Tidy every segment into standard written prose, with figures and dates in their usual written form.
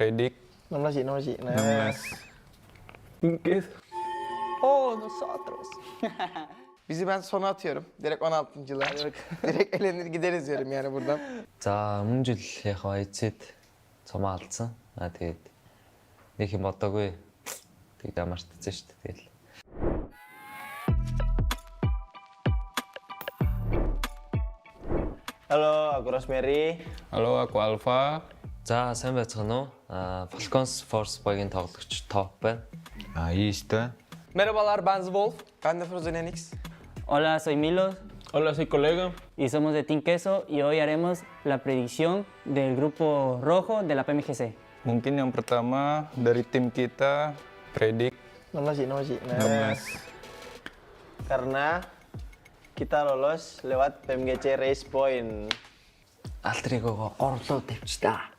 Predik 16 sih, 16 sih. Nah. 16. Nosotros. Bizi ben sona atıyorum. Direkt 16.'lar. Direkt elenir gideriz diyorum yani buradan. За өмнө жил яг эцэд цомоо алдсан. Тэгээд нэг юм бодоогүй. Тэг дамартсан шүү дээ. Тэгэл. Halo, aku Rosemary. Halo, aku Alfa. За сайн байцгаана уу? Falcons Force багийн тоглогч топ байна. East байна. Merhabalar ben Wolf. Ben de Frozen Enix. Hola, soy Milo Hola, soy colega. y somos de Team Queso y hoy haremos la predicción del grupo rojo de la PMGC. Mungkin yang pertama dari tim kita Predik 16 sih, 16 sih. Nah. 16. Karena kita lolos lewat PMGC Race Point. Altrигого орлоо тавьчихлаа.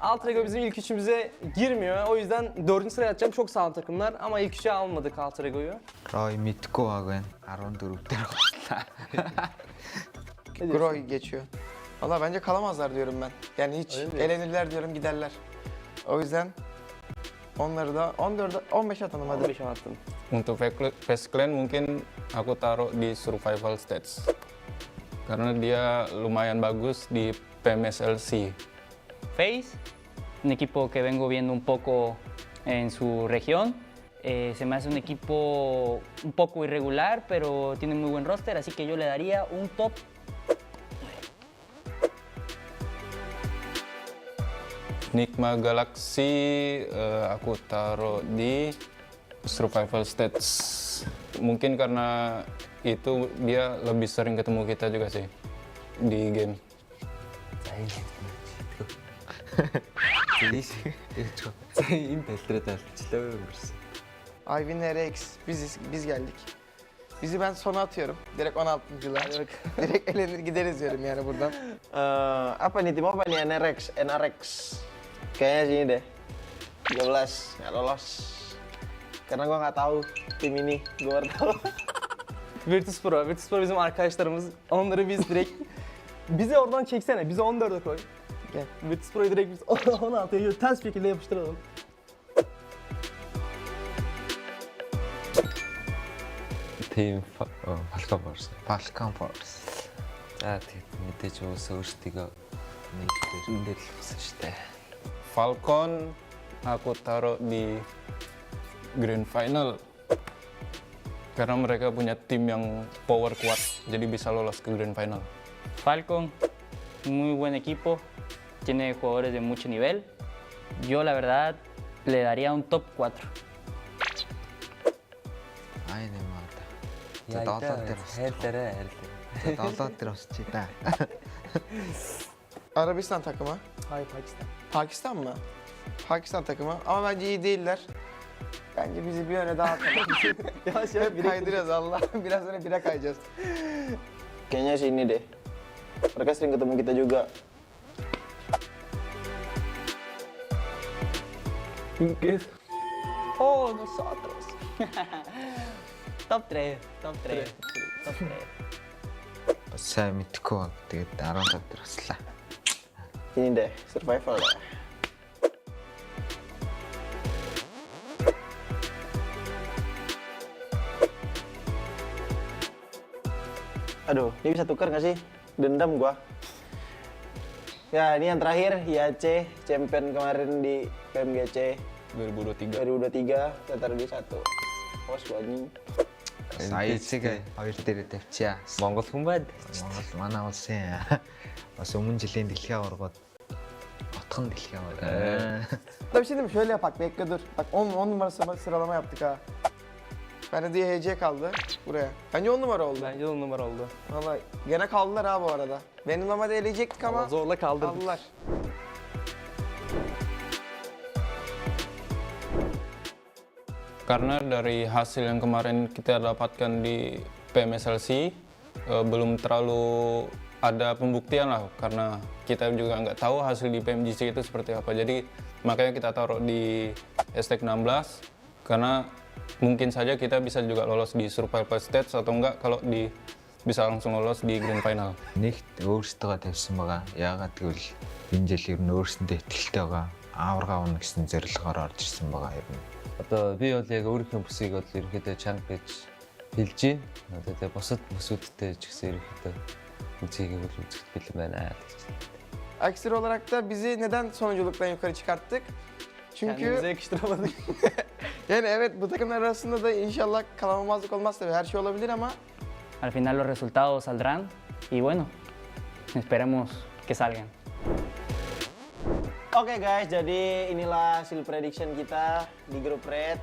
Altrego bizim ilk üçümüze girmiyor. O yüzden 4. sıraya atacağım. Çok sağlam takımlar ama ilk üçe almadık Altrago'yu. Roy мэдгүй баг байна. 14 дээр гоцлаа. Groy geçiyor. Valla bence kalamazlar diyorum ben. Yani hiç elenirler diyorum giderler. O yüzden onları da 14'e 15 atalım hadi. 15 attım. Untuk Face Clan mungkin aku taruh di survival stage. Karena dia lumayan bagus di PMSLC. Face, un equipo que vengo viendo un poco en su región. Se me hace un equipo un poco irregular, pero tiene muy buen roster, así que yo le daría un top. Nigma Galaxy aku taruh di survival stage. Mungkin karena itu dia lebih sering ketemu kita juga sih di game. Энэ бэлтрээд алчлаа гэсэн. Ivy Rex biz geldik. Bizi ben sona atıyorum. Direkt 16.'lar. Direkt elenir gideriz diyorum yani buradan. Apa nih tim apa nih? NRX. Kayaknya sini deh. 13, nggak lolos. Karena gua nggak tahu tim ini. Gua baru tahu. Virtus Pro. Virtus Pro bizim arkadaşlarımız. Onları biz direkt... Bizi oradan çeksene. Bizi 14'e koy. Gel. Virtus Pro'yu direkt biz 16'ya şöyle ters şekilde yapıştıralım. Team Falcon Force. Falcon Force. За тэгээд мэдээж уусаа өөрсдийгөө нэг дээр л болсон шүү дээ. Falcon aku taruh di Grand Final. Karena mereka punya tim yang power kuat, jadi bisa lolos ke Grand Final. Falcon, muy buen equipo, tiene jugadores de mucho nivel. Yo la verdad le daría un top 4. Ай нэмээд. Яа, долоо дээр хайрлаарай. долоо дээр усчих та. Arabistan takımı. Hayır Pakistan. Pakistan mı? Pakistan takımı ama bence iyi değiller. Bence bizi bir öne daha atalım. Yavaş yavaş Hep kaydırıyoruz Allah. Biraz sonra 1'e kayacağız. Kayaknya sini deh. Mereka sering ketemu kita juga. Nosotros. Top 3, top 3, top 3. Сайн мэдгүй баг. Тэгээд 15 дээр услаа. Ini deh, survival deh. Aduh, ini bisa tukar nggak sih? Dendam gua. Ya, ini yang terakhir, IAC, champion kemarin di PMGC 2023. 2023, kita taruh di 1. Awas gua anjing. Саяцыг 2 дээр тавьчаа. Монгол хүн байд. Монгол манай улсын бас өмнө жилийн дэлхий аваргууд отхон дэлхий аварга. Da bir şey diyeyim mi? Şöyle yapak bekle dur. Bak 10 numarası sıralama yaptık ha. Bende diye HC kaldı buraya. Bence 10 numara oldu. Bence 10 numara oldu. Vallahi gene kaldılar ha bu arada. Benim normalde eleyecektik ama Ama zorla kaldırdık. kaldılar. Karena dari hasil yang kemarin kita dapatkan di PMSLC belum terlalu ada pembuktian lah, karena kita juga nggak tahu hasil di PMGC itu seperti apa. Jadi makanya kita taruh di hashtag 16 karena mungkin saja kita bisa juga lolos di survival stage atau enggak kalau di bisa langsung lolos di Grand Final. Нэгт өөрсдөө тавьсан байгаа. Яагаад гэвэл энэ жил ер нь өөрсөндөө итгэлтэй байгаа. Аварга авна гэсэн зорилгоор орж ирсэн байгаа ер нь. Одоо би бол яг өөрийнхөө бүсийг бол ерөнхийдөө чанга гэж хэлж байна. Одоо тэгээ бусад бүсүүдтэй ч гэсэн ерөнхийдөө үзийгээ бол үзэхэд бэлэн байна гэж. Aksir olarak da bizi neden sonunculuktan yukarı çıkarttık? Çünkü Kendimize yakıştıramadık. yani evet bu takımlar arasında da inşallah kalamamazlık olmaz tabii her şey olabilir ama Al final los resultados saldrán y bueno, esperemos que salgan. Oke guys, jadi inilah hasil prediction kita di grup Red.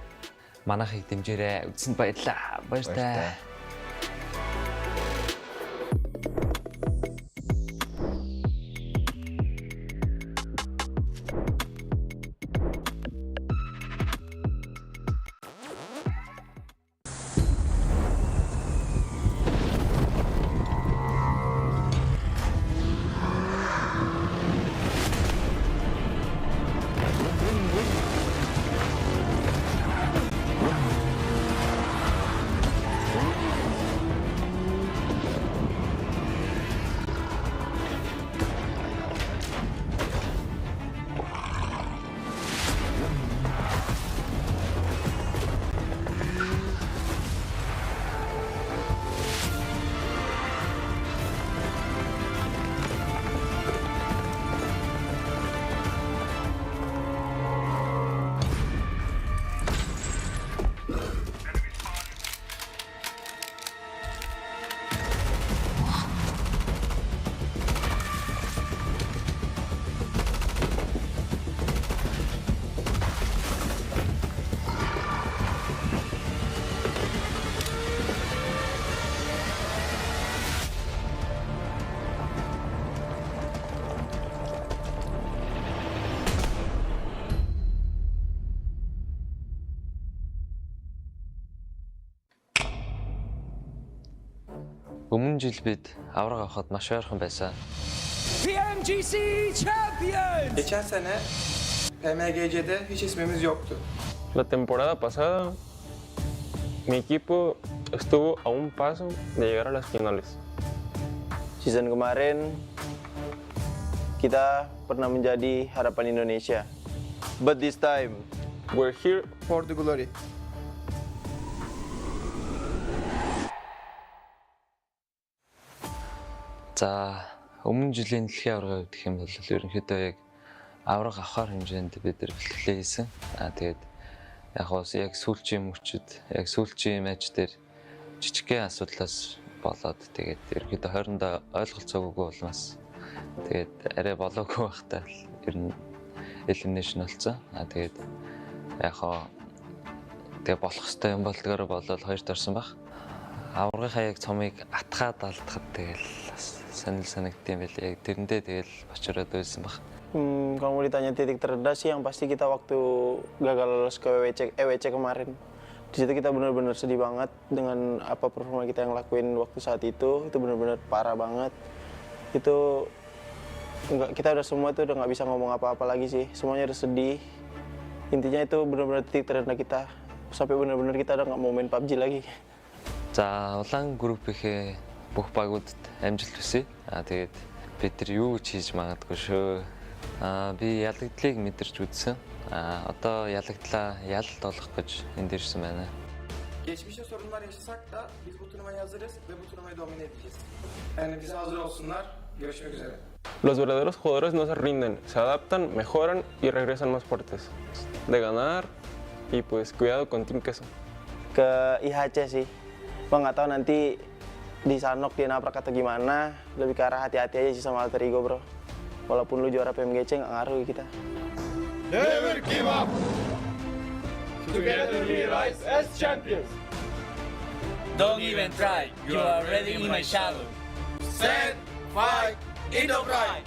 Манайхыг дэмжээрэй. Үзсэнд баярлалаа. Баяртай. Өмнө жил бид авраг авахад маш ойрхон байсан. PMGC Champions! geçen sene PMGC'de hiç ismimiz yoktu. La temporada pasada, mi equipo estuvo a un paso de llegar a las finales. Season kemarin kita pernah menjadi harapan Indonesia. But this time, We're here. For the glory. За өмнө жилийн дэлхийн аварга гэх юм бол ерөнхийдөө яг авраг авахар хэмжээнд бид нар бэлтгэлээ хийсэн. Тэгээд яг яг сүүлчийн мөчөд яг сүүлчийн матч дээр жижигхэн асуудлаас болоод тэгээд ерөнхийдөө хоорондоо ойлголцоогүй улмаас тэгээд арай болоогүй байхдаа ер нь elimination болсон. Тэгээд яг тэгээ болох хэвээр юм болдгоор болоод хоёрт орсон баг. Аврагынхаа яг цомыг атгаад алдахад тэгэл санал санагдсан байлээ. Яг тэрэндээ тэгэл бочроод байсан баг. kalau mau ditanya titik terendah sih, yang pasti kita waktu gagal lolos ke EWC kemarin. Di situ kita benar-benar sedih banget dengan apa performa kita yang lakuin waktu saat itu benar-benar parah banget. Itu kita udah semua tuh udah nggak bisa ngomong apa-apa lagi sih. Semuanya udah sedih. Intinya itu benar-benar titik terendah kita. Sampai benar-benar kita udah nggak mau main PUBG lagi. За улаан группийнхээ бүх багуудад амжилт хүсье. Тэгээд бид нар юу ч хийж магадгүй шүү. Би ялагдлыг мэдэрч үзсэн. Одоо ялагдлаа ялалт олох гэж энд ирсэн байна. Geçmişte sorunlar yaşasak da biz bu turnuvaya hazırız ve bu turnuvayı domine edeceğiz. Yani bize hazır olsunlar. Görüşmek üzere. Los verdaderos jugadores no se rinden, se adaptan, mejoran y regresan más fuertes. De ganar y pues cuidado con Team Queso. Ke IHC sih. Gua nggak tahu nanti di Sanhok dia nabrak atau gimana. Lebih ke arah hati-hati aja sih sama alter ego, bro. Walaupun lu juara PMGC nggak ngaruh kita. Never give up! Together we rise as champions! Don't even try, you are already in my shadow. Stand, fight, in the pride!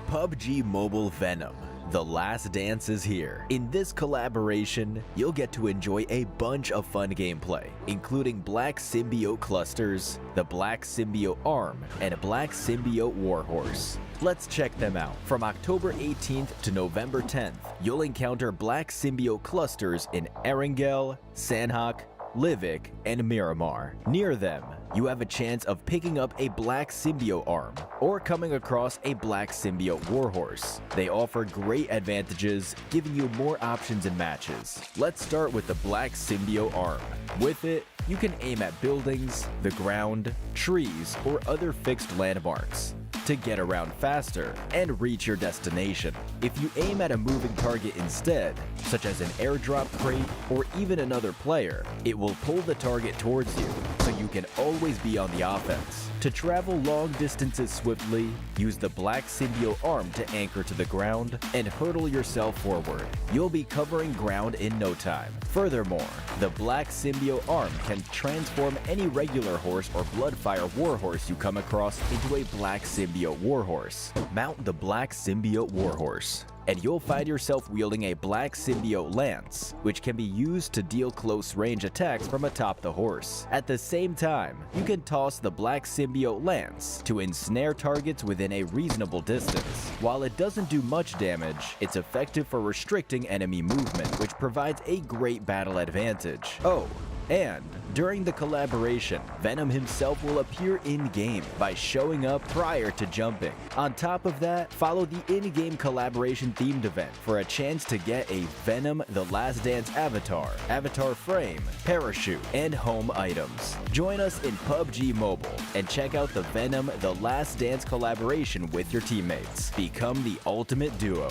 PUBG Mobile Venom, The Last Dance is here. In this collaboration, you'll get to enjoy a bunch of fun gameplay, including Black Symbiote Clusters, the Black Symbiote Arm, and a Black Symbiote Warhorse. Let's check them out. From October 18th to November 10th, you'll encounter Black Symbiote Clusters in Erangel, Sanhok, Livik, and Miramar. Near them, you have a chance of picking up a Black Symbiote Arm or coming across a Black Symbiote Warhorse. They offer great advantages, giving you more options in matches. Let's start with the Black Symbiote Arm. With it, you can aim at buildings, the ground, trees, or other fixed landmarks to get around faster and reach your destination. If you aim at a moving target instead, such as an airdrop crate or even another player, it will pull the target towards you, so you can always be on the offense. To travel long distances swiftly, use the Black Symbiote Arm to anchor to the ground and hurtle yourself forward. You'll be covering ground in no time. Furthermore, the Black Symbiote Arm can transform any regular horse or Bloodfire Warhorse you come across into a Black Symbiote Warhorse. Mount the Black Symbiote Warhorse, and you'll find yourself wielding a Black Symbiote Lance, which can be used to deal close-range attacks from atop the horse. At the same time, you can toss the Black Symbiote Lance to ensnare targets within a reasonable distance. While it doesn't do much damage, it's effective for restricting enemy movement, which provides a great battle advantage. Oh, and during the collaboration, Venom himself will appear in-game by showing up prior to jumping. On top of that, follow the in-game collaboration themed event for a chance to get a Venom The Last Dance avatar, avatar frame, parachute, and home items. Join us in PUBG Mobile and check out the Venom The Last Dance collaboration with your teammates. Become the ultimate duo.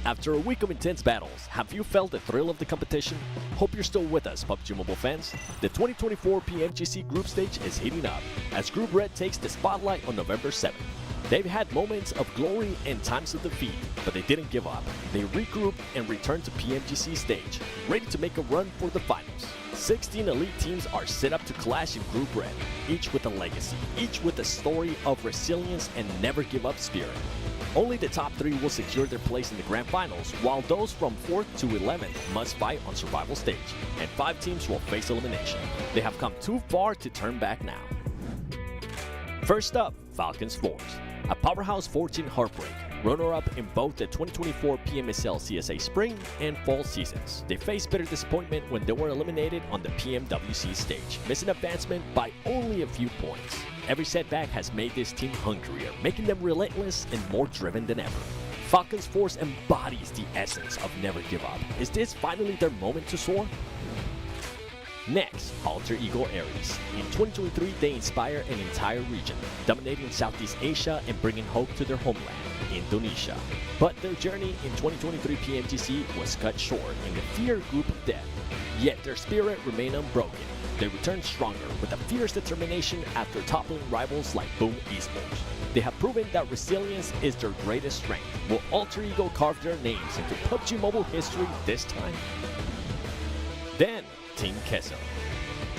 After a week of intense battles, have you felt the thrill of the competition? Hope you're still with us, PUBG Mobile fans. The 2024 PMGC Group Stage is heating up as Group Red takes the spotlight on November 7th. They've had moments of glory and times of defeat, but they didn't give up. They regrouped and returned to PMGC stage, ready to make a run for the finals. 16 elite teams are set up to clash in Group Red, each with a legacy, each with a story of resilience and never give up spirit. Only the top 3 will secure their place in the Grand Finals, while those from 4th to 11th must fight on survival stage, and 5 teams will face elimination. They have come too far to turn back now. First up, Falcons Force, a powerhouse 14 heartbreak, runner-up in both the 2024 PMSL CSA Spring and Fall seasons. They faced bitter disappointment when they were eliminated on the PMWC stage, missing advancement by only a few points. Every setback has made this team hungrier, making them relentless and more driven than ever. Falcons Force embodies the essence of never give up. Is this finally their moment to soar? Next, Alter Ego Ares. In 2023, they inspire an entire region, dominating Southeast Asia and bringing hope to their homeland, Indonesia. But their journey in 2023 PMGC was cut short in the Fear Group of Death. Yet their spirit remained unbroken. They returned stronger with a fierce determination after toppling rivals like Boom Esports. They have proven that resilience is their greatest strength. Will Alter Ego carve their names into PUBG Mobile history this time? Then, Team Queso,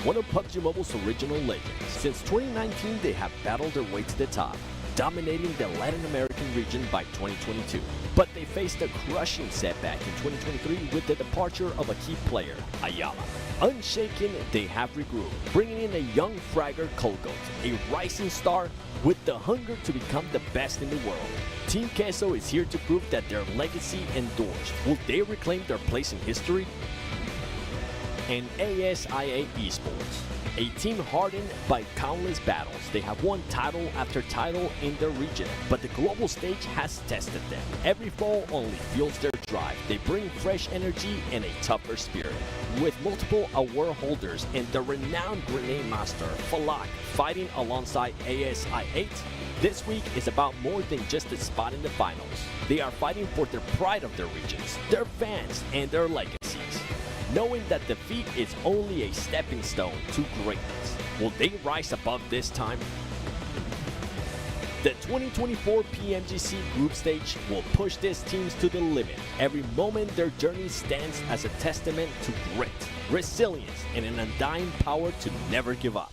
one of PUBG Mobile's original legends. Since 2019, they have battled their way to the top, dominating the Latin American region by 2022. But they faced a crushing setback in 2023 with the departure of a key player, Ayala. Unshaken, they have regrouped, bringing in a young fragger Colgoat, a rising star with the hunger to become the best in the world. Team Queso is here to prove that their legacy endures. Will they reclaim their place in history? And ASIA Esports, a team hardened by countless battles. They have won title after title in their region, but the global stage has tested them. Every fall only fuels their drive. They bring fresh energy and a tougher spirit. With multiple award holders and the renowned grenade master, Falak, fighting alongside ASI8, this week is about more than just a spot in the finals. They are fighting for the pride of their regions, their fans, and their legacies, knowing that defeat is only a stepping stone to greatness. Will they rise above this time? The 2024 PMGC group stage will push these teams to the limit. Every moment their journey stands as a testament to grit, resilience, and an undying power to never give up.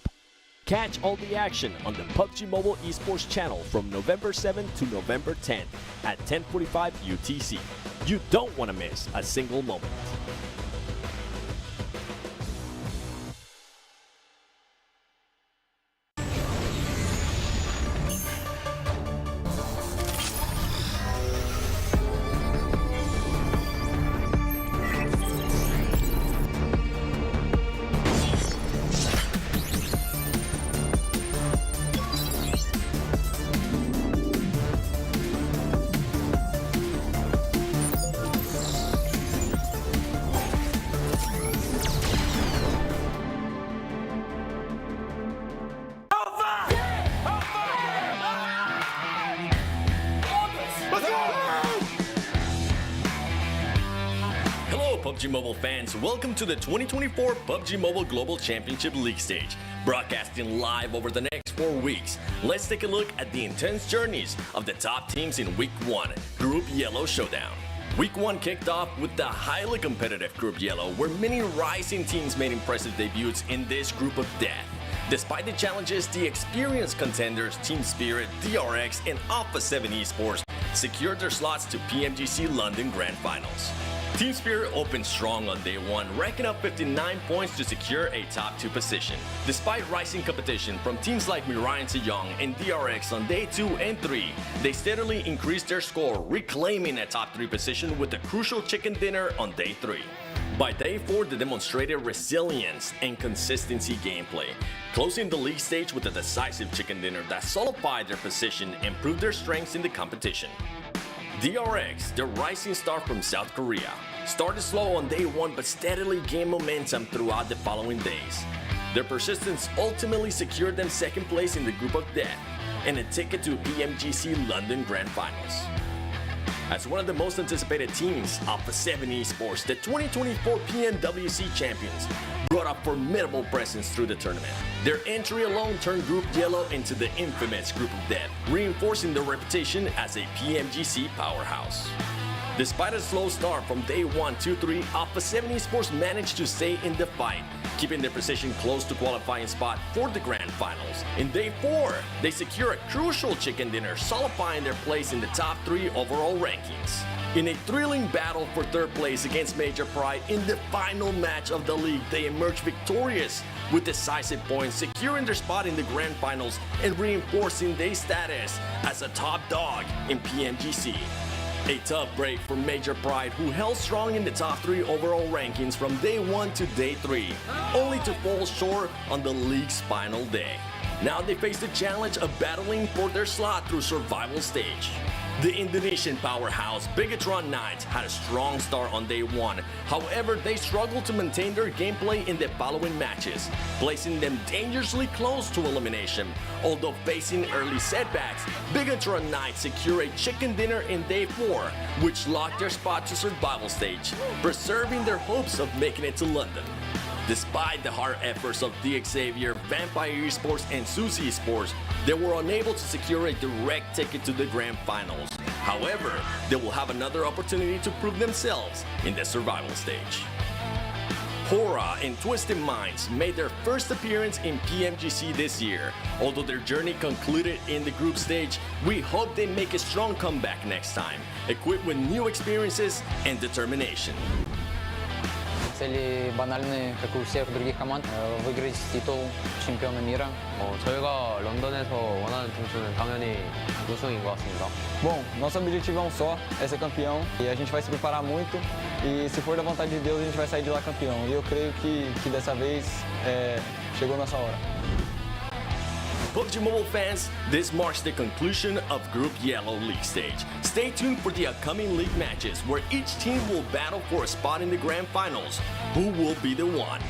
Catch all the action on the PUBG Mobile Esports channel from November 7th to November 10th at 10:45 UTC. You don't want to miss a single moment. PUBG Mobile fans, welcome to the 2024 PUBG Mobile Global Championship League stage. Broadcasting live over the next 4 weeks, let's take a look at the intense journeys of the top teams in Week 1, Group Yellow Showdown. Week 1 kicked off with the highly competitive Group Yellow, where many rising teams made impressive debuts in this group of death. Despite the challenges, the experienced contenders Team Spirit, DRX, and Alpha 7 Esports secured their slots to PMGC London Grand Finals. Team Spirit opened strong on day 1, racking up 59 points to secure a top 2 position. Despite rising competition from teams like Miramar and DRX on day 2 and 3, they steadily increased their score, reclaiming a top 3 position with a crucial chicken dinner on day 3. By day 4, they demonstrated resilience and consistency gameplay, closing the league stage with a decisive chicken dinner that solidified their position and proved their strengths in the competition. DRX, the rising star from South Korea, started slow on day 1 but steadily gained momentum throughout the following days. Their persistence ultimately secured them 2nd place in the group of death and a ticket to PMGC London Grand Finals. As one of the most anticipated teams, Alpha 7 Esports, the 2024 PMWC champions, brought a formidable presence through the tournament. Their entry alone turned Group Yellow into the infamous Group of Death, reinforcing their reputation as a PMGC powerhouse. Despite a slow start from day 1, 2, 3, Alpha 7 Esports managed to stay in the fight, keeping their position close to qualifying spot for the Grand Finals. In day 4, they secure a crucial chicken dinner, solidifying their place in the top 3 overall rankings. In a thrilling battle for 3rd place against Major Pride in the final match of the league, they emerged victorious with decisive points, securing their spot in the Grand Finals and reinforcing their status as a top dog in PMGC. A tough break for Major Pride, who held strong in the top 3 overall rankings from day 1 to day 3, only to fall short on the league's final day. Now they face the challenge of battling for their slot through survival stage. The Indonesian powerhouse Bigatron Knights had a strong start on day 1, however they struggled to maintain their gameplay in the following matches, placing them dangerously close to elimination. Although facing early setbacks, Bigatron Knights secure a chicken dinner in day 4, which locked their spot to survival stage, preserving their hopes of making it to London. Despite the hard efforts of DXavier, Vampire Esports, and Susi Esports, they were unable to secure a direct ticket to the Grand Finals. However, they will have another opportunity to prove themselves in the survival stage. Hora and Twisted Minds made their first appearance in PMGC this year. Although their journey concluded in the group stage, we hope they make a strong comeback next time, equipped with new experiences and determination. Цели банальны, как у всех других команд, выиграть титул чемпиона мира. 저희가 런던에서 원하는 등수는 당연히 우승인 것 같습니다. Bom, nosso objetivo é um só, é ser campeão. E a gente vai se preparar muito. E se for da vontade de Deus, a gente vai sair de lá campeão. E eu creio que dessa vez chegou nossa hora. PUBG Mobile fans, this marks the conclusion of Group Yellow League stage. Stay tuned for the upcoming league matches where each team will battle for a spot in the Grand Finals. Who will be the one?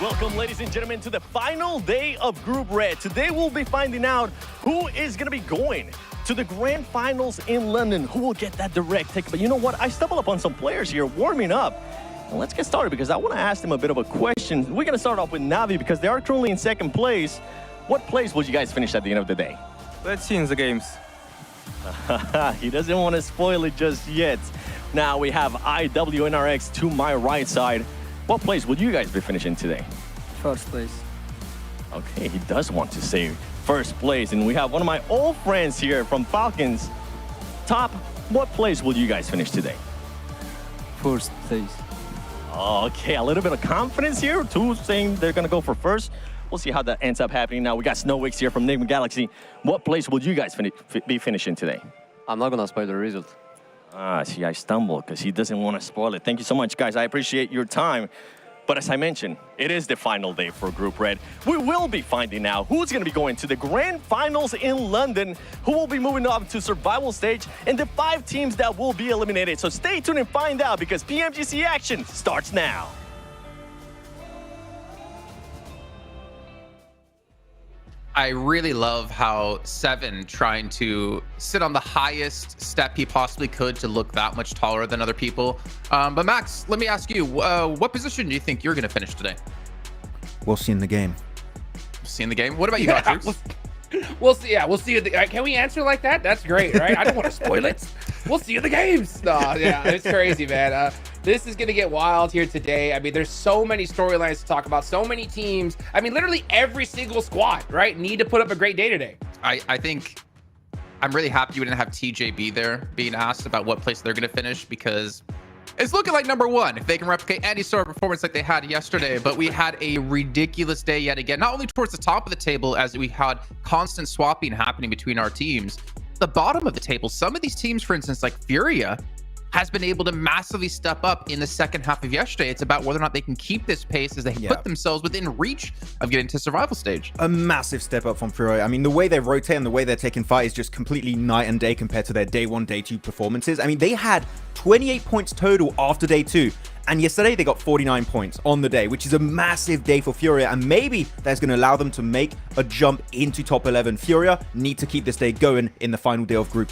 Welcome, ladies and gentlemen, to the final day of Group Red. Today we'll be finding out who is going to be going to the Grand Finals in London? Who will get that direct ticket? But you know what? I stumbled upon some players here warming up. And let's get started because I want to ask them a bit of a question. We're going to start off with Navi because they are currently in second place. What place will you guys finish at the end of the day? Let's see in the games. He doesn't want to spoil it just yet. Now we have IWNRX to my right side. What place will you guys be finishing today? First place. Okay, he does want to say first place. And we have one of my old friends here from Falcons. Top, what place will you guys finish today? First place. Okay, a little bit of confidence here. Two saying they're going to go for first. We'll see how that ends up happening. Now we got Snowwix here from Enigma Galaxy. What place will you guys be finishing today? I'm not gonna spoil the result. See, I stumbled because he doesn't want to spoil it. Thank you so much, guys. I appreciate your time. But as I mentioned, it is the final day for Group Red. We will be finding out who's going to be going to the Grand Finals in London, who will be moving up to survival stage, and the 5 teams that will be eliminated. So stay tuned and find out because PMGC action starts now. I really love how Seven trying to sit on the highest step he possibly could to look that much taller than other people. But Max, let me ask you, what position do you think you're going to finish today? We'll see in the game. See in the game? What about you, Patrick? We'll see. Yeah, we'll see. Can we answer like that? That's great, right? I don't want to spoil it. We'll see you in the games. No, yeah, it's crazy, man. This is going to get wild here today. I mean, there's so many storylines to talk about, so many teams. I mean, literally every single squad, right, need to put up a great day today. I think I'm really happy you didn't have TJB there being asked about what place they're going to finish because it's looking like number 1 if they can replicate any sort of performance like they had yesterday. But we had a ridiculous day yet again, not only towards the top of the table as we had constant swapping happening between our teams, the bottom of the table, some of these teams, for instance, like Furia, has been able to massively step up in the second half of yesterday. It's about whether or not they can keep this pace as they put themselves within reach of getting to survival stage. A massive step up from Furia. I mean, the way they rotate and the way they're taking fight is just completely night and day compared to their day 1, day 2 performances. I mean, they had 28 points total after day 2. And yesterday they got 49 points on the day, which is a massive day for Furia. And maybe that's going to allow them to make a jump into top 11. Furia need to keep this day going in the final day of Group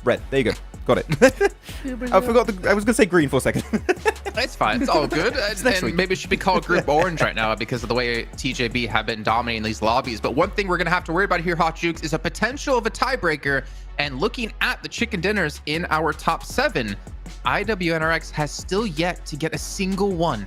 Red. There you go. Got it. I forgot. I was going to say green for a second. It's fine. It's all good. And maybe it should be called Group Orange right now because of the way TJB have been dominating these lobbies. But one thing we're going to have to worry about here, Hot Jukes, is a potential of a tiebreaker. And looking at the chicken dinners in our top 7, IWNRX has still yet to get a single one.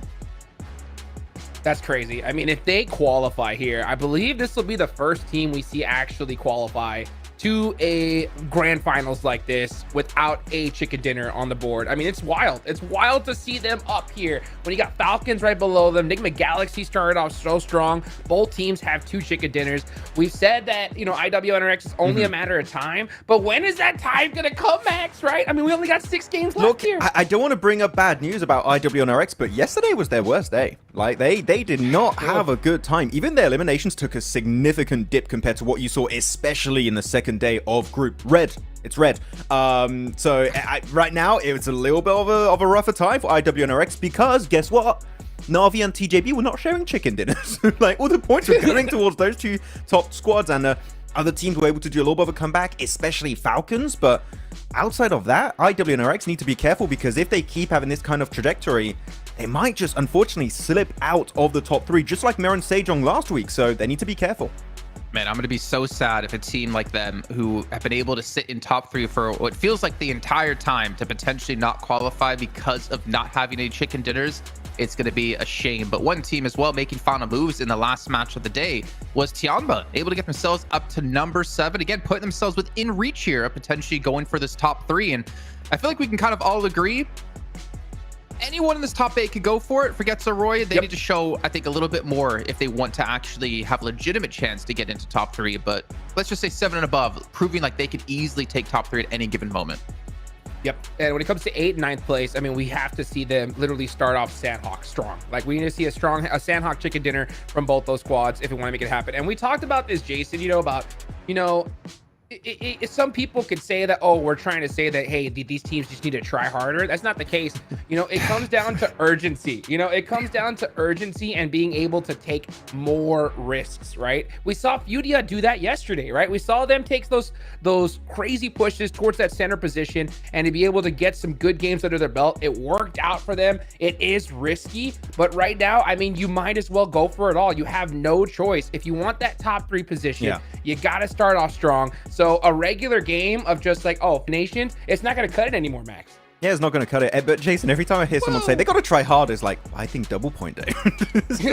That's crazy. I mean, if they qualify here, I believe this will be the first team we see actually qualify to a grand finals like this without a chicken dinner on the board. I mean, it's wild. It's wild to see them up here when you got Falcons right below them. Enigma Galaxy started off so strong. Both teams have 2 chicken dinners. We've said that, you know, IWNRX is only a matter of time, but when is that time gonna come, Max, right? I mean, we only got 6 games left here. I don't want to bring up bad news about IWNRX, but yesterday was their worst day. Like, they did not have a good time. Even their eliminations took a significant dip compared to what you saw, especially in the second day of Group Red. It's red. Right now, it's a little bit of a rougher time for IWNRX because guess what? Na'Vi and TJB were not sharing chicken dinners. Like, all the points were going towards those 2 top squads, and other teams were able to do a little bit of a comeback, especially Falcons. But outside of that, IWNRX need to be careful because if they keep having this kind of trajectory, they might just unfortunately slip out of the top 3, just like Mir and Sejong last week. So they need to be careful. Man, I'm going to be so sad if a team like them who have been able to sit in top 3 for what feels like the entire time to potentially not qualify because of not having any chicken dinners. It's going to be a shame. But one team as well making final moves in the last match of the day was Tianba, able to get themselves up to number 7. Again, putting themselves within reach here of potentially going for this top 3. And I feel like we can kind of all agree anyone in this top 8 could go for it. Forget Roy. They need to show, I think, a little bit more if they want to actually have a legitimate chance to get into top 3. But let's just say 7 and above, proving like they could easily take top 3 at any given moment. Yep. And when it comes to 8th and 9th place, I mean, we have to see them literally start off Sanhok strong. Like, we need to see a Sanhok chicken dinner from both those squads if we want to make it happen. And we talked about this, Jason, about, some people could say that, oh, we're trying to say that, hey, these teams just need to try harder. That's not the case. You know, it comes down to urgency. You know, it comes down to urgency and being able to take more risks, right? We saw Fudia do that yesterday, right? We saw them take those crazy pushes towards that center position and to be able to get some good games under their belt. It worked out for them. It is risky, but right now, I mean, you might as well go for it all. You have no choice. If you want that top 3 position, you got to start off strong. So a regular game of just like, oh, nations, it's not going to cut it anymore, Max. Yeah, it's not going to cut it. But Jason, every time I hear someone say they got to try hard, it's like, I think double point day.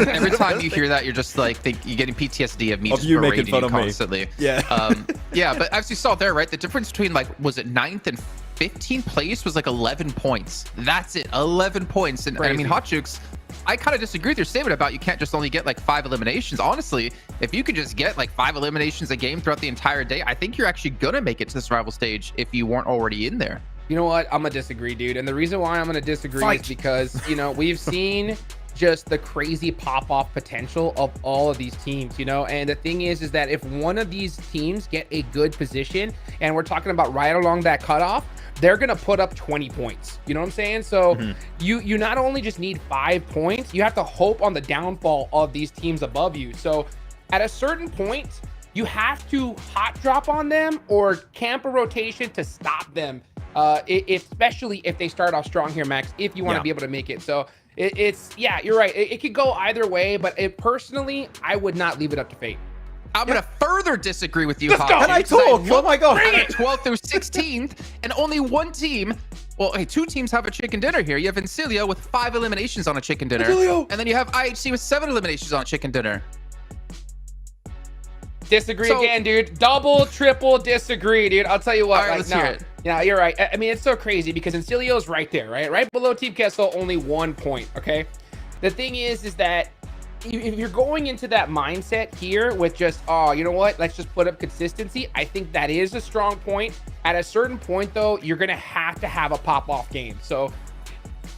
Every time you hear that, you're just like, you're getting PTSD of me just you berating making fun you of me. constantly. Yeah. Yeah, but as you saw there, right, the difference between like, was it 9th and 15th place was like 11 points. That's it, 11 points. And I mean, Hotjukes, I kind of disagree with your statement about you can't just only get like 5 eliminations. Honestly, if you could just get like 5 eliminations a game throughout the entire day, I think you're actually gonna make it to the survival stage if you weren't already in there. You know what? I'm gonna disagree, dude. And the reason why I'm gonna disagree is because, you know, we've seen just the crazy pop-off potential of all of these teams, you know? And the thing is that if one of these teams get a good position, and we're talking about right along that cutoff, they're gonna put up 20 points. You know what I'm saying? So you not only just need 5 points, you have to hope on the downfall of these teams above you. So at a certain point, you have to hot drop on them or camp a rotation to stop them, especially if they start off strong here, Max, if you want to be able to make it. So it's yeah, you're right. It could go either way, but personally, I would not leave it up to fate. I'm going to further disagree with you, Let's go. Can I talk? Oh my god. 12th through 16th, and only one team, well, hey, 2 teams have a chicken dinner here. You have Incilio with 5 eliminations on a chicken dinner, and then you have IHC with 7 eliminations on a chicken dinner. Disagree again, dude. Double, triple disagree, dude. I'll tell you what. All right, let's hear it. Yeah, you're right. I mean, it's so crazy because Incilio's right there, right? Right below Team Kessel, only 1 point, okay? The thing is that if you're going into that mindset here with just, oh, you know what, let's just put up consistency, I think that is a strong point. At a certain point, though, you're going to have a pop-off game. So,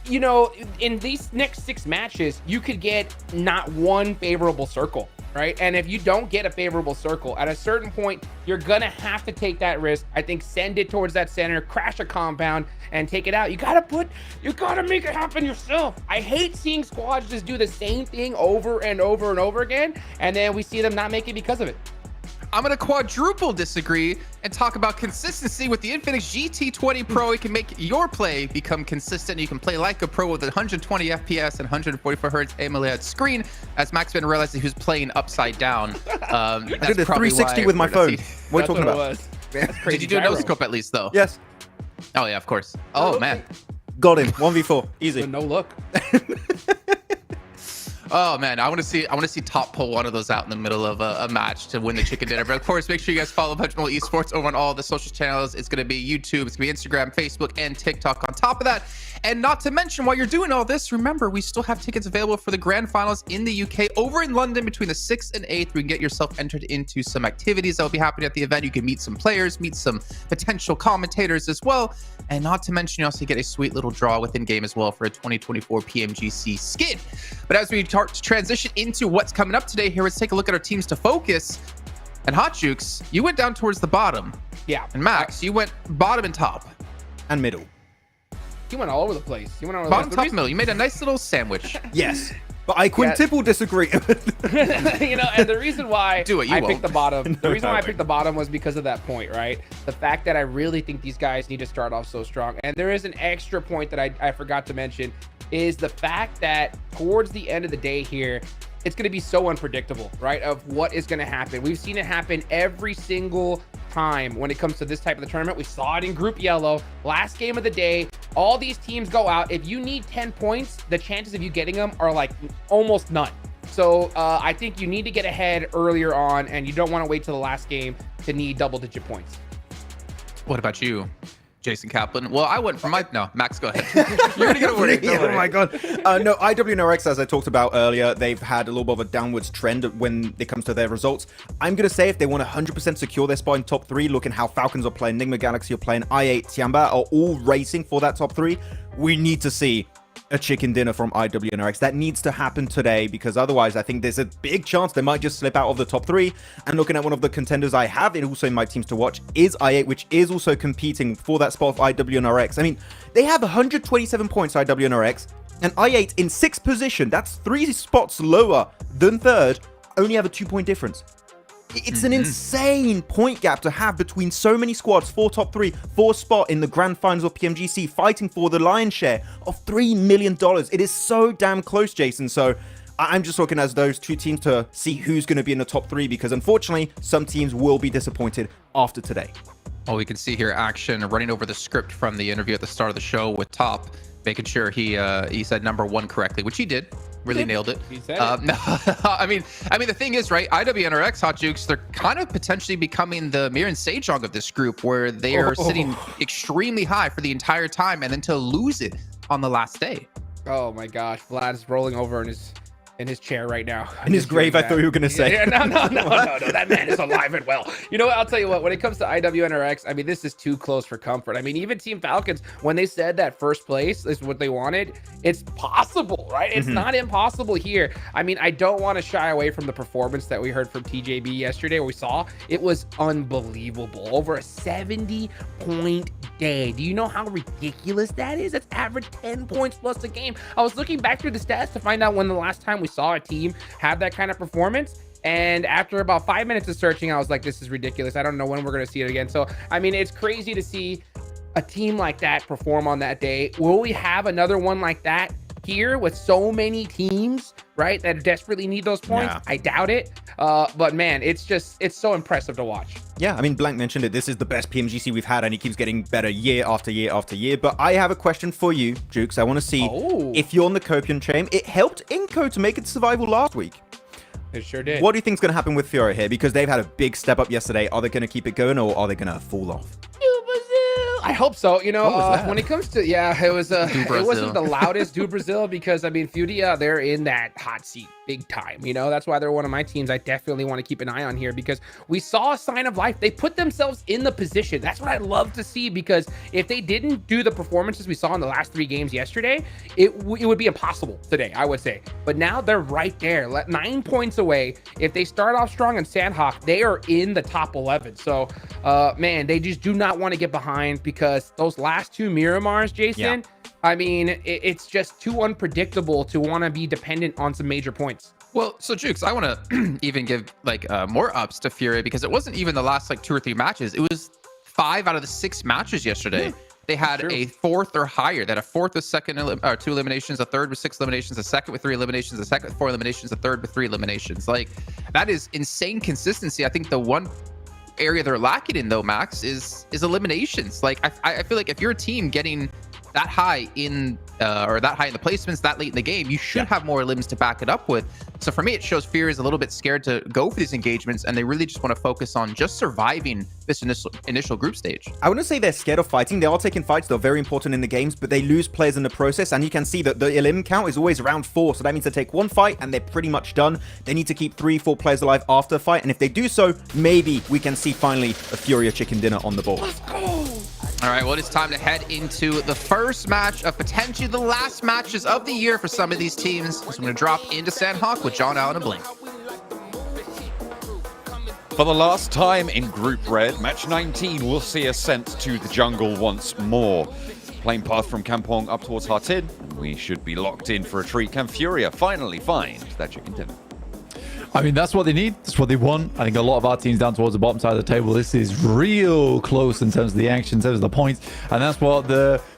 you know, in these next 6 matches, you could get not one favorable circle, right? And if you don't get a favorable circle, at a certain point, you're going to have to take that risk. I think send it towards that center, crash a compound, and take it out. You gotta make it happen yourself. I hate seeing squads just do the same thing over and over and over again, and then we see them not make it because of it. I'm going to quadruple disagree and talk about consistency with the Infinix GT20 Pro. It can make your play become consistent. You can play like a pro with 120 FPS and 144 Hz AMOLED screen. As Max Ben realized he was playing upside down. I did a 360 with my phone. What are you talking about? Did you do a no scope at least, though? Yes. Oh, yeah, of course. Oh, man. Got him. 1v4. Easy. No look. Oh man, I want to see Top pull one of those out in the middle of a match to win the chicken dinner. But of course, make sure you guys follow PUBG MOBILE Esports over on all the social channels. It's going to be YouTube, it's going to be Instagram, Facebook, and TikTok on top of that. And not to mention, while you're doing all this, remember, we still have tickets available for the Grand Finals in the UK over in London between the 6th and 8th. We can get yourself entered into some activities that will be happening at the event. You can meet some players, meet some potential commentators as well. And not to mention, you also get a sweet little draw within game as well for a 2024 PMGC skin. But as we start to transition into what's coming up today here, let's take a look at our teams to focus. And Hotjukes, you went down towards the bottom. Yeah. And Max, you went bottom and top. And middle. You went all over the place. You went all over bottom, the top, middle. You made a nice little sandwich. Yes. But I quintuple disagree. You know, and the reason why I picked the bottom, the reason why I picked the bottom was because of that point, right? The fact that I really think these guys need to start off so strong. And there is an extra point that I forgot to mention, is the fact that towards the end of the day here, it's going to be so unpredictable, right? Of what is going to happen. We've seen it happen every single time when it comes to this type of the tournament. We saw it in Group Yellow, last game of the day. All these teams go out. If you need 10 points, the chances of you getting them are like almost none. So I think you need to get ahead earlier on, and you don't want to wait till the last game to need double-digit points. What about you, Jason Kaplan? Well, I went for Max, go ahead. You're gonna get a word. Oh my god. No, IWNRX, as I talked about earlier, they've had a little bit of a downwards trend when it comes to their results. I'm gonna say if they want to 100% secure their spot in top 3, looking how Falcons are playing, Nigma Galaxy are playing, I8, Tiamba are all racing for that top 3, we need to see a chicken dinner from IWNRX. That needs to happen today, because otherwise I think there's a big chance they might just slip out of the top 3. And looking at one of the contenders I have also in my teams to watch is i8, which is also competing for that spot of IWNRX. I mean, they have 127 points, IWNRX, and i8 in 6th position. That's 3 spots lower than 3rd, only have a 2-point difference. It's an insane point gap to have between so many squads, 4 top 3, 4 spot in the Grand Finals of PMGC, fighting for the lion's share of $3 million. It is so damn close, Jason. So I'm just looking at those 2 teams to see who's going to be in the top 3, because unfortunately, some teams will be disappointed after today. Well, we can see here action running over the script from the interview at the start of the show with Top, making sure he said number 1 correctly, which he did. Really nailed it. He said no, I mean, the thing is, right? IWNRX, Hot Jukes, they're kind of potentially becoming the Mir and Sejong of this group, where they are sitting extremely high for the entire time, and then to lose it on the last day. Oh my gosh, Vlad's rolling over in his chair right now. In his grave, I thought you were going to say. Yeah, no. That man is alive and well. You know what? I'll tell you what. When it comes to IWNRX, I mean, this is too close for comfort. I mean, even Team Falcons, when they said that first place is what they wanted, it's possible, right? It's not impossible here. I mean, I don't want to shy away from the performance that we heard from TJB yesterday, where we saw it was unbelievable. Over a 70-point day. Do you know how ridiculous that is? That's average 10 points plus a game. I was looking back through the stats to find out when the last time we saw a team have that kind of performance, and after about 5 minutes of searching, I was like, this is ridiculous. I don't know when we're going to see it again. So I mean, it's crazy to see a team like that perform on that day. Will we have another one like that here with so many teams, right, that desperately need those points? I doubt it. But man, it's so impressive to watch. Yeah, I mean, Blank mentioned it. This is the best PMGC we've had, and it keeps getting better year after year after year. But I have a question for you, Jukes. I want to see if you're on the Copian chain. It helped Inco to make it to survival last week. It sure did. What do you think is going to happen with Fiora here? Because they've had a big step up yesterday. Are they going to keep it going, or are they going to fall off? I hope so. You know, when it comes to, it was it wasn't the loudest Do Brazil, because I mean, Furia, they're in that hot seat big time. You know, that's why they're one of my teams I definitely want to keep an eye on here, because we saw a sign of life. They put themselves in the position. That's what I love to see, because if they didn't do the performances we saw in the last 3 games yesterday, it would be impossible today, I would say. But now they're right there, 9 points away. If they start off strong in Sanhok, they are in the top 11. So, man, they just do not want to get behind, because those last 2 Miramars, Jason, I mean, it's just too unpredictable to want to be dependent on some major points. Well, so Jukes, I want to even give more ups to Furia, because it wasn't even the last 2 or 3 matches. It was 5 out of the 6 matches yesterday. They had a 4th or higher. They had a 4th with 2 eliminations, a 3rd with 6 eliminations, a 2nd with 3 eliminations, a 2nd with 4 eliminations, a 3rd with 3 eliminations. That is insane consistency. I think the one area they're lacking in, though, Max, is eliminations. I feel like if you're a team getting that high in the placements that late in the game, you should have more limbs to back it up with. So for me, it shows Fear is a little bit scared to go for these engagements, and they really just want to focus on just surviving this initial group stage. I wouldn't say they're scared of fighting. They are taking fights. They're very important in the games, but they lose players in the process. And you can see that the elim count is always around 4. So that means they take 1 fight and they're pretty much done. They need to keep 3-4 players alive after a fight. And if they do so, maybe we can see finally a Furia chicken dinner on the board. Let's go. All right, well, it's time to head into the first match of potentially the last matches of the year for some of these teams. So I'm going to drop into Sanhok with John Allen and Blink. For the last time in Group Red, match 19 will see us sent to the jungle once more. Plane path from Kampong up towards Hartid, and we should be locked in for a treat. Can Furia finally find that chicken dinner? I mean, that's what they need. That's what they want. I think a lot of our teams down towards the bottom side of the table, this is real close in terms of the action, in terms of the points. And that's what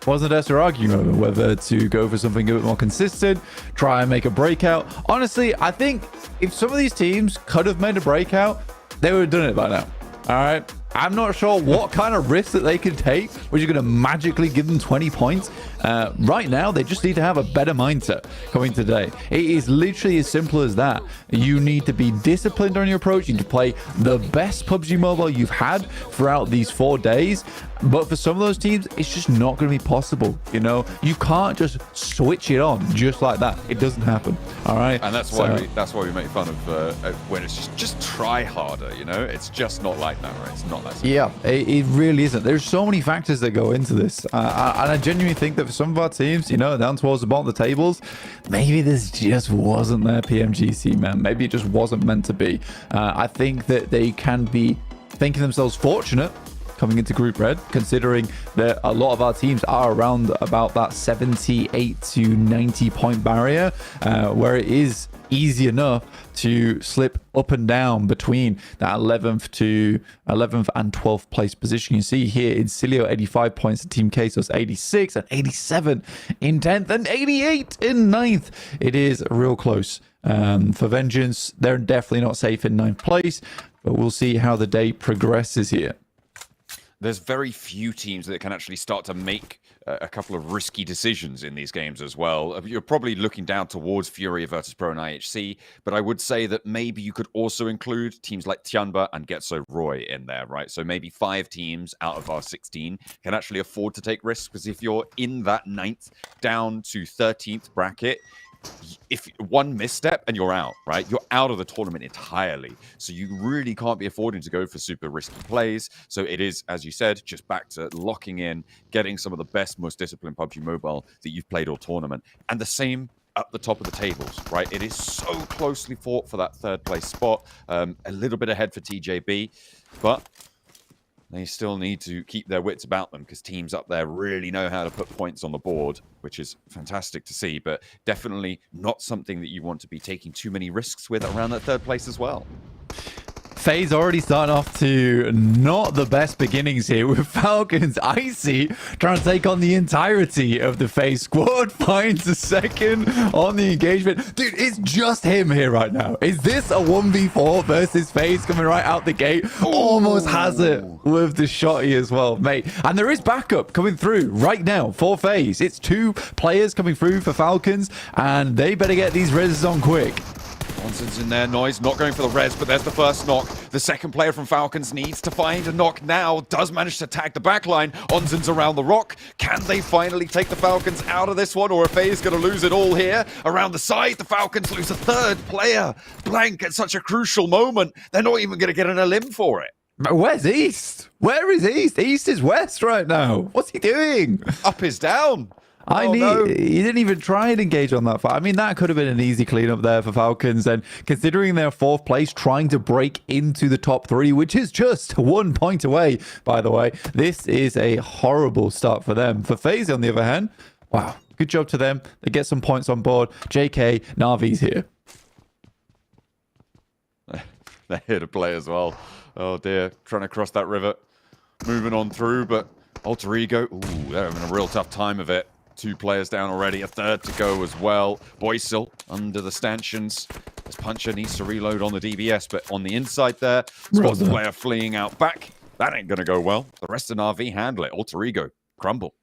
wasn't us arguing over, whether to go for something a bit more consistent, try and make a breakout. Honestly, I think if some of these teams could have made a breakout, they would have done it by now. All right. I'm not sure what kind of risk that they can take, which is going to magically give them 20 points. Right now, they just need to have a better mindset coming today. It is literally as simple as that. You need to be disciplined on your approach. You need to play the best PUBG Mobile you've had throughout these 4 days. But for some of those teams, it's just not going to be possible. You know, you can't just switch it on just like that. It doesn't happen. All right. And that's why we make fun of when it's just try harder. You know, it's just not like that, right? It's not that simple. Yeah, it really isn't. There's so many factors that go into this. And I genuinely think that for some of our teams, you know, down towards the bottom of the tables, maybe this just wasn't their PMGC, man. Maybe it just wasn't meant to be. I think that they can be thinking themselves fortunate coming into Group Red, considering that a lot of our teams are around about that 78 to 90 point barrier, where it is easy enough to slip up and down between that 11th and 12th place position. You see here in Cilio 85 points, Team Quesos 86 and 87 in 10th and 88 in 9th. It is real close. For Vengeance, they're definitely not safe in 9th place, but we'll see how the day progresses here. There's very few teams that can actually start to make a couple of risky decisions in these games as well. You're probably looking down towards Fury, Virtus Pro, and IHC, but I would say that maybe you could also include teams like Tianba and Getso Roy in there, right? So maybe 5 teams out of our 16 can actually afford to take risks, because if you're in that 9th down to 13th bracket, if one misstep and you're out, right? You're out of the tournament entirely. So you really can't be affording to go for super risky plays. So it is, as you said, just back to locking in, getting some of the best, most disciplined PUBG Mobile that you've played all tournament. And the same up the top of the tables, right? It is so closely fought for that 3rd place spot. A little bit ahead for TJB, but they still need to keep their wits about them, because teams up there really know how to put points on the board, which is fantastic to see, but definitely not something that you want to be taking too many risks with around that 3rd place as well. FaZe already starting off to not the best beginnings here, with Falcons Icy trying to take on the entirety of the FaZe squad. Finds a second on the engagement. Dude, it's just him here right now. Is this a 1v4 versus FaZe coming right out the gate? Almost has it with the shotty as well, mate. And there is backup coming through right now for FaZe. It's 2 players coming through for Falcons, and they better get these reses on quick. Johnson's in there, Noise not going for the res, but there's the first knock. The second player from Falcons needs to find a knock now. Does manage to tag the backline. Onzen's around the rock. Can they finally take the Falcons out of this one, or are FaZe going to lose it all here? Around the side, the Falcons lose a 3rd player. Blank at such a crucial moment. They're not even going to get an elim for it. But where's East? Where is East? East is West right now. What's he doing? Up is down. No. He didn't even try and engage on that fight. I mean, that could have been an easy cleanup there for Falcons. And considering their 4th place, trying to break into the top 3, which is just 1 point away, by the way, this is a horrible start for them. For FaZe, on the other hand, wow, good job to them. They get some points on board. JK, Navi's here. They're here to play as well. Oh dear, trying to cross that river. Moving on through, but Alter Ego, they're having a real tough time of it. 2 players down already, a 3rd to go as well. Boysil under the stanchions. As Puncher needs to reload on the DBS, but on the inside there, spots the player fleeing out back. That ain't going to go well. The rest of Na'Vi handle it. Alter Ego, crumble.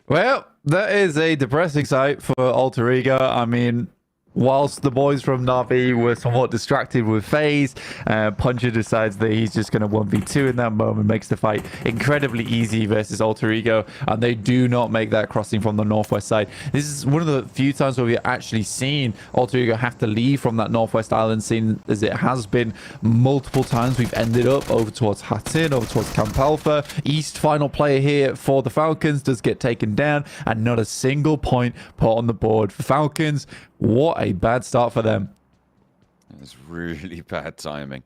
Well, that is a depressing sight for Alter Ego. I mean, whilst the boys from Na'Vi were somewhat distracted with FaZe, Puncher decides that he's just going to 1v2 in that moment, makes the fight incredibly easy versus Alter Ego, and they do not make that crossing from the northwest side. This is one of the few times where we've actually seen Alter Ego have to leave from that northwest island scene, as it has been multiple times. We've ended up over towards Hatin, over towards Camp Alpha. East, final player here for the Falcons, does get taken down, and not a single point put on the board for Falcons. What a bad start for them. It's really bad timing.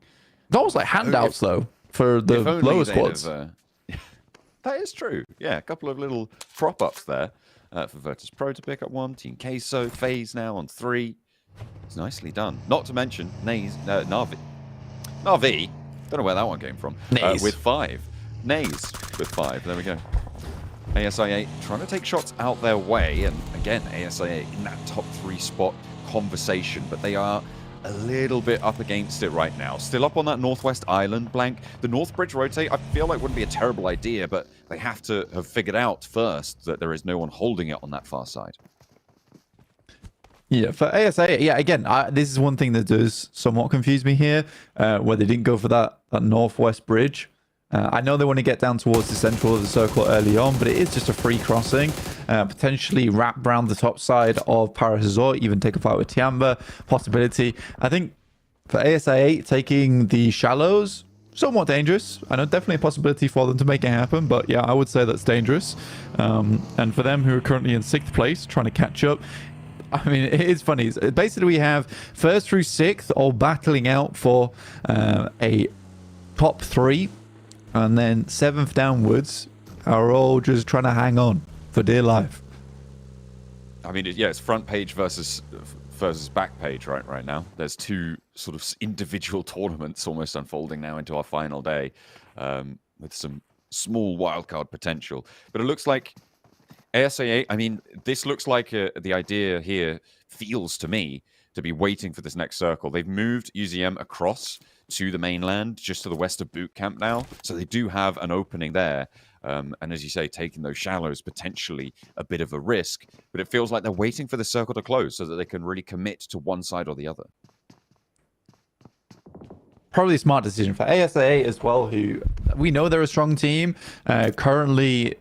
It's almost like handouts, though, for the lower squads. That is true. Yeah, a couple of little prop-ups there for Virtus Pro to pick up 1. Team Queso, FaZe now on 3. It's nicely done. Not to mention Na'Vi. Na'Vi, don't know where that one came from. With 5. Nays with 5. There we go. ASIA trying to take shots out their way, and again, ASIA in that top 3 spot conversation, but they are a little bit up against it right now. Still up on that northwest island, Blank. The North Bridge rotate, I feel like wouldn't be a terrible idea, but they have to have figured out first that there is no one holding it on that far side. Yeah, for ASA, yeah, again, this is one thing that does somewhat confuse me here, where they didn't go for that northwest bridge. I know they want to get down towards the central of the circle early on, but it is just a free crossing. Potentially wrap around the top side of Paris Resort, even take a fight with Tiamba. Possibility. I think for ASA8, taking the shallows, somewhat dangerous. I know definitely a possibility for them to make it happen, but yeah, I would say that's dangerous. And for them who are currently in 6th place, trying to catch up, I mean, it is funny. Basically, we have 1st through 6th all battling out for a top 3, and then 7th downwards are all just trying to hang on for dear life. I mean, yeah, it's front page versus back page right now. There's 2 sort of individual tournaments almost unfolding now into our final day, with some small wildcard potential. But it looks like ASA8, I mean, this looks like the idea here feels to me to be waiting for this next circle. They've moved UZM across to the mainland, just to the west of boot camp now. So they do have an opening there. And as you say, taking those shallows, potentially a bit of a risk. But it feels like they're waiting for the circle to close so that they can really commit to one side or the other. Probably a smart decision for ASA8 as well, who we know they're a strong team. Currently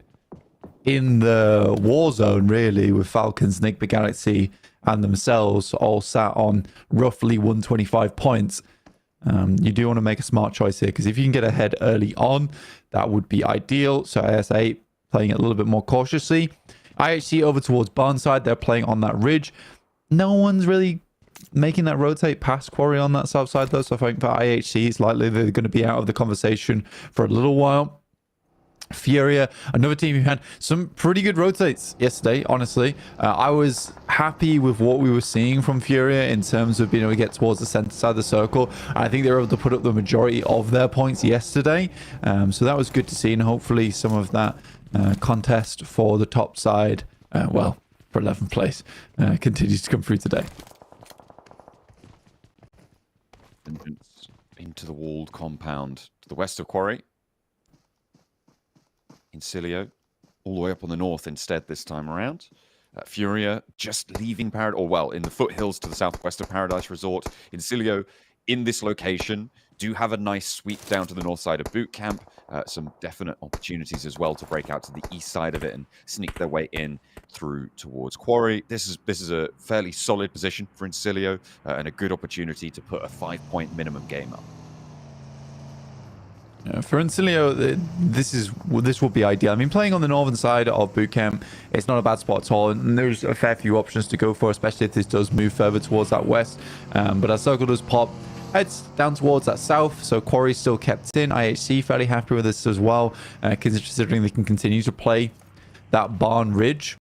in the war zone, really, with Falcons, Nick, Big Galaxy, and themselves all sat on roughly 125 points. You do want to make a smart choice here, because if you can get ahead early on, that would be ideal. So ASA playing it a little bit more cautiously. IHC over towards Barnside, they're playing on that ridge. No one's really making that rotate past Quarry on that south side, though. So I think for IHC, it's likely they're going to be out of the conversation for a little while. Furia, another team who had some pretty good rotates yesterday, honestly. I was happy with what we were seeing from Furia in terms of being able to get towards the center side of the circle. I think they were able to put up the majority of their points yesterday. So that was good to see, and hopefully some of that contest for the top side, well, for 11th place, continues to come through today. Into the walled compound to the west of Quarry. Incilio, all the way up on the north instead this time around. Furia just leaving Paradise, or well, in the foothills to the southwest of Paradise Resort. Incilio in this location do have a nice sweep down to the north side of Boot Camp. Some definite opportunities as well to break out to the east side of it and sneak their way in through towards Quarry. This is a fairly solid position for Incilio and a good opportunity to put a 5-point minimum game up. For Incilio, this will be ideal. I mean, playing on the northern side of Boot Camp, it's not a bad spot at all, and there's a fair few options to go for, especially if this does move further towards that west. But as circle does pop, heads down towards that south, so Quarry still kept in. IHC fairly happy with this as well, considering they can continue to play that barn ridge.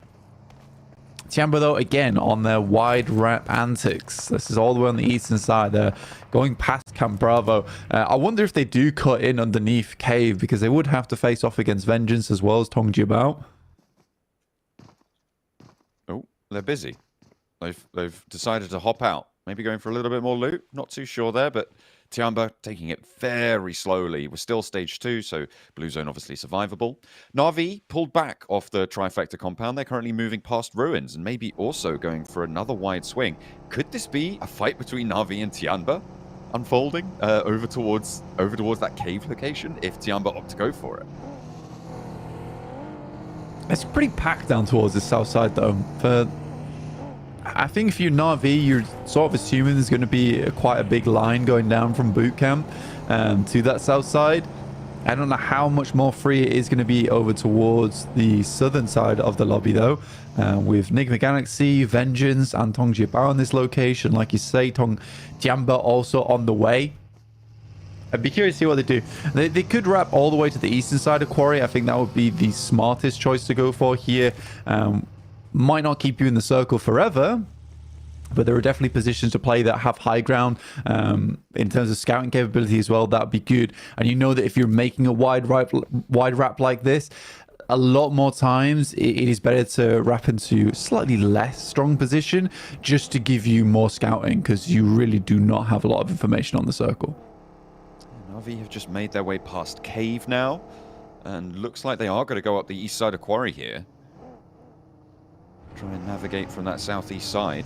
Tiamba, though, again, on their wide wrap antics. This is all the way on the eastern side. They're going past Camp Bravo. I wonder if they do cut in underneath Cave, because they would have to face off against Vengeance as well as Tong Jiabao. Oh, they're busy. They've decided to hop out. Maybe going for a little bit more loot. Not too sure there, but Tiamba taking it very slowly. We're still stage 2, so blue zone obviously survivable. Na'Vi pulled back off the trifecta compound. They're currently moving past ruins and maybe also going for another wide swing. Could this be a fight between Na'Vi and Tiamba unfolding over towards that cave location if Tiamba opt to go for it? It's pretty packed down towards the south side, though. I think if you're Na'Vi, you're sort of assuming there's going to be quite a big line going down from Boot Camp to that south side. I don't know how much more free it is going to be over towards the southern side of the lobby, though, with Nick Galaxy, Vengeance, and Tong Jiabao in this location. Like you say, Tong Jiamba also on the way. I'd be curious to see what they do. They could wrap all the way to the eastern side of Quarry. I think that would be the smartest choice to go for here. Might not keep you in the circle forever, but there are definitely positions to play that have high ground in terms of scouting capability as well. That'd be good. And you know that if you're making a wide wrap like this, a lot more times it is better to wrap into slightly less strong position just to give you more scouting, because you really do not have a lot of information on the circle. Na'Vi have just made their way past Cave now, and looks like they are going to go up the east side of Quarry here. Try and navigate from that southeast side.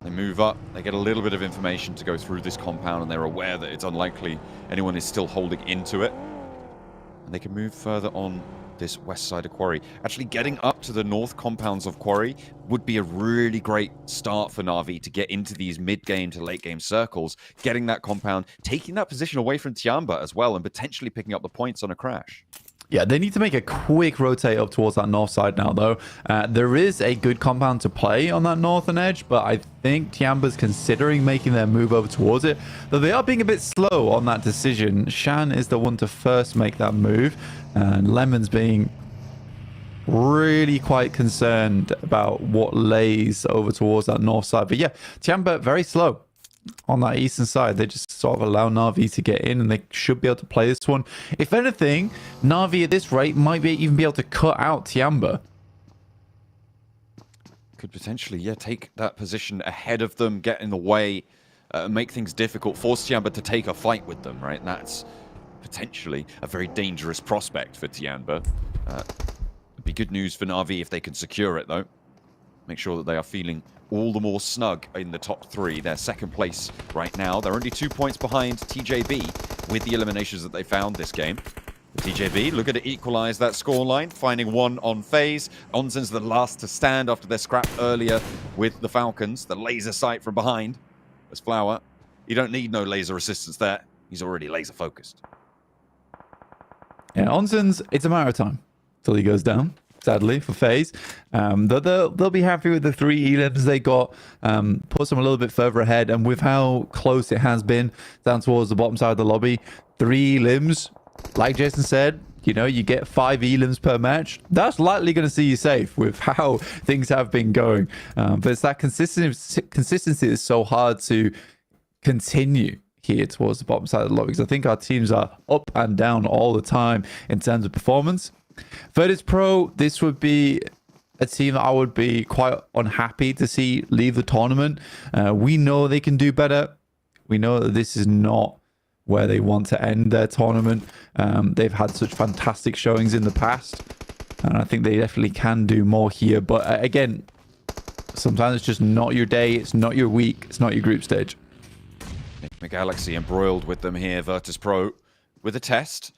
They move up, they get a little bit of information to go through this compound, and they're aware that it's unlikely anyone is still holding into it. and they can move further on this west side of Quarry. Actually, getting up to the north compounds of Quarry would be a really great start for Na'Vi to get into these mid-game to late-game circles, getting that compound, taking that position away from Tiamba as well, and potentially picking up the points on a crash. Yeah, they need to make a quick rotate up towards that north side now, though. There is a good compound to play on that northern edge, but I think Tiamba's considering making their move over towards it. Though they are being a bit slow on that decision. Shan is the one to first make that move, and Lemon's being really quite concerned about what lays over towards that north side. But yeah, Tiamba very slow on that eastern side. They just sort of allow Na'Vi to get in, and they should be able to play this one. If anything, Na'Vi at this rate might even be able to cut out Tiamba. Could potentially, yeah, take that position ahead of them, get in the way, make things difficult, force Tiamba to take a fight with them, right? And that's potentially a very dangerous prospect for Tiamba. It'd be good news for Na'Vi if they can secure it, though. Make sure that they are feeling all the more snug in the top three. They're second place right now. They're only 2 points behind TJB with the eliminations that they found this game. The TJB looking to equalize that scoreline, finding one on phase. Onsen's the last to stand after their scrap earlier with the Falcons. The laser sight from behind. There's Flower. You don't need no laser assistance there. He's already laser focused. Yeah, Onsen's, it's a matter of time till he goes down. Sadly, for FaZe. They'll be happy with the 3 elims they got, puts them a little bit further ahead, and with how close it has been down towards the bottom side of the lobby, 3 elims, like Jason said, you know, you get 5 elims per match. That's likely going to see you safe with how things have been going. But it's that consistency is so hard to continue here towards the bottom side of the lobby, because I think our teams are up and down all the time in terms of performance. Virtus Pro, this would be a team that I would be quite unhappy to see leave the tournament. We know they can do better. We know that this is not where they want to end their tournament. They've had such fantastic showings in the past, and I think they definitely can do more here. But again, sometimes it's just not your day, it's not your week, it's not your group stage. Galaxy embroiled with them here. Virtus Pro with a test.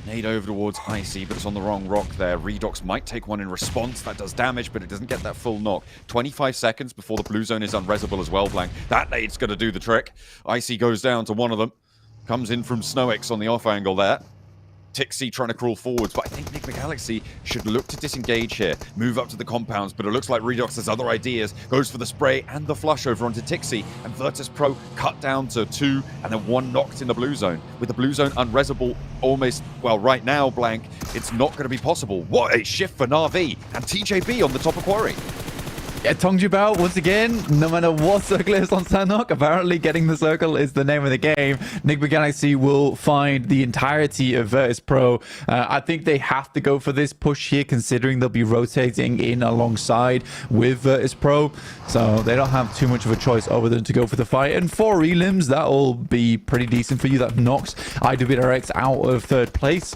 Nade over towards Icy, but it's on the wrong rock there. Redox might take one in response. That does damage, but it doesn't get that full knock. 25 seconds before the blue zone is unresable as well, Blank. That nade's going to do the trick. Icy goes down to one of them. Comes in from SnowX on the off angle there. Tixie trying to crawl forwards, but I think Nick McGalaxy should look to disengage here. Move up to the compounds, but it looks like Redox has other ideas. Goes for the spray and the flush over onto Tixie, and Virtus Pro cut down to 2, and then 1 knocked in the blue zone. With the blue zone unresable almost, well, right now, Blank, it's not going to be possible. What a shift for Na'Vi, and TJB on the top of Quarry. Yeah, Tongjubao, once again, no matter what circle is on Sanhok, apparently getting the circle is the name of the game. Nick Galaxy will find the entirety of Virtus Pro. I think they have to go for this push here, considering they'll be rotating in alongside with Virtus Pro. So they don't have too much of a choice other than to go for the fight. And 4 elims, that'll be pretty decent for you. That knocks IWRX out of 3rd place.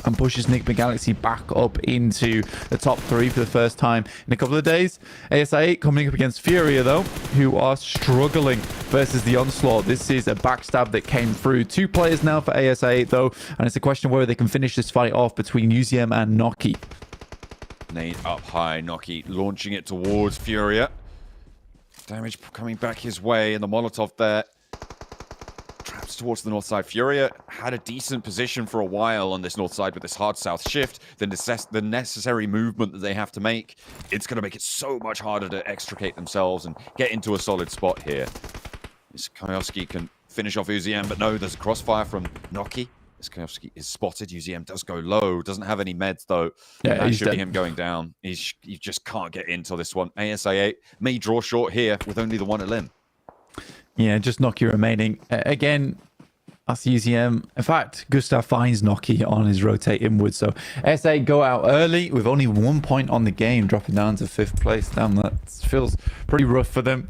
And pushes Nick Galaxy back up into the top 3 for the first time in a couple of days. ASI8 coming up against Furia, though, who are struggling versus the Onslaught. This is a backstab that came through. 2 players now for ASI8, though, and it's a question of whether they can finish this fight off between UZM and Noki. Nade up high, Noki launching it towards Furia. Damage coming back his way, and the Molotov there. Traps towards the north side. Furia had a decent position for a while on this north side with this hard south shift. The necessary movement that they have to make, it's going to make it so much harder to extricate themselves and get into a solid spot here. This Kayowski can finish off UZM, but no, there's a crossfire from Noki. This Kayowski is spotted. UZM does go low. Doesn't have any meds, though. Yeah, that should be him going down. He just can't get into this one. ASI8 may draw short here with only the 1 elim. Yeah, just Noki remaining. Again, that's UZM. In fact, Gustav finds Noki on his rotate inwards. So SA go out early with only 1 point on the game, dropping down to 5th place. Damn, that feels pretty rough for them.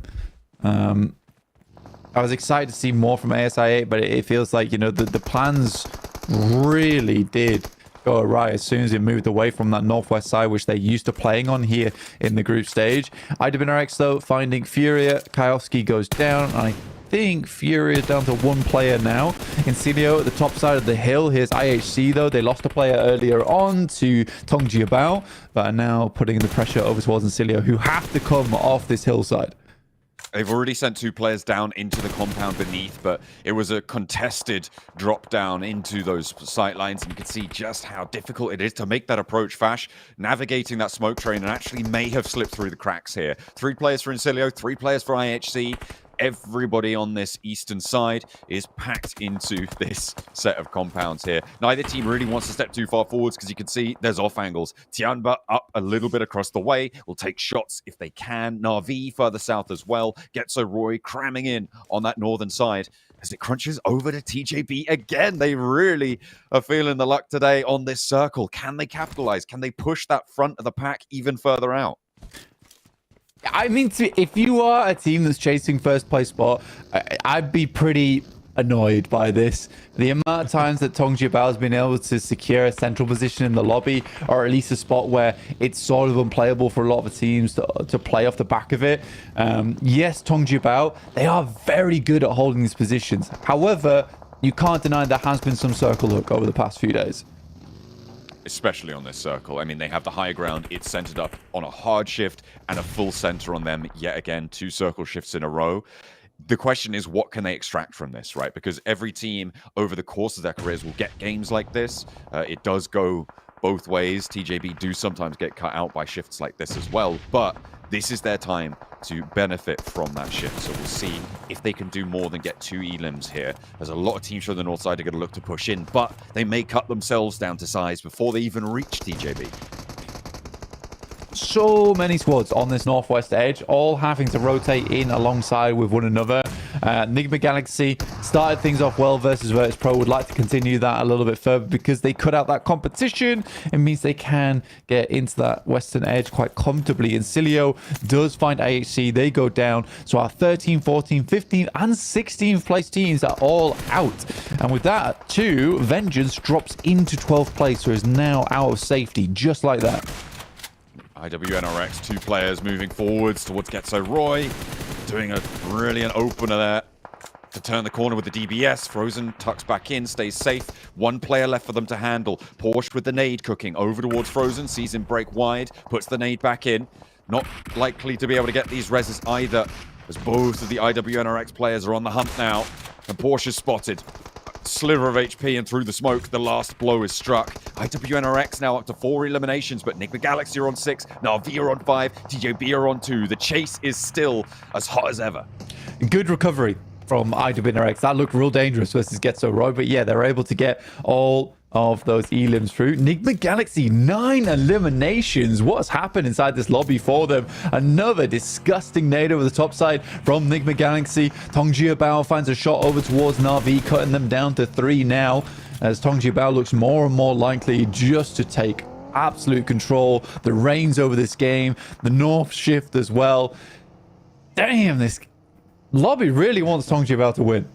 I was excited to see more from ASI8, but it feels like, you know, the plans really did go awry as soon as it moved away from that northwest side, which they're used to playing on here in the group stage. IWRX, though, finding Furia. Kayowski goes down. I think Fury is down to one player now. Incilio at the top side of the hill. Here's IHC though. They lost a player earlier on to Tong Jiabao, but are now putting the pressure over towards Incilio, who have to come off this hillside. They've already sent 2 players down into the compound beneath, but it was a contested drop down into those sight lines, and you can see just how difficult it is to make that approach. Fash navigating that smoke train and actually may have slipped through the cracks here. 3 players for Incilio, 3 players for IHC. Everybody on this eastern side is packed into this set of compounds here. Neither team really wants to step too far forwards because you can see there's off angles. Tianba up a little bit across the way, will take shots if they can. Na'Vi further south as well. Getso Roy cramming in on that northern side as it crunches over to TJB again. They really are feeling the luck today on this circle. Can they capitalize? Can they push that front of the pack even further out? I mean, if you are a team that's chasing first place spot, I'd be pretty annoyed by this. The amount of times that Tong Jiabao has been able to secure a central position in the lobby, or at least a spot where it's sort of unplayable for a lot of the teams to play off the back of it. Yes, Tong Jiabao, they are very good at holding these positions. However, you can't deny there has been some circle luck over the past few days. Especially on this circle. I mean, they have the high ground. It's centered up on a hard shift and a full center on them. Yet again, 2 circle shifts in a row. The question is, what can they extract from this, right? Because every team over the course of their careers will get games like this. It does go both ways. TJB do sometimes get cut out by shifts like this as well. But this is their time to benefit from that shift. So we'll see if they can do more than get 2 elims here. There's a lot of teams from the north side are going to look to push in, but they may cut themselves down to size before they even reach TJB. So many squads on this northwest edge, all having to rotate in alongside with one another. Enigma Galaxy started things off well versus Virtus Pro. Would like to continue that a little bit further because they cut out that competition. It means they can get into that western edge quite comfortably. Incilio does find AHC. They go down. So our 13, 14, 15, and 16th place teams are all out. And with that, too, Vengeance drops into 12th place, so is now out of safety, just like that. IWNRX, 2 players moving forwards towards Getso Roy, doing a brilliant opener there to turn the corner with the DBS. Frozen tucks back in, stays safe. 1 player left for them to handle. Porsche with the nade cooking over towards Frozen, sees him break wide, puts the nade back in. Not likely to be able to get these reses either, as both of the IWNRX players are on the hunt now. And Porsche's spotted. Sliver of HP, and through the smoke, the last blow is struck. IWNRX now up to 4 eliminations, but Enigma Galaxy are on 6, Na'Vi are on 5, TJB are on 2. The chase is still as hot as ever. Good recovery from IWNRX. That looked real dangerous versus Getso Roy, but yeah, they're able to get all of those elims through. Enigma Galaxy, 9 eliminations. What's happened inside this lobby for them? Another disgusting nade over the top side from Enigma Galaxy. Tong Jiabao finds a shot over towards Na'Vi, cutting them down to 3 now, as Tong Jiabao looks more and more likely just to take absolute control, the reins over this game, the north shift as well. Damn, this lobby really wants Tong Jiabao to win.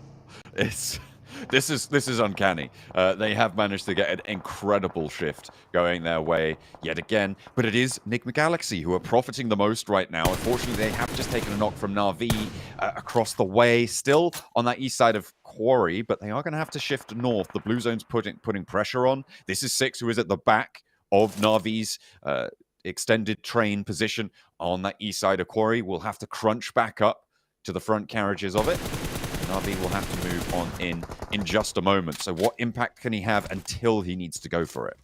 This is uncanny. They have managed to get an incredible shift going their way yet again, but it is Enigma Galaxy who are profiting the most right now. Unfortunately, they have just taken a knock from Na'Vi across the way, still on that east side of Quarry, but they are going to have to shift north. The blue zone's putting pressure on. This is Six, who is at the back of Na'Vi's extended train position on that east side of Quarry. Will have to crunch back up to the front carriages of it. Na'Vi will have to move on in just a moment. So what impact can he have until he needs to go for it?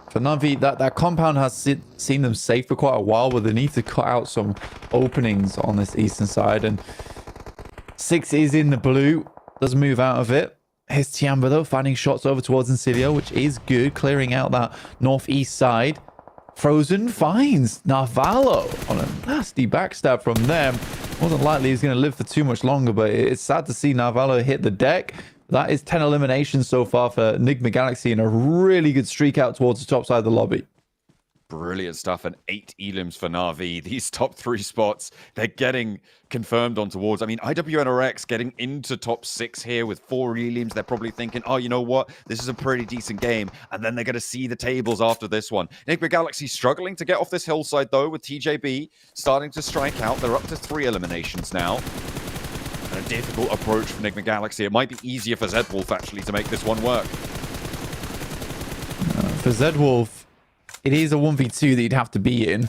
For Na'Vi, that compound has seen them safe for quite a while, but they need to cut out some openings on this eastern side. And Six is in the blue, doesn't move out of it. Here's Tiamba, though, finding shots over towards Incilio, which is good, clearing out that northeast side. Frozen finds Narvalo on a nasty backstab from them. Wasn't likely he's going to live for too much longer, but it's sad to see Narvalo hit the deck. That is 10 eliminations so far for Enigma Galaxy and a really good streak out towards the top side of the lobby. Brilliant stuff, and 8 elims for Na'Vi. These top 3 spots, they're getting confirmed on towards. I mean, IWNRX getting into top 6 here with 4 elims. They're probably thinking, oh, you know what? This is a pretty decent game. And then they're going to see the tables after this one. Enigma Galaxy struggling to get off this hillside, though, with TJB starting to strike out. They're up to 3 eliminations now. And a difficult approach for Enigma Galaxy. It might be easier for Zedwolf, actually, to make this one work. For Zedwolf, it is a 1v2 that you'd have to be in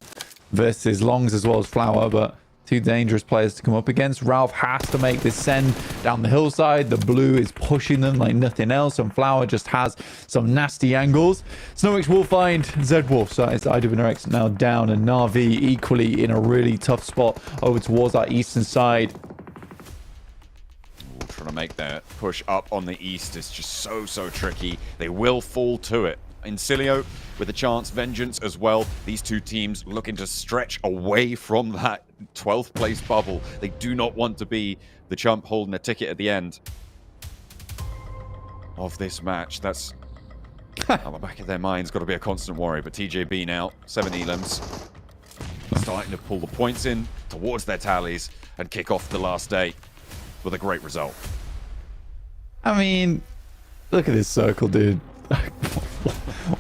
versus Longs as well as Flower, but 2 dangerous players to come up against. Ralph has to make this send down the hillside. The blue is pushing them like nothing else, and Flower just has some nasty angles. Snowix will find Zedwolf, so it's IWNRX now down, and Na'Vi equally in a really tough spot over towards our eastern side. Trying to make that push up on the east is just so tricky. They will fall to it. Incilio with a chance, Vengeance as well. These 2 teams looking to stretch away from that 12th place bubble. They do not want to be the chump holding a ticket at the end of this match. That's on the back of their minds, got to be a constant worry. But TJB now, 7 elims, starting to pull the points in towards their tallies and kick off the last day with a great result. I mean, look at this circle, dude.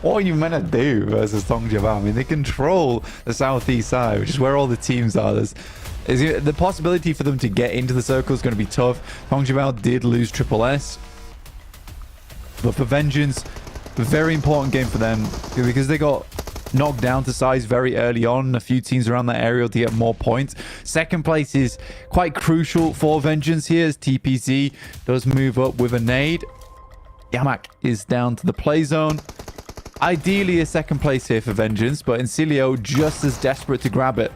What are you meant to do versus Tongjiabao? I mean, they control the southeast side, which is where all the teams are. The possibility for them to get into the circle is going to be tough. Tongjiabao did lose Triple S, but for Vengeance, a very important game for them because they got knocked down to size very early on. A few teams around that area to get more points. Second place is quite crucial for Vengeance here as TPZ does move up with a nade. Yamak is down to the play zone. Ideally a second place here for Vengeance, but Incilio just as desperate to grab it.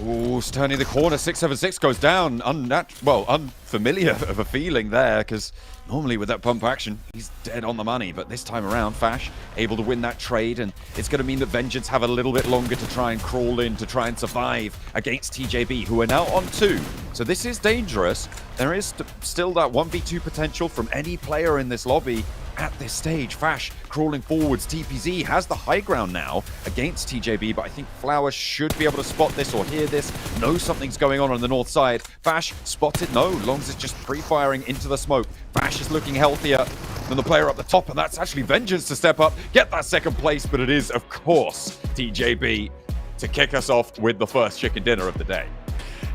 Ooh, turning the corner, 676 goes down. Unfamiliar of a feeling there, because normally with that pump action, he's dead on the money. But this time around, Fash able to win that trade, and it's going to mean that Vengeance have a little bit longer to try and crawl in, to try and survive against TJB, who are now on 2. So this is dangerous. There is still that 1v2 potential from any player in this lobby. At this stage, Fash crawling forwards. TPZ has the high ground now against TJB, but I think Flower should be able to spot this or hear this, know something's going on the north side. Fash spotted, no, Longs is just pre-firing into the smoke. Fash is looking healthier than the player up the top, and that's actually Vengeance to step up, get that second place, but it is, of course, TJB to kick us off with the first chicken dinner of the day.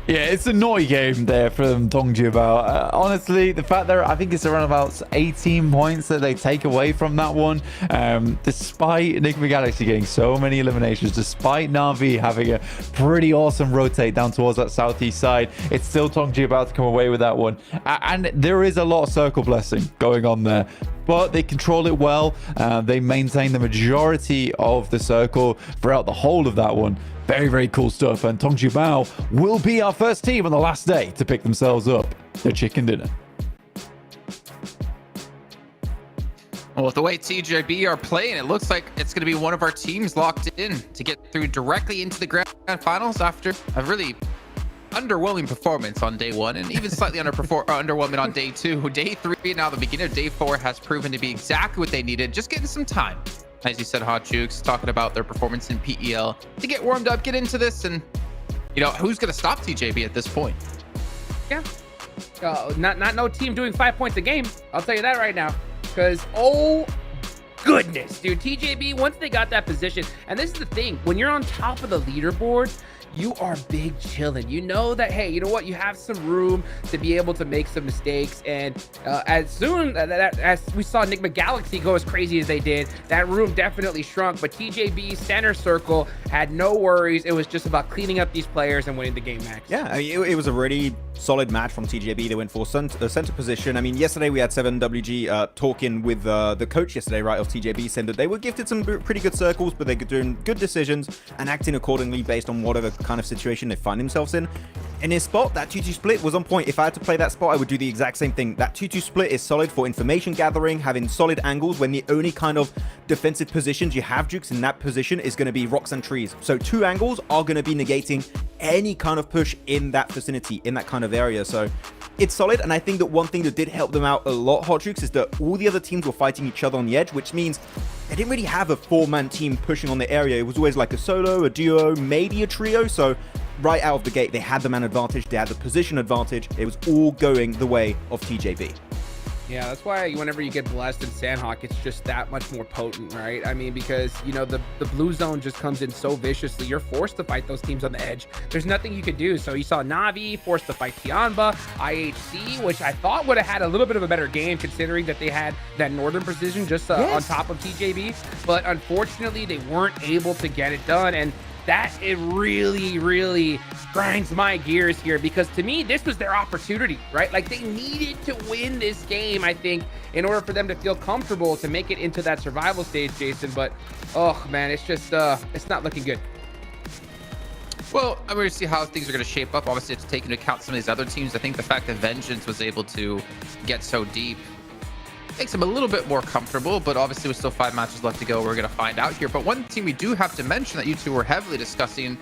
Yeah, it's a naughty game there from Tongjiabao. Honestly, the fact that I think it's around about 18 points that they take away from that one, despite Enigma Galaxy getting so many eliminations, despite Na'Vi having a pretty awesome rotate down towards that southeast side, it's still Tongjiabao to come away with that one. And there is a lot of circle blessing going on there, but they control it well. They maintain the majority of the circle throughout the whole of that one. Very cool stuff, and Tongjiabao will be our first team on the last day to pick themselves up their chicken dinner. Well, with the way TJB are playing, it looks like it's going to be one of our teams locked in to get through directly into the Grand Finals after a really underwhelming performance on day 1 and even slightly underwhelming on day 2. Day 3, now the beginning of day 4 has proven to be exactly what they needed, just getting some time. As you said, Hot Jukes, talking about their performance in PEL to get warmed up, get into this, and you know, who's going to stop TJB at this point? Yeah. Not no team doing 5 points a game. I'll tell you that right now. Because, oh, goodness, dude. TJB, once they got that position, and this is the thing, when you're on top of the leaderboard, you are big chilling. You know that, hey, you know what? You have some room to be able to make some mistakes. And as soon as we saw Enigma Galaxy go as crazy as they did, that room definitely shrunk. But TJB's center circle had no worries. It was just about cleaning up these players and winning the game, Max. Yeah, I mean, it was a really solid match from TJB. They went for center position. I mean, yesterday we had 7WG talking with the coach yesterday, right, of TJB, saying that they were gifted some pretty good circles, but they're doing good decisions and acting accordingly based on whatever kind of situation they find themselves in. In his spot, that 2-2 split was on point. If I had to play that spot, I would do the exact same thing. That 2-2 split is solid for information gathering, having solid angles when the only kind of defensive positions you have, Jukes, in that position is going to be rocks and trees. So 2 angles are going to be negating any kind of push in that vicinity, in that kind of area. So it's solid, and I think that one thing that did help them out a lot, Hot Jukes, is that all the other teams were fighting each other on the edge, which means they didn't really have a 4-man team pushing on the area. It was always like a solo, a duo, maybe a trio. So right out of the gate, they had the man advantage, they had the position advantage. It was all going the way of TJB. Yeah, that's why whenever you get blessed in Sanhok, it's just that much more potent, right? I mean, because, you know, the blue zone just comes in so viciously. You're forced to fight those teams on the edge. There's nothing you could do. So you saw Na'Vi forced to fight Tianba, IHC, which I thought would have had a little bit of a better game considering that they had that northern precision just on top of TJB. But unfortunately, they weren't able to get it done. And that it really grinds my gears here, because to me this was their opportunity, right? Like they needed to win this game, I think, in order for them to feel comfortable to make it into that survival stage, Jason. But oh man, it's just it's not looking good. Well, I'm going to see how things are going to shape up. Obviously, it's taken into account some of these other teams. I think the fact that Vengeance was able to get so deep makes them a little bit more comfortable, but obviously with still 5 matches left to go, we're going to find out here. But one team we do have to mention that you two were heavily discussing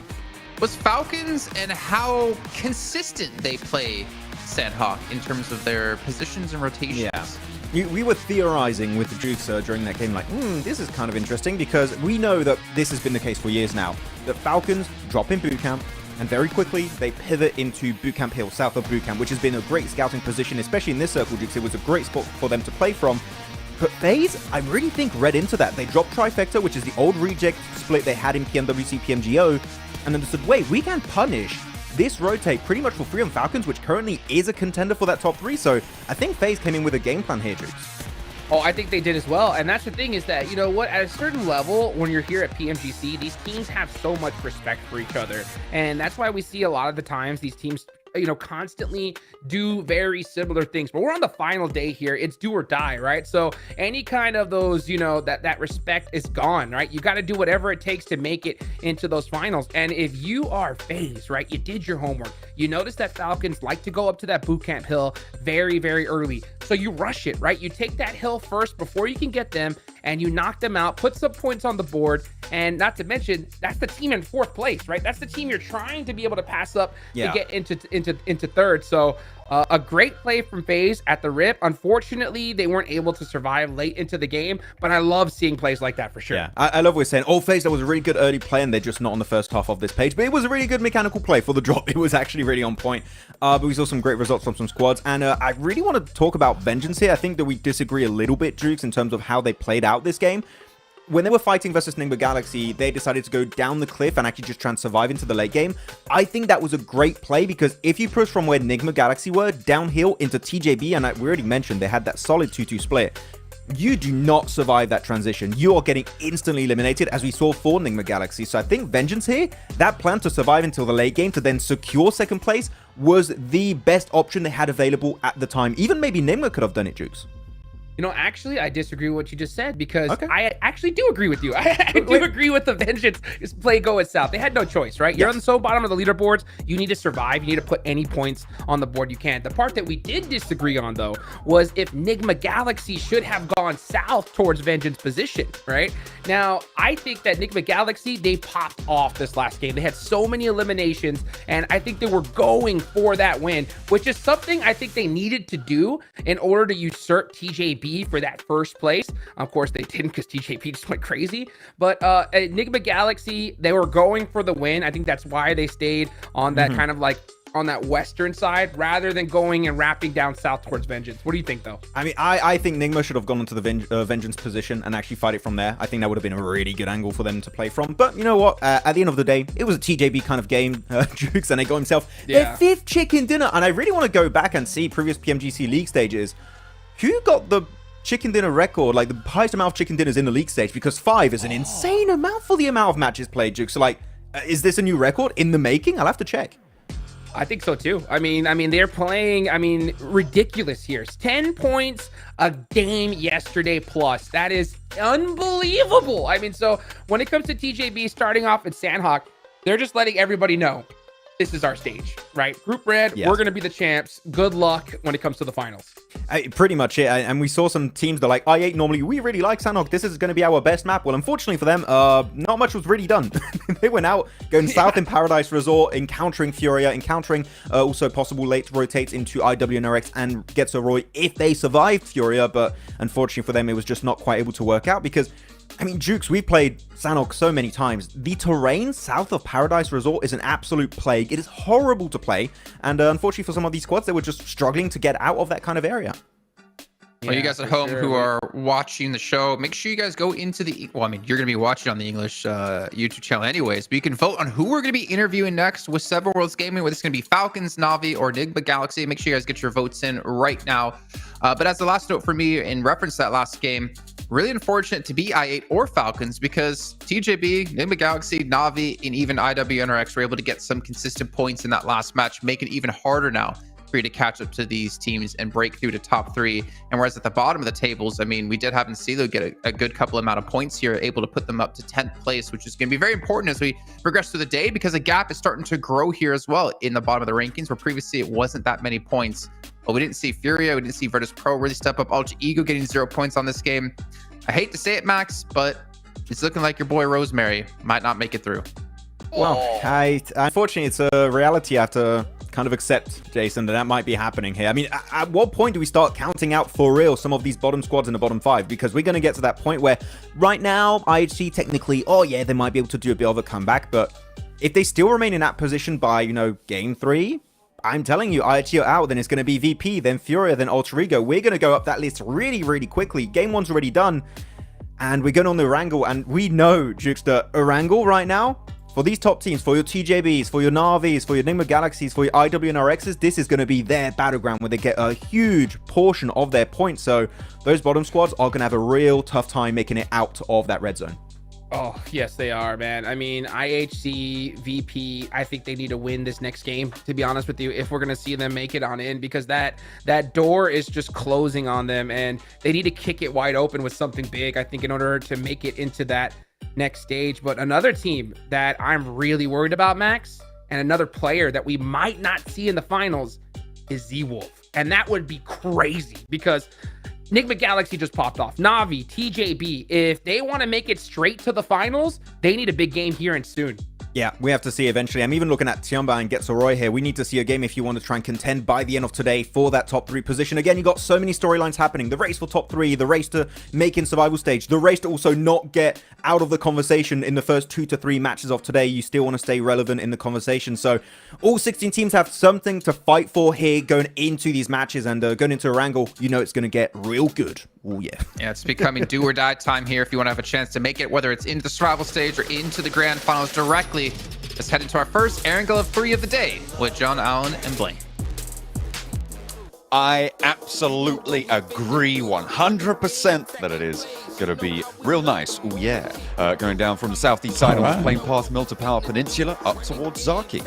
was Falcons and how consistent they play Sanhok in terms of their positions and rotations. Yeah. We were theorizing with the Jukes during that game, like, this is kind of interesting, because we know that this has been the case for years now, that Falcons drop in boot camp, and very quickly they pivot into Bootcamp Hill, south of Bootcamp, which has been a great scouting position, especially in this circle, Jukes. It was a great spot for them to play from. But FaZe, I really think, read into that. They dropped Trifecta, which is the old reject split they had in PMWC PMGO, and then they said, wait, we can punish this rotate pretty much for free on Falcons, which currently is a contender for that top 3. So I think FaZe came in with a game plan here, Jukes. Oh, I think they did as well. And that's the thing, is that, you know what, at a certain level, when you're here at PMGC, these teams have so much respect for each other. And that's why we see a lot of the times these teams, you know, constantly do very similar things. But we're on the final day here. It's do or die, right? So any kind of those, you know, that respect is gone, right? You got to do whatever it takes to make it into those finals. And if you are FaZe, right, you did your homework. You notice that Falcons like to go up to that bootcamp hill very early. So you rush it, right? You take that hill first before you can get them, and you knock them out, put some points on the board. And not to mention, that's the team in 4th place, right? That's the team you're trying to be able to pass up to get into 3rd. So a great play from FaZe at the rip. Unfortunately, they weren't able to survive late into the game, but I love seeing plays like that for sure. Yeah, I love what we're saying. Oh, FaZe, that was a really good early play, and they're just not on the first half of this page, but it was a really good mechanical play for the drop. It was actually really on point. But we saw some great results from some squads, and I really want to talk about Vengeance here. I think that we disagree a little bit, Jukes, in terms of how they played out this game. When they were fighting versus Nigma Galaxy, they decided to go down the cliff and actually just try and survive into the late game. I think that was a great play, because if you push from where Nigma Galaxy were downhill into TJB, and we already mentioned they had that solid 2-2 split, you do not survive that transition. You are getting instantly eliminated, as we saw for Nigma Galaxy. So I think Vengeance here, that plan to survive until the late game to then secure 2nd place was the best option they had available at the time. Even maybe Nigma could have done it, Jukes. You know, actually, I disagree with what you just said, because I actually do agree with you. I do agree with the Vengeance play going south. They had no choice, right? You're on the so bottom of the leaderboards. You need to survive. You need to put any points on the board you can. The part that we did disagree on, though, was if Nigma Galaxy should have gone south towards Vengeance position, right? Now, I think that Nigma Galaxy, they popped off this last game. They had so many eliminations, and I think they were going for that win, which is something I think they needed to do in order to usurp TJB for that 1st place. Of course, they didn't, because TJP just went crazy. But Enigma Galaxy, they were going for the win. I think that's why they stayed on that kind of like on that western side rather than going and wrapping down south towards Vengeance. What do you think, though? I mean, I think Nigma should have gone into the Vengeance position and actually fight it from there. I think that would have been a really good angle for them to play from. But you know what? At the end of the day, it was a TJB kind of game. Jukes, and they got himself their 5th chicken dinner. And I really want to go back and see previous PMGC League stages. Who got the chicken dinner record, like the highest amount of chicken dinners in the league stage? Because 5 is an insane amount for the amount of matches played, Jukes. So like, is this a new record in the making? I'll have to check. I think so too. I mean, they're playing, ridiculous here. 10 points a game yesterday plus. That is unbelievable. I mean, so when it comes to TJB starting off at Sanhok, they're just letting everybody know this is our stage, right? Group Red, we're going to be the champs. Good luck when it comes to the finals. Pretty much it. And we saw some teams that are like, I8 normally, we really like Sanhok. This is going to be our best map. Well, unfortunately for them, not much was really done. They went out, going south in Paradise Resort, encountering Furia, encountering also possible late rotates into IWNRX and Getso Roy if they survived Furia. But unfortunately for them, it was just not quite able to work out, because I mean, Jukes, we've played Sanhok so many times. The terrain south of Paradise Resort is an absolute plague. It is horrible to play. And unfortunately for some of these squads, they were just struggling to get out of that kind of area. Well, you guys at home who are watching the show, make sure you guys go into the, well, I mean, you're going to be watching on the English YouTube channel anyways, but you can vote on who we're going to be interviewing next with Seven Worlds Gaming, whether it's going to be Falcons, Na'Vi, or Enigma Galaxy. Make sure you guys get your votes in right now. But as the last note for me, in reference to that last game, really unfortunate to be I8 or Falcons, because TJB, Enigma Galaxy, Na'Vi, and even IWNRX were able to get some consistent points in that last match, make it even harder now for you to catch up to these teams and break through to top 3. And whereas at the bottom of the tables, I mean, we did have Nsilo get a good couple amount of points here, able to put them up to 10th place, which is going to be very important as we progress through the day, because a gap is starting to grow here as well in the bottom of the rankings, where previously it wasn't that many points. But we didn't see Furia, we didn't see Virtus Pro really step up. Ultra Ego getting 0 points on this game. I hate to say it, Max, but it's looking like your boy Rosemary might not make it through. Well, unfortunately, it's a reality I have to kind of accept, Jason, that might be happening here. I mean, at what point do we start counting out for real some of these bottom squads in the bottom 5? Because we're going to get to that point where right now, IHC technically, oh yeah, they might be able to do a bit of a comeback, but if they still remain in that position by, you know, game 3, I'm telling you, IHC are out, then it's going to be VP, then Furia, then Ultra Ego. We're going to go up that list really, really quickly. Game 1's already done, and we're going on the Erangel, and we know, Jukes, that Erangel right now, for these top teams, for your TJBs, for your Na'Vis, for your Enigma Galaxies, for your IWNRXs, this is going to be their battleground where they get a huge portion of their points. So those bottom squads are going to have a real tough time making it out of that red zone. Oh, yes, they are, man. I mean, IHC, VP, I think they need to win this next game, to be honest with you, if we're going to see them make it on in, because that door is just closing on them, and they need to kick it wide open with something big, I think, in order to make it into that next stage. But another team that I'm really worried about, Max, and another player that we might not see in the finals is Z-Wolf. And that would be crazy, because Enigma Galaxy just popped off. Na'Vi, TJB, if they want to make it straight to the finals, they need a big game here and soon. Yeah, we have to see eventually. I'm even looking at Tiamba and Getsoroy here. We need to see a game if you want to try and contend by the end of today for that top 3 position. Again, you got so many storylines happening. The race for top 3, the race to make in survival stage, the race to also not get out of the conversation in the first 2 to 3 matches of today. You still want to stay relevant in the conversation. So all 16 teams have something to fight for here going into these matches, and going into Erangel, you know it's going to get real good. Oh, yeah. Yeah, it's becoming do or die time here if you want to have a chance to make it, whether it's into the survival stage or into the grand finals directly. Let's head into our first Erangel of 3 of the day with John, Allen, and Blaine. I absolutely agree 100% that it is going to be real nice. Oh, yeah. Going down from the southeast side of the Plain Path, Milta Power Peninsula up towards Zaki.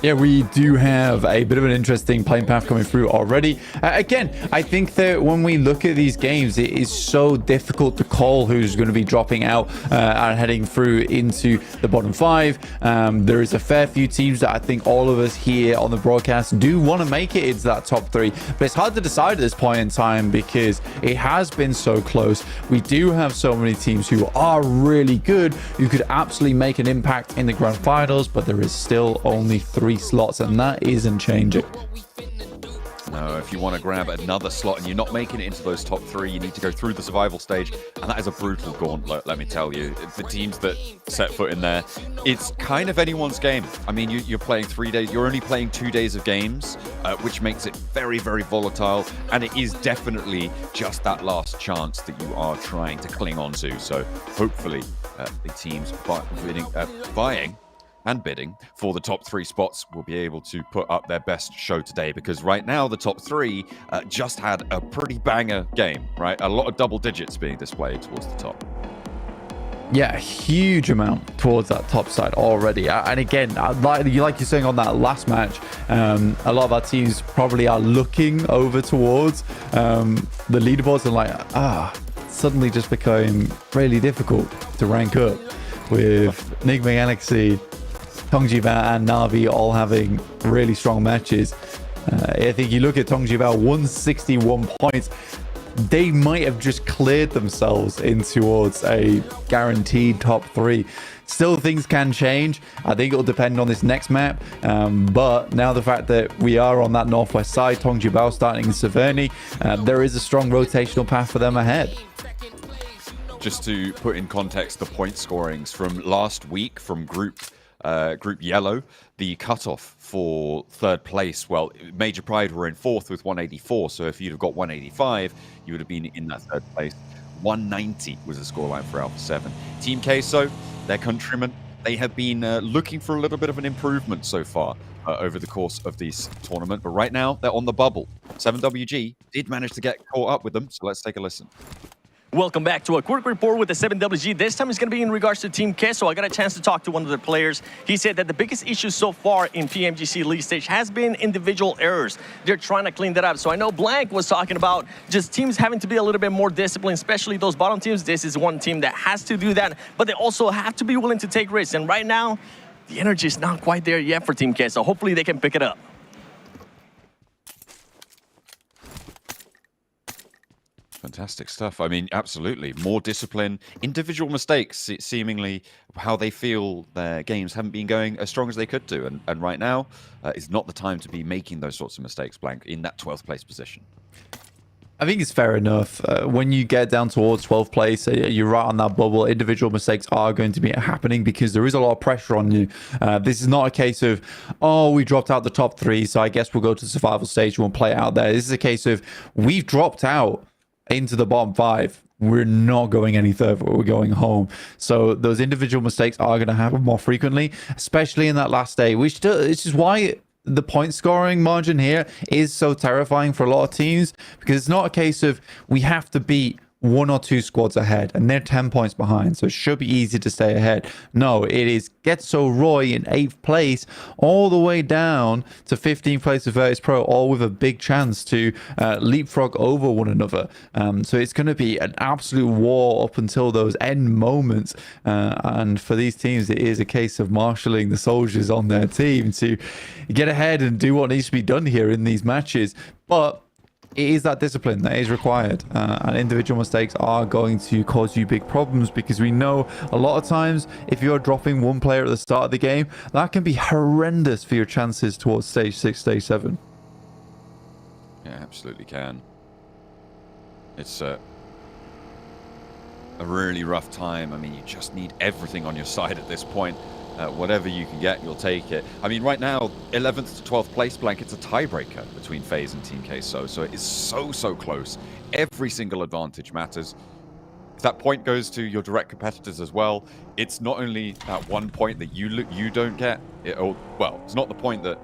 Yeah, we do have a bit of an interesting playing path coming through already. Again, I think that when we look at these games, it is so difficult to call who's going to be dropping out and heading through into the bottom 5. There is a fair few teams that I think all of us here on the broadcast do want to make it into that top 3. But it's hard to decide at this point in time because it has been so close. We do have so many teams who are really good, who could absolutely make an impact in the grand finals, but there is still only 3 slots, and that isn't changing. No, if you want to grab another slot and you're not making it into those top 3, you need to go through the survival stage, and that is a brutal gauntlet, let me tell you. The teams that set foot in there, it's kind of anyone's game. I mean, you're playing 3 days, you're only playing 2 days of games, which makes it very, very volatile, and it is definitely just that last chance that you are trying to cling on to. So hopefully the teams vying and bidding for the top 3 spots will be able to put up their best show today, because right now the top 3 just had a pretty banger game, right? A lot of double digits being displayed towards the top. Yeah, a huge amount towards that top side already. And again, like you're saying on that last match, a lot of our teams probably are looking over towards the leaderboards and like, suddenly just became really difficult to rank up with Enigma Galaxy, Tongjiba and Na'Vi all having really strong matches. I think you look at Tongjiba, 161 points. They might have just cleared themselves in towards a guaranteed top 3. Still, things can change. I think it'll depend on this next map. But now the fact that we are on that northwest side, Tongjiba starting in Severny, there is a strong rotational path for them ahead. just to put in context the point scorings from last week from Group Yellow, the cutoff for third place, well, Major Pride were in fourth with 184, so if you'd have got 185, you would have been in that third place. 190 was the scoreline for Alpha 7. Team Queso, their countrymen, they have been looking for a little bit of an improvement so far over the course of this tournament, but right now they're on the bubble. 7WG did manage to get caught up with them, so let's take a listen. Welcome back to a quick report with the 7WG. This time it's going to be in regards to Team Queso. I got a chance to talk to one of the players. He said that the biggest issue so far in PMGC League stage has been individual errors. They're trying to clean that up. So I know Blank was talking about just teams having to be a little bit more disciplined, especially those bottom teams. This is one team that has to do that, but they also have to be willing to take risks. And right now, the energy is not quite there yet for Team Queso. Hopefully they can pick it up. Fantastic stuff. I mean, absolutely. More discipline, individual mistakes, seemingly how they feel their games haven't been going as strong as they could do. And right now is not the time to be making those sorts of mistakes, Blank, in that 12th place position. I think it's fair enough. When you get down towards 12th place, you're right on that bubble. Individual mistakes are going to be happening because there is a lot of pressure on you. This is not a case of, oh, we dropped out the top 3, so I guess we'll go to the survival stage and we'll play it out there. This is a case of, we've dropped out into the bottom 5. We're not going any further. We're going home. So those individual mistakes are going to happen more frequently, especially in that last day, which is why the point scoring margin here is so terrifying for a lot of teams, because it's not a case of we have to beat 1 or 2 squads ahead and they're 10 points behind, so it should be easy to stay ahead. No, it is Getso Roy in 8th place all the way down to 15th place of Virtus Pro, all with a big chance to leapfrog over one another. So it's going to be an absolute war up until those end moments, and for these teams it is a case of marshalling the soldiers on their team to get ahead and do what needs to be done here in these matches. But it is that discipline that is required, and individual mistakes are going to cause you big problems, because we know a lot of times if you're dropping one player at the start of the game, that can be horrendous for your chances towards stage 6, stage 7. Yeah, absolutely can. It's a really rough time. I mean, you just need everything on your side at this point. Whatever you can get, you'll take it. I mean, right now, 11th to 12th place, Blank, it's a tiebreaker between FaZe and Team Queso, so it is so close. Every single advantage matters. If that point goes to your direct competitors as well, it's not only that 1 point that you don't get, well, it's not the point that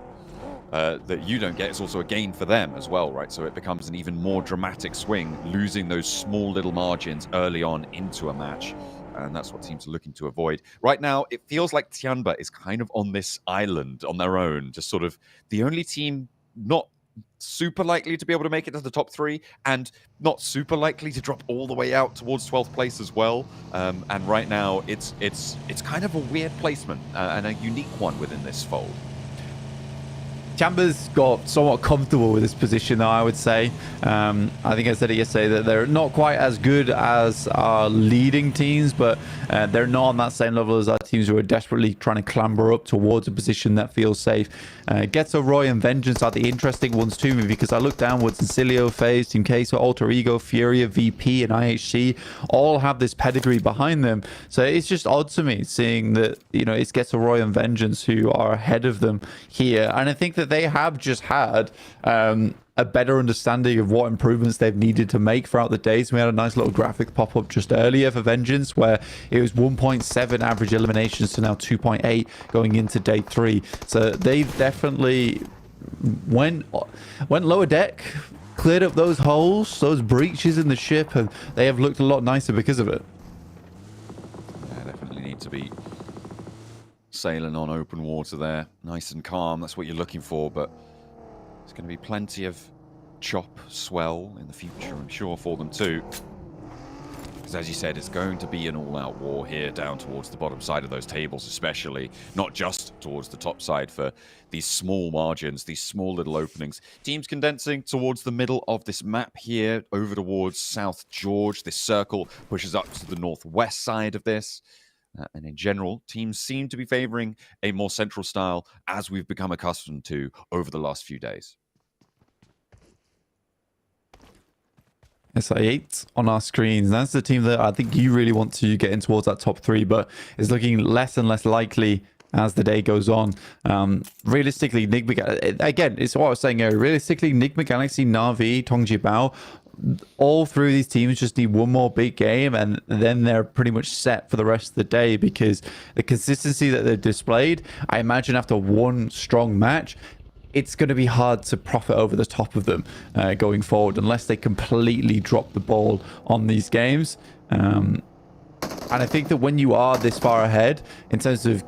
that you don't get, it's also a gain for them as well, right? So it becomes an even more dramatic swing, losing those small little margins early on into a match. And that's what teams are looking to avoid. Right now, it feels like Tianba is kind of on this island on their own, just sort of the only team not super likely to be able to make it to the top 3 and not super likely to drop all the way out towards 12th place as well. And right now, it's kind of a weird placement and a unique one within this fold. Chamber's got somewhat comfortable with this position, though, I would say. I think I said it yesterday that they're not quite as good as our leading teams, but they're not on that same level as our teams who are desperately trying to clamber up towards a position that feels safe. Getso, Roy, and Vengeance are the interesting ones to me, because I look downwards and Cilio, FaZe, Team Queso, Alter Ego, Furia, VP, and IHC all have this pedigree behind them. So it's just odd to me seeing that, you know, it's Getso, Roy, and Vengeance who are ahead of them here. And I think that they have just had a better understanding of what improvements they've needed to make throughout the days. We had a nice little graphic pop up just earlier for Vengeance where it was 1.7 average eliminations to now 2.8 going into day 3. So they've definitely went lower deck, cleared up those holes, those breaches in the ship, and they have looked a lot nicer because of it. Yeah, definitely need to be sailing on open water there, nice and calm. That's what you're looking for, but there's going to be plenty of chop, swell in the future, I'm sure, for them too. Because as you said, it's going to be an all-out war here down towards the bottom side of those tables, especially, not just towards the top side for these small margins, these small little openings. Teams condensing towards the middle of this map here, over towards South George. This circle pushes up to the northwest side of this. And in general, teams seem to be favoring a more central style, as we've become accustomed to over the last few days. SI8 on our screens. That's the team that I think you really want to get in towards that top 3, but it's looking less and less likely as the day goes on. Realistically, again, it's what I was saying earlier. Realistically, Enigma Galaxy, Na'Vi, Tongjibao, all three of these teams just need one more big game, and then they're pretty much set for the rest of the day, because the consistency that they've displayed, I imagine after one strong match, it's going to be hard to profit over the top of them going forward, unless they completely drop the ball on these games. And I think that when you are this far ahead in terms of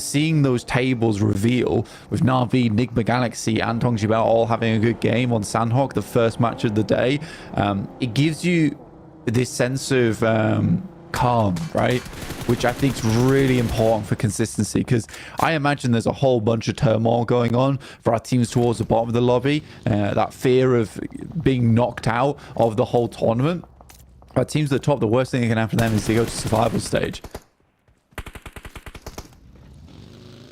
seeing those tables reveal with Na'Vi, Enigma Galaxy, and Tongjibao all having a good game on Sanhok, the first match of the day, it gives you this sense of calm, right? Which I think is really important for consistency, because I imagine there's a whole bunch of turmoil going on for our teams towards the bottom of the lobby. That fear of being knocked out of the whole tournament. Our teams at the top, the worst thing that can happen to them is to go to survival stage.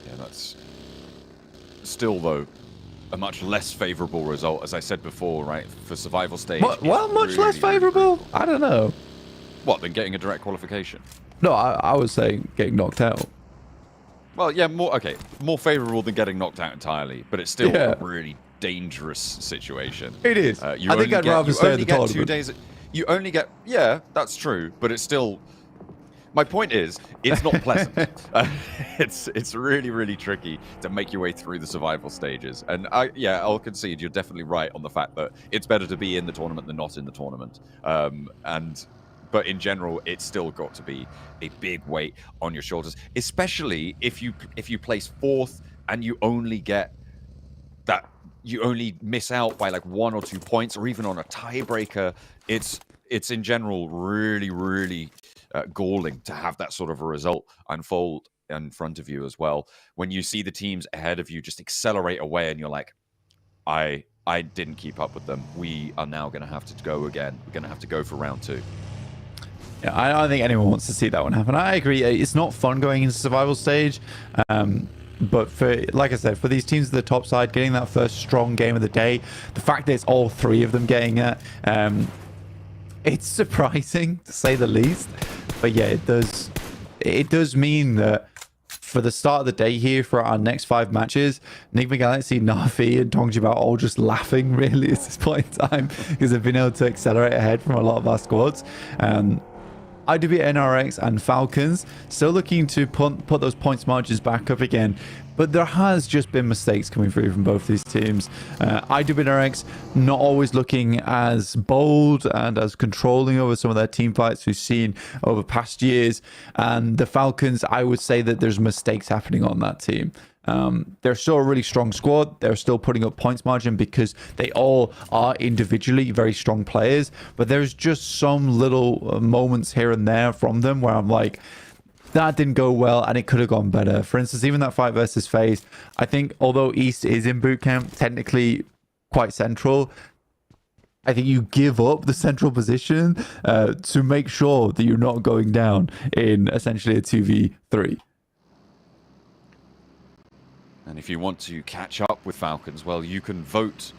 Yeah, that's still, though, a much less favorable result, as I said before, right? For survival stage. Well, much less favorable? I don't know. What, than getting a direct qualification? No, I was saying getting knocked out. Well, yeah, more favorable than getting knocked out entirely, but it's still a really dangerous situation. It is. I think I'd rather stay at the tournament. 2 days. You only get, yeah, that's true, but it's still, my point is, it's not pleasant. It's really, really tricky to make your way through the survival stages. And I'll concede you're definitely right on the fact that it's better to be in the tournament than not in the tournament. But in general, it's still got to be a big weight on your shoulders, especially if you place 4th and you only get that. You only miss out by like 1 or 2 points, or even on a tiebreaker. It's in general really, really galling to have that sort of a result unfold in front of you as well. When you see the teams ahead of you just accelerate away, and you're like, I didn't keep up with them. We are now going to have to go again. We're going to have to go for round 2. Yeah, I don't think anyone wants to see that one happen. I agree. It's not fun going into survival stage. But like I said, for these teams at the top side, getting that first strong game of the day, the fact that it's all 3 of them getting it, it's surprising to say the least. But yeah, it does mean that for the start of the day here, for our next 5 matches, Enigma Galaxy, Na'Vi, and Tongjibao are all just laughing really at this point in time, because they've been able to accelerate ahead from a lot of our squads. IW, NRX, and Falcons still looking to put those points margins back up again, but there has just been mistakes coming through from both these teams. IW, NRX not always looking as bold and as controlling over some of their team fights we've seen over past years, and the Falcons, I would say that there's mistakes happening on that team. They're still a really strong squad. They're still putting up points margin because they all are individually very strong players. But there's just some little moments here and there from them where I'm like, that didn't go well and it could have gone better. For instance, even that fight versus FaZe, I think although East is in boot camp, technically quite central, I think you give up the central position to make sure that you're not going down in essentially a 2v3. And if you want to catch up with Falcons, well, you can vote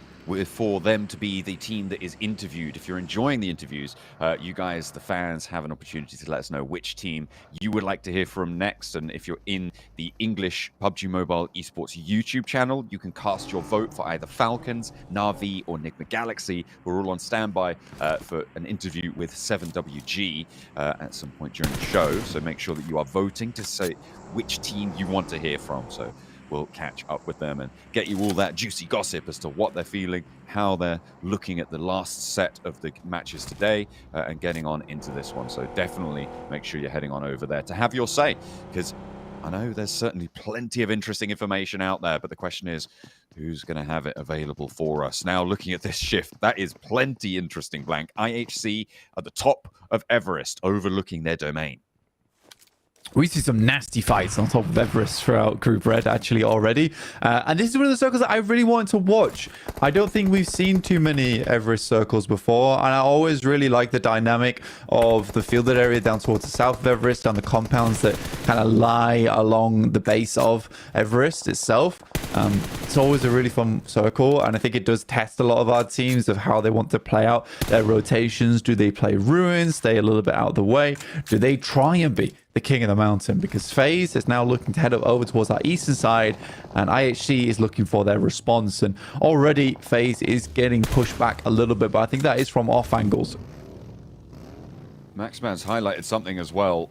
for them to be the team that is interviewed. If you're enjoying the interviews, you guys, the fans, have an opportunity to let us know which team you would like to hear from next. And if you're in the English PUBG Mobile Esports YouTube channel, you can cast your vote for either Falcons, Na'Vi, or Enigma Galaxy. We're all on standby for an interview with 7WG at some point during the show. So make sure that you are voting to say which team you want to hear from. So we'll catch up with them and get you all that juicy gossip as to what they're feeling, how they're looking at the last set of the matches today, and getting on into this one. So definitely make sure you're heading on over there to have your say, because I know there's certainly plenty of interesting information out there, but the question is, who's going to have it available for us? Now, looking at this shift, that is plenty interesting, Blank. IHC at the top of Everest, overlooking their domain. We see some nasty fights on top of Everest throughout Group Red actually already. And this is one of the circles that I really wanted to watch. I don't think we've seen too many Everest circles before. And I always really like the dynamic of the fielded area down towards the south of Everest, down the compounds that kind of lie along the base of Everest itself. It's always a really fun circle, and I think it does test a lot of our teams of how they want to play out their rotations. Do they play Ruins, stay a little bit out of the way? Do they try and be the king of the mountain? Because FaZe is now looking to head up over towards our eastern side, and IHC is looking for their response. And already FaZe is getting pushed back a little bit, but I think that is from off angles. Maxman's highlighted something as well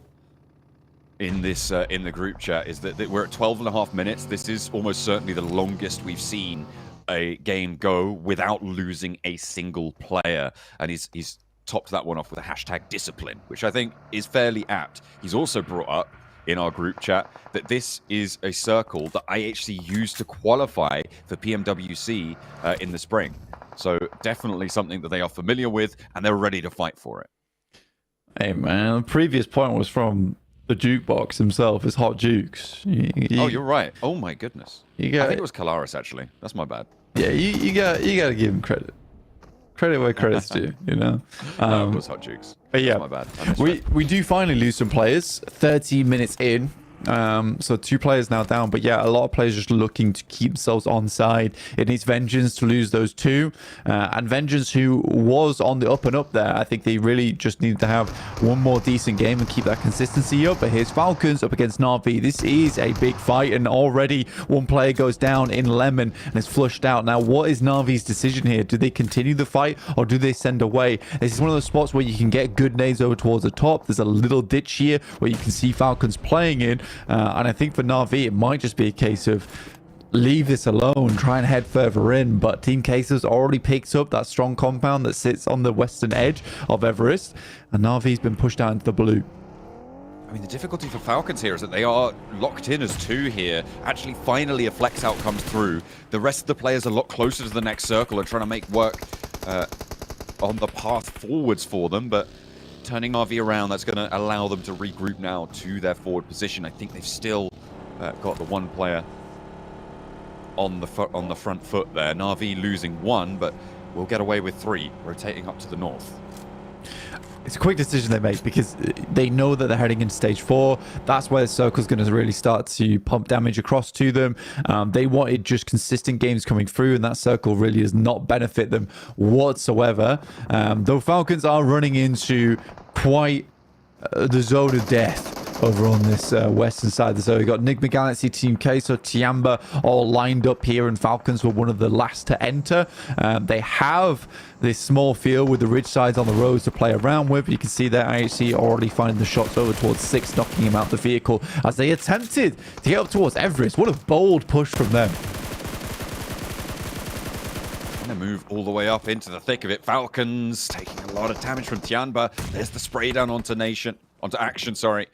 in this in the group chat, is that we're at 12.5 minutes. This is almost certainly the longest we've seen a game go without losing a single player, and he's topped that one off with a hashtag discipline, which I think is fairly apt. He's also brought up in our group chat that this is a circle that IHC used to qualify for PMWC in the spring. So definitely something that they are familiar with, and they're ready to fight for it. Hey man, the previous point was from the jukebox himself. It's Hot Jukes. Oh, you're right. Oh my goodness. I think it was Kalaris actually. That's my bad. Yeah, you got to give him credit. Credit where credit's due, you know. No, it was Hot Jukes. But yeah, that's my bad. we do finally lose some players. 30 minutes in. So 2 players now down, but yeah, a lot of players just looking to keep themselves on side. It needs Vengeance to lose those 2, and Vengeance, who was on the up and up there, I think they really just need to have one more decent game and keep that consistency up. But here's Falcons up against Na'Vi. This is a big fight, and already one player goes down in Lemon and is flushed out. Now, what is Na'Vi's decision here? Do they continue the fight, or do they send away? This is one of those spots where you can get good nades over towards the top. There's a little ditch here where you can see Falcons playing in. And I think for Na'Vi, it might just be a case of leave this alone, try and head further in. But Team Cases already picked up that strong compound that sits on the western edge of Everest, and Na'Vi's been pushed out into the blue. I mean, the difficulty for Falcons here is that they are locked in as 2 here. Actually, finally, a flex out comes through. The rest of the players are a lot closer to the next circle and trying to make work on the path forwards for them, but turning RV around, that's going to allow them to regroup now to their forward position. I think they've still got the 1 player on the front foot there. Na'Vi losing 1, but we'll get away with 3, rotating up to the north. It's a quick decision they make because they know that they're heading into stage 4. That's where the circle's going to really start to pump damage across to them. They wanted just consistent games coming through, and that circle really does not benefit them whatsoever. Though Falcons are running into quite the zone of death over on this western side. So we've got Enigma Galaxy, Team K, so Tiamba all lined up here, and Falcons were one of the last to enter. They have this small field with the ridge sides on the roads to play around with. You can see there IHC already finding the shots over towards 6, knocking him out the vehicle as they attempted to get up towards Everest. What a bold push from them. Move all the way up into the thick of it. Falcons taking a lot of damage from Tianba. There's the spray down onto Action, sorry.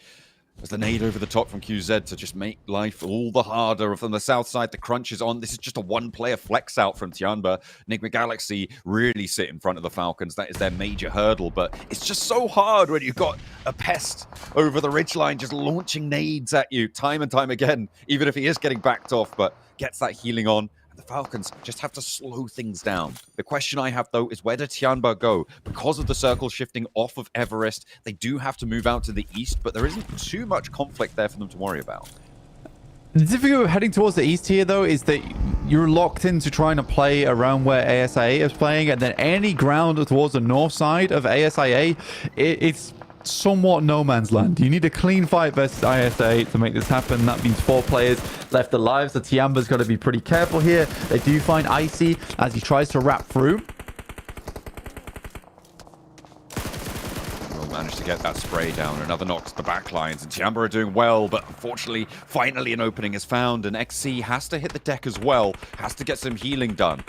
There's the nade over the top from QZ to just make life all the harder. From the south side, the crunch is on. This is just a 1-player flex out from Tianba. Enigma Galaxy really sit in front of the Falcons. That is their major hurdle, but it's just so hard when you've got a pest over the ridgeline just launching nades at you time and time again, even if he is getting backed off, but gets that healing on. The Falcons just have to slow things down. The question I have, though, is where did Tianba go? Because of the circle shifting off of Everest, they do have to move out to the east, but there isn't too much conflict there for them to worry about. The difficulty of heading towards the east here, though, is that you're locked into trying to play around where ASIA is playing, and then any ground towards the north side of ASIA, it's somewhat no man's land. You need a clean fight versus ISA to make this happen. That means 4 players left alive, so Tiamba's got to be pretty careful here. They do find Icy as he tries to wrap through. Will manage to get that spray down. Another knock to the back lines, and Tiamba are doing well, but unfortunately, finally an opening is found, and XC has to hit the deck as well, has to get some healing done.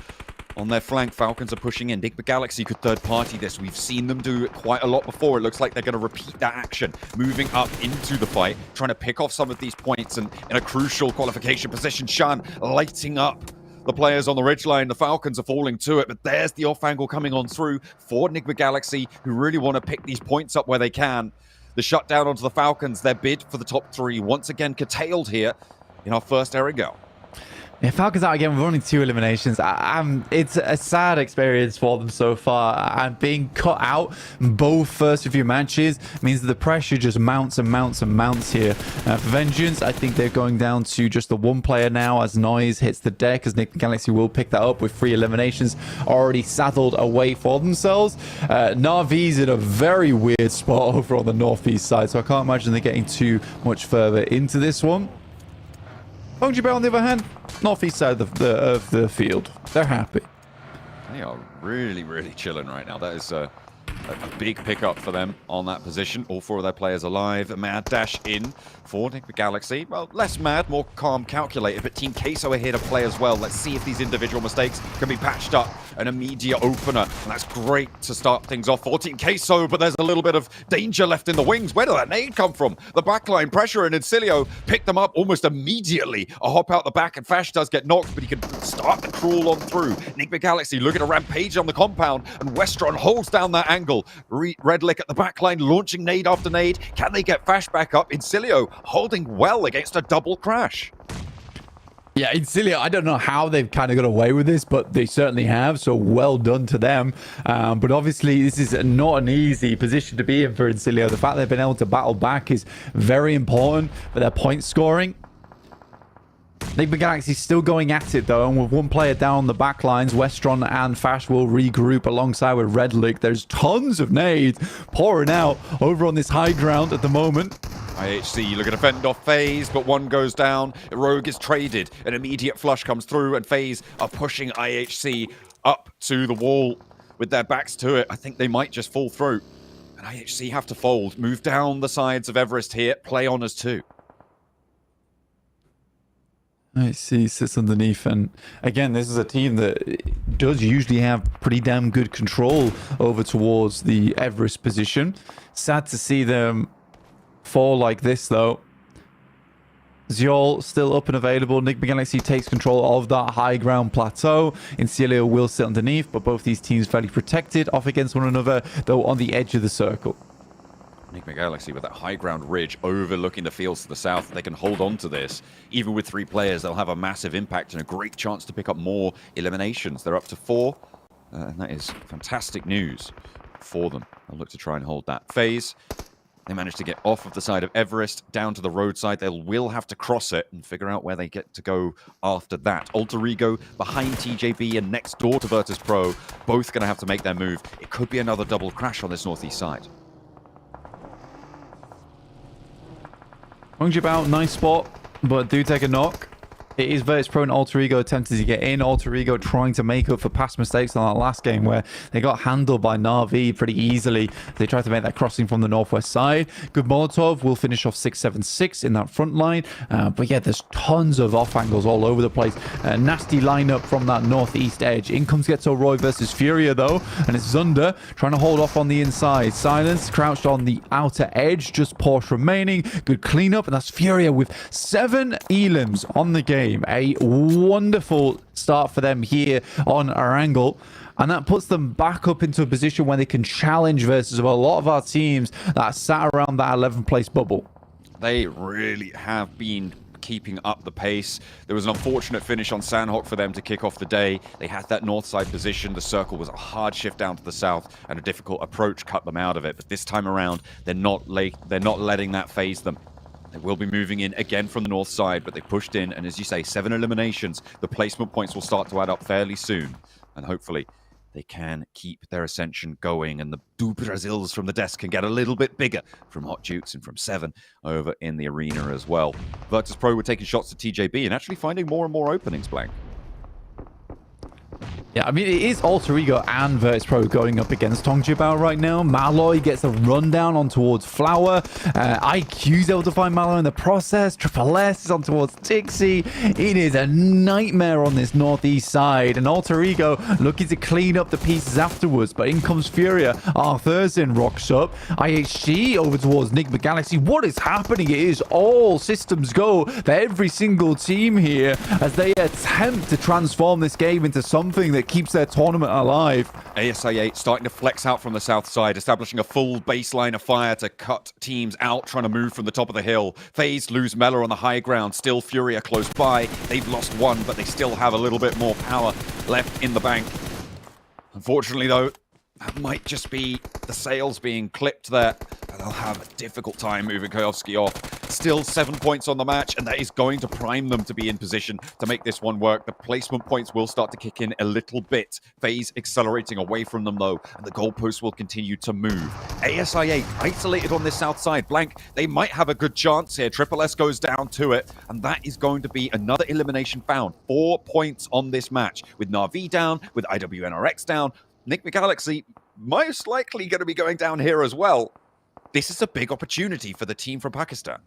On their flank, Falcons are pushing in. Enigma Galaxy could third-party this. We've seen them do it quite a lot before. It looks like they're going to repeat that action, moving up into the fight, trying to pick off some of these points, and in a crucial qualification position, Shan lighting up the players on the ridgeline. The Falcons are falling to it, but there's the off-angle coming on through for Enigma Galaxy, who really want to pick these points up where they can. The shutdown onto the Falcons, their bid for the top 3, once again curtailed here in our first Erangel. Yeah, Falcons out again with only 2 eliminations. It's a sad experience for them so far, and being cut out both first few matches means that the pressure just mounts and mounts and mounts here. For Vengeance, I think they're going down to just the 1 player now as Noise hits the deck, as Nick Galaxy will pick that up with 3 eliminations already saddled away for themselves. Na'Vi's in a very weird spot over on the northeast side, so I can't imagine they're getting too much further into this one. PUBGMOBILE, on the other hand, northeast side of the field. They're happy. They are really, really chilling right now. That is a big pickup for them on that position. All 4 of their players alive. A mad dash in for Nick Galaxy. Well, less mad, more calm, calculated, but Team Queso are here to play as well. Let's see if these individual mistakes can be patched up. An immediate opener, and that's great to start things off for Team Queso, but there's a little bit of danger left in the wings. Where did that nade come from? The backline pressure, and Incilio picked them up almost immediately. A hop out the back, and Fash does get knocked, but he can start the crawl on through. Nick Galaxy looking to rampage on the compound, and Westron holds down that angle. Redlick at the backline, launching nade after nade. Can they get Fash back up? Incilio holding well against a double crash. Yeah, Incilio, I don't know how they've kind of got away with this, but they certainly have, so well done to them. But obviously, this is not an easy position to be in for Incilio. The fact they've been able to battle back is very important for their point scoring. Nick Galaxy still going at it, though, and with 1 player down the back lines, Westron and Fash will regroup alongside with Redlick. There's tons of nades pouring out over on this high ground at the moment. IHC looking to fend off FaZe, but 1 goes down. Rogue is traded. An immediate flush comes through, and FaZe are pushing IHC up to the wall with their backs to it. I think they might just fall through. And IHC have to fold, move down the sides of Everest here, play on as 2. I see, sits underneath, and again, this is a team that does usually have pretty damn good control over towards the Everest position. Sad to see them fall like this, though. Ziol still up and available. Nick Galaxy takes control of that high ground plateau. Incilio will sit underneath, but both these teams fairly protected off against one another, though on the edge of the circle. Nick Galaxy with that high ground ridge overlooking the fields to the south. They can hold on to this. Even with 3 players, they'll have a massive impact and a great chance to pick up more eliminations. They're up to 4, and that is fantastic news for them. They'll look to try and hold that. FaZe, they managed to get off of the side of Everest down to the roadside. They will have to cross it and figure out where they get to go after that. Alter Ego behind TJB and next door to Virtus Pro, both going to have to make their move. It could be another double crash on this northeast side. PUBGMOBILE, nice spot, but do take a knock. It is Virtus Pro and Alter Ego attempting to get in. Alter Ego trying to make up for past mistakes on that last game where they got handled by Na'Vi pretty easily. They tried to make that crossing from the northwest side. Good Molotov will finish off 6-7-6 in that front line. But yeah, there's tons of off angles all over the place. Nasty lineup from that northeast edge. In comes Ghetto Roy versus Furia, though, and it's Zunder trying to hold off on the inside. Silence crouched on the outer edge, just Porsche remaining. Good cleanup, and that's Furia with 7 elims on the game. A wonderful start for them here on Erangel, and that puts them back up into a position where they can challenge versus a lot of our teams that sat around that 11th place bubble. They really have been keeping up the pace. There was an unfortunate finish on Sanhok for them to kick off the day. They had that north side position. The circle was a hard shift down to the south, and a difficult approach cut them out of it. But this time around, they're not letting that phase them. They will be moving in again from the north side, but they pushed in, and as you say, 7 eliminations. The placement points will start to add up fairly soon, and hopefully they can keep their ascension going, and the do Brazils from the desk can get a little bit bigger from Hot Jukes and from 7 over in the arena as well. Virtus Pro were taking shots at TJB and actually finding more and more openings, Blank. Yeah, I mean, it is Alter Ego and Virtus Pro going up against PUBGMOBILE right now. Malloy gets a rundown on towards Flower. IQ's able to find Malloy in the process. Triple S is on towards Dixie. It is a nightmare on this northeast side. And Alter Ego looking to clean up the pieces afterwards. But in comes Furia. Arthurson rocks up. IHG over towards Nick Galaxy. What is happening? It is all systems go for every single team here as they attempt to transform this game into something that that keeps their tournament alive. ASI8 starting to flex out from the south side, establishing a full baseline of fire to cut teams out, trying to move from the top of the hill. FaZe lose Mela on the high ground, still Furia close by. They've lost one, but they still have a little bit more power left in the bank. Unfortunately, though, that might just be the sails being clipped there. They'll have a difficult time moving Koyovsky off. Still 7 points on the match, and that is going to prime them to be in position to make this one work. The placement points will start to kick in a little bit. FaZe accelerating away from them, though, and the goalposts will continue to move. ASI8 isolated on this south side. Blank, they might have a good chance here. Triple S goes down to it, and that is going to be another elimination found. 4 points on this match, with Na'Vi down, with IWNRX down. Nick McGalaxy most likely going to be going down here as well. This is a big opportunity for the team from Pakistan.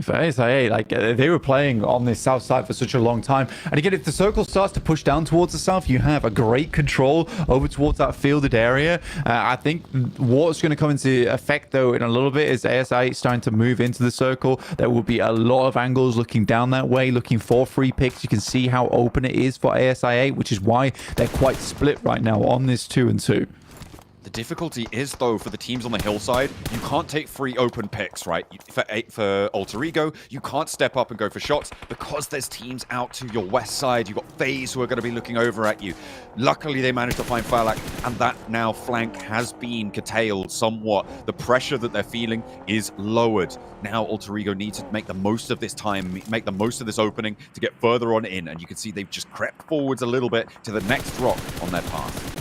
For ASIA, like they were playing on this south side for such a long time, and again, if the circle starts to push down towards the south, you have a great control over towards that fielded area. I think what's going to come into effect though in a little bit is ASIA starting to move into the circle. There will be a lot of angles looking down that way, looking for free picks. You can see how open it is for ASIA, which is why they're quite split right now on this 2-2. The difficulty is, though, for the teams on the hillside, you can't take free open picks, right? For Alter Ego, you can't step up and go for shots because there's teams out to your west side. You've got FaZe who are going to be looking over at you. Luckily, they managed to find Falak, and that now flank has been curtailed somewhat. The pressure that they're feeling is lowered. Now, Alter Ego needs to make the most of this time, make the most of this opening to get further on in, and you can see they've just crept forwards a little bit to the next rock on their path.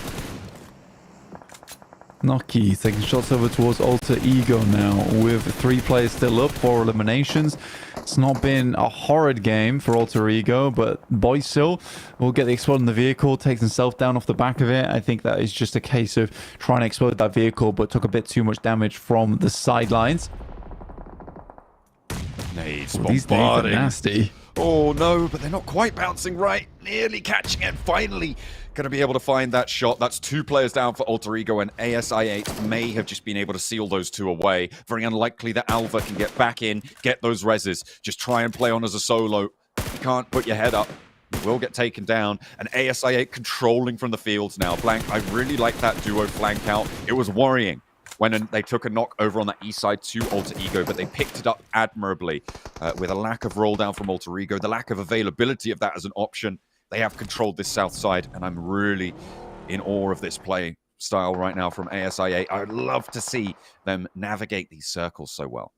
Noki taking shots over towards Alter Ego now with 3 players still up, 4 eliminations. It's not been a horrid game for Alter Ego, but Boysil will get the explode in the vehicle, takes himself down off the back of it. I think that is just a case of trying to explode that vehicle, but took a bit too much damage from the sidelines. Nades, these nades are nasty. Oh no, but they're not quite bouncing right. Nearly catching it. Finally going to be able to find that shot. That's 2 players down for Alter Ego, and ASI8 may have just been able to seal those 2 away. Very unlikely that Alva can get back in, get those reses. Just try and play on as a solo. You can't put your head up. You will get taken down. And ASI8 controlling from the fields now. Blank, I really like that duo flank out. It was worrying when they took a knock over on the east side to Alter Ego, but they picked it up admirably with a lack of roll down from Alter Ego, the lack of availability of that as an option. They have controlled this south side, and I'm really in awe of this play style right now from ASI8. I would love to see them navigate these circles so well.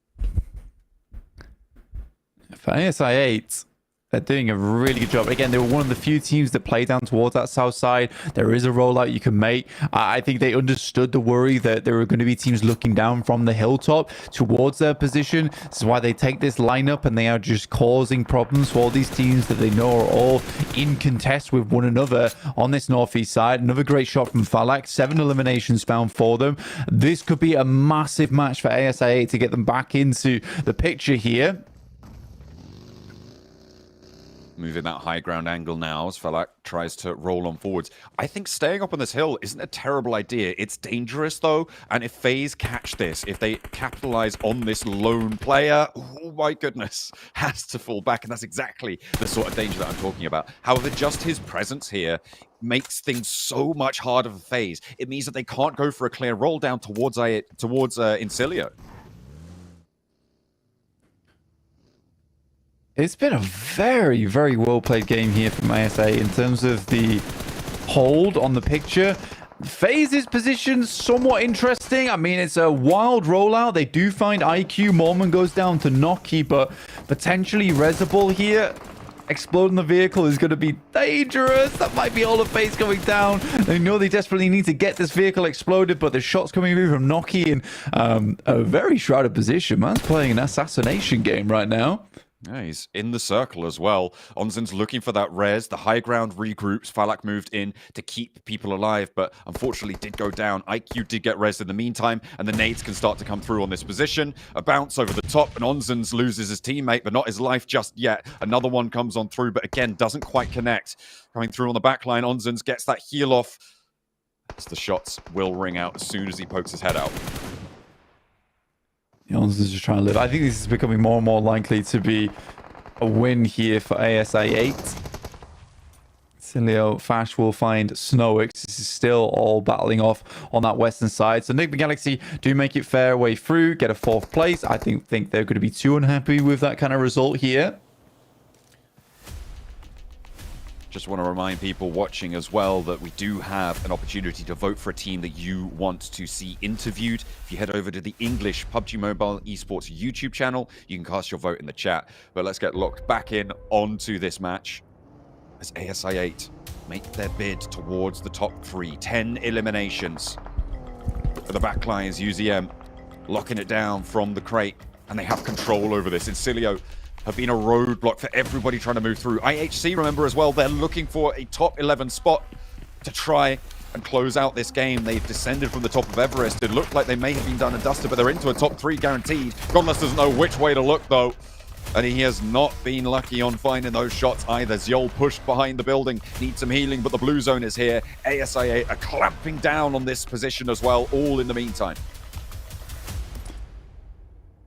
For ASI8, they're doing a really good job. Again, they were one of the few teams that play down towards that south side. There is a rollout you can make. I think they understood the worry that there were going to be teams looking down from the hilltop towards their position. This is why they take this lineup, and they are just causing problems for all these teams that they know are all in contest with one another on this northeast side. Another great shot from Falak. 7 eliminations found for them. This could be a massive match for ASIA to get them back into the picture here. Moving that high ground angle now as Falak tries to roll on forwards. I think staying up on this hill isn't a terrible idea. It's dangerous, though, and if FaZe catch this, if they capitalize on this lone player, oh my goodness, has to fall back, and that's exactly the sort of danger that I'm talking about. However, just his presence here makes things so much harder for FaZe. It means that they can't go for a clear roll down towards Incilio. It's been a very, very well-played game here from ASA in terms of the hold on the picture. FaZe's position somewhat interesting. I mean, it's a wild rollout. They do find IQ. Mormon goes down to Noki, but potentially Resable here. Exploding the vehicle is going to be dangerous. That might be all of FaZe going down. They know they desperately need to get this vehicle exploded, but the shots coming through from Noki in a very shrouded position. Man's playing an assassination game right now. Yeah, he's in the circle as well. Onzin's looking for that res. The high ground regroups. Falak moved in to keep people alive, but unfortunately did go down. IQ did get res in the meantime, and the nades can start to come through on this position. A bounce over the top, and Onzin's loses his teammate, but not his life just yet. Another one comes on through, but again, doesn't quite connect. Coming through on the back line, Onzin's gets that heal off. As the shots will ring out as soon as he pokes his head out. Onzin's just trying to live. I think this is becoming more and more likely to be a win here for ASA8. Sileo, Fash will find Snowix. This is still all battling off on that western side. So Nick Galaxy do make it fair way through, get a 4th place. I think they're going to be too unhappy with that kind of result here. Just want to remind people watching as well that we do have an opportunity to vote for a team that you want to see interviewed. If you head over to the English PUBG Mobile Esports YouTube channel, you can cast your vote in the chat. But let's get locked back in onto this match as ASI8 make their bid towards the top 3. 10 eliminations. For the back line is UZM locking it down from the crate, and they have control over this. Incilio have been a roadblock for everybody trying to move through. IHC, remember as well, they're looking for a top 11 spot to try and close out this game. They've descended from the top of Everest. It looked like they may have been done and dusted, but they're into a top 3 guaranteed. Godless doesn't know which way to look though, and he has not been lucky on finding those shots either. Zjol pushed behind the building, needs some healing, but the blue zone is here. ASI8 are clamping down on this position as well, all in the meantime.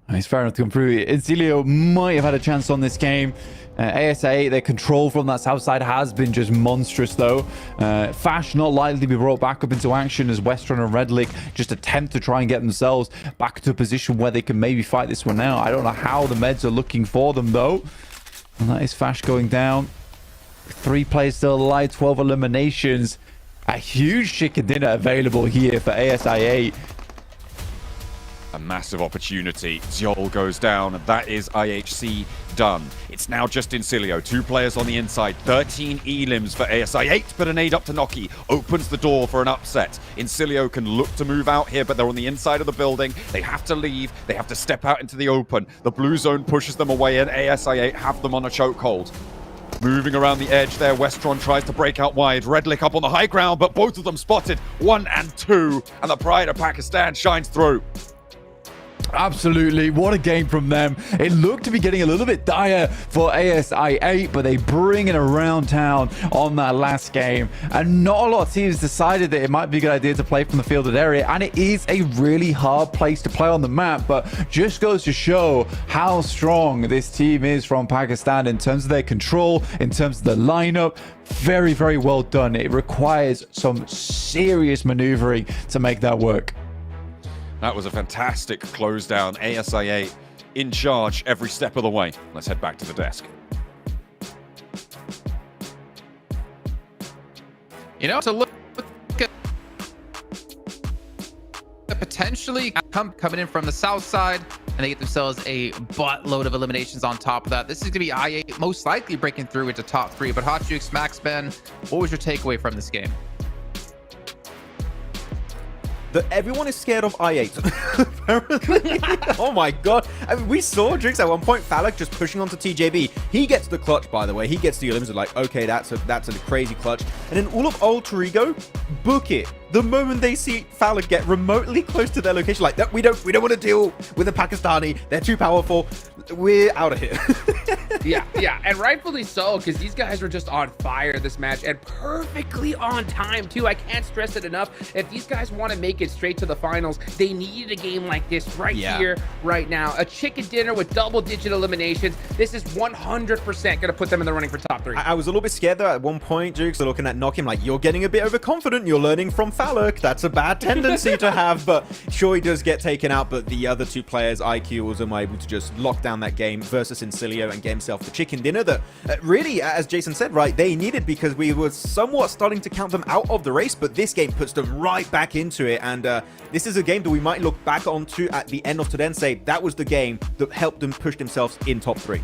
It's fair enough to come through. Incilio might have had a chance on this game. ASA, their control from that south side has been just monstrous though. Fash not likely to be brought back up into action as Westron and Redlick just attempt to try and get themselves back to a position where they can maybe fight this one out. I don't know how the meds are looking for them though. And that is Fash going down. 3 players still alive, 12 eliminations. A huge chicken dinner available here for ASI8. A massive opportunity. Zjol goes down, and that is IHC done. It's now just Incilio. 2 players on the inside. 13 elims for ASI8, but an aid up to Noki opens the door for an upset. Incilio can look to move out here, but they're on the inside of the building. They have to leave. They have to step out into the open. The blue zone pushes them away, and ASI8 have them on a chokehold. Moving around the edge there, Westron tries to break out wide. Redlick up on the high ground, but both of them spotted. 1 and 2, and the pride of Pakistan shines through. Absolutely, what a game from them. It looked to be getting a little bit dire for ASI8, but they bring it around town on that last game. And not a lot of teams decided that it might be a good idea to play from the fielded area, and it is a really hard place to play on the map, but just goes to show how strong this team is from Pakistan in terms of their control, in terms of the lineup. Very, very well done. It requires some serious maneuvering to make that work. That was a fantastic close down. ASI8 in charge every step of the way. Let's head back to the desk. You know, to look at potentially coming in from the south side, and they get themselves a buttload of eliminations on top of that. This is going to be I8 most likely breaking through into top 3. But Hotjukes, Max Ben, what was your takeaway from this game? Everyone is scared of I8. Oh my god. I mean, we saw Drix at one point, Falak just pushing onto TJB. He gets the clutch, by the way. He gets the elims. Like, okay, that's a crazy clutch. And then all of Alter Ego book it. The moment they see Falak get remotely close to their location, like, we don't want to deal with the Pakistani. They're too powerful. We're out of here. yeah, and rightfully so, because these guys were just on fire this match, and perfectly on time too. I can't stress it enough. If these guys want to make it straight to the finals, they needed a game like this here, right now. A chicken dinner with double-digit eliminations. This is 100% going to put them in the running for top 3. I was a little bit scared though at one point. Jukes are looking at Knock him like, you're getting a bit overconfident. You're learning from Falak. That's a bad tendency to have, but sure, he does get taken out. But the other 2 players, IQ, was able to just lock down that game versus Incilio and get himself the chicken dinner that really, as Jason said, right, they needed, because we were somewhat starting to count them out of the race, but this game puts them right back into it. And this is a game that we might look back onto at the end of today and say that was the game that helped them push themselves in top 3.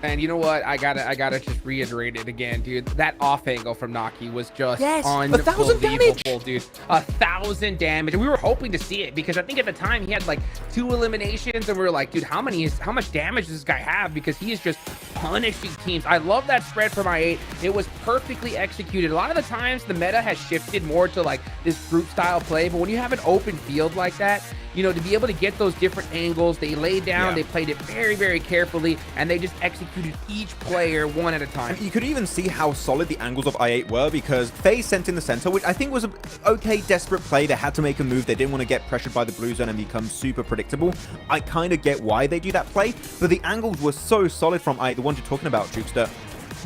And you know what? I gotta just reiterate it again, dude. That off angle from Naki was just unbelievable, dude. 1,000 damage. And we were hoping to see it, because I think at the time he had like 2 eliminations, and we were like, dude, how much damage does this guy have? Because he is just punishing teams. I love that spread from I8. It was perfectly executed. A lot of the times the meta has shifted more to like this group style play, but when you have an open field like that, you know, to be able to get those different angles, they laid down, they played it very, very carefully, and they just executed each player one at a time. You could even see how solid the angles of I8 were, because FaZe sent in the center, which I think was an okay desperate play. They had to make a move. They didn't want to get pressured by the blue zone and become super predictable. I kind of get why they do that play, but the angles were so solid from I8, the ones you're talking about, Jukester.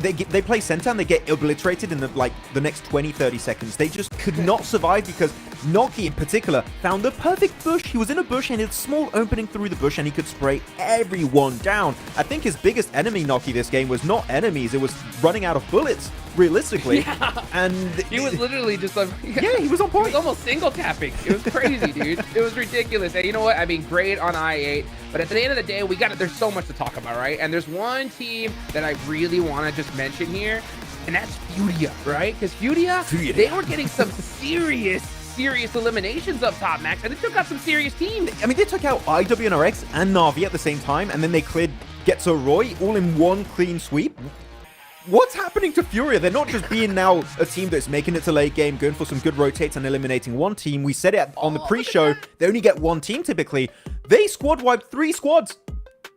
they play center and they get obliterated in the next 20-30 seconds. They just could not survive because Noki in particular found the perfect bush. He was in a bush and a small opening through the bush and he could spray everyone down. I think his biggest enemy, Noki, this game was not enemies, it was running out of bullets, realistically. Yeah. And he was literally just like, yeah, he was on point. He was almost single tapping. It was crazy, dude. It was ridiculous. And you know what? I mean, great on I8, but at the end of the day, there's so much to talk about, right? And there's one team that I really want to just mention here, and that's Furia, right? Because Furia, they were getting some serious eliminations up top, Max, and they took out some serious teams. I mean, they took out IWNRX and Na'Vi at the same time, and then they cleared Getzo Roy all in one clean sweep. What's happening to Furia? They're not just being now a team that's making it to late game, going for some good rotates and eliminating one team. We said it on the pre-show. They only get one team typically. They squad wiped 3 squads.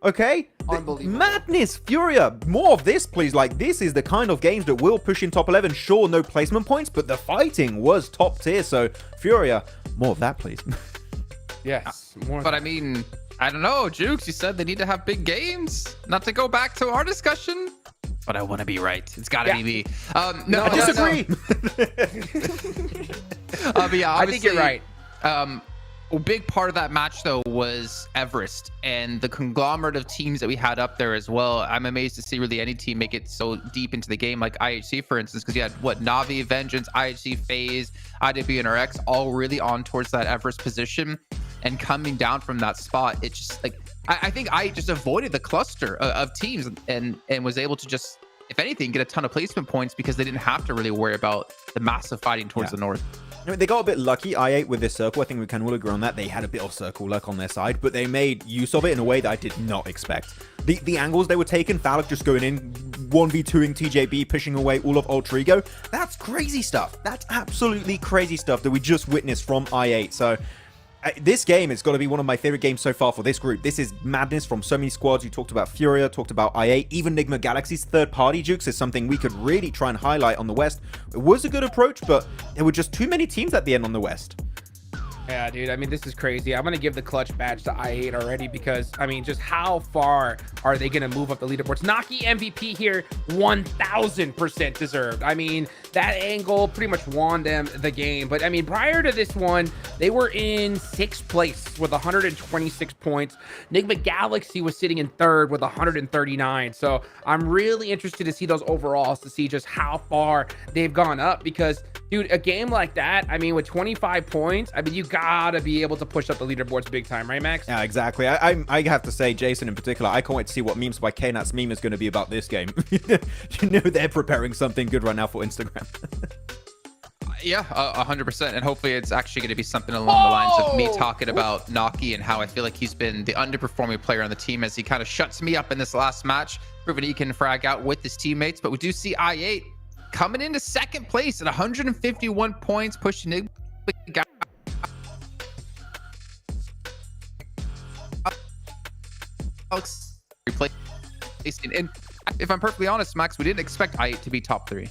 Okay? Unbelievable. Madness, Furia. More of this, please. Like, this is the kind of games that will push in top 11. Sure, no placement points, but the fighting was top tier. So, Furia, more of that, please. Yes. But I mean, I don't know, Jukes, you said they need to have big games. Not to go back to our discussion, but I want to be right. It's got to be me. No, I disagree. But yeah, I think you're right. A big part of that match, though, was Everest and the conglomerate of teams that we had up there as well. I'm amazed to see really any team make it so deep into the game, like IHC, for instance, because you had, Na'Vi, Vengeance, IHC, FaZe, IWNRX, all really on towards that Everest position. And coming down from that spot, it just, like, I think I just avoided the cluster of teams and was able to just, if anything, get a ton of placement points because they didn't have to really worry about the massive fighting towards the north. I mean, they got a bit lucky, I8, with this circle. I think we can all agree on that. They had a bit of circle luck on their side, but they made use of it in a way that I did not expect. The angles they were taking, Falak just going in, 1v2ing TJB, pushing away all of Ultra Ego. That's crazy stuff. That's absolutely crazy stuff that we just witnessed from I8. So this game has got to be one of my favorite games so far for this group. This is madness from so many squads. You talked about Furia, talked about I8, even Nigma Galaxy's third party Jukes is something we could really try and highlight on the West. It was a good approach, but there were just too many teams at the end on the West. Yeah, dude, I mean, this is crazy. I'm going to give the clutch badge to I8 already because, I mean, just how far are they going to move up the leaderboards? Naki MVP here, 1000% deserved. I mean, that angle pretty much won them the game. But, I mean, prior to this one, they were in 6th place with 126 points. Nigma Galaxy was sitting in 3rd with 139. So, I'm really interested to see those overalls to see just how far they've gone up because, dude, a game like that, I mean, with 25 points, I mean, you gotta be able to push up the leaderboards big time, right, Max? Yeah, exactly. I have to say, Jason in particular, I can't wait to see what memes by KNAT's meme is going to be about this game. You know they're preparing something good right now for Instagram. Yeah, 100%. And hopefully it's actually going to be something along the lines of me talking about Naki and how I feel like he's been the underperforming player on the team as he kind of shuts me up in this last match, proving he can frag out with his teammates. But we do see I8 coming into 2nd place at 151 points, pushing Nigma. And if I'm perfectly honest, Max, we didn't expect I8 to be top 3.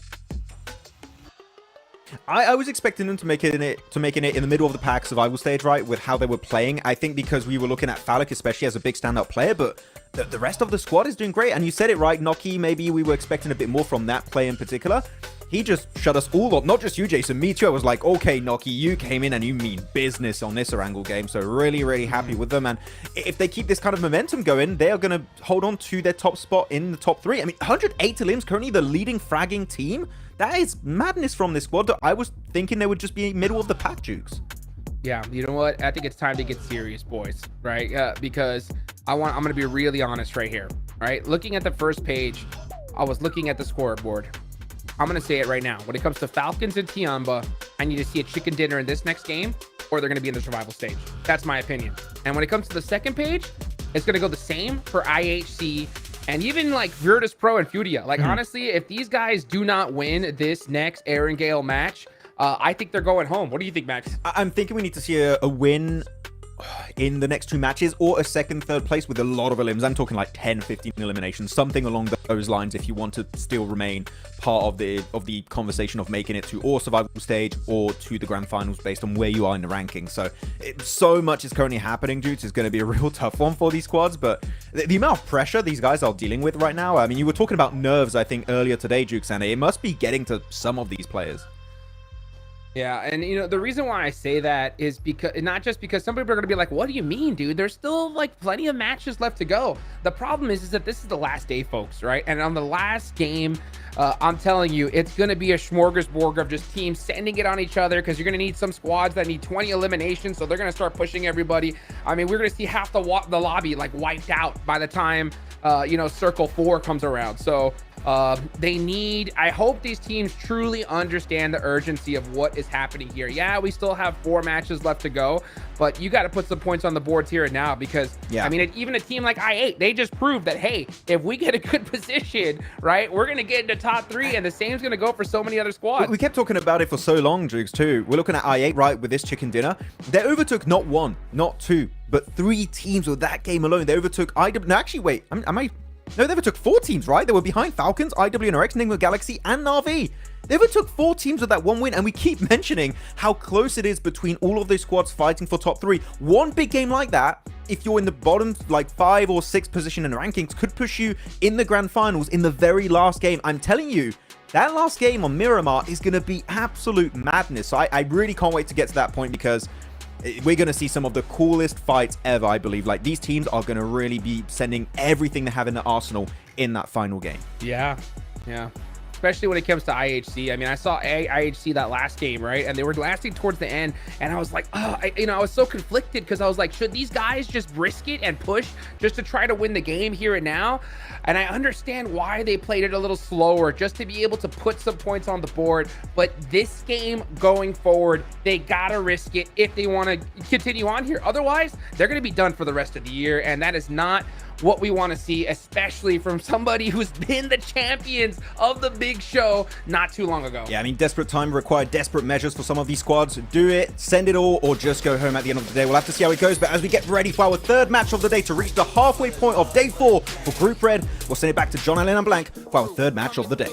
I was expecting them to making it in the middle of the pack survival stage, right, with how they were playing. I think because we were looking at Falak especially as a big standout player, but the rest of the squad is doing great. And you said it right, Noki, maybe we were expecting a bit more from that play in particular. He just shut us all up, not just you, Jason, me too. I was like, okay, Noki, you came in and you mean business on this Erangel game. So really, really happy with them. And if they keep this kind of momentum going, they are going to hold on to their top spot in the top 3. I mean, 180 limbs, currently the leading fragging team. That is madness from this squad. I was thinking they would just be middle of the pack, Jukes. Yeah, you know what? I think it's time to get serious, boys, right? Because I'm going to be really honest right here, right? Looking at the first page, I was looking at the scoreboard. I'm going to say it right now. When it comes to Falcons and Tiamba, I need to see a chicken dinner in this next game, or they're going to be in the survival stage. That's my opinion. And when it comes to the second page, it's going to go the same for IHC and even like Virtus Pro and Furia. Like, honestly, if these guys do not win this next Erangel match, I think they're going home. What do you think, Max? I'm thinking we need to see a win in the next 2 matches, or a second, third place with a lot of elims. I'm talking like 10, 15 eliminations, something along those lines if you want to still remain part of the conversation of making it to or survival stage or to the grand finals based on where you are in the ranking. So so much is currently happening, dudes. It's going to be a real tough one for these squads, but the amount of pressure these guys are dealing with right now, I mean, you were talking about nerves, I think, earlier today, Jukes, and it must be getting to some of these players. Yeah, and you know, the reason why I say that is because, not just because some people are going to be like, what do you mean, dude? There's still like plenty of matches left to go. The problem is that this is the last day, folks, right? And on the last game, I'm telling you, it's going to be a smorgasbord of just teams sending it on each other, because you're going to need some squads that need 20 eliminations, so they're going to start pushing everybody. I mean, we're going to see half the lobby like wiped out by the time, you know, Circle 4 comes around. So I hope these teams truly understand the urgency of what is happening here. Yeah, we still have 4 matches left to go, but you got to put some points on the boards here and now, because I mean, even a team like I8, they just proved that, hey, if we get a good position, right, we're going to get into top 3, and the same's going to go for so many other squads. We kept talking about it for so long, Jukes, too. We're looking at I8, right, with this chicken dinner. They overtook not 1, not 2, but 3 teams with that game alone. They overtook IW. No, actually, wait, No, they overtook 4 teams, right? They were behind Falcons, IWNRX, Nigma Galaxy, and Na'Vi. They overtook 4 teams with that 1 win, and we keep mentioning how close it is between all of those squads fighting for top 3. One big game like that, if you're in the bottom, like 5 or 6 position in the rankings, could push you in the grand finals in the very last game. I'm telling you, that last game on Miramar is going to be absolute madness. So I really can't wait to get to that point, because we're going to see some of the coolest fights ever, I believe. Like, these teams are going to really be sending everything they have in the arsenal in that final game. Yeah. Especially when it comes to IHC. I mean, I saw IHC that last game, right? And they were lasting towards the end, and I was like, oh, I was so conflicted, because I was like, should these guys just risk it and push just to try to win the game here and now? And I understand why they played it a little slower, just to be able to put some points on the board. But this game going forward, they gotta risk it if they want to continue on here. Otherwise, they're gonna be done for the rest of the year, and that is not what we want to see, especially from somebody who's been the champions of the big show not too long ago. Yeah, I mean, desperate time required desperate measures for some of these squads. Do it, send it all, or just go home at the end of the day. We'll have to see how it goes, but as we get ready for our 3rd match of the day to reach the halfway point of day 4 for Group Red, we'll send it back to John Allen and Blank for our 3rd match of the day.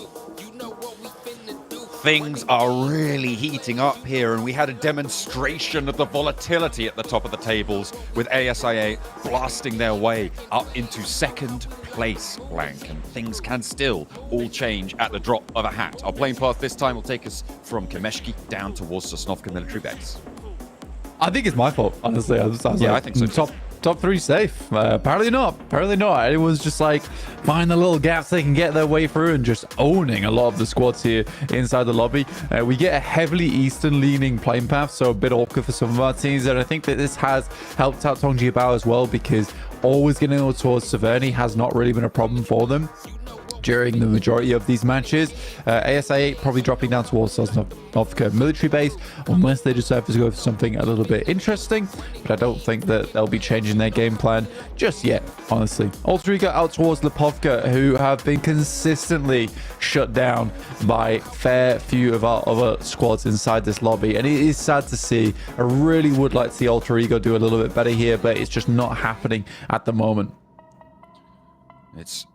Things are really heating up here, and we had a demonstration of the volatility at the top of the tables, with ASIA blasting their way up into 2nd place, Blank, and things can still all change at the drop of a hat. Our playing path this time will take us from Kameshki down towards Sosnovka military base. I think it's my fault, honestly. I think so. Top 3 safe. Apparently not. Everyone's just like find the little gaps they can get their way through, and just owning a lot of the squads here inside the lobby. We get a heavily eastern leaning playing path, so a bit awkward for some of our teams, and I think that this has helped out Tongji Bao as well, because always getting towards Severny has not really been a problem for them during the majority of these matches. ASIA probably dropping down towards Sosnovka military base, unless they decide to go for something a little bit interesting, but I don't think that they'll be changing their game plan just yet, honestly. Alter Ego out towards Lipovka, who have been consistently shut down by fair few of our other squads inside this lobby, and it is sad to see. I really would like to see Alter Ego do a little bit better here, but it's just not happening at the moment. It's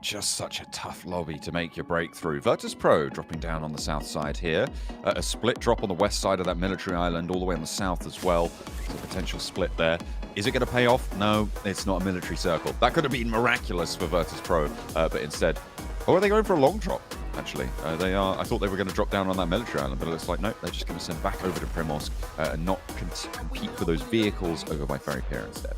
just such a tough lobby to make your breakthrough. Virtus Pro dropping down on the south side here. A split drop on the west side of that military island, all the way on the south as well. There's a potential split there. Is it going to pay off? No, it's not a military circle. That could have been miraculous for Virtus Pro, but instead... Or are they going for a long drop, actually? I thought they were going to drop down on that military island, but it looks like, no, they're just going to send back over to Primorsk and not compete for those vehicles over by Ferry Pier instead.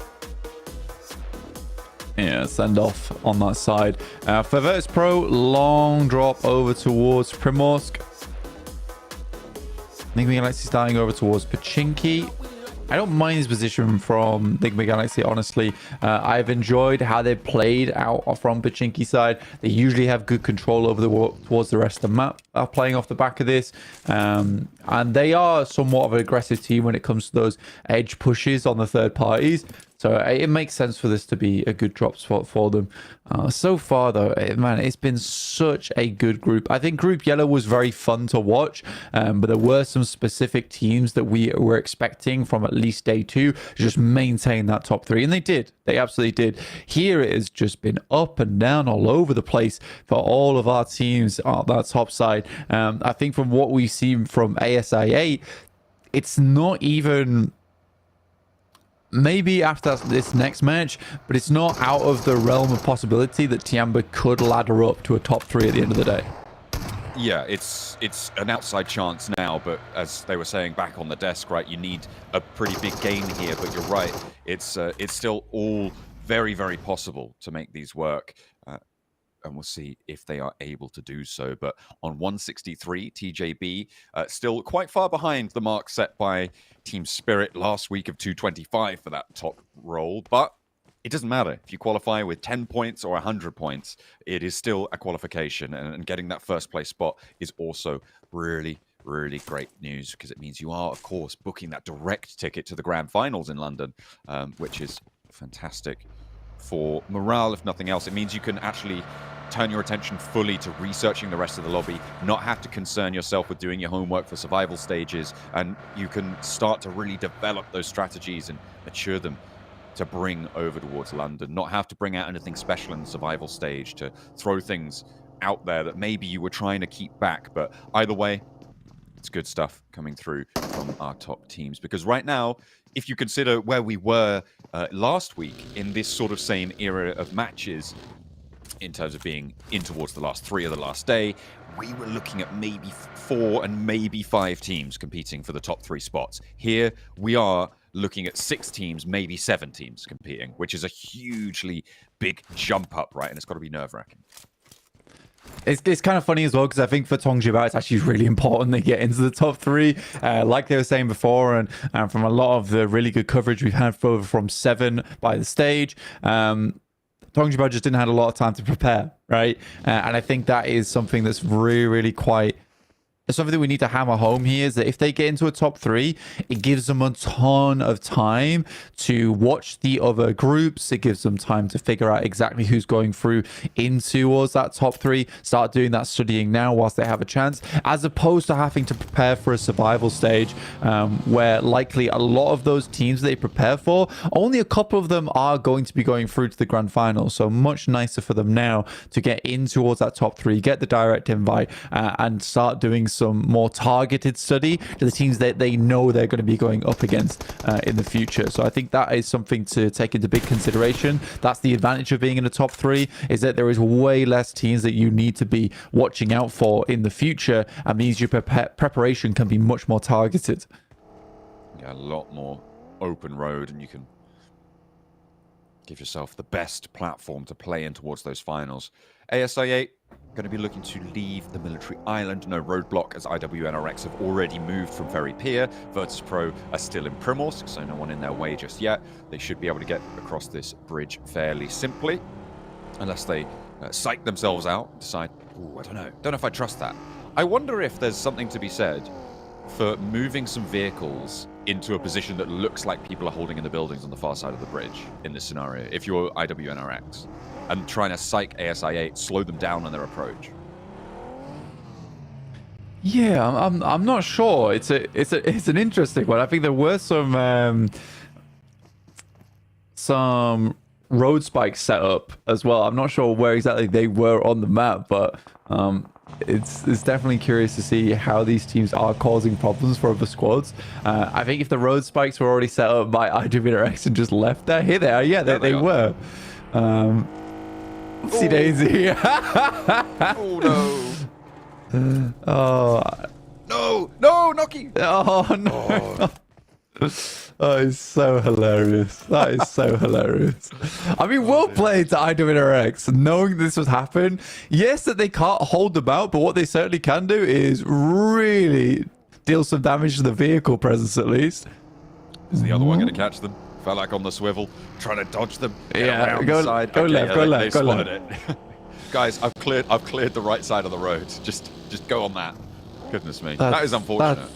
Yeah, send off on that side. For Virtus Pro, long drop over towards Primorsk. Nigma Galaxy starting over towards Pachinki. I don't mind his position from Nigma Galaxy, honestly. I've enjoyed how they played out from Pachinki side. They usually have good control over towards the rest of the map, playing off the back of this. And they are somewhat of an aggressive team when it comes to those edge pushes on the third parties. So it makes sense for this to be a good drop spot for them. So far, though, man, it's been such a good group. I think Group Yellow was very fun to watch, but there were some specific teams that we were expecting from at least day 2 to just maintain that top 3, and they did. They absolutely did. Here it has just been up and down all over the place for all of our teams on that top side. I think from what we've seen from ASI8, it's not even... maybe after this next match, but it's not out of the realm of possibility that Tiamba could ladder up to a top 3 at the end of the day. Yeah, it's an outside chance now, but as they were saying back on the desk, right, you need a pretty big gain here, but you're right, it's still all very, very possible to make these work. And we'll see if they are able to do so. But on 163, TJB still quite far behind the mark set by Team Spirit last week of 225 for that top role. But it doesn't matter. If you qualify with 10 points or 100 points, it is still a qualification. And getting that first place spot is also really, really great news, because it means you are, of course, booking that direct ticket to the Grand Finals in London, which is fantastic for morale, if nothing else. It means you can actually turn your attention fully to researching the rest of the lobby, not have to concern yourself with doing your homework for survival stages, and you can start to really develop those strategies and mature them to bring over towards London, not have to bring out anything special in the survival stage, to throw things out there that maybe you were trying to keep back. But either way, it's good stuff coming through from our top teams, because right now, if you consider where we were last week in this sort of same era of matches, in terms of being in towards the last 3 of the last day, we were looking at maybe 4 and maybe 5 teams competing for the top 3 spots. Here we are looking at 6 teams, maybe 7 teams competing, which is a hugely big jump up, right? And it's got to be nerve-wracking. It's kind of funny as well, because I think for Tongjiba, it's actually really important they get into the top 3. Like they were saying before, and from a lot of the really good coverage we've had from 7 by the stage, Tongjiba just didn't have a lot of time to prepare, right? And I think that is something that's really, really quite... It's something that we need to hammer home here, is that if they get into a top 3, it gives them a ton of time to watch the other groups. It gives them time to figure out exactly who's going through in towards that top 3. Start doing that studying now whilst they have a chance, as opposed to having to prepare for a survival stage, where likely a lot of those teams they prepare for, only a couple of them are going to be going through to the Grand Finals. So much nicer for them now to get in towards that top 3, get the direct invite, and start doing some more targeted study to the teams that they know they're going to be going up against in the future. So I think that is something to take into big consideration. That's the advantage of being in the top 3, is that there is way less teams that you need to be watching out for in the future, and means your preparation can be much more targeted. Yeah, a lot more open road, and you can give yourself the best platform to play in towards those finals. ASI8 going to be looking to leave the military island. No roadblock, as IWNRX have already moved from Ferry Pier. Virtus.pro are still in Primorsk, so no one in their way just yet. They should be able to get across this bridge fairly simply, unless they psych themselves out and decide, ooh, I don't know if I trust that. I wonder if there's something to be said for moving some vehicles into a position that looks like people are holding in the buildings on the far side of the bridge in this scenario, if you're IWNRX, and trying to psych ASI8, slow them down on their approach. Yeah, I'm not sure. It's an interesting one. I think there were some road spikes set up as well. I'm not sure where exactly they were on the map, but it's definitely curious to see how these teams are causing problems for other squads. I think if the road spikes were already set up by IWNRX and just left there, here they are. Yeah, they were. See Daisy. Oh no. No, Noki. Oh no. Oh, it's so hilarious. That is so hilarious. I mean, well played to IWNRX, knowing this would happen. Yes, that they can't hold them out, but what they certainly can do is really deal some damage to the vehicle presence, at least. Is the other one going to catch them? Felt like on the swivel, trying to dodge them. Yeah, go left, go left. It. Guys, I've cleared the right side of the road. Just go on that. Goodness me, that is unfortunate.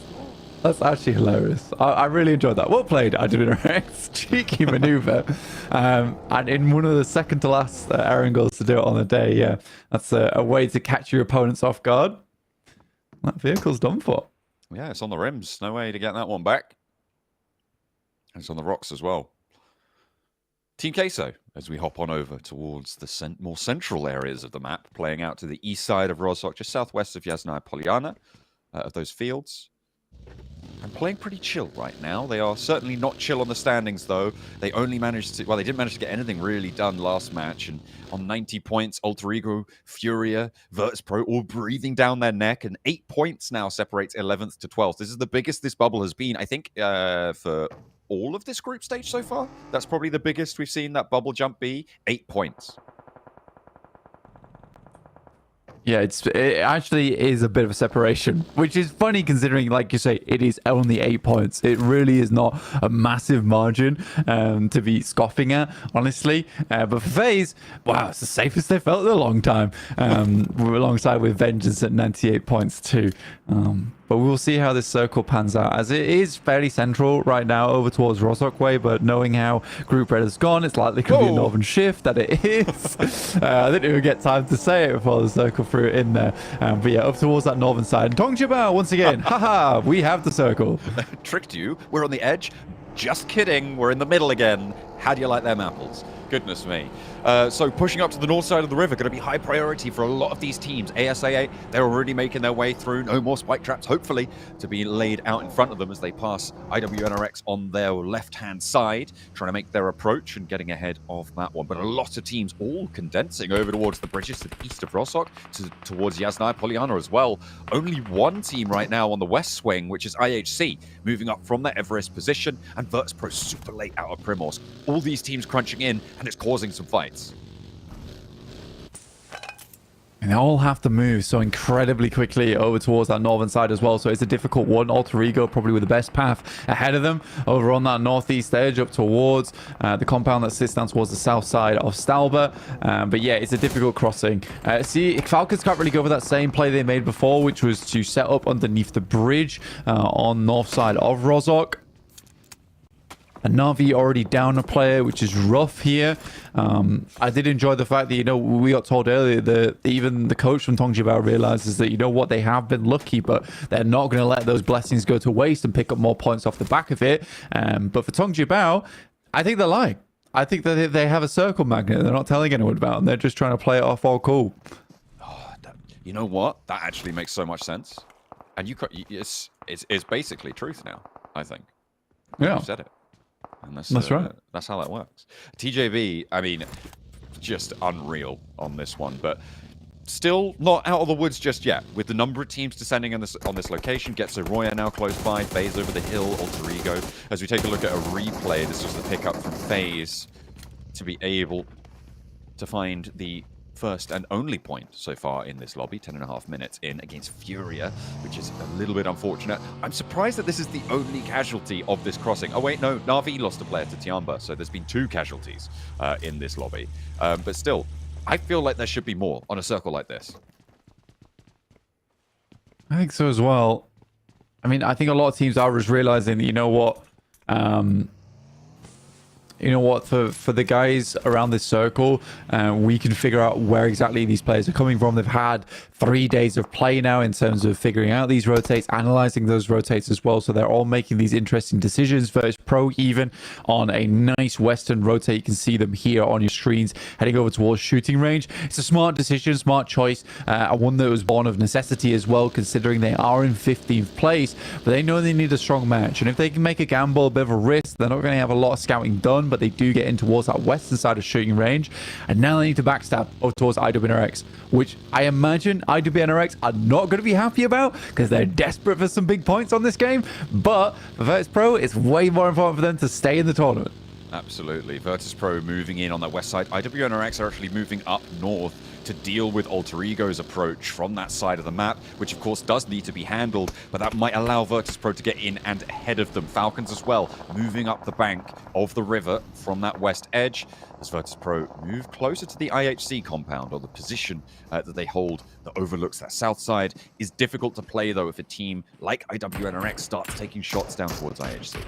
That's actually hilarious. I really enjoyed that. Well played, IWNRX. Cheeky maneuver. And in one of the second to last Erangels to do it on the day, yeah. That's a way to catch your opponents off guard. That vehicle's done for. Yeah, it's on the rims. No way to get that one back. It's on the rocks as well. Team Queso, as we hop on over towards the more central areas of the map, playing out to the east side of Rozhok, just southwest of Yasnaya Polyana, of those fields. And playing pretty chill right now. They are certainly not chill on the standings, though. They only managed to, well, they didn't manage to get anything really done last match. And on 90 points, Alter Ego, Furia, Virtus.pro, all breathing down their neck. And 8 points now separates 11th to 12th. This is the biggest this bubble has been, I think, for all of this group stage so far. That's probably the biggest we've seen that bubble jump be. 8 points. Yeah, it actually is a bit of a separation, which is funny considering, like you say, it is only 8 points. It really is not a massive margin to be scoffing at, honestly. But for FaZe, wow, it's the safest they felt in a long time, alongside with Vengeance at 98 points too. But we'll see how this circle pans out, as it is fairly central right now over towards Rozhok way, but knowing how Group Red has gone, it's likely going to be a Northern Shift that it is. I didn't even get time to say it before the circle threw it in there. But yeah, up towards that northern side. Tongjibao once again. Haha, we have the circle. Tricked you. We're on the edge. Just kidding. We're in the middle again. How do you like them apples? Goodness me. So pushing up to the north side of the river, going to be high priority for a lot of these teams. ASAA, they're already making their way through. No more spike traps, hopefully, to be laid out in front of them as they pass IWNRX on their left-hand side, trying to make their approach and getting ahead of that one. But a lot of teams all condensing over towards the bridges to the east of Rozhok, towards Yasnaya Polyana as well. Only one team right now on the west swing, which is IHC, moving up from their Everest position, and Virtus.pro super late out of Primorsk. All these teams crunching in, and it's causing some fights. And they all have to move so incredibly quickly over towards that northern side as well. So it's a difficult one. Alter Ego probably with the best path ahead of them over on that northeast edge up towards the compound that sits down towards the south side of Stalber. But yeah, it's a difficult crossing. See, Falcons can't really go for that same play they made before, which was to set up underneath the bridge on north side of Rozhok. And Na'Vi already down a player, which is rough here. I did enjoy the fact that, you know, we got told earlier that even the coach from Tongjibao realizes that, you know what, they have been lucky, but they're not going to let those blessings go to waste and pick up more points off the back of it. But for Tongjibao, I think they're lying. I think that they have a circle magnet they're not telling anyone about, and they're just trying to play it off all cool. Oh, you know what? That actually makes so much sense. And it's basically truth now, I think. Yeah. You've said it. And that's right. That's how that works. TJB, I mean, just unreal on this one, but still not out of the woods just yet. With the number of teams descending on this location, Getso Roya now close by, FaZe over the hill, Alter Ego. As we take a look at a replay, this was the pickup from FaZe to be able to find the first and only point so far in this lobby, 10.5 minutes in against Furia, which is a little bit unfortunate. I'm surprised that this is the only casualty of this crossing. Oh wait, no, Na'Vi lost a player to Tiamba, so there's been 2 casualties in this lobby. But still, I feel like there should be more on a circle like this. I think so as well. I mean, I think a lot of teams are just realizing that, you know what, for the guys around this circle, we can figure out where exactly these players are coming from. They've had 3 days of play now in terms of figuring out these rotates, analyzing those rotates as well. So they're all making these interesting decisions. Virtus.pro even on a nice western rotate. You can see them here on your screens heading over towards shooting range. It's a smart decision, smart choice. One that was born of necessity as well, considering they are in 15th place. But they know they need a strong match. And if they can make a gamble, a bit of a risk, they're not going to have a lot of scouting done, but they do get in towards that western side of shooting range. And now they need to backstab over towards IWNRX, which I imagine IWNRX are not going to be happy about because they're desperate for some big points on this game. But for Virtus.pro, it's way more important for them to stay in the tournament. Absolutely. Virtus.pro moving in on that west side. IWNRX are actually moving up north to deal with Alter Ego's approach from that side of the map, which of course does need to be handled, but that might allow Virtus.pro to get in and ahead of them. Falcons as well, moving up the bank of the river from that west edge, as Virtus.pro move closer to the IHC compound, or the position that they hold that overlooks that south side. Is difficult to play though if a team like IWNRX starts taking shots down towards IHC.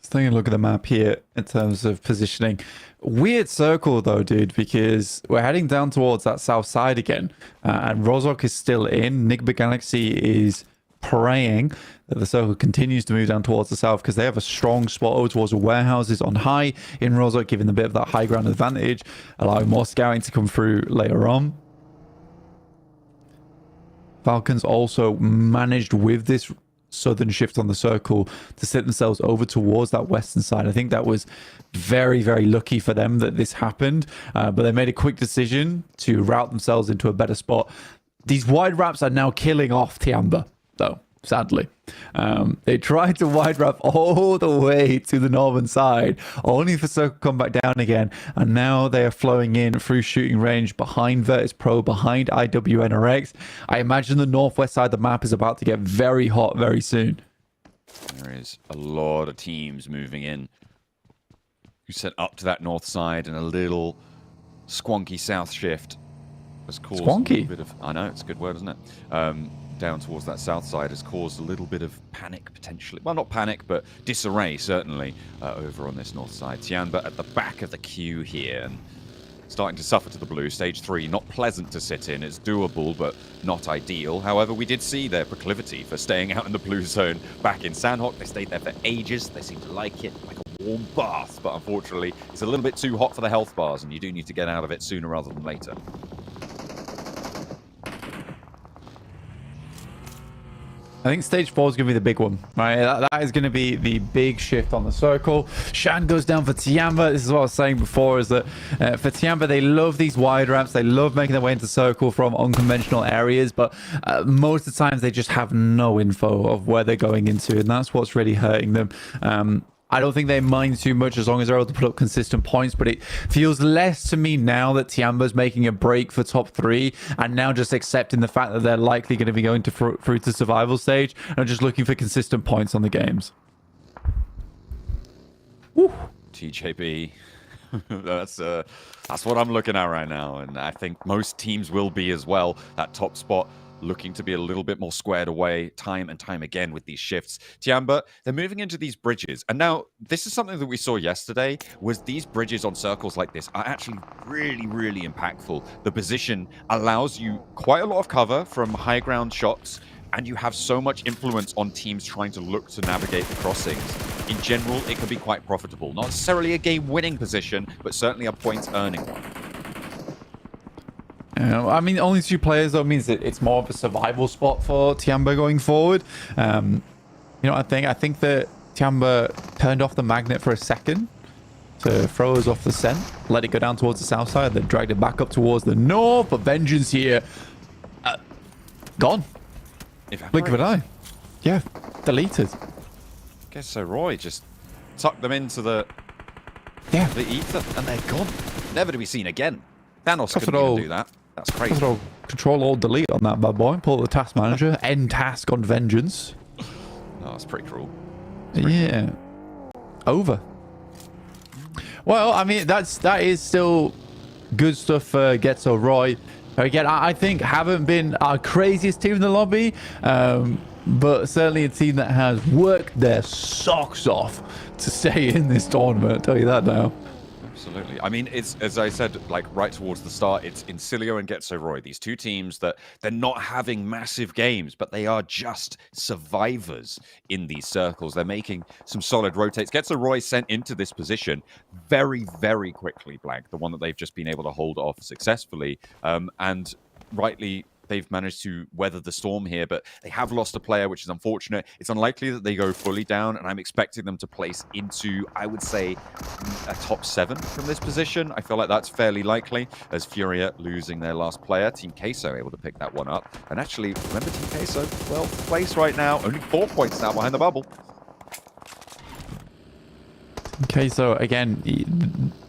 Taking a look at the map here in terms of positioning. Weird circle though, dude, because we're heading down towards that south side again. And Rozhok is still in. Nigbit Galaxy is praying that the circle continues to move down towards the south because they have a strong spot over towards the warehouses on high in Rozhok, giving them a bit of that high ground advantage, allowing more scouting to come through later on. Falcons also managed with this southern shift on the circle to set themselves over towards that western side. I think that was very, very lucky for them that this happened, but they made a quick decision to route themselves into a better spot. These wide wraps are now killing off Tiamba, though, sadly. They tried to wide wrap all the way to the northern side, only for circle to come back down again, and now they are flowing in through shooting range behind Virtus.pro, behind IWNRX. I imagine the northwest side of the map is about to get very hot very soon. There is a lot of teams moving in who set up to that north side, and a little squonky south shift has caused a little bit of... I know, it's a good word, isn't it? Down towards that south side has caused a little bit of panic, potentially. Well, not panic, but disarray, certainly, over on this north side. Tianba at the back of the queue here, and starting to suffer to the blue. Stage 3, not pleasant to sit in. It's doable, but not ideal. However, we did see their proclivity for staying out in the blue zone back in Sanhok. They stayed there for ages. They seem to like it, like a warm bath, but unfortunately, it's a little bit too hot for the health bars, and you do need to get out of it sooner rather than later. I think stage 4 is going to be the big one, right? That is going to be the big shift on the circle. Shan goes down for Tiamba. This is what I was saying before, is that for Tiamba, they love these wide ramps. They love making their way into circle from unconventional areas, but most of the times they just have no info of where they're going into, and that's what's really hurting them. I don't think they mind too much as long as they're able to put up consistent points, but it feels less to me now that Tiamba's making a break for top 3 and now just accepting the fact that they're likely going to be going to through to survival stage and just looking for consistent points on the games. Woo. TJB. That's what I'm looking at right now, and I think most teams will be as well. That top spot looking to be a little bit more squared away time and time again with these shifts. Tiamba, they're moving into these bridges. And now, this is something that we saw yesterday, was these bridges on circles like this are actually really, really impactful. The position allows you quite a lot of cover from high ground shots, and you have so much influence on teams trying to look to navigate the crossings. In general, it can be quite profitable. Not necessarily a game-winning position, but certainly a points-earning one. I mean, only 2 players, though, means that it's more of a survival spot for Tiamba going forward. You know, I think that Tiamba turned off the magnet for a second to throw us off the scent, let it go down towards the south side, then dragged it back up towards the north. But Vengeance here, gone. Blink of an eye. Yeah, deleted. Guess so. Roy just tucked them into the ether, and they're gone. Never to be seen again. Thanos couldn't even do that. That's crazy. Control Alt Delete on that bad boy. Pull the task manager. End task on Vengeance. Oh, that's pretty cruel. Yeah. Over. Well, I mean, that is still good stuff for Getso Roy. Again, I think haven't been our craziest team in the lobby, but certainly a team that has worked their socks off to stay in this tournament. I'll tell you that now. Absolutely. I mean, it's, as I said, like right towards the start, it's Incilio and Getso Roy, these 2 teams that they're not having massive games, but they are just survivors in these circles. They're making some solid rotates. Getso Roy sent into this position very, very quickly, Blank, the one that they've just been able to hold off successfully. And rightly, they've managed to weather the storm here, but they have lost a player, which is unfortunate. It's unlikely that they go fully down, and I'm expecting them to place into, I would say, a top 7 from this position. I feel like that's fairly likely, as Furia losing their last player. Team Queso able to pick that one up. And actually, remember Team Queso? 12th place right now. Only 4 points now behind the bubble. Okay, so again,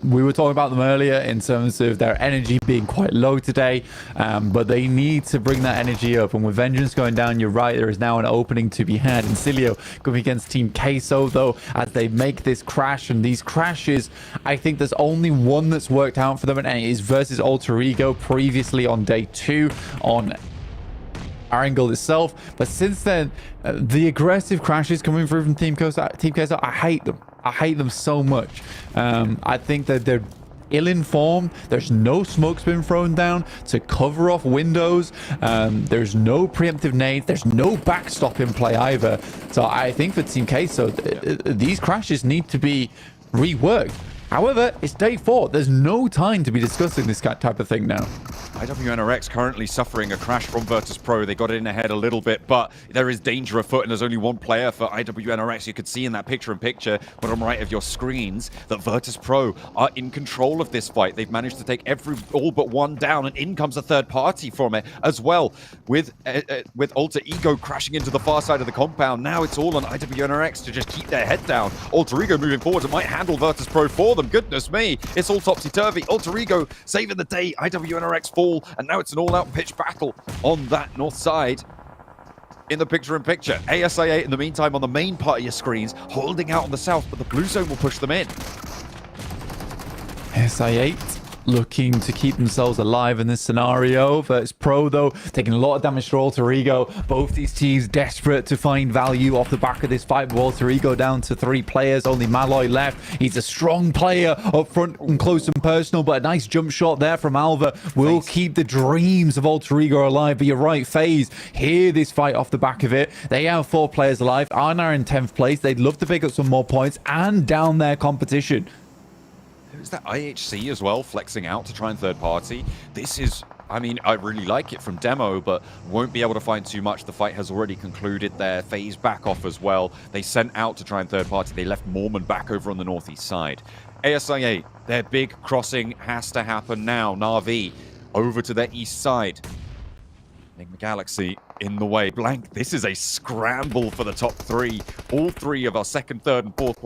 we were talking about them earlier in terms of their energy being quite low today, but they need to bring that energy up. And with Vengeance going down, you're right, there is now an opening to be had. And Cilio going against Team Queso, though, as they make this crash. And these crashes, I think there's only one that's worked out for them, and it is versus Alter Ego previously on day 2 on Erangel itself. But since then, the aggressive crashes coming through from Team Queso, I hate them. I hate them so much. I think that they're ill-informed. There's no smoke's been thrown down to cover off windows. There's no preemptive nades. There's no backstop in play either. So I think for Team Queso, these crashes need to be reworked. However, it's day 4. There's no time to be discussing this type of thing now. IWNRX currently suffering a crash from Virtus.pro. They got in ahead a little bit, but there is danger afoot, and there's only one player for IWNRX. You could see in that picture-in-picture, bottom right of your screens, that Virtus.pro are in control of this fight. They've managed to take all but one down, and in comes a third party from it as well, with Alter Ego crashing into the far side of the compound. Now it's all on IWNRX to just keep their head down. Alter Ego moving forward, it might handle Virtus.pro for them. Goodness me, it's all topsy-turvy. Alter Ego saving the day. IWNRX fall, and now it's an all-out pitch battle on that north side. In the picture-in-picture, ASI8 in the meantime on the main part of your screens, holding out on the south, but the blue zone will push them in. ASI8 looking to keep themselves alive in this scenario. Versus Pro, though, taking a lot of damage to Alter Ego. Both these teams desperate to find value off the back of this fight. With Alter Ego down to 3 players, only Malloy left. He's a strong player up front and close and personal, but a nice jump shot there from Alva will keep the dreams of Alter Ego alive. But you're right, FaZe hear this fight off the back of it. They have 4 players alive. Arna in 10th place. They'd love to pick up some more points and down their competition. There's that IHC as well, flexing out to try and third party. This is, I mean, I really like it from demo, but won't be able to find too much. The fight has already concluded there. FaZe back off as well. They sent out to try and third party. They left Mormon back over on the northeast side. ASI8, their big crossing has to happen now. Na'Vi over to their east side. Enigma Galaxy in the way. Blank, this is a scramble for the top 3. All 3 of our second, third, and fourth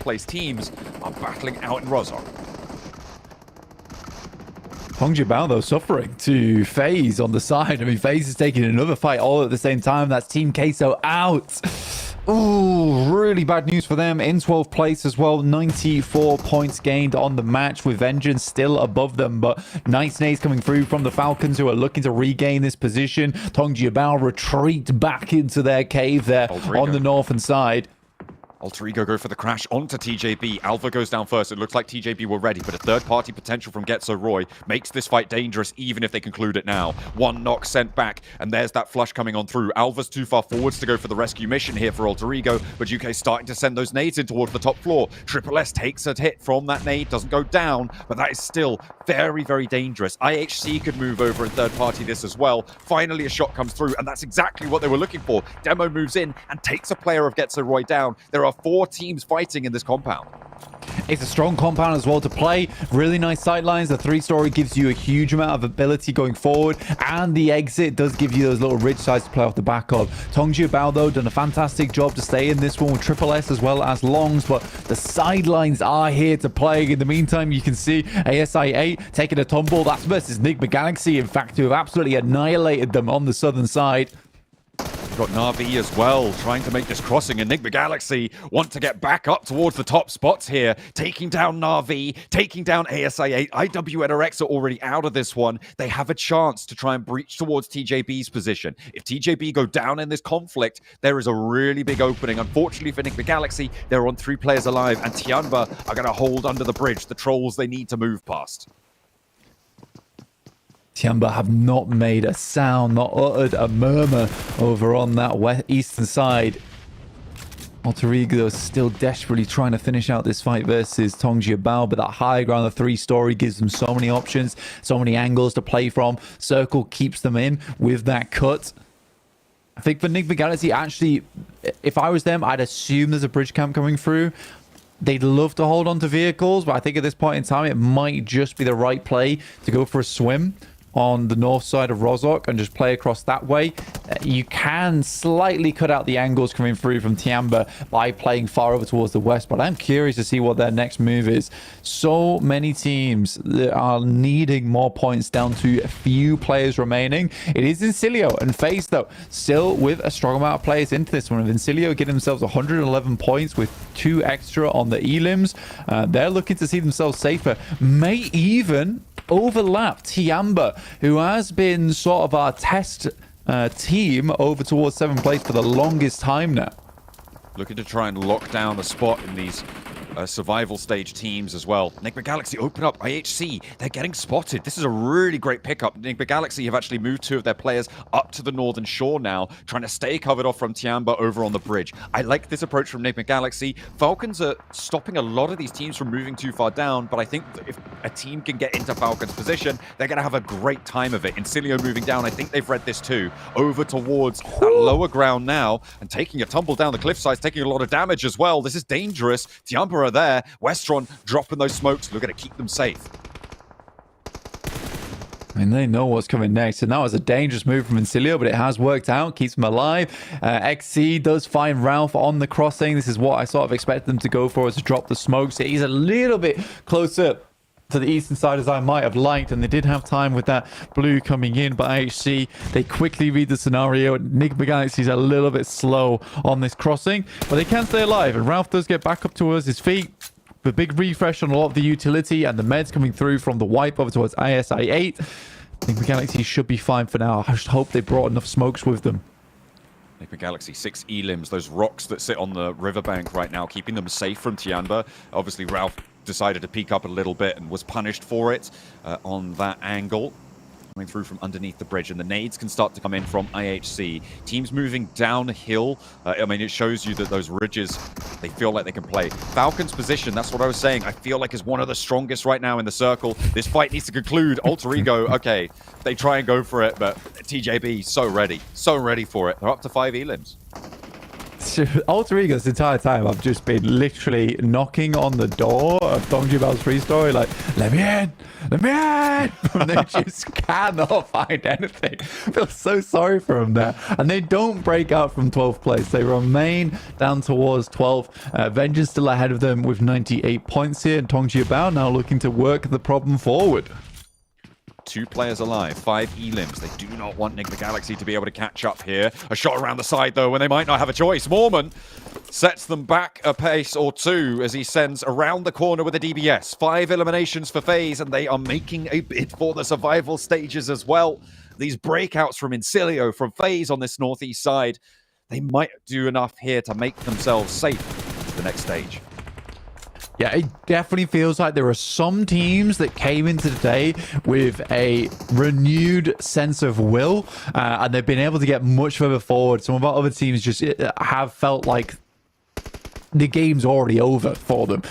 place teams are battling out in Rozhok. Bao, though, suffering to FaZe on the side. I mean, FaZe is taking another fight all at the same time. That's Team Queso out. Ooh, really bad news for them. In 12th place as well. 94 points gained on the match, with Vengeance still above them. But nice nades coming through from the Falcons, who are looking to regain this position. Bao retreat back into their cave there on the northern side. Alter Ego go for the crash onto TJB. Alpha goes down first. It looks like TJB were ready, but a third-party potential from Getzo Roy makes this fight dangerous, even if they conclude it now. One knock sent back, and there's that flush coming on through. Alpha's too far forwards to go for the rescue mission here for Alter Ego, but UK's starting to send those nades in towards the top floor. Triple S takes a hit from that nade, doesn't go down, but that is still very, very dangerous. IHC could move over and third-party this as well. Finally, a shot comes through, and that's exactly what they were looking for. Demo moves in and takes a player of Getzo Roy down. There are 4 teams fighting in this compound. It's a strong compound as well to play. Really nice sightlines. The 3-story gives you a huge amount of ability going forward, and the exit does give you those little ridge sides to play off the back of. Bao, though, done a fantastic job to stay in this one with Triple S as well as Longs, but the sidelines are here to play. In the meantime, you can see ASI8 taking a tumble. That's versus Enigma Galaxy, in fact, who have absolutely annihilated them on the southern side. We've got Na'Vi as well, trying to make this crossing. Enigma Galaxy want to get back up towards the top spots here, taking down Na'Vi, taking down ASI8. IWNRX are already out of this one. They have a chance to try and breach towards TJB's position. If TJB go down in this conflict, there is a really big opening. Unfortunately for Enigma Galaxy, they're on 3 players alive, and Tianba are going to hold under the bridge, the trolls they need to move past. Tianba have not made a sound, not uttered a murmur over on that eastern side. Alter Ego is still desperately trying to finish out this fight versus Bao, but that high ground, the 3-story, gives them so many options, so many angles to play from. Circle keeps them in with that cut. I think for Enigma Galaxy, actually, if I was them, I'd assume there's a bridge camp coming through. They'd love to hold on to vehicles, but I think at this point in time, it might just be the right play to go for a swim. on the north side of Rozhok and just play across that way, you can slightly cut out the angles coming through from Tiamba by playing far over towards the west. But I'm curious to see what their next move is. So many teams that are needing more points down to a few players remaining. It is Incilio and FaZe, though, still with a strong amount of players into this one. Incilio getting themselves 111 points with 2 extra on the elims. They're looking to see themselves safer. May even overlap Tiamba, who has been sort of our test team over towards 7th place for the longest time now. Looking to try and lock down a spot in these survival stage teams as well. Enigma Galaxy open up. IHC, they're getting spotted. This is a really great pickup. Enigma Galaxy have actually moved 2 of their players up to the northern shore now, trying to stay covered off from Tiamba over on the bridge. I like this approach from Enigma Galaxy. Falcons are stopping a lot of these teams from moving too far down, but I think that if a team can get into Falcons' position, they're going to have a great time of it. Incilio moving down, I think they've read this too. Over towards that lower ground now, and taking a tumble down the cliff sides, taking a lot of damage as well. This is dangerous. Tiamba are there. Westron dropping those smokes. Look at it, keep them safe. I mean, they know what's coming next, and that was a dangerous move from Incilio, but it has worked out, keeps them alive. XC does find Ralph on the crossing. This is what I sort of expected them to go for, is to drop the smokes. He's a little bit closer to the eastern side as I might have liked, and they did have time with that blue coming in, but IHC, they quickly read the scenario. Enigma Galaxy's a little bit slow on this crossing, but they can stay alive, and Ralph does get back up towards his feet. The big refresh on a lot of the utility and the meds coming through from the wipe over towards ISI 8. Enigma Galaxy should be fine for now. I just hope they brought enough smokes with them. Enigma Galaxy, 6 elims, those rocks that sit on the riverbank right now, keeping them safe from Tiamba. Obviously, Ralph decided to peek up a little bit and was punished for it on that angle. Coming through from underneath the bridge, and the nades can start to come in from IHC. Teams moving downhill. I mean, it shows you that those ridges, they feel like they can play. Falcon's position, that's what I was saying, I feel like is one of the strongest right now in the circle. This fight needs to conclude. Alter Ego, okay, they try and go for it, but TJB, so ready for it. They're up to 5 elims. Alter Ego this entire time, I've just been literally knocking on the door of Dongji Bao's free story, like, let me in, and they just cannot find anything. I feel so sorry for them there, and they don't break out from 12th place. They remain down towards 12. Vengeance still ahead of them with 98 points here, and Dongji Bao now looking to work the problem forward. 2 players alive, 5 elims. They do not want Enigma Galaxy to be able to catch up here. A shot around the side, though, when they might not have a choice. Mormon sets them back a pace or 2 as he sends around the corner with a DBS. 5 eliminations for FaZe, and they are making a bid for the survival stages as well. These breakouts from Incilio, from FaZe on this northeast side, they might do enough here to make themselves safe to the next stage. Yeah, it definitely feels like there are some teams that came into today with a renewed sense of will, and they've been able to get much further forward. Some of our other teams just have felt like the game's already over for them,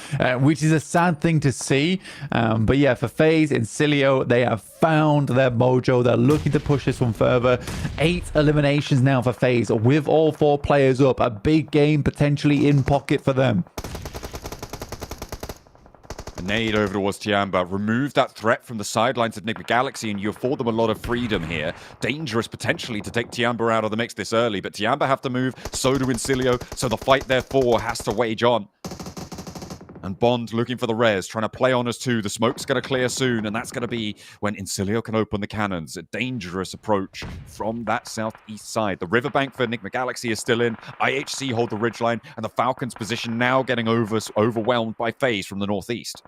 which is a sad thing to see. But yeah, for FaZe, Incilio, they have found their mojo. They're looking to push this one further. 8 eliminations now for FaZe, with all 4 players up. A big game potentially in pocket for them. Nade over towards Tiamba. Remove that threat from the sidelines of Enigma Galaxy, and you afford them a lot of freedom here. Dangerous potentially to take Tiamba out of the mix this early, but Tiamba have to move, so do Incilio, so the fight therefore has to wage on. And Bond looking for the res, trying to play on us too. The smoke's going to clear soon, and that's going to be when Incilio can open the cannons. A dangerous approach from that southeast side. The riverbank for Enigma Galaxy is still in. IHC hold the ridgeline, and the Falcons' position now getting overwhelmed by FaZe from the northeast.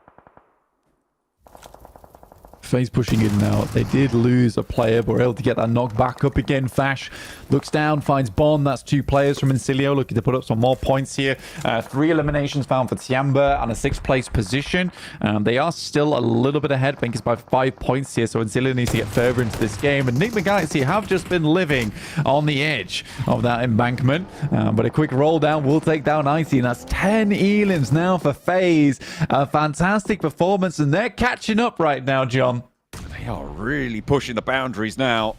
FaZe pushing in now. They did lose a player, but were able to get that knock back up again. Fash looks down, finds Bond. That's 2 players from Incilio looking to put up some more points here. 3 eliminations found for Tiamba and a 6th place position. They are still a little bit ahead. I think it's by 5 points here, so Incilio needs to get further into this game. And Enigma Galaxy have just been living on the edge of that embankment. But a quick roll down will take down Icy, and that's 10 elims now for FaZe. A fantastic performance, and they're catching up right now, John. They are really pushing the boundaries now,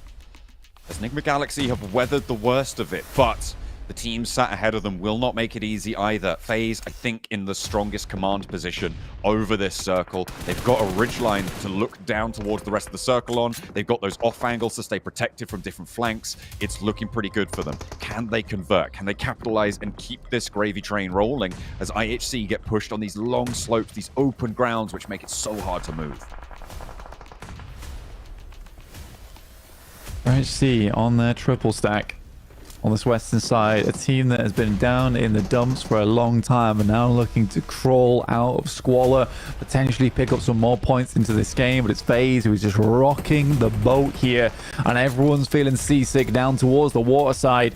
as Enigma Galaxy have weathered the worst of it, but The team sat ahead of them will not make it easy either. FaZe, I think, in the strongest command position over this circle. They've got a ridgeline to look down towards the rest of the circle on. They've got those off angles to stay protected from different flanks. It's looking pretty good for them. Can they convert? Can they capitalize and keep this gravy train rolling as IHC get pushed on these long slopes, these open grounds, which make it so hard to move? IHC on their triple stack. On this western side, a team that has been down in the dumps for a long time and now looking to crawl out of squalor, potentially pick up some more points into this game. But it's FaZe who is just rocking the boat here, and everyone's feeling seasick down towards the water side.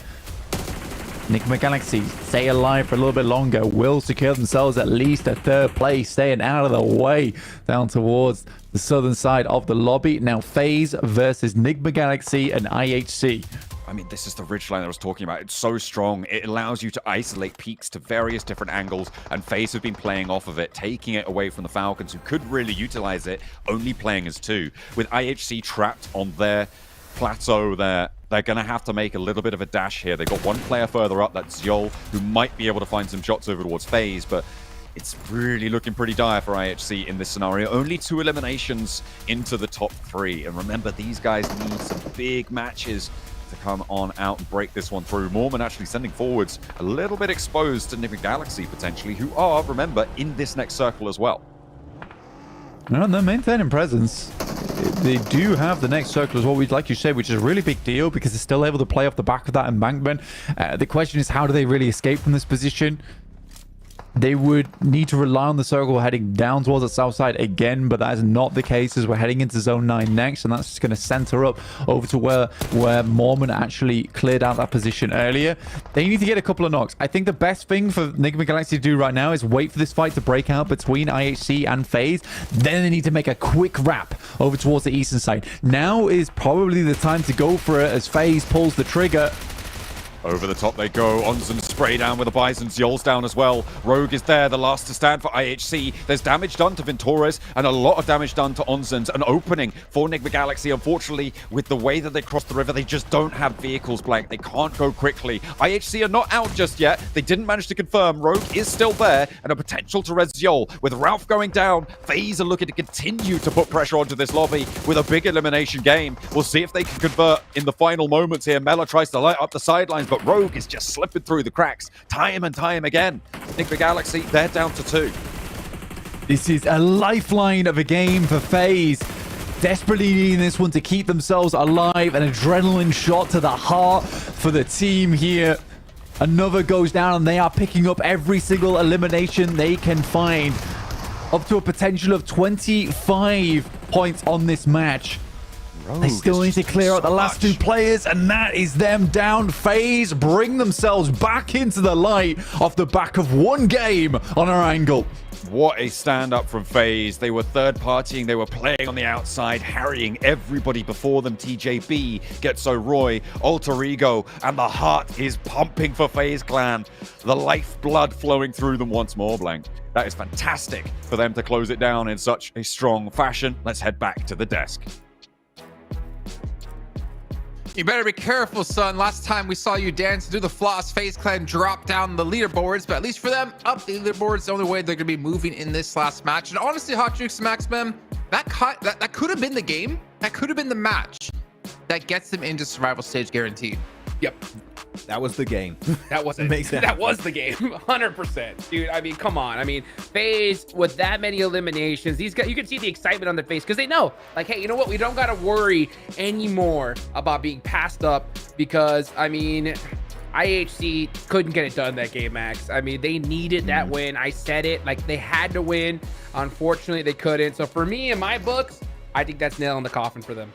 Enigma Galaxy stay alive for a little bit longer, will secure themselves at least a third place, staying out of the way down towards the southern side of the lobby. Now FaZe versus Enigma Galaxy and IHC. I mean, this is the ridgeline I was talking about. It's so strong. It allows you to isolate peaks to various different angles, and FaZe have been playing off of it, taking it away from the Falcons, who could really utilize it, only playing as two. With IHC trapped on their plateau there, they're going to have to make a little bit of a dash here. They've got one player further up, that's Yol, who might be able to find some shots over towards FaZe, but it's really looking pretty dire for IHC in this scenario. Only 2 eliminations into the top 3. And remember, these guys need some big matches to come on out and break this one through. Mormon actually sending forwards a little bit exposed to Enigma Galaxy potentially, who are, remember, in this next circle as well. No, they're maintaining presence. They do have the next circle as well, like you said, which is a really big deal because they're still able to play off the back of that embankment. The question is, how do they really escape from this position? They would need to rely on the circle heading down towards the south side again, but that is not the case as we're heading into Zone 9 next, and that's just going to center up over to where Mormon actually cleared out that position earlier. They need to get a couple of knocks. I think the best thing for Enigma Galaxy to do right now is wait for this fight to break out between IHC and FaZe. Then they need to make a quick wrap over towards the eastern side. Now is probably the time to go for it as FaZe pulls the trigger. Over the top they go. Onzen spray down with the Bisons. Yol's down as well. Rogue is there, the last to stand for IHC. There's damage done to Ventores and a lot of damage done to Onzen's. An opening for Enigma Galaxy. Unfortunately, with the way that they cross the river, they just don't have vehicles, Blank. They can't go quickly. IHC are not out just yet. They didn't manage to confirm. Rogue is still there and a potential to res Yol. With Ralph going down, FaZe are looking to continue to put pressure onto this lobby with a big elimination game. We'll see if they can convert in the final moments here. Mela tries to light up the sidelines, but Rogue is just slipping through the cracks time and time again. Enigma Galaxy, they're down to 2. This is a lifeline of a game for FaZe. Desperately needing this one to keep themselves alive. An adrenaline shot to the heart for the team here. Another goes down and they are picking up every single elimination they can find. Up to a potential of 25 points on this match. They still need to clear out the last 2 players, and that is them down. FaZe bring themselves back into the light off the back of 1 game on Erangel. What a stand-up from FaZe. They were third-partying, they were playing on the outside, harrying everybody before them. TJB, Getso Roy, Alter Ego, and the heart is pumping for FaZe Clan. The lifeblood flowing through them once more, Blank. That is fantastic for them to close it down in such a strong fashion. Let's head back to the desk. You better be careful, son. Last time we saw you dance and do the floss, FaZe Clan drop down the leaderboards, but at least for them, up the leaderboards, the only way they're going to be moving in this last match. And honestly, Hot Jukes and Maximum, that could have been the game. That could have been the match that gets them into survival stage guaranteed. Yep. That was the game. That was it. That was the game. 100%. Dude, I mean, come on. I mean, FaZe with that many eliminations, these guys, you can see the excitement on their face because they know, like, hey, you know what? We don't got to worry anymore about being passed up because, I mean, IHC couldn't get it done that game, Max. I mean, they needed that win. I said it. Like, they had to win. Unfortunately, they couldn't. So for me, in my books, I think that's nail in the coffin for them.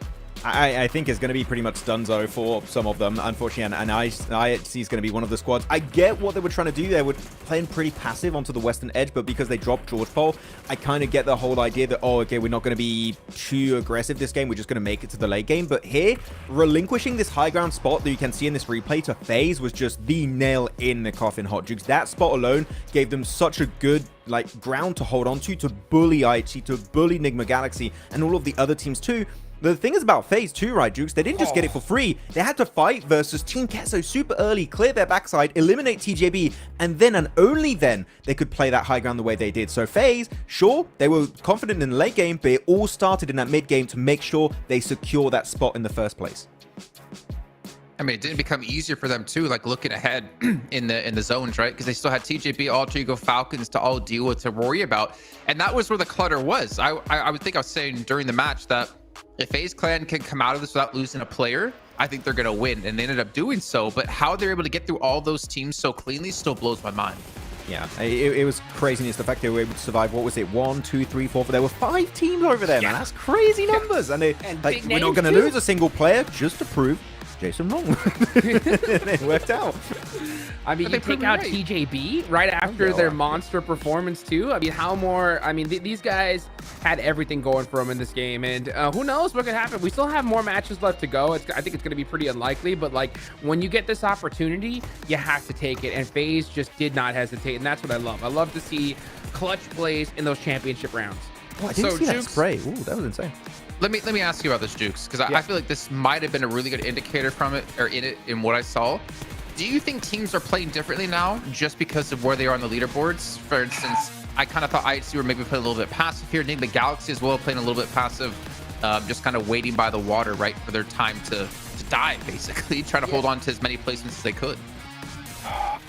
I think it's going to be pretty much dunzo for some of them, unfortunately, and IHC is going to be one of the squads. I get what they were trying to do. They were playing pretty passive onto the western edge, but because they dropped George Paul, I kind of get the whole idea that, oh, okay, we're not going to be too aggressive this game. We're just going to make it to the late game. But here, relinquishing this high ground spot that you can see in this replay to FaZe was just the nail in the coffin, Hot Jukes. That spot alone gave them such a good ground to hold on to bully IHC, to bully Enigma Galaxy, and all of the other teams too. The thing is about FaZe too, right, Jukes? They didn't just get it for free. They had to fight versus Team Kesso super early, clear their backside, eliminate TJB, and then and only then they could play that high ground the way they did. So FaZe, sure, they were confident in the late game, but it all started in that mid game to make sure they secure that spot in the first place. I mean, it didn't become easier for them too, like looking ahead in the zones, right? Because they still had TJB, Alter Ego, Falcons to all deal with, to worry about. And that was where the clutter was. I would think I was saying during the match that if FaZe Clan can come out of this without losing a player, I think they're going to win. And they ended up doing so. But how they're able to get through all those teams so cleanly still blows my mind. Yeah, it was craziness. The fact they were able to survive, what was it, 1, 2, 3, 4, there were 5 teams over there, man. That's crazy numbers. And, like, we're not going to lose a single player just to prove Jason wrong. It worked out. I mean, you take out TJB right after their monster performance too. I mean, how more? I mean, these guys had everything going for them in this game, and who knows what could happen? We still have more matches left to go. I think it's going to be pretty unlikely, but like when you get this opportunity, you have to take it. And FaZe just did not hesitate, and that's what I love. I love to see clutch plays in those championship rounds. Oh, I didn't see that spray. Ooh, that was insane. Let me ask you about this, Jukes, because I feel like this might have been a really good indicator from it, or in what I saw. Do you think teams are playing differently now just because of where they are on the leaderboards? For instance, I kind of thought IHC were maybe playing a little bit passive here. I think the Galaxy as well playing a little bit passive, just kind of waiting by the water, right, for their time to die, basically, trying to hold on to as many placements as they could.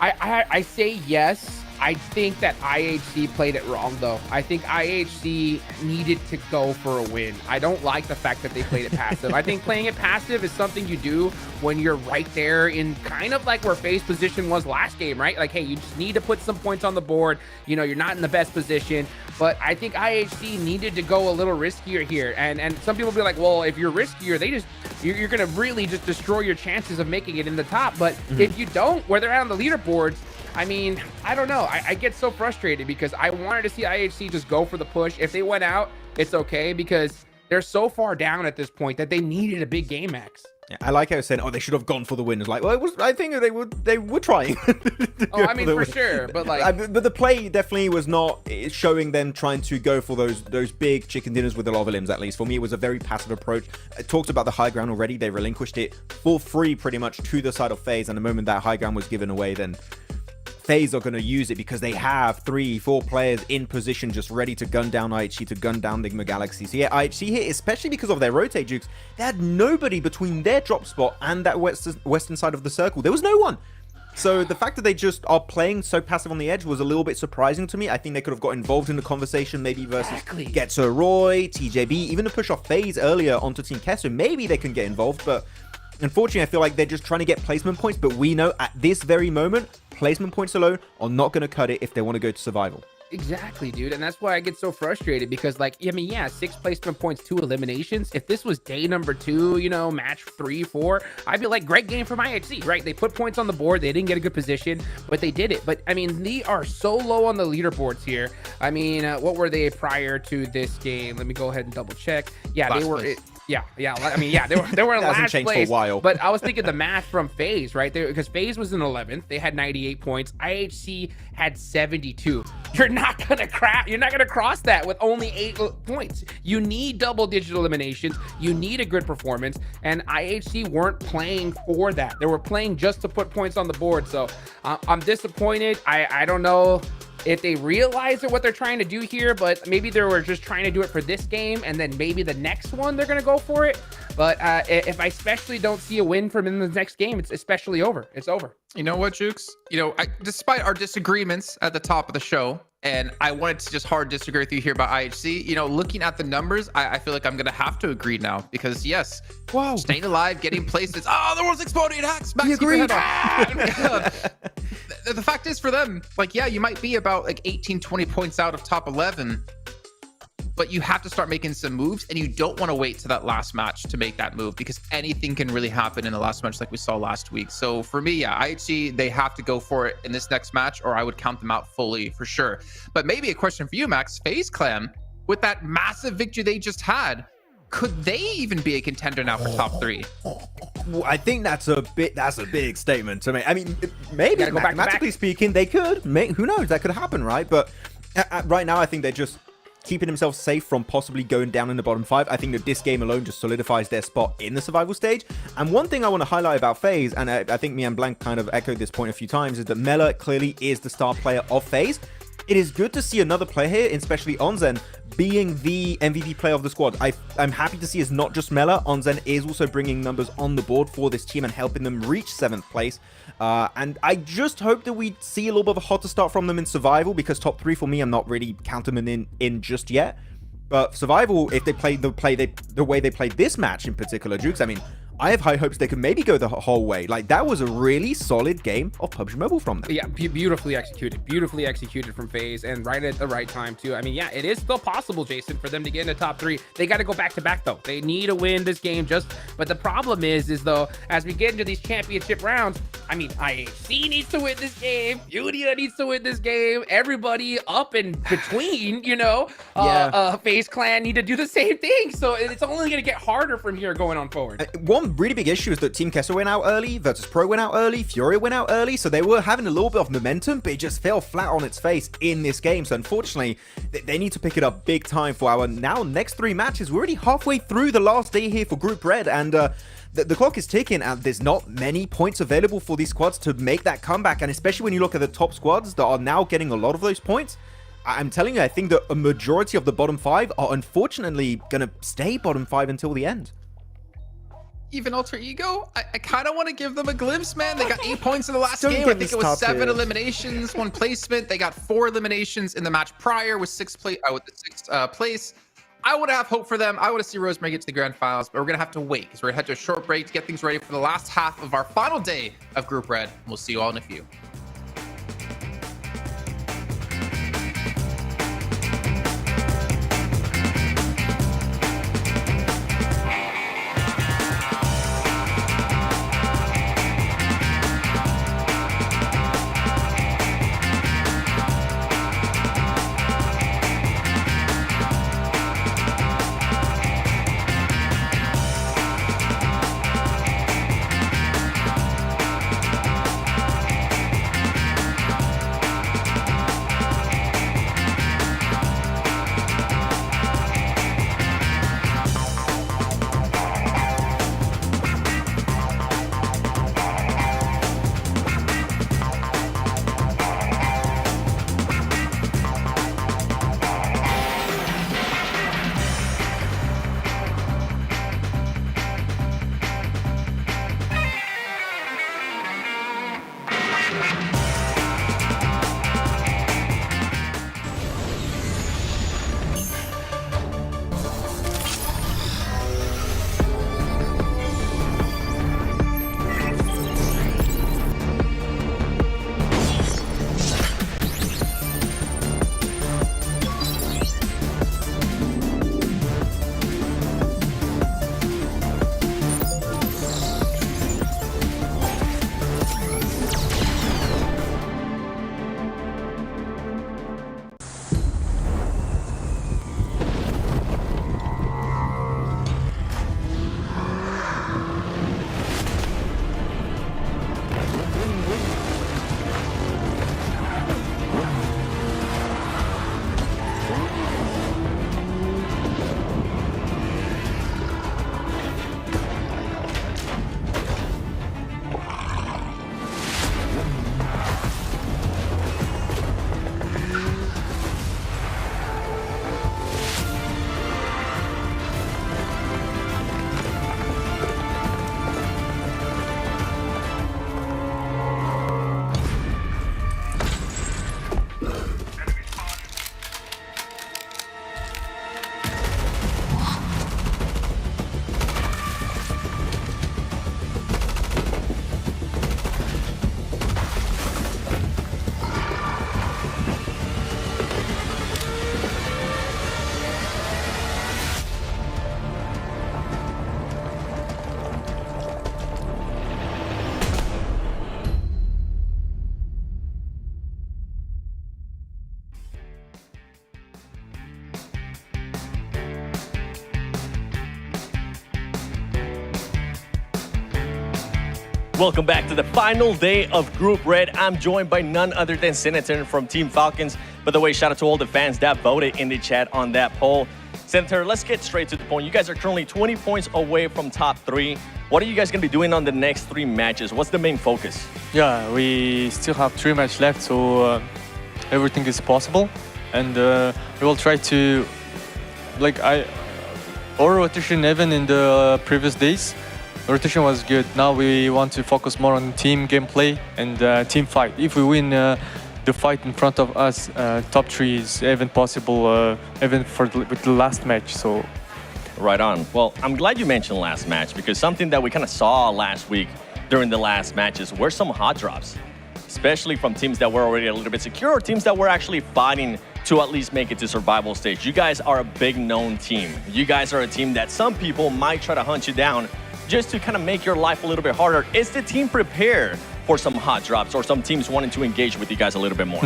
I say yes. I think that IHC played it wrong, though. I think IHC needed to go for a win. I don't like the fact that they played it passive. I think playing it passive is something you do when you're right there in kind of like where FaZe position was last game, right? Like, hey, you just need to put some points on the board. You know, you're not in the best position. But I think IHC needed to go a little riskier here. And some people be like, well, if you're riskier, you're going to really just destroy your chances of making it in the top. But if you don't, where they're at on the leaderboards, I mean, I don't know. I get so frustrated because I wanted to see IHC just go for the push. If they went out, it's okay because they're so far down at this point that they needed a big game max. Yeah, I like how saying, oh, they should have gone for the win. It's like, well, I think they were trying. Oh, I mean, for sure, but like, but the play definitely was not showing them trying to go for those big chicken dinners with the lava limbs. At least for me, it was a very passive approach. I talked about the high ground already. They relinquished it for free, pretty much, to the side of FaZe. And the moment that high ground was given away, then FaZe are going to use it because they have 3-4 players in position just ready to gun down IHC, to gun down Ligma Galaxy. So yeah, IHC here, especially because of their rotate jukes, they had nobody between their drop spot and that western side of the circle. There was no one. So the fact that they just are playing so passive on the edge was a little bit surprising to me. I think they could have got involved in the conversation, maybe versus Getso Roy, TJB, even to push off FaZe earlier onto Team Kesso. Maybe they can get involved, but unfortunately, I feel like they're just trying to get placement points, but we know at this very moment, placement points alone are not going to cut it if they want to go to survival. Exactly, dude. And that's why I get so frustrated because, like, I mean, yeah, 6 placement points, 2 eliminations. If this was day number 2, you know, match 3, 4, I'd be like, great game from IHC, right? They put points on the board. They didn't get a good position, but they did it. But I mean, they are so low on the leaderboards here. I mean, what were they prior to this game? Let me go ahead and double check. Yeah, last they were. place. Yeah. I mean, yeah, they were in last changed place for a while. But I was thinking the math from FaZe, right? Because FaZe was in 11th. They had 98 points. IHC had 72. You're not gonna cross that with only 8 points. You need double-digit eliminations. You need a good performance. And IHC weren't playing for that. They were playing just to put points on the board. So I'm disappointed. I don't know if they realize what they're trying to do here, but maybe they were just trying to do it for this game, and then maybe the next one they're gonna go for it. But if I especially don't see a win from in the next game, it's especially over. It's over. You know what, Jukes? You know, despite our disagreements at the top of the show, and I wanted to just hard disagree with you here about IHC, you know, looking at the numbers, I feel like I'm going to have to agree now because, yes, staying alive, getting places. Oh, the world's exploding. Hacks. Max, keep your head off. The fact is for them, like, yeah, you might be about like 18, 20 points out of top 11, but you have to start making some moves, and you don't want to wait to that last match to make that move because anything can really happen in the last match like we saw last week. So for me, yeah, IHC, they have to go for it in this next match or I would count them out fully for sure. But maybe a question for you, Max. FaZe Clan, with that massive victory they just had, could they even be a contender now for top 3? Well, I think that's a big statement to make. I mean, maybe Gotta go mathematically speaking, they could. Who knows? That could happen, right? But right now, I think they're just keeping themselves safe from possibly going down in the bottom 5. I think that this game alone just solidifies their spot in the survival stage. And one thing I want to highlight about FaZe, and I think me and Blank kind of echoed this point a few times, is that Mela clearly is the star player of FaZe. It is good to see another player here, especially Onzen, being the MVP player of the squad. I'm happy to see it's not just Mela. Onzen is also bringing numbers on the board for this team and helping them reach 7th place. And I just hope that we see a little bit of a hotter start from them in survival, because top 3 for me, I'm not really counting them in just yet. But survival, if they play the way they played this match in particular, Jukes, I mean, I have high hopes they can maybe go the whole way. Like, that was a really solid game of PUBG Mobile from them. Yeah, beautifully executed from FaZe, and right at the right time too. I mean, yeah, it is still possible, Jason, for them to get in the top 3. They got to go back to back though. They need to win this game. But the problem is though, as we get into these championship rounds, I mean, IHC needs to win this game. Udia needs to win this game. Everybody up in between, FaZe Clan need to do the same thing. So it's only going to get harder from here going on forward. One really big issue is that Team Kessel went out early, Virtus.pro went out early, Furia went out early, so they were having a little bit of momentum, but it just fell flat on its face in this game. So unfortunately, they need to pick it up big time for our now next 3 matches. We're already halfway through the last day here for Group Red, and the clock is ticking, and there's not many points available for these squads to make that comeback. And especially when you look at the top squads that are now getting a lot of those points, I'm telling you, I think that a majority of the bottom 5 are unfortunately going to stay bottom 5 until the end. Even Alter Ego, I kind of want to give them a glimpse, man. They got 8 points in the last game. I think it was 7 eliminations, 1 placement. They got 4 eliminations in the match prior with 6th place. I would have hope for them. I want to see Rosemary get to the grand finals, but we're going to have to wait because we're going to head to a short break to get things ready for the last half of our final day of Group Red. We'll see you all in a few. Welcome back to the final day of Group Red. I'm joined by none other than Senator from Team Falcons. By the way, shout out to all the fans that voted in the chat on that poll. Senator, let's get straight to the point. You guys are currently 20 points away from top 3. What are you guys going to be doing on the next 3 matches? What's the main focus? Yeah, we still have 3 matches left, so everything is possible. And we will try to, our rotation even in the previous days, the rotation was good. Now we want to focus more on team gameplay and team fight. If we win the fight in front of us, top 3 is even possible, even with the last match. So, right on. Well, I'm glad you mentioned last match because something that we kind of saw last week during the last matches were some hot drops, especially from teams that were already a little bit secure or teams that were actually fighting to at least make it to survival stage. You guys are a big known team. You guys are a team that some people might try to hunt you down just to kind of make your life a little bit harder. Is the team prepared for some hot drops or some teams wanting to engage with you guys a little bit more?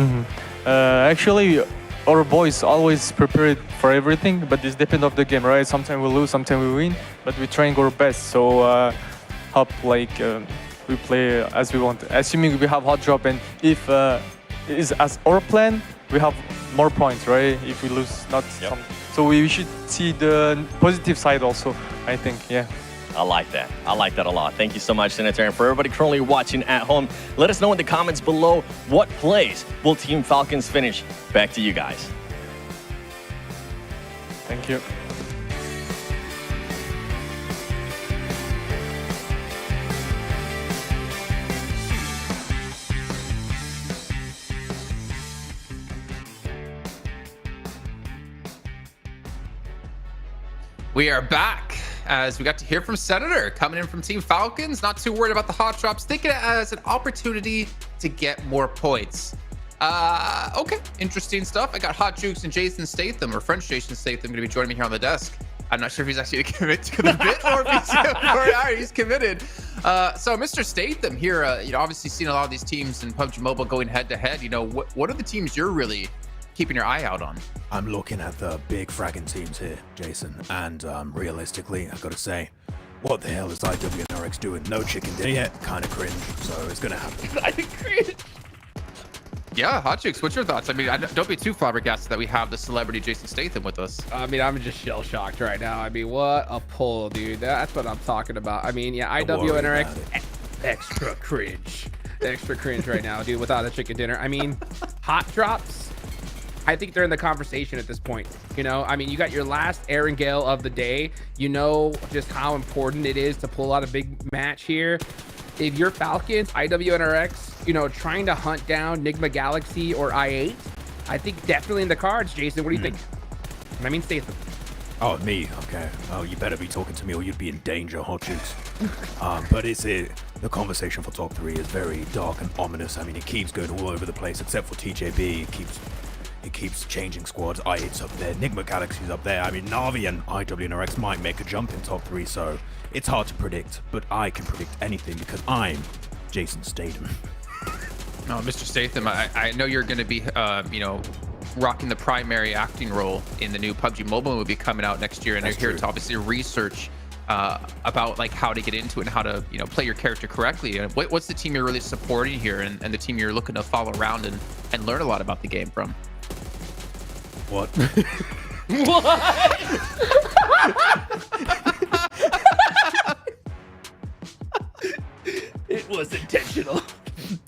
Actually, our boys always prepared for everything, but this depends on the game, right? Sometimes we lose, sometimes we win, but we're trying our best. So we play as we want. Assuming we have hot drop, and if is as our plan, we have more points, right? If we lose, not some. So we should see the positive side also, I think, yeah. I like that. I like that a lot. Thank you so much, Senator. And for everybody currently watching at home, let us know in the comments below what plays will Team Falcons finish. Back to you guys. Thank you. We are back as we got to hear from Senator coming in from Team Falcons. Not too worried about the hot drops, thinking it as an opportunity to get more points. Okay, interesting stuff. I got Hot Jukes and Jason Statham, or French Jason Statham, going to be joining me here on the desk. I'm not sure if he's actually committed to the bit or if he's committed. So Mr. Statham here, obviously seen a lot of these teams in PUBG Mobile going head to head. What are the teams you're really keeping your eye out on? I'm looking at the big fragging teams here, Jason, and realistically, I've got to say, what the hell is IWNRX doing? No chicken dinner yet, kind of cringe, so it's gonna happen. Kind of cringe. Yeah, Hot Chicks, what's your thoughts? I mean, don't be too flabbergasted that we have the celebrity Jason Statham with us. I mean, I'm just shell-shocked right now. I mean, what a pull, dude. That's what I'm talking about. I mean, yeah, IWNRX, extra cringe. Extra cringe right now, dude, without a chicken dinner. I mean, hot drops, I think they're in the conversation at this point. I mean, you got your last Erangel of the day. You know just how important it is to pull out a big match here. If you're Falcons, IWNRX, trying to hunt down Nigma Galaxy or I8, I think definitely in the cards. Jason, what do you think? I mean, Statham. Oh, me? Okay. Oh, you better be talking to me or you'd be in danger, Hot Chicks. But the conversation for top 3 is very dark and ominous. I mean, it keeps going all over the place except for TJB. It keeps changing squads. I8's up there, Nigma Galaxy's up there. I mean, Na'Vi and IWNRX might make a jump in top 3, so it's hard to predict, but I can predict anything because I'm Jason Statham. Oh, Mr. Statham, I know you're going to be, rocking the primary acting role in the new PUBG Mobile movie coming out next year, and you're here to obviously research about how to get into it and how to, play your character correctly. And what's the team you're really supporting here, and the team you're looking to follow around and learn a lot about the game from? What? What? It was intentional.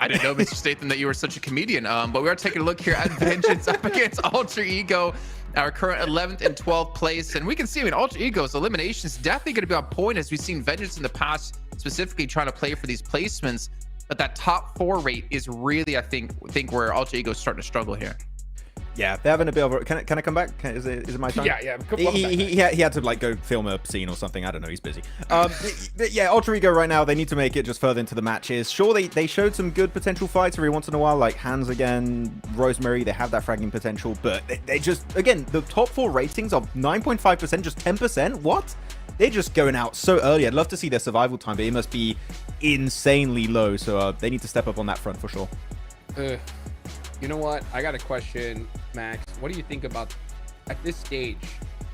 I didn't know, Mr. Statham, that you were such a comedian. But we are taking a look here at Vengeance up against Alter Ego, our current 11th and 12th place. And we can see, Alter Ego's elimination is definitely going to be on point, as we've seen Vengeance in the past, specifically trying to play for these placements. But that top 4 rate is really, I think where Alter Ego is starting to struggle here. Yeah, they're having a bit of a... Can I come back? Is it my time? Yeah. He had to go film a scene or something. I don't know. He's busy. Yeah, Alter Ego right now, they need to make it just further into the matches. Sure, they showed some good potential fights every once in a while, like Hans again, Rosemary. They have that fragging potential, but they just... Again, the top 4 ratings of 9.5%, just 10%? What? They're just going out so early. I'd love to see their survival time, but it must be insanely low. So they need to step up on that front for sure. You know what? I got a question, Max. What do you think about, at this stage,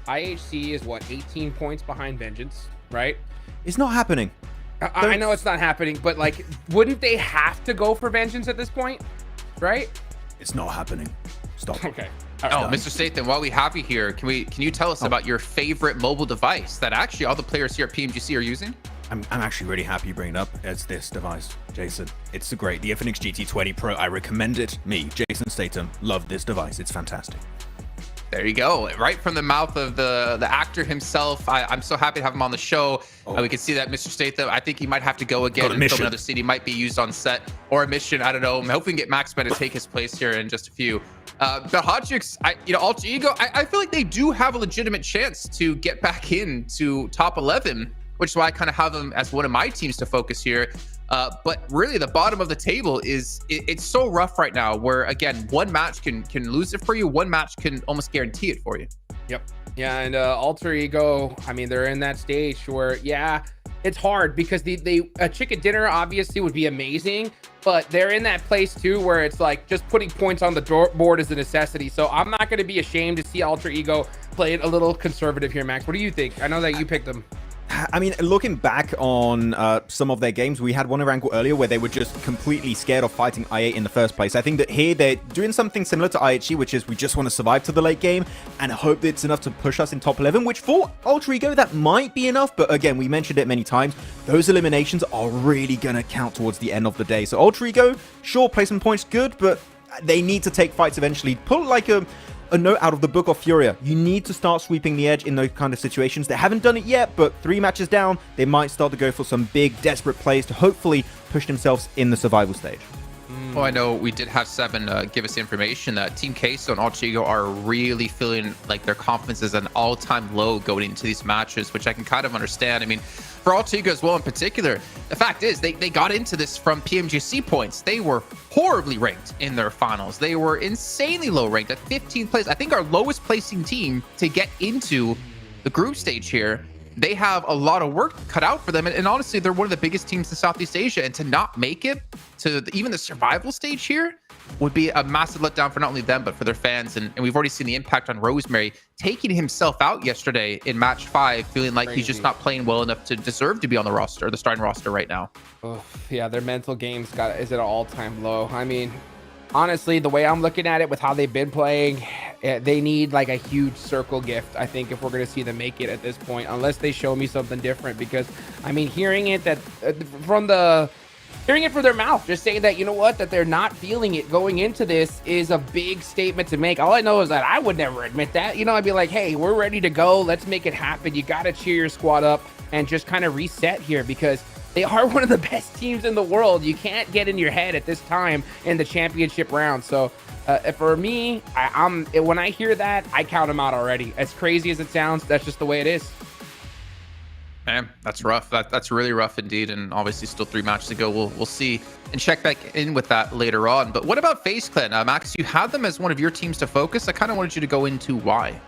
IHC is what, 18 points behind Vengeance, right? It's not happening. I know it's not happening, but wouldn't they have to go for Vengeance at this point, right? It's not happening. Stop. Okay. Mr. Statham, while we have you here, can you tell us about your favorite mobile device that actually all the players here at PMGC are using? I'm actually really happy you bring it up. It's this device, Jason. It's the Infinix GT20 Pro. I recommend it. Me, Jason Statham, love this device. It's fantastic. There you go. Right from the mouth of the actor himself. I'm so happy to have him on the show. We can see that Mr. Statham, I think he might have to go again and film another scene. He might be used on set or a mission. I don't know. I'm hoping to get Maxman to take his place here in just a few. But Hodgix, Alter Ego, I feel like they do have a legitimate chance to get back into top 11, which is why I kind of have them as one of my teams to focus here. But really, the bottom of the table it's so rough right now where, again, one match can lose it for you. One match can almost guarantee it for you. Yep. Yeah, and Alter Ego, I mean, they're in that stage where, yeah, it's hard because a chicken dinner obviously would be amazing, but they're in that place too where it's like just putting points on the board is a necessity. So I'm not going to be ashamed to see Alter Ego play it a little conservative here, Max. What do you think? I know that you picked them. I mean, looking back on some of their games, we had one Erangel earlier where they were just completely scared of fighting I8 in the first place. I think that here they're doing something similar to IHG, which is we just want to survive to the late game and hope that it's enough to push us in top 11, which for Alter Ego, that might be enough. But again, we mentioned it many times. Those eliminations are really going to count towards the end of the day. So Alter Ego, sure, placement points good, but they need to take fights eventually. Pull like a note out of the book of Furia. You need to start sweeping the edge in those kind of situations. They haven't done it yet, but 3 matches down, they might start to go for some big, desperate plays to hopefully push themselves in the survival stage. Well, I know we did have Seven give us information that Team Queso and Alter Ego are really feeling like their confidence is at an all-time low going into these matches, which I can kind of understand. I mean, for Alter Ego as well in particular, the fact is they got into this from PMGC points. They were horribly ranked in their finals. They were insanely low ranked at 15th place. I think our lowest placing team to get into the group stage here. They have a lot of work cut out for them. And honestly, they're one of the biggest teams in Southeast Asia. And to not make it to even the survival stage here would be a massive letdown for not only them, but for their fans. And we've already seen the impact on Rosemary taking himself out yesterday in match 5, feeling like he's just not playing well enough to deserve to be on the roster, the starting roster right now. Oh, yeah, their mental game's is at an all-time low. I mean, honestly, the way I'm looking at it with how they've been playing, they need like a huge circle gift, I think, if we're going to see them make it at this point, unless they show me something different. Because, I mean, hearing it from their mouth, just saying that, you know what, that they're not feeling it going into this is a big statement to make. All I know is that I would never admit that. You know, I'd be like, hey, we're ready to go. Let's make it happen. You got to cheer your squad up and just kind of reset here because they are one of the best teams in the world. You can't get in your head at this time in the championship round. So for me, when I hear that, I count them out already. As crazy as it sounds, that's just the way it is. Man, that's rough. That's really rough indeed. And obviously still 3 matches to go. We'll see and check back in with that later on. But what about FaZe Clan? Max, you had them as one of your teams to focus. I kind of wanted you to go into why.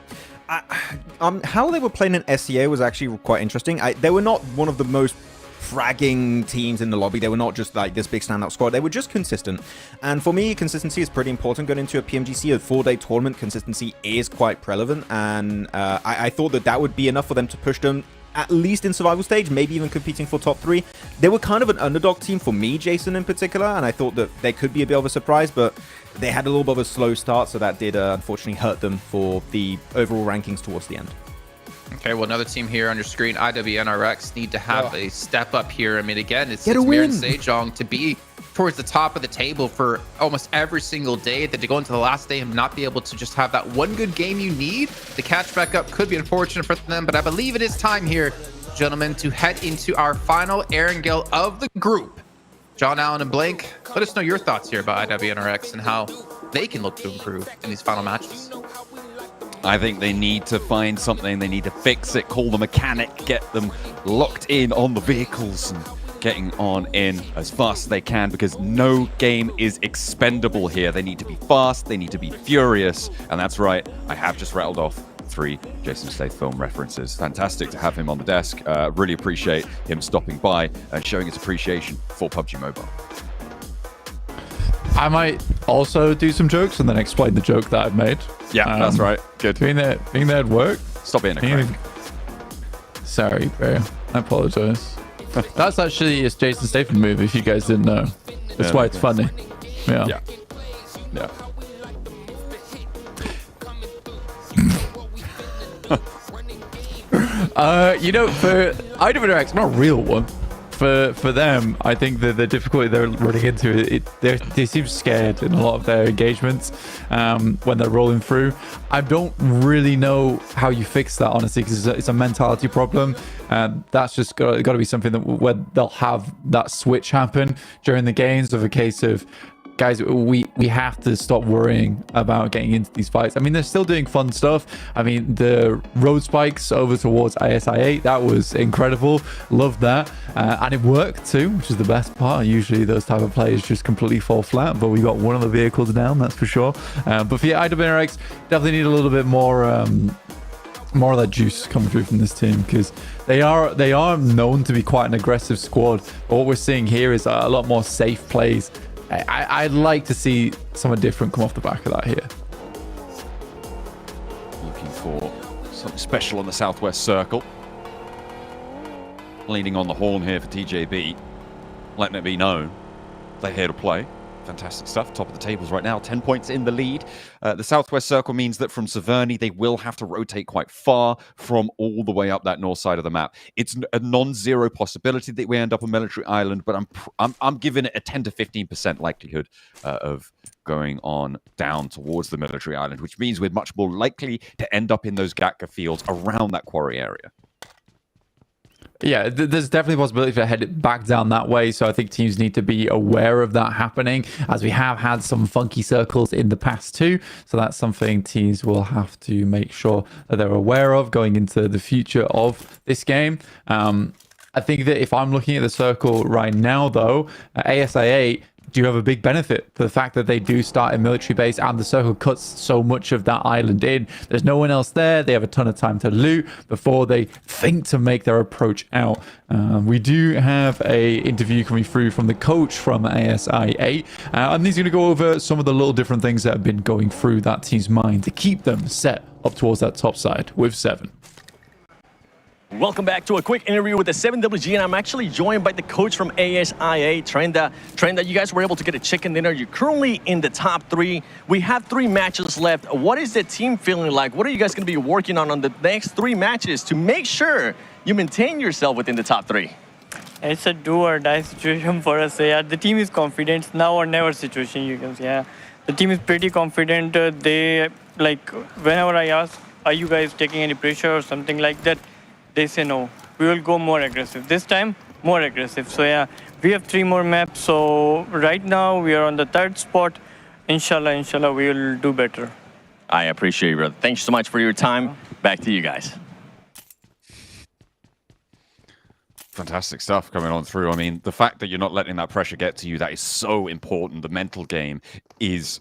How they were playing in SEA was actually quite interesting. They were not one of the most fragging teams in the lobby. They were not just like this big standout squad. They were just consistent. And for me, consistency is pretty important going into a PMGC. A 4-day tournament, consistency is quite relevant. And I thought that would be enough for them to push them at least in survival stage, maybe even competing for top 3. They were kind of an underdog team for me, Jason, in particular, and I thought that they could be a bit of a surprise, but they had a little bit of a slow start, so that did unfortunately hurt them for the overall rankings towards the end. Okay, well, another team here on your screen, IWNRX, need to have a step up here. I mean, again, it's Mir and Sejong to be towards the top of the table for almost every single day, that to go into the last day and not be able to just have that one good game you need to catch back up could be unfortunate for them. But I believe it is time here, gentlemen, to head into our final Erangel of the group. John Allen and Blank, let us know your thoughts here about IWNRX and how they can look to improve in these final matches. I think they need to find something. They need to fix it, call the mechanic, get them locked in on the vehicles and getting on in as fast as they can, because no game is expendable here. They need to be fast, they need to be furious, and that's right, I have just rattled off 3 Jason Statham references. Fantastic to have him on the desk. Really appreciate him stopping by and showing his appreciation for PUBG Mobile. I might also do some jokes and then explain the joke that I've made. Yeah, that's right. Good. Being there at work. Stop being a crank. Sorry, bro. I apologize. That's actually a Jason Statham move, if you guys didn't know. That's why it's funny. Yeah. You know, for IWX, not a real one. For them, I think that the difficulty they're running into, they seem scared in a lot of their engagements when they're rolling through. I don't really know how you fix that, honestly, because it's a mentality problem. That's just got to be something that where they'll have that switch happen during the games of a case of, guys, we have to stop worrying about getting into these fights. I mean, they're still doing fun stuff. I mean, the road spikes over towards ASI8, that was incredible. Loved that. And it worked too, which is the best part. Usually those type of players just completely fall flat, but we got one of the vehicles down, that's for sure. But for IWNRX, definitely need a little bit more of that juice coming through from this team, because they are known to be quite an aggressive squad. But what we're seeing here is a lot more safe plays. I'd like to see something different come off the back of that here. Looking for something special on the southwest circle. Leaning on the horn here for TJB. Letting it be known they're here to play. Fantastic stuff. Top of the tables right now. 10 points in the lead. The southwest circle means that from Severny, they will have to rotate quite far from all the way up that north side of the map. It's a non-zero possibility that we end up on Military Island, but I'm giving it a 10 to 15% likelihood of going on down towards the Military Island, which means we're much more likely to end up in those Gatka fields around that quarry area. Yeah, there's definitely a possibility to head it back down that way. So I think teams need to be aware of that happening, as we have had some funky circles in the past too. So that's something teams will have to make sure that they're aware of going into the future of this game. I think that if I'm looking at the circle right now, though, ASI8 do have a big benefit for the fact that they do start a military base and the circle cuts so much of that island in. There's no one else there. They have a ton of time to loot before they think to make their approach out. We do have a interview coming through from the coach from ASI8, and he's going to go over some of the little different things that have been going through that team's mind to keep them set up towards that top side with 7. Welcome back to a quick interview with the 7WG, and I'm actually joined by the coach from ASIA, Trenda. You guys were able to get a chicken dinner. You're currently in the top 3. We have 3 matches left. What is the team feeling like? What are you guys going to be working on the next 3 matches to make sure you maintain yourself within the top 3? It's a do or die situation for us. Yeah, the team is confident. It's now or never situation, you can say. Yeah, the team is pretty confident. They, like, whenever I ask, are you guys taking any pressure or something like that, they say no, we will go more aggressive. This time, more aggressive. So yeah, we have 3 more maps. So right now, we are on the 3rd spot. Inshallah, we will do better. I appreciate you, brother. Thank you so much for your time. Back to you guys. Fantastic stuff coming on through. I mean, the fact that you're not letting that pressure get to you, that is so important. The mental game is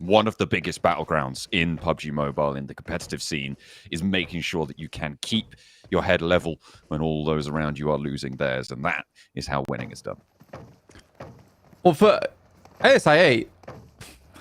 one of the biggest battlegrounds in PUBG Mobile, in the competitive scene, is making sure that you can keep your head level when all those around you are losing theirs, and that is how winning is done. Well, for ASI8,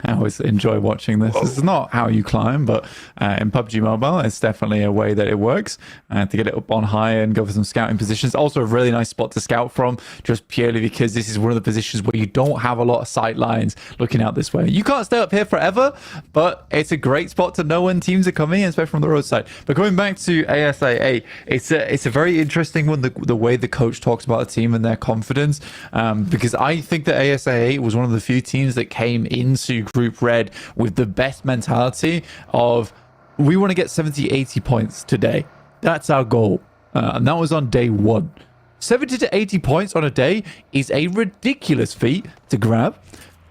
I always enjoy watching this. This is not how you climb, but in PUBG Mobile, it's definitely a way that it works to get it up on high and go for some scouting positions. Also a really nice spot to scout from, just purely because this is one of the positions where you don't have a lot of sight lines looking out this way. You can't stay up here forever, but it's a great spot to know when teams are coming, especially from the roadside. But going back to ASIA, it's a very interesting one, the way the coach talks about the team and their confidence, because I think that ASIA was one of the few teams that came into Group Red with the best mentality of, we want to get 70-80 points today. That's our goal. And that was on day 1. 70 to 80 points on a day is a ridiculous feat to grab,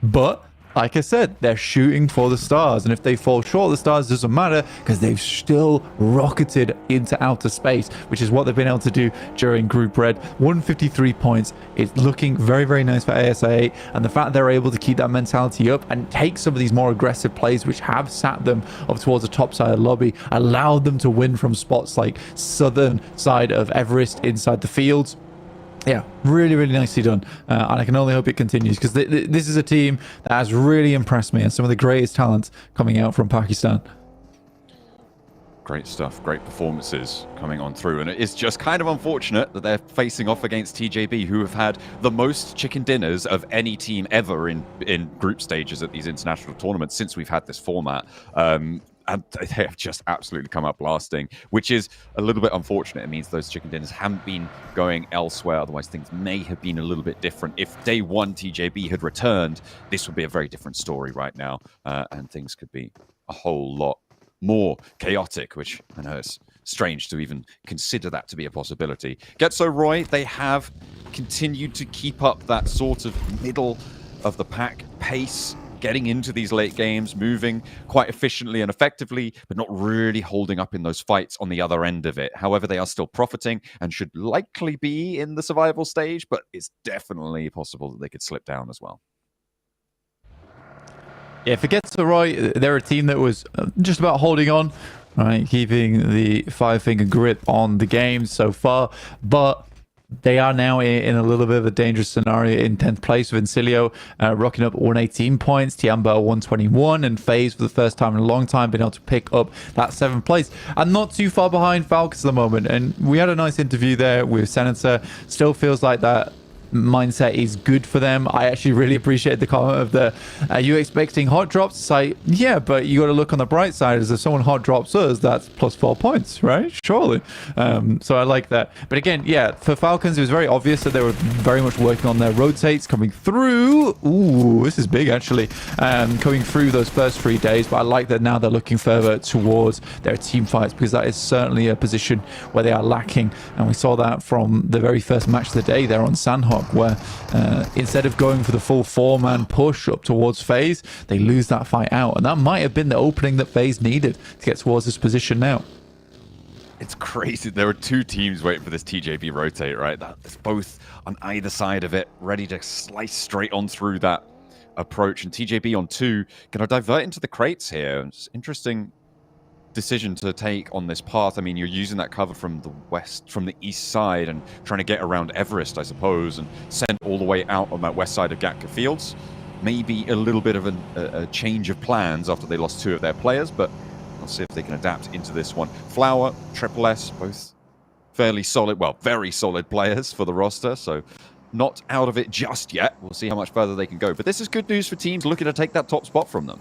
but like I said, they're shooting for the stars, and if they fall short of the stars, it doesn't matter, because they've still rocketed into outer space, which is what they've been able to do during Group Red. 153 points. It's looking very, very nice for ASIA, and the fact they're able to keep that mentality up and take some of these more aggressive plays, which have sat them up towards the top side of the lobby, allowed them to win from spots like southern side of Everest inside the fields. Yeah, really, really nicely done. And I can only hope it continues, because this is a team that has really impressed me, and some of the greatest talent coming out from Pakistan. Great stuff, great performances coming on through, and it's just kind of unfortunate that they're facing off against TJB, who have had the most chicken dinners of any team ever in group stages at these international tournaments since we've had this format. and they have just absolutely come up lasting, which is a little bit unfortunate. It means those chicken dinners haven't been going elsewhere. Otherwise, things may have been a little bit different. If day one TJB had returned, this would be a very different story right now, and things could be a whole lot more chaotic, which I know is strange to even consider that to be a possibility. Getso Roy, they have continued to keep up that sort of middle of the pack pace, getting into these late games, moving quite efficiently and effectively, but not really holding up in those fights on the other end of it. However, they are still profiting and should likely be in the survival stage, but it's definitely possible that they could slip down as well. Yeah, if it gets to right, they're a team that was just about holding on, right, keeping the five-finger grip on the game so far, but they are now in a little bit of a dangerous scenario in 10th place with Incilio rocking up 118 points, Tiamba 121, and FaZe for the first time in a long time been able to pick up that 7th place. And not too far behind Falcons at the moment. And we had a nice interview there with Senator. Still feels like that mindset is good for them. I actually really appreciate the comment of the are you expecting hot drops? It's like, yeah, but you got to look on the bright side. As if someone hot drops us, that's plus 4 points, right? Surely. So I like that. But again, yeah, for Falcons, it was very obvious that they were very much working on their rotates coming through. Ooh, this is big actually. Coming through those first 3 days, but I like that now they're looking further towards their team fights, because that is certainly a position where they are lacking, and we saw that from the very first match of the day there on Sanhok, where instead of going for the full 4-man push up towards FaZe, they lose that fight out, and that might have been the opening that FaZe needed to get towards this position now. It's crazy. There were 2 teams waiting for this TJB rotate, right? That's both on either side of it, ready to slice straight on through that approach, and TJB on 2 gonna divert into the crates here. It's interesting decision to take on this path. I mean, you're using that cover from the east side, and trying to get around Everest, I suppose, and send all the way out on that west side of Gatka Fields. Maybe a little bit of a change of plans after they lost 2 of their players, but we'll see if they can adapt into this one. Flower, Triple S, both fairly solid, well, very solid players for the roster, so not out of it just yet. We'll see how much further they can go. But this is good news for teams looking to take that top spot from them.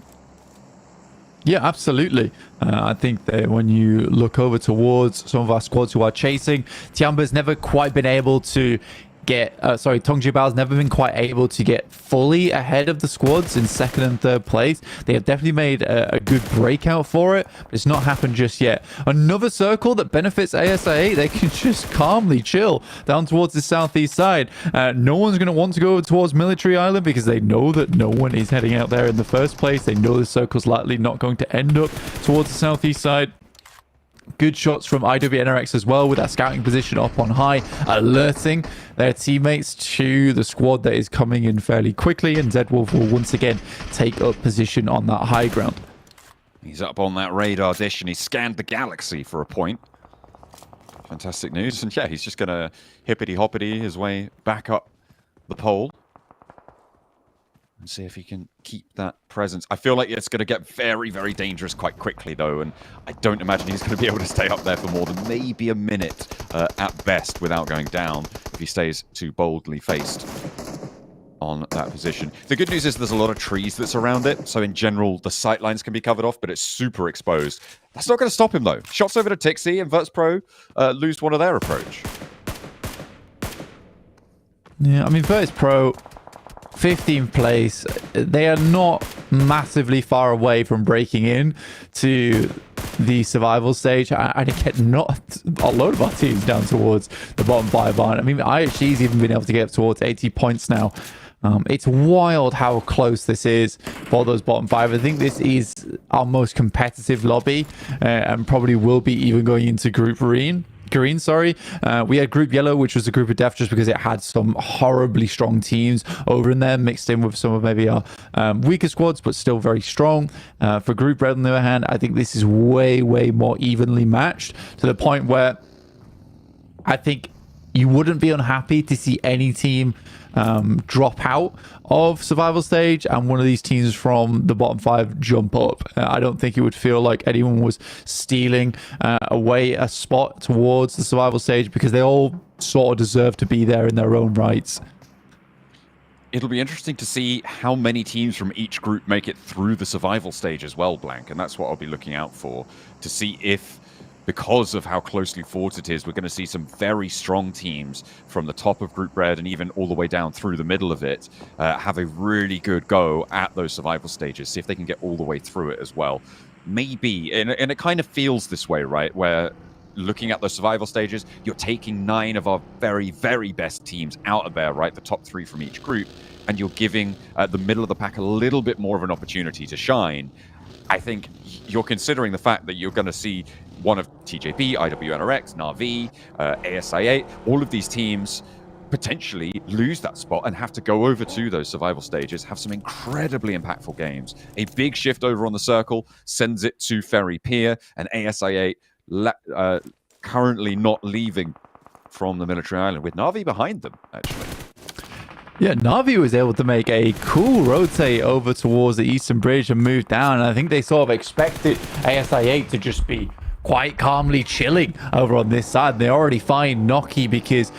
Yeah, absolutely. I think that when you look over towards some of our squads who are chasing, Tiamba's never quite been able to get, Tongjibao's never been quite able to get fully ahead of the squads in 2nd and 3rd place. They have definitely made a good breakout for it, but it's not happened just yet. Another circle that benefits ASIA, they can just calmly chill down towards the southeast side. No one's going to want to go towards Military Island because they know that no one is heading out there in the first place. They know the circle's likely not going to end up towards the southeast side. Good shots from IWNRX as well, with that scouting position up on high, alerting their teammates to the squad that is coming in fairly quickly, and Zedwolf will once again take up position on that high ground. He's up on that radar dish, and he scanned the galaxy for a point. Fantastic news. And yeah, he's just going to hippity-hoppity his way back up the pole and see if he can keep that presence. I feel like it's going to get very, very dangerous quite quickly, though, and I don't imagine he's going to be able to stay up there for more than maybe a minute at best without going down if he stays too boldly faced on that position. The good news is there's a lot of trees that surround it, so in general, the sight lines can be covered off, but it's super exposed. That's not going to stop him, though. Shots over to Tixie, and VirtusPro lose one of their approach. Yeah, I mean, VirtusPro, 15th place, they are not massively far away from breaking in to the survival stage. And again, not a load of our teams down towards the bottom 5 aren't. I mean, IHG's even been able to get up towards 80 points now. It's wild how close this is for those bottom 5. I think this is our most competitive lobby, and probably will be even going into Group Green. We had Group Yellow, which was a group of death just because it had some horribly strong teams over in there, mixed in with some of maybe our weaker squads, but still very strong. For Group Red, on the other hand, I think this is way, way more evenly matched, to the point where I think you wouldn't be unhappy to see any team drop out of survival stage and one of these teams from the bottom 5 jump up. I don't think it would feel like anyone was stealing away a spot towards the survival stage, because they all sort of deserve to be there in their own rights. Yeah, I mean, I think the good news is there's a lot of trees that surround it, so in general, the sight lines can be covered off, but it's not going to stop him, though. Shots over to Tixie, and VirtusPro lose one of their approach. it'll be interesting to see how many teams from each group make it through the survival stage as well, Blank, and that's what I'll be looking out for, to see if, because of how closely fought it is, we're going to see some very strong teams from the top of Group Red and even all the way down through the middle of it have a really good go at those survival stages, see if they can get all the way through it as well. Maybe, and it kind of feels this way, right, where looking at those survival stages, you're taking 9 of our very, very best teams out of there, right, the top 3 from each group, and you're giving the middle of the pack a little bit more of an opportunity to shine. I think you're considering the fact that you're going to see one of TJP, IWNRX, Na'Vi, ASI8, all of these teams potentially lose that spot and have to go over to those survival stages, have some incredibly impactful games. A big shift over on the circle sends it to Ferry Pier, and ASI8 currently not leaving from the military island, with Na'Vi behind them, actually. Yeah, Na'Vi was able to make a cool rotate over towards the Eastern Bridge and move down. And I think they sort of expected ASI8 to just be quite calmly chilling over on this side. They already find Noki because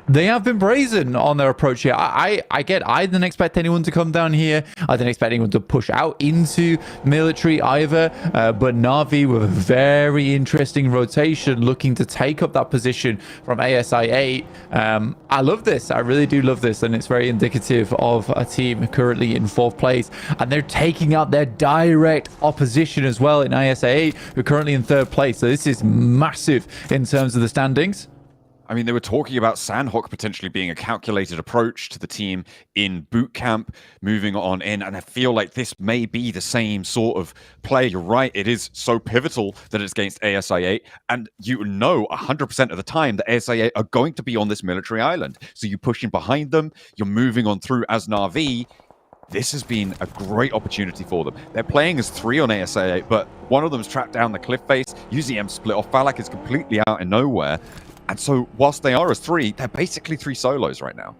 they have been brazen on their approach here. I didn't expect anyone to come down here. I didn't expect anyone to push out into military either. But Na'Vi with a very interesting rotation looking to take up that position from ASI8. I love this. I really do love this. And it's very indicative of a team currently in 4th place. And they're taking out their direct opposition as well in ASI8, who are currently in 3rd place. So this is massive in terms of the standings. I mean, they were talking about Sanhok potentially being a calculated approach to the team in boot camp, moving on in, and I feel like this may be the same sort of play. You're right, it is so pivotal that it's against ASI8, and you know 100% of the time that ASI8 are going to be on this military island. So you push in behind them, you're moving on through as Na'Vi. This has been a great opportunity for them. They're playing as 3 on ASI8, but one of them's trapped down the cliff face, UZM split off, Falak is completely out in nowhere. And so, whilst they are as 3, they're basically 3 solos right now.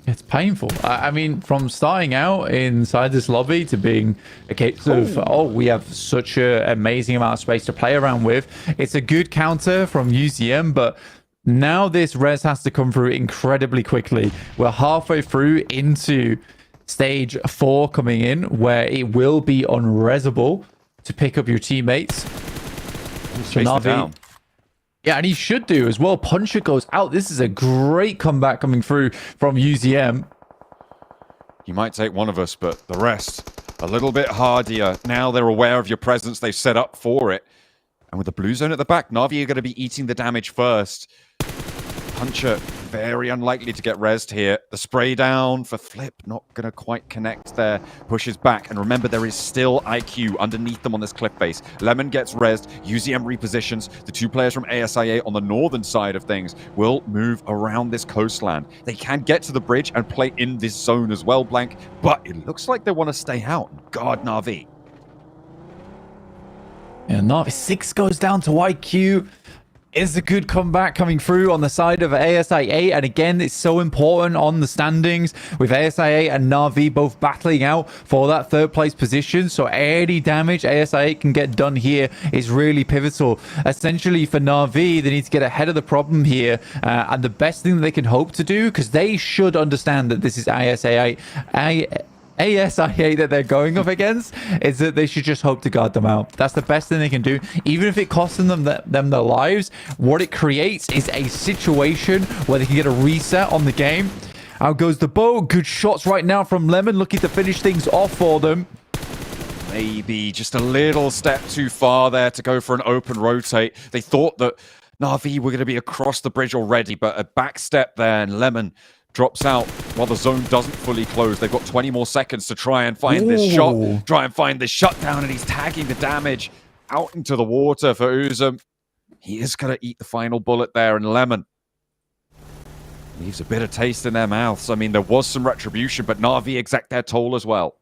It's painful. I mean, from starting out inside this lobby to being a case of, we have such an amazing amount of space to play around with. It's a good counter from UZM, but now this res has to come through incredibly quickly. We're halfway through into stage 4 coming in, where it will be unresable to pick up your teammates. Chase them down. Yeah, and he should do as well. Puncher goes out. This is a great comeback coming through from UZM. You might take one of us, but the rest, a little bit hardier. Now they're aware of your presence. They've set up for it. And with the blue zone at the back, Na'Vi are going to be eating the damage first. Puncher, very unlikely to get rezzed here. The spray down for Flip, not going to quite connect there. Pushes back, and remember, there is still IQ underneath them on this cliff face. Lemon gets rezzed, UZM repositions. The 2 players from ASIA on the northern side of things will move around this coastland. They can get to the bridge and play in this zone as well, Blank, but it looks like they want to stay out and guard Na'Vi. Yeah, Na'Vi 6 goes down to IQ. Is a good comeback coming through on the side of ASI8, and again, it's so important on the standings with ASI8 and Na'Vi both battling out for that 3rd place position. So any damage ASI8 can get done here is really pivotal. Essentially for Na'Vi, they need to get ahead of the problem here, and the best thing that they can hope to do, because they should understand that this is ASI8 that they're going up against, is that they should just hope to guard them out. That's the best thing they can do. Even if it costs them their lives, what it creates is a situation where they can get a reset on the game. Out goes the bow. Good shots right now from Lemon, looking to finish things off for them. Maybe just a little step too far there to go for an open rotate. They thought that Na'Vi were going to be across the bridge already, but a back step there, and Lemon drops out while the zone doesn't fully close. They've got 20 more seconds to try and find this shot, try and find this shutdown, and he's tagging the damage out into the water for Uzum. He is going to eat the final bullet there, and Lemon leaves a bitter taste in their mouths. I mean, there was some retribution, but Na'Vi exact their toll as well.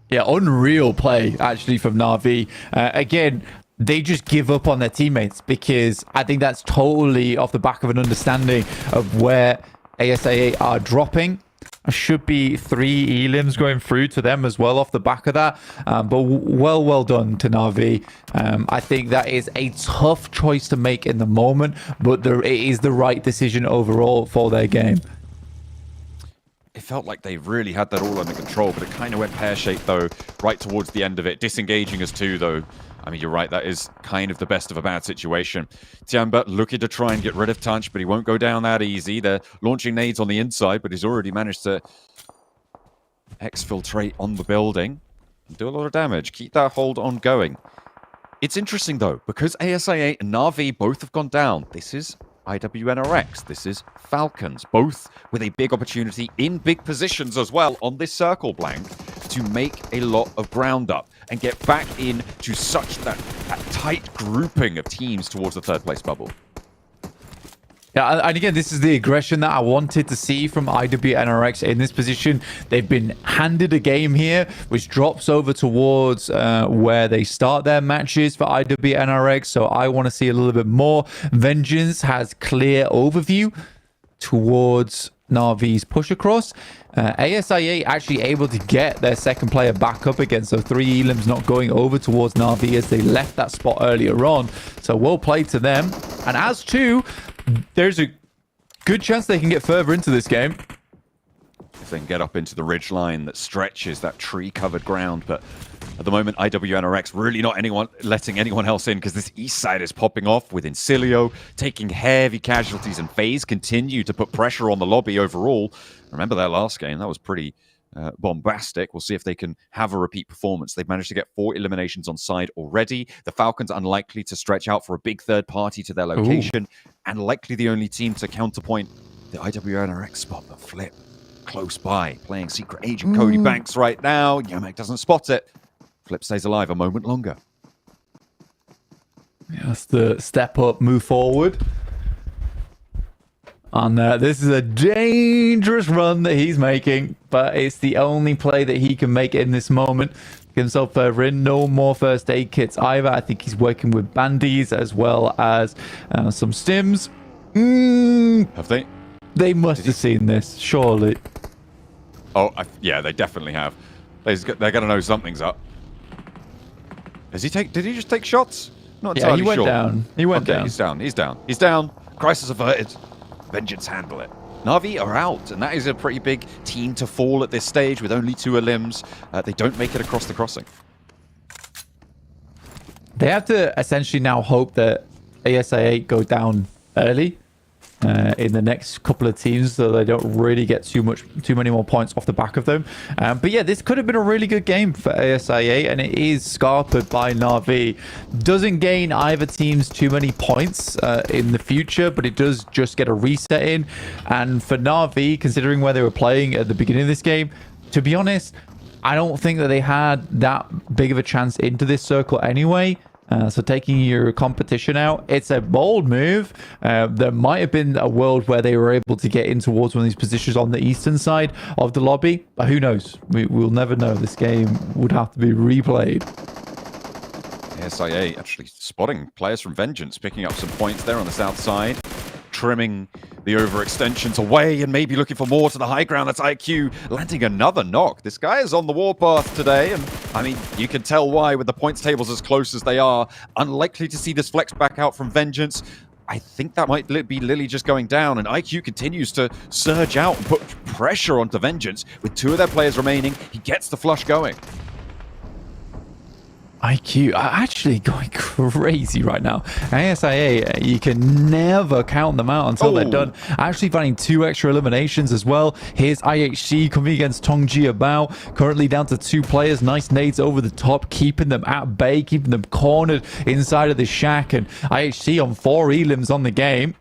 Yeah, unreal play, actually, from Na'Vi. Again, they just give up on their teammates, because I think that's totally off the back of an understanding of where ASIA are dropping. should be 3 elims going through to them as well off the back of that. But well done to Na'Vi. I think that is a tough choice to make in the moment, but it is the right decision overall for their game. It felt like they really had that all under control, but it kind of went pear-shaped, though, right towards the end of it. Disengaging us too, though. I mean, you're right, that is kind of the best of a bad situation. Tianba looking to try and get rid of Tunch, but he won't go down that easy. They're launching nades on the inside, but he's already managed to exfiltrate on the building and do a lot of damage. Keep that hold on going. It's interesting, though, because ASIA and Na'Vi both have gone down. This is IWNRX. This is Falcons, both with a big opportunity in big positions as well on this circle blank to make a lot of ground up and get back into such that tight grouping of teams towards the third place bubble. Yeah, and again, this is the aggression that I wanted to see from IWNRX in this position. They've been handed a game here, which drops over towards where they start their matches for IWNRX. So I want to see a little bit more. Vengeance has clear overview towards Na'Vi's push across. ASIA actually able to get their second player back up again, so 3 elims not going over towards Na'Vi as they left that spot earlier on. So well played to them. And as to, there's a good chance they can get further into this game. If they can get up into the ridge line that stretches that tree-covered ground, but at the moment, IWNRX really not letting anyone else in because this east side is popping off with Incilio taking heavy casualties, and FaZe continue to put pressure on the lobby overall. Remember their last game, that was pretty bombastic. We'll see if they can have a repeat performance. They've managed to get 4 eliminations on side already. The Falcons unlikely to stretch out for a big third party to their location, and likely the only team to counterpoint the IWNRX spot, the Flip, close by, playing Secret Agent Cody Banks right now. Yamek doesn't spot it. Flip stays alive a moment longer. Yeah, that's the step up, move forward. And this is a dangerous run that he's making, but it's the only play that he can make in this moment. Get himself further in. No more first aid kits either. I think he's working with bandies as well as some stims. Have they? They must have seen this, surely. Oh, yeah, they definitely have. They're going to know something's up. Did he just take shots? Not entirely he went sure. down. He went down. He's down. Crisis averted. Vengeance handle it. Na'Vi are out, and that is a pretty big team to fall at this stage with only 2 elims. They don't make it across the crossing. They have to essentially now hope that ASIA go down early in the next couple of teams, so they don't really get too many more points off the back of them. But yeah, this could have been a really good game for ASIA, and it is scarpered by Na'Vi. Doesn't gain either teams too many points in the future, but it does just get a reset in. And for Na'Vi, considering where they were playing at the beginning of this game, to be honest, I don't think that they had that big of a chance into this circle anyway. So taking your competition out, it's a bold move. There might have been a world where they were able to get in towards one of these positions on the eastern side of the lobby, but who knows? We'll never know. This game would have to be replayed. ASIA actually spotting players from Vengeance, picking up some points there on the south side, trimming the overextensions away and maybe looking for more to the high ground. That's IQ landing another knock. This guy is on the warpath today, and I mean, you can tell why with the points tables as close as they are. Unlikely to see this flex back out from Vengeance. I think that might be Lily just going down, and IQ continues to surge out and put pressure onto Vengeance. With 2 of their players remaining, he gets the flush going. IQ are actually going crazy right now. ASIA, you can never count them out until they're done. Actually finding 2 extra eliminations as well. Here's IHC coming against Tongji Bao. Currently down to 2 players. Nice nades over the top, keeping them at bay, keeping them cornered inside of the shack. And IHC on 4 elims on the game.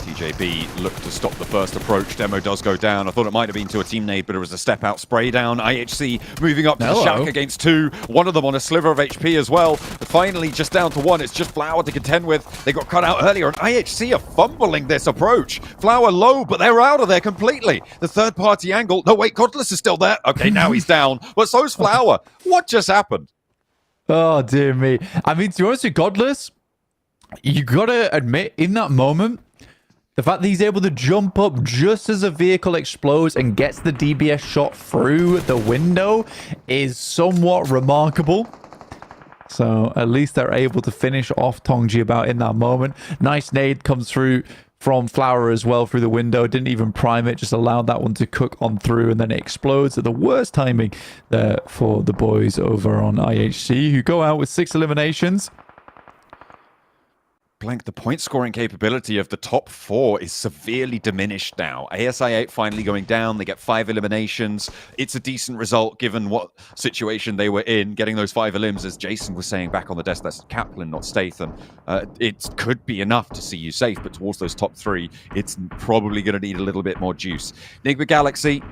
TJB looked to stop the first approach. Demo does go down. I thought it might have been to a team nade, but it was a step out spray down. IHC moving up to the shack against 2. One of them on a sliver of HP as well. But finally, just down to 1. It's just Flower to contend with. They got cut out earlier, and IHC are fumbling this approach. Flower low, but they're out of there completely. The third party angle. No, wait, Godless is still there. Okay, now he's down. But so's Flower. What just happened? Oh, dear me. I mean, to be honest with Godless, you gotta admit, in that moment, The fact that he's able to jump up just as a vehicle explodes and gets the DBS shot through the window is somewhat remarkable. So at least they're able to finish off Tongji about in that moment. Nice nade comes through from Flower as well through the window. Didn't even prime it, just allowed that one to cook on through, and then it explodes at the worst timing there for the boys over on IHC, who go out with 6 eliminations. Blank, the point scoring capability of the top 4 is severely diminished now. ASI8 finally going down. They get 5 eliminations. It's a decent result given what situation they were in. Getting those 5 elims, as Jason was saying back on the desk, that's Kaplan, not Statham. It could be enough to see you safe, but towards those top 3, it's probably going to need a little bit more juice. Enigma Galaxy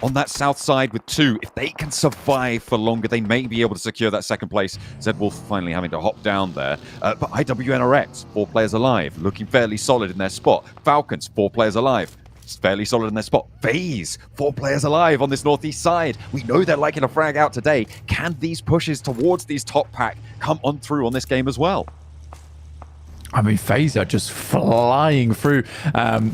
on that south side with 2. If they can survive for longer, they may be able to secure that second place. Zedwolf finally having to hop down there. But IWNRX, 4 players alive, looking fairly solid in their spot. Falcons, 4 players alive, fairly solid in their spot. FaZe, 4 players alive on this northeast side. We know they're liking a frag out today. Can these pushes towards these top pack come on through on this game as well? I mean, FaZe are just flying through.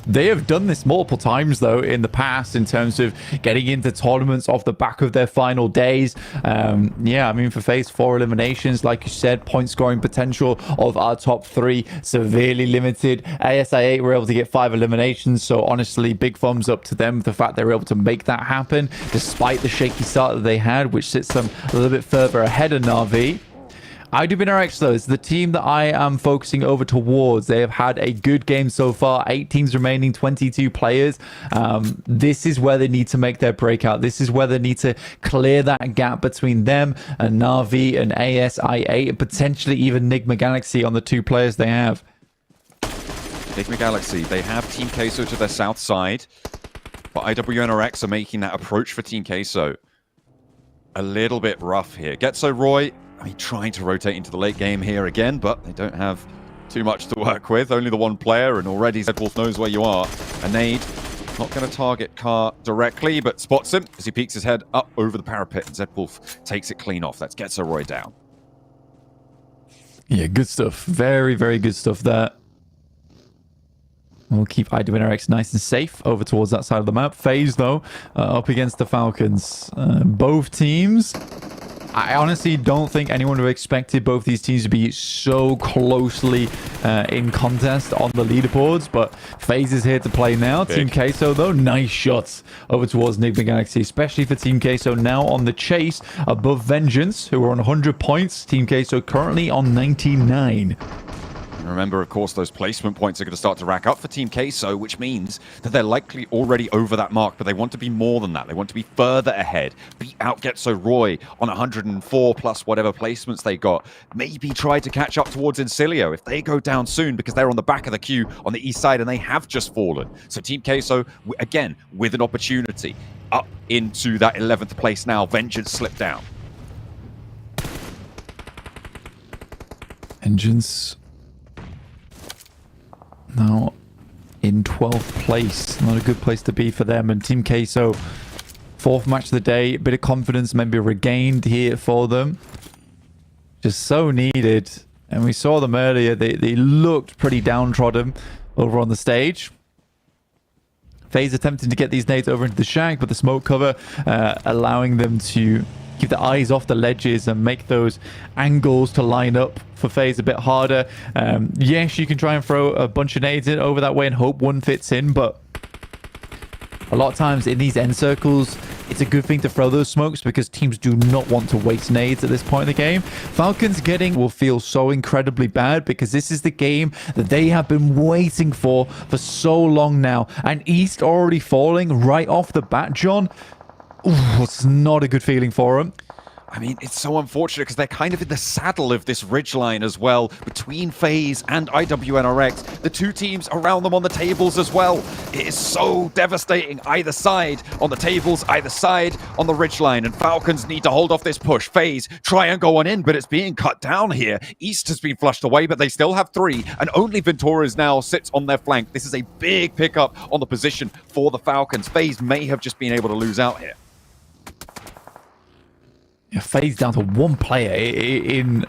They have done this multiple times, though, in the past in terms of getting into tournaments off the back of their final days. Yeah, I mean, for FaZe, 4 eliminations. Like you said, point scoring potential of our top 3 severely limited. ASI8 were able to get 5 eliminations. So honestly, big thumbs up to them for the fact they were able to make that happen, despite the shaky start that they had, which sits them a little bit further ahead of Na'Vi. IWNRX, though, is the team that I am focusing over towards. They have had a good game so far. 8 teams remaining, 22 players. This is where they need to make their breakout. This is where they need to clear that gap between them and Na'Vi and ASI8, and potentially even Enigma Galaxy on the 2 players they have. Enigma Galaxy, they have Team Queso to their south side, but IWNRX are making that approach for Team Queso a little bit rough here. Getso Roy, I mean, trying to rotate into the late game here again, but they don't have too much to work with. Only the 1 player, and already Zedwolf knows where you are. A nade, not going to target Car directly, but spots him as he peeks his head up over the parapet, and Zedwolf takes it clean off. That's Getso Roy down. Yeah, good stuff. Very, very good stuff there. We'll keep IWNRX nice and safe over towards that side of the map. FaZe, though, up against the Falcons. Both teams, I honestly don't think anyone would have expected both these teams to be so closely in contest on the leaderboards, but FaZe is here to play now. Big. Team Queso, though, nice shots over towards Enigma Galaxy, especially for Team Queso now on the chase above Vengeance, who are on 100 points. Team Queso currently on 99. Remember, of course, those placement points are going to start to rack up for Team Queso, which means that they're likely already over that mark, but they want to be more than that. They want to be further ahead. Beat out Getso Roy on 104 plus whatever placements they got. Maybe try to catch up towards Incilio if they go down soon, because they're on the back of the queue on the east side and they have just fallen. So Team Queso, again, with an opportunity up into that 11th place now. Vengeance slipped down. Vengeance now in 12th place. Not a good place to be for them. And Team Queso, 4th match of the day. A bit of confidence maybe regained here for them. Just so needed. And we saw them earlier. They looked pretty downtrodden over on the stage. FaZe attempting to get these nades over into the shack, but the smoke cover allowing them to keep the eyes off the ledges and make those angles to line up for FaZe a bit harder. Yes, you can try and throw a bunch of nades in over that way and hope one fits in, but a lot of times in these end circles, it's a good thing to throw those smokes because teams do not want to waste nades at this point in the game. Falcons getting will feel so incredibly bad because this is the game that they have been waiting for so long now. And East already falling right off the bat, John. Ooh, it's not a good feeling for them. I mean, it's so unfortunate because they're kind of in the saddle of this ridgeline as well between FaZe and IWNRX. The 2 teams around them on the tables as well. It is so devastating. Either side on the tables, either side on the ridgeline. And Falcons need to hold off this push. FaZe try and go on in, but it's being cut down here. East has been flushed away, but they still have 3. And only Venturas now sits on their flank. This is a big pickup on the position for the Falcons. FaZe may have just been able to lose out here. Yeah, FaZe down to 1 player in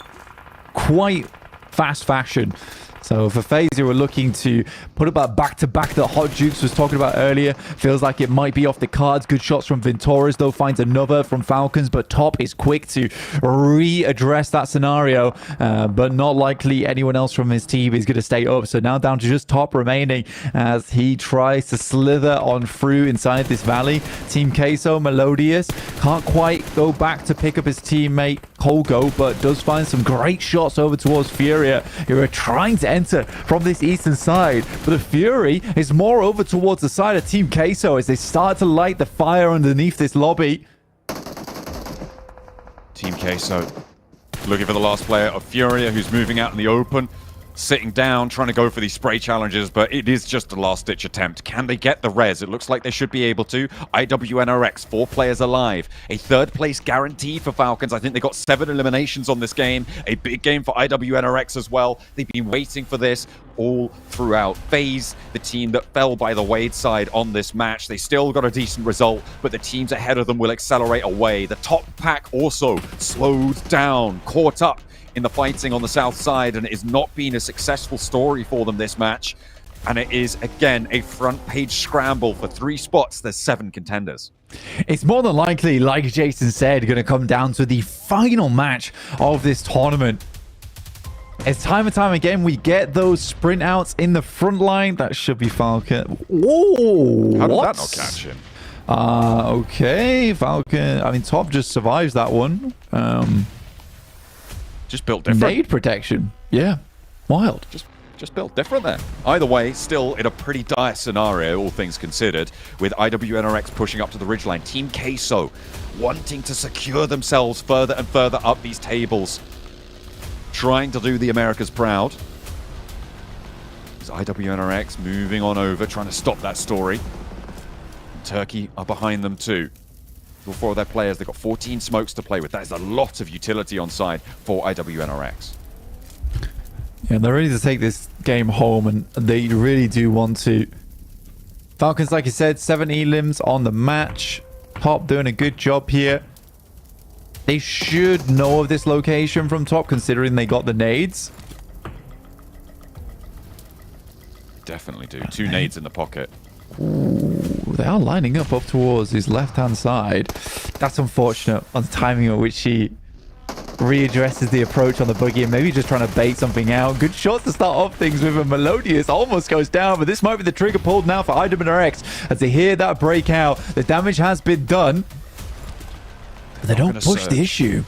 quite fast fashion. So for FaZe, who were looking to put up back-to-back that Hot Jukes was talking about earlier, feels like it might be off the cards. Good shots from Ventoras, though, finds another from Falcons, but Top is quick to readdress that scenario, but not likely anyone else from his team is going to stay up. So now down to just Top remaining as he tries to slither on through inside this valley. Team Queso, Melodious, can't quite go back to pick up his teammate Colgo, but does find some great shots over towards Furia, who are trying to enter from this eastern side, but the Fury is more over towards the side of Team Queso as they start to light the fire underneath this lobby. Team Queso looking for the last player of Furia, who's moving out in the open, sitting down, trying to go for these spray challenges, but it is just a last-ditch attempt. Can they get the res? It looks like they should be able to. IWNRX, 4 players alive. A third place guarantee for Falcons. I think they got 7 eliminations on this game. A big game for IWNRX as well. They've been waiting for this all throughout. FaZe, the team that fell by the Wade side on this match. They still got a decent result, but the teams ahead of them will accelerate away. The top pack also slowed down, caught up in the fighting on the south side, and it has not been a successful story for them this match. And it is, again, a front page scramble for 3 spots. There's 7 contenders. It's more than likely, like Jason said, going to come down to the final match of this tournament. As time and time again, we get those sprint outs in the front line. That should be Falcon. Whoa! How did that not catch him? Okay, Falcon. I mean, Top just survives that one. Just built different. Nade protection. Yeah. Wild. Just built different there. Either way, still in a pretty dire scenario, all things considered, with IWNRX pushing up to the ridgeline. Team Queso wanting to secure themselves further and further up these tables. Trying to do the Americas proud. There's IWNRX moving on over, trying to stop that story. Turkey are behind them too. For 4 of their players, they've got 14 smokes to play with. That is a lot of utility on side for IWNRX. Yeah, they're ready to take this game home, and they really do want to. Falcons, like you said, 7 elims on the match. Top doing a good job here. They should know of this location from Top, considering they got the nades. Definitely do. 2 nades in the pocket. Ooh, they are lining up towards his left-hand side. That's unfortunate on the timing at which he readdresses the approach on the buggy and maybe just trying to bait something out. Good shot to start off things with a Melodious. Almost goes down, but this might be the trigger pulled now for IWNRX as they hear that breakout. The damage has been done, but they don't push the issue.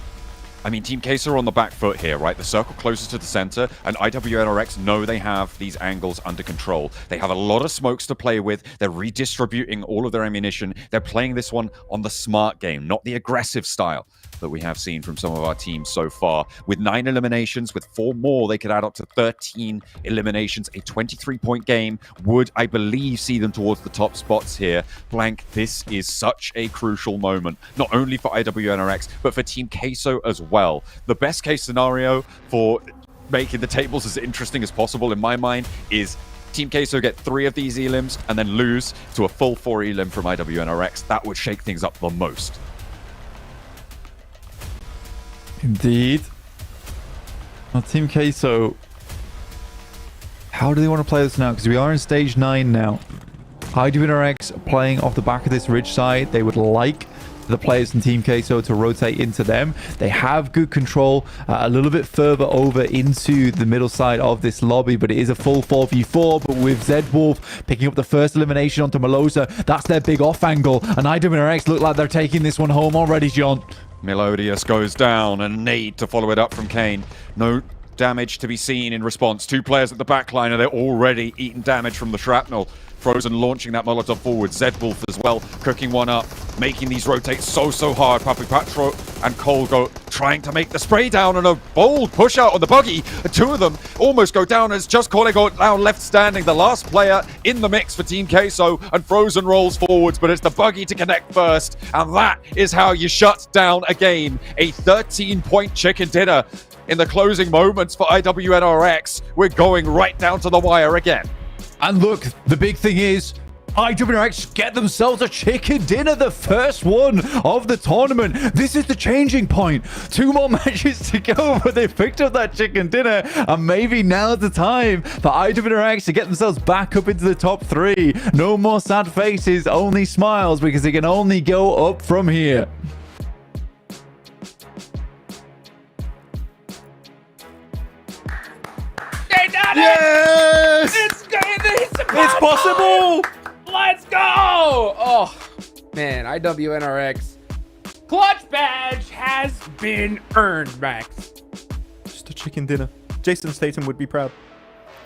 I mean, Team Queso are on the back foot here, right? The circle closest to the center, and IWNRX know they have these angles under control. They have a lot of smokes to play with. They're redistributing all of their ammunition. They're playing this one on the smart game, not the aggressive style that we have seen from some of our teams so far. With 9 eliminations, with 4 more, they could add up to 13 eliminations. A 23-point game would, I believe, see them towards the top spots here. Blank, this is such a crucial moment, not only for IWNRX, but for Team Queso as well. The best case scenario for making the tables as interesting as possible, in my mind, is Team Queso get 3 of these elims and then lose to a full 4 elim from IWNRX. That would shake things up the most. Indeed. Now, Team Queso, how do they want to play this now? Because we are in stage 9 now. IWNRX playing off the back of this ridge side. They would like the players in Team Queso to rotate into them. They have good control a little bit further over into the middle side of this lobby, but it is a full 4v4. But with Zedwolf picking up the first elimination onto Melosa, that's their big off angle. And IWNRX look like they're taking this one home already, John. Melodious goes down, and nade to follow it up from Kane. No damage to be seen in response. 2 players at the back line, and they're already eating damage from the shrapnel. Frozen launching that Molotov forward. Zedwolf as well, cooking one up, making these rotate so hard. Papi Patro and Colgo trying to make the spray down, and a bold push out on the buggy. 2 of them almost go down as just Colgo now left standing. The last player in the mix for Team Queso, and Frozen rolls forwards, but it's the buggy to connect first. And that is how you shut down a game. A 13-point chicken dinner in the closing moments for IWNRX. We're going right down to the wire again. And look, the big thing is IWNRX get themselves a chicken dinner, the first one of the tournament. This is the changing point. 2 more matches to go, but they picked up that chicken dinner, and maybe now's the time for IWNRX to get themselves back up into the top 3. No more sad faces, only smiles, because they can only go up from here. They done Yes! it! It's possible! Let's go! Oh, man, IWNRX. Clutch badge has been earned, Max. Just a chicken dinner. Jason Statham would be proud.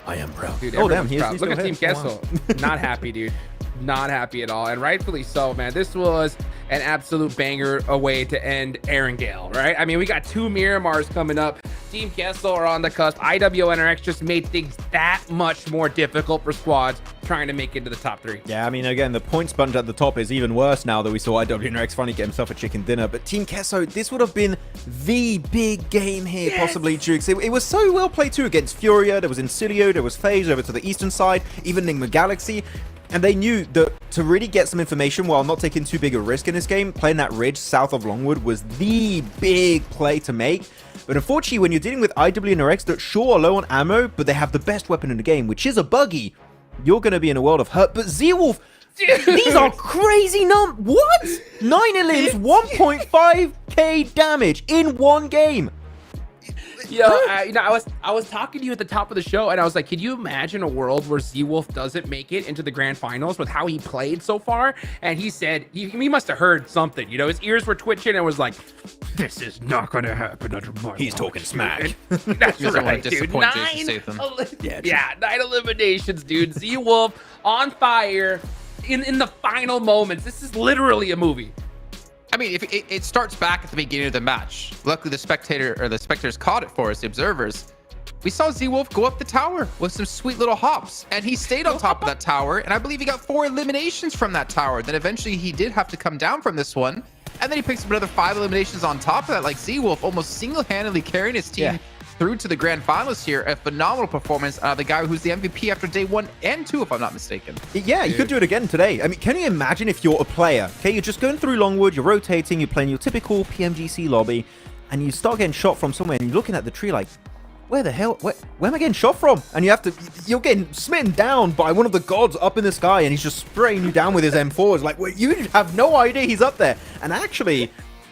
I am proud. Dude, Oh, damn, everyone's he's proud. Look at Team still here. Kessel. Wow. Not happy, dude. Not happy at all. And rightfully so, man. This was an absolute banger away to end Erangel, right? I mean, we got 2 Miramars coming up. Team Kessel are on the cusp. IWNRX just made things that much more difficult for squads trying to make it to the top 3. Yeah, I mean, again, the point sponge at the top is even worse now that we saw IWNRX finally get himself a chicken dinner. But Team Kesso, this would have been the big game here, possibly, Jukes. It was so well played too against Furia. There was Incilio, there was FaZe over to the eastern side, even Nigma Galaxy. And they knew that to really get some information while not taking too big a risk in this game, playing that ridge south of Longwood was the big play to make. But unfortunately, when you're dealing with IWNRX that sure are low on ammo, but they have the best weapon in the game, which is a buggy, you're going to be in a world of hurt. But Zeewolf, these are crazy What? 9 elims, 1.5k damage in one game. Yo, I was talking to you at the top of the show, and I was like, can you imagine a world where Zeewolf doesn't make it into the grand finals with how he played so far? And he said he must have heard something. You know, his ears were twitching and was like, this is not going to happen under my He's talking smack. That's right, dude. 9 eliminations, dude. Zeewolf on fire in the final moments. This is literally a movie. I mean, if it starts back at the beginning of the match. Luckily, the spectators caught it for us, the observers. We saw Zeewolf go up the tower with some sweet little hops, and he stayed on top of that tower, and I believe he got 4 eliminations from that tower. Then eventually he did have to come down from this one, and then he picks up another 5 eliminations on top of that. Like, Zeewolf almost single-handedly carrying his team through to the grand finals here. A phenomenal performance. The guy who's the MVP after day 1 and 2, if I'm not mistaken. Yeah, you could do it again today. I mean, can you imagine if you're a player, okay, you're just going through Longwood, you're rotating, you're playing your typical PMGC lobby, and you start getting shot from somewhere, and you're looking at the tree like, where the hell, where am I getting shot from? And you're getting smitten down by one of the gods up in the sky, and he's just spraying you down with his M4s. Like, well, you have no idea he's up there. And actually,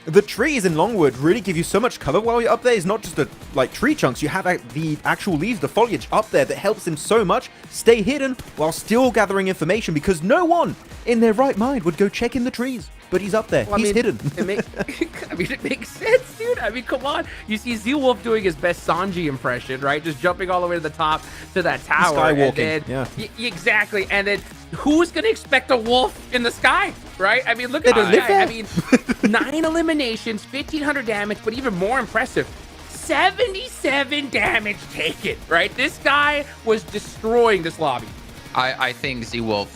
the trees in Longwood really give you so much cover while you're up there. It's not just like tree chunks. You have the actual leaves, the foliage up there that helps him so much stay hidden while still gathering information, because no one in their right mind would go check in the trees. But he's up there. He's hidden. It makes sense, dude. I mean, come on. You see Zeewolf doing his best Sanji impression, right? Just jumping all the way to the top to that tower. Skywalking, and then, exactly. And then who's going to expect a wolf in the sky, right? I mean, look at this guy. I mean, 9 eliminations, 1,500 damage, but even more impressive, 77 damage taken, right? This guy was destroying this lobby. I think Zeewolf,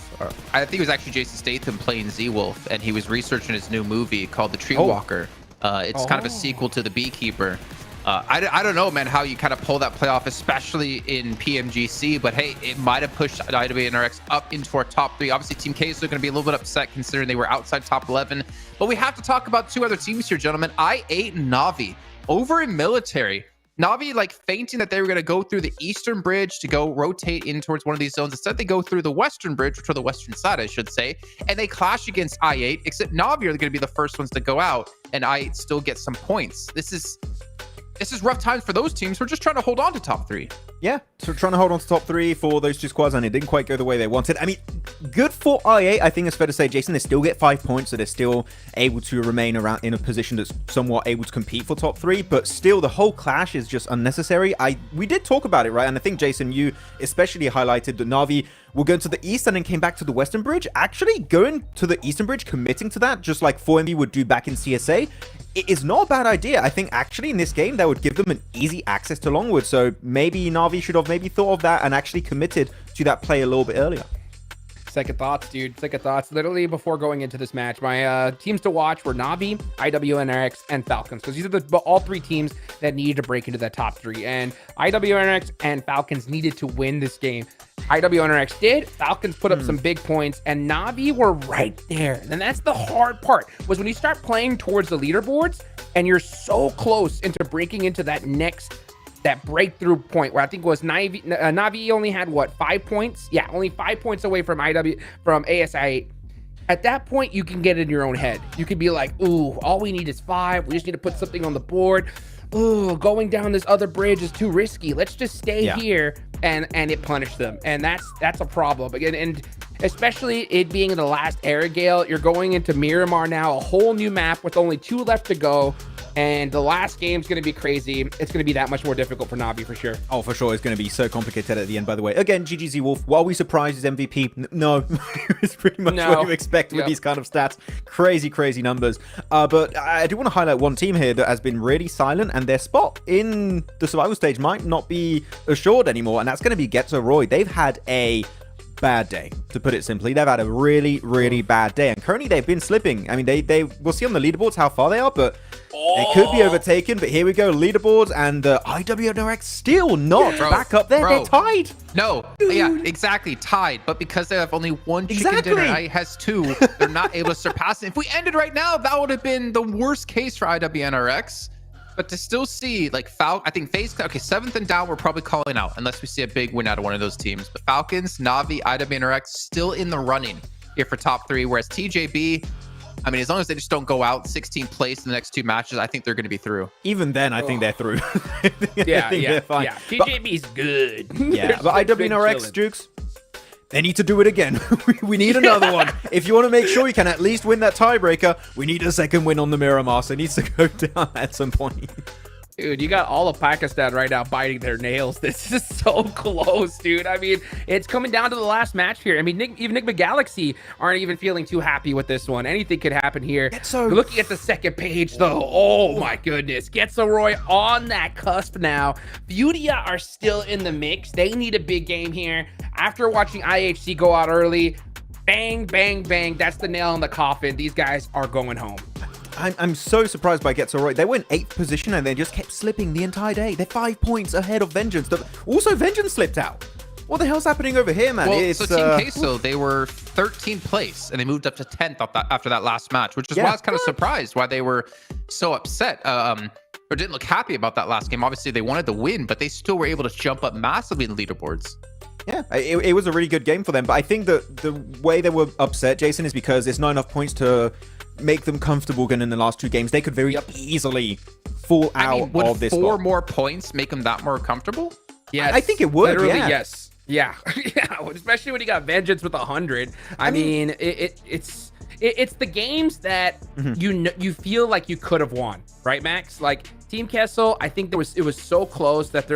I think it was actually Jason Statham playing Zeewolf, and he was researching his new movie called The Tree Walker. It's kind of a sequel to The Beekeeper. I don't know, man, how you kind of pull that play off, especially in PMGC, but hey, it might have pushed IWNRX up into our top 3. Obviously, Team K is going to be a little bit upset considering they were outside top 11. But we have to talk about 2 other teams here, gentlemen. I8 and Na'Vi over in military. Na'Vi like feinting that they were going to go through the eastern bridge to go rotate in towards one of these zones. Instead, they go through the western bridge, which are the western side, I should say, and they clash against I8, except Na'Vi are going to be the first ones to go out, and I8 still get some points. This is rough times for those teams. We're just trying to hold on to top 3. Yeah, so trying to hold on to top 3 for those 2 squads, and it didn't quite go the way they wanted. I mean, good for IA. I think it's fair to say, Jason, they still get 5 points, so they're still able to remain around in a position that's somewhat able to compete for top 3, but still, the whole clash is just unnecessary. We did talk about it, right? And I think, Jason, you especially highlighted that Na'Vi will go to the east and then came back to the western bridge. Actually, going to the eastern bridge, committing to that, just like 4MB would do back in CSA, it is not a bad idea. I think actually in this game, that would give them an easy access to Longwood. So maybe Na'Vi should have maybe thought of that and actually committed to that play a little bit earlier. Second thoughts, dude. Second thoughts. Literally before going into this match, my teams to watch were Na'Vi, IWNRX, and Falcons, because these are all 3 teams that needed to break into that top 3. And IWNRX and Falcons needed to win this game. IWNRX did. Falcons put up some big points, and Navi were right there. And that's the hard part, was when you start playing towards the leaderboards and you're so close into breaking into that breakthrough point where I think it was Navi only had what, 5 points? Yeah, only 5 points away from ASI8. At that point, you can get in your own head. You can be like, ooh, all we need is 5. We just need to put something on the board. Ooh, going down this other bridge is too risky. Let's just stay here, and it punished them. And that's a problem. Again, and especially it being the last Erangel, you're going into Miramar now, a whole new map with only 2 left to go. And the last game's going to be crazy. It's going to be that much more difficult for Navi for sure. Oh, for sure. It's going to be so complicated at the end, by the way. Again, GGZ Wolf, were we surprised he's MVP? No. It's pretty much what you expect with these kind of stats. Crazy, crazy numbers. But I do want to highlight one team here that has been really silent, and their spot in the survival stage might not be assured anymore, and that's going to be Getzo Roy. They've had a bad day, to put it simply. They've had a really, really bad day, and currently they've been slipping. I mean, they we'll see on the leaderboards how far they are, but they could be overtaken. But here we go, leaderboards, and IWNRX still not back up there. They're tied. No, yeah, exactly, tied. But because they have only one chicken dinner, I has 2. They're not able to surpass it. If we ended right now, that would have been the worst case for IWNRX. But to still see, like, I think FaZe, okay, 7th and down, we're probably calling out, unless we see a big win out of one of those teams. But Falcons, Navi, IWNRX, still in the running here for top 3, whereas TJB, I mean, as long as they just don't go out 16th place in the next 2 matches, I think they're going to be through. Even then, I think they're through. They're fine. Yeah. TJB's good. Yeah, but IWNRX, Jukes, they need to do it again. We need another one. If you want to make sure you can at least win that tiebreaker, we need a second win on the Miramar, so it needs to go down at some point. Dude, you got all of Pakistan right now biting their nails. This is so close, dude. I mean, it's coming down to the last match here. I mean, even Enigma Galaxy aren't even feeling too happy with this one. Anything could happen here. Looking at the second page, though, oh my goodness. Getzo Roy on that cusp now. Furia are still in the mix. They need a big game here. After watching IHC go out early, bang, bang, bang. That's the nail in the coffin. These guys are going home. I'm so surprised by Getzo Roy. They were in 8th position and they just kept slipping the entire day. They're 5 points ahead of Vengeance. Also, Vengeance slipped out. What the hell's happening over here, man? Well, so Team Queso, they were 13th place and they moved up to 10th after that last match, which is why I was kind of surprised why they were so upset or didn't look happy about that last game. Obviously, they wanted to win, but they still were able to jump up massively in the leaderboards. Yeah, it was a really good game for them. But I think that the way they were upset, Jason, is because there's not enough points to make them comfortable going in the last 2 games. They could very easily fall out of this. Would 4 more points make them that more comfortable? Yes. I think it would. Literally, yes. Yeah. Yeah. Especially when you got Vengeance with 100. I mean, it's the games that you feel like you could have won, right, Max? Like Team Kessel, I think it was so close that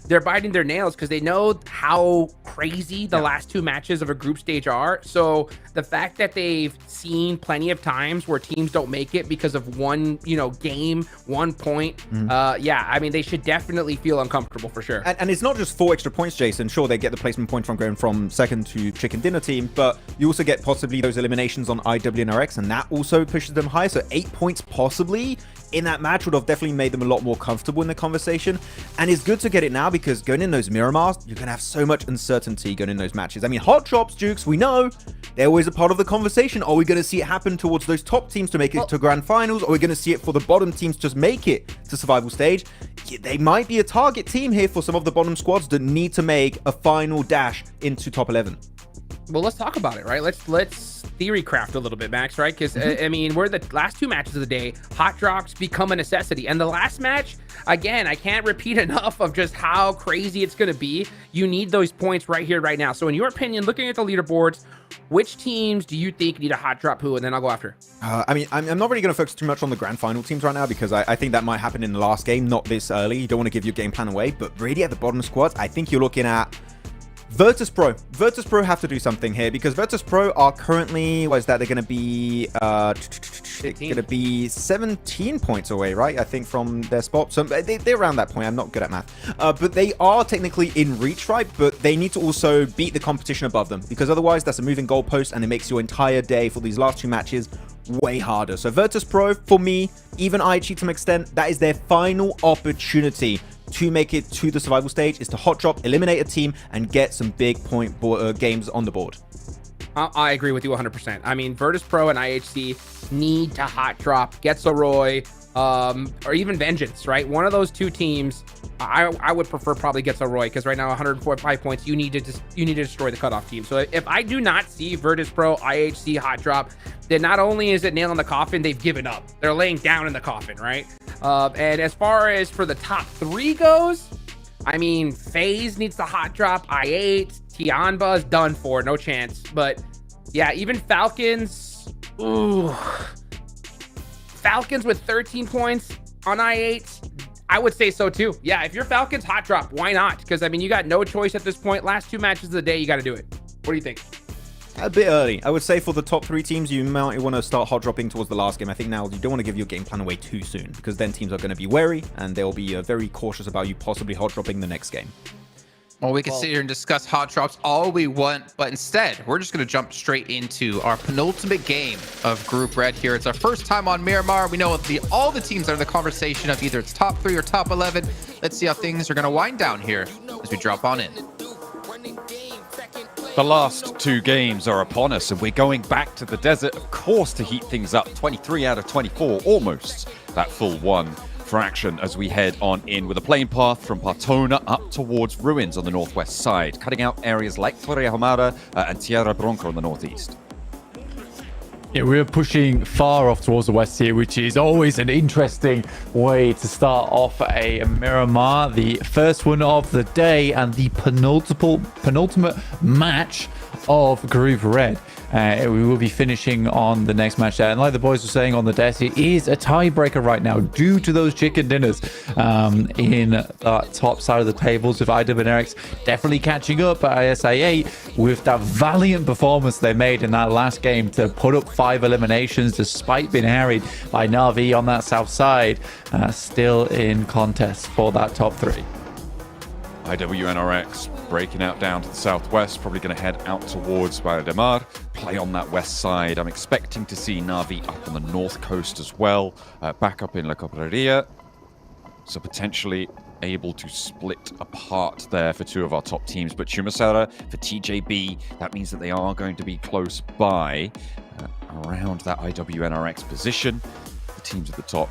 they're biting their nails because they know how crazy the last 2 matches of a group stage are. So the fact that they've seen plenty of times where teams don't make it because of one, game, 1 point. Yeah, I mean, they should definitely feel uncomfortable for sure. And it's not just 4 extra points, Jason. Sure, they get the placement point from going from 2nd to Chicken Dinner team, but you also get possibly those eliminations on IWNRX, and that also pushes them higher. So 8 points possibly in that match would have definitely made them a lot more comfortable in the conversation. And it's good to get it now because going in those Miramars, you're going to have so much uncertainty going in those matches. I mean, hot drops, Jukes, we know they're always a part of the conversation. Are we going to see it happen towards those top teams to make it to Grand Finals? Or are we going to see it for the bottom teams just make it to survival stage? Yeah, they might be a target team here for some of the bottom squads that need to make a final dash into top 11. Well, let's talk about it, right? Let's theory craft a little bit, Max, right? Because, I mean, we're the last 2 matches of the day. Hot drops become a necessity. And the last match, again, I can't repeat enough of just how crazy it's going to be. You need those points right here, right now. So in your opinion, looking at the leaderboards, which teams do you think need a hot drop who? And then I'll go after. I mean, I'm not really going to focus too much on the grand final teams right now because I think that might happen in the last game, not this early. You don't want to give your game plan away. But really at the bottom squads, I think you're looking at Virtus Pro. Virtus Pro have to do something here because Virtus Pro are currently, what is that? They're going to be 17 points away, right? I think from their spot. So they're around that point. I'm not good at math. But they are technically in reach, right? But they need to also beat the competition above them because otherwise that's a moving goalpost and it makes your entire day for these last 2 matches way harder. So Virtus Pro, for me, even IHE to some extent, that is their final opportunity to make it to the survival stage is to hot drop, eliminate a team, and get some big point games on the board. I agree with you 100%. I mean, Virtus.pro and IHC need to hot drop Getzeroy, or even Vengeance, right? One of those two teams, I would prefer probably Getzeroy, because right now 145 points, you need to destroy the cutoff team. So if I do not see Virtus.pro, IHC hot drop, then not only is it nail in the coffin, they've given up. They're laying down in the coffin, right? And as far as for the top 3 goes, I mean, FaZe needs to hot drop, I8, Tianba is done for, no chance. But yeah, even Falcons, ooh. Falcons with 13 points on I8, I would say so too. Yeah, if you're Falcons, hot drop, why not? Because, I mean, you got no choice at this point. Last 2 matches of the day, you got to do it. What do you think? A bit early. I would say for the top 3 teams, you might want to start hot dropping towards the last game. I think now you don't want to give your game plan away too soon, because then teams are going to be wary and they'll be very cautious about you possibly hot dropping the next game. Well, we can sit here and discuss hot drops all we want, but instead, we're just going to jump straight into our penultimate game of Group Red here. It's our first time on Miramar. We know all the teams are in the conversation of either it's top 3 or top 11. Let's see how things are going to wind down here as we drop on in. The last 2 games are upon us, and we're going back to the desert, of course, to heat things up. 23 out of 24, almost that full 1 fraction as we head on in with a plane path from Partona up towards Ruins on the northwest side, cutting out areas like Torrejamara and Tierra Bronca on the northeast. Yeah, we're pushing far off towards the west here, which is always an interesting way to start off a Miramar. The first one of the day and the penultimate match of Group Red. We will be finishing on the next match there. And like the boys were saying on the desk, it is a tiebreaker right now due to those chicken dinners in the top side of the tables, with IW and Erix definitely catching up at ISA8 with that valiant performance they made in that last game to put up 5 eliminations despite being harried by Na'Vi on that south side. Still in contest for that top 3. IWNRX breaking out down to the southwest, probably going to head out towards Barra de Mar, play on that west side. I'm expecting to see Na'Vi up on the north coast as well, back up in La Cobreria, so potentially able to split apart there for 2 of our top teams. But Chumasera for TJB, that means that they are going to be close by around that IWNRX position. The teams at the top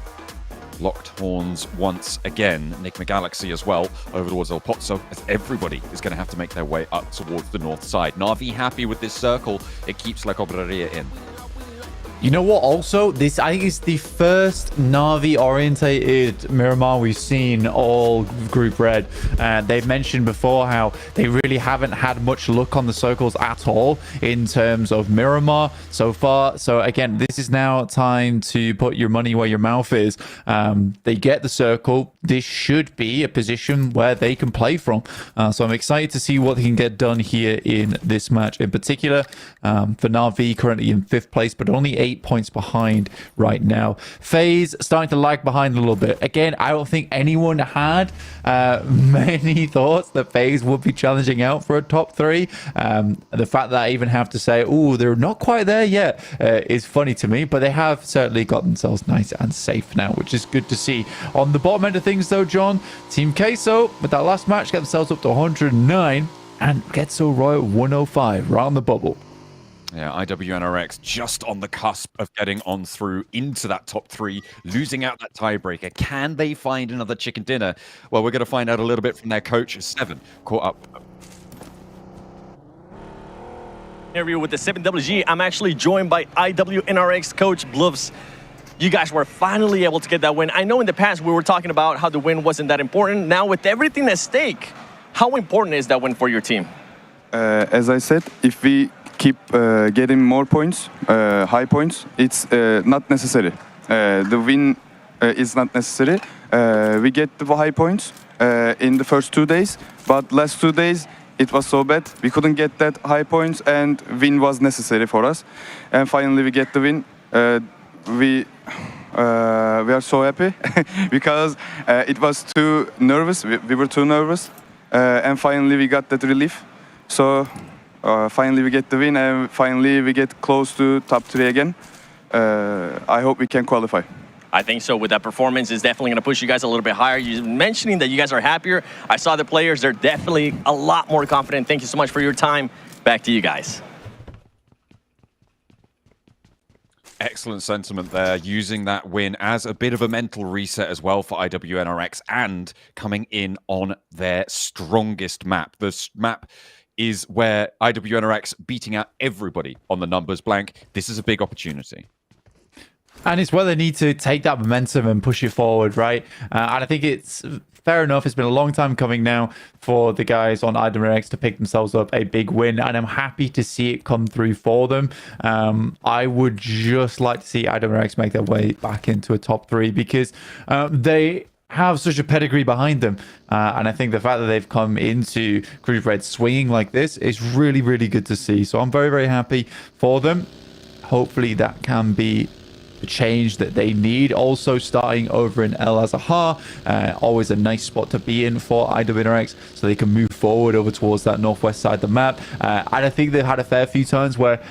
locked horns once again. Enigma Galaxy as well over towards El Pozo, as everybody is going to have to make their way up towards the north side. Na'Vi happy with this circle. It keeps La Cobreria in. You know what, also, this I think is the first Na'Vi-orientated Miramar we've seen all Group Red. They've mentioned before how they really haven't had much luck on the circles at all in terms of Miramar so far. So again, this is now time to put your money where your mouth is. They get the circle. This should be a position where they can play from. So I'm excited to see what they can get done here in this match in particular. For Na'Vi, currently in 5th place, but only 8 points behind right now. FaZe starting to lag behind a little bit. Again, I don't think anyone had many thoughts that FaZe would be challenging out for a top 3. The fact that I even have to say, oh, they're not quite there yet is funny to me, but they have certainly got themselves nice and safe now, which is good to see. On the bottom end of things though, John, Team Queso with that last match get themselves up to 109 and Getzeroy 105 right on the bubble. Yeah, IWNRX just on the cusp of getting on through into that top 3, losing out that tiebreaker. Can they find another chicken dinner? Well, we're going to find out a little bit from their coach. 7 caught up. Interview with the 7WG. I'm actually joined by IWNRX coach Bluffs. You guys were finally able to get that win. I know in the past we were talking about how the win wasn't that important. Now with everything at stake, how important is that win for your team? As I said, if we keep getting more points, high points, it's not necessary. The win is not necessary. We get the high points in the first 2 days, but last 2 days it was so bad. We couldn't get that high points and win was necessary for us. And finally we get the win. We are so happy because it was too nervous. We were too nervous. And finally we got that relief. So finally we get the win and finally we get close to top 3 again. I hope we can qualify. I think so. With that performance, is definitely going to push you guys a little bit higher. You're mentioning that you guys are happier. I saw the players; they're definitely a lot more confident. Thank you so much for your time. Back to you guys. Excellent sentiment there, using that win as a bit of a mental reset as well for IWNRX, and coming in on their strongest map. The map is where IWNRX beating out everybody on the numbers blank. This is a big opportunity. And it's where they need to take that momentum and push it forward, right? And I think it's fair enough. It's been a long time coming now for the guys on IWNRX to pick themselves up a big win, and I'm happy to see it come through for them. I would just like to see IWNRX make their way back into a top 3, because they have such a pedigree behind them, and I think the fact that they've come into Group Red swinging like this is really, really good to see. So I'm very, very happy for them. Hopefully that can be change that they need. Also starting over in El Azahar, always a nice spot to be in for IWNRX, so they can move forward over towards that northwest side of the map. And I think they've had a fair few times where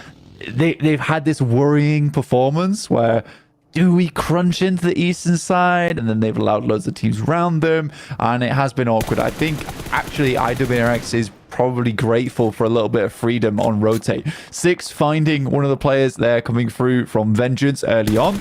they've had this worrying performance where, do we crunch into the eastern side? And then they've allowed loads of teams around them, and it has been awkward. I think actually IWNRX is probably grateful for a little bit of freedom on rotate. Six finding one of the players there coming through from Vengeance early on.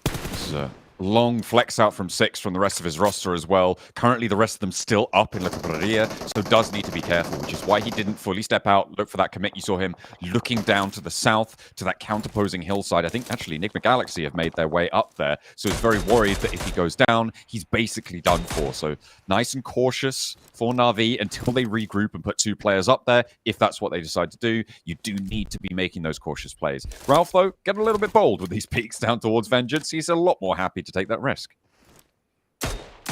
This is a long flex out from Six from the rest of his roster as well. Currently the rest of them still up in La Cabrera, so does need to be careful, which is why he didn't fully step out, look for that commit. You saw him looking down to the south, to that counterposing hillside. I think actually Enigma Galaxy have made their way up there, so he's very worried that if he goes down, he's basically done for. So nice and cautious for Na'Vi until they regroup and put 2 players up there. If that's what they decide to do, you do need to be making those cautious plays. Ralph, though, get a little bit bold with these peaks down towards Vengeance. He's a lot more happy to take that risk.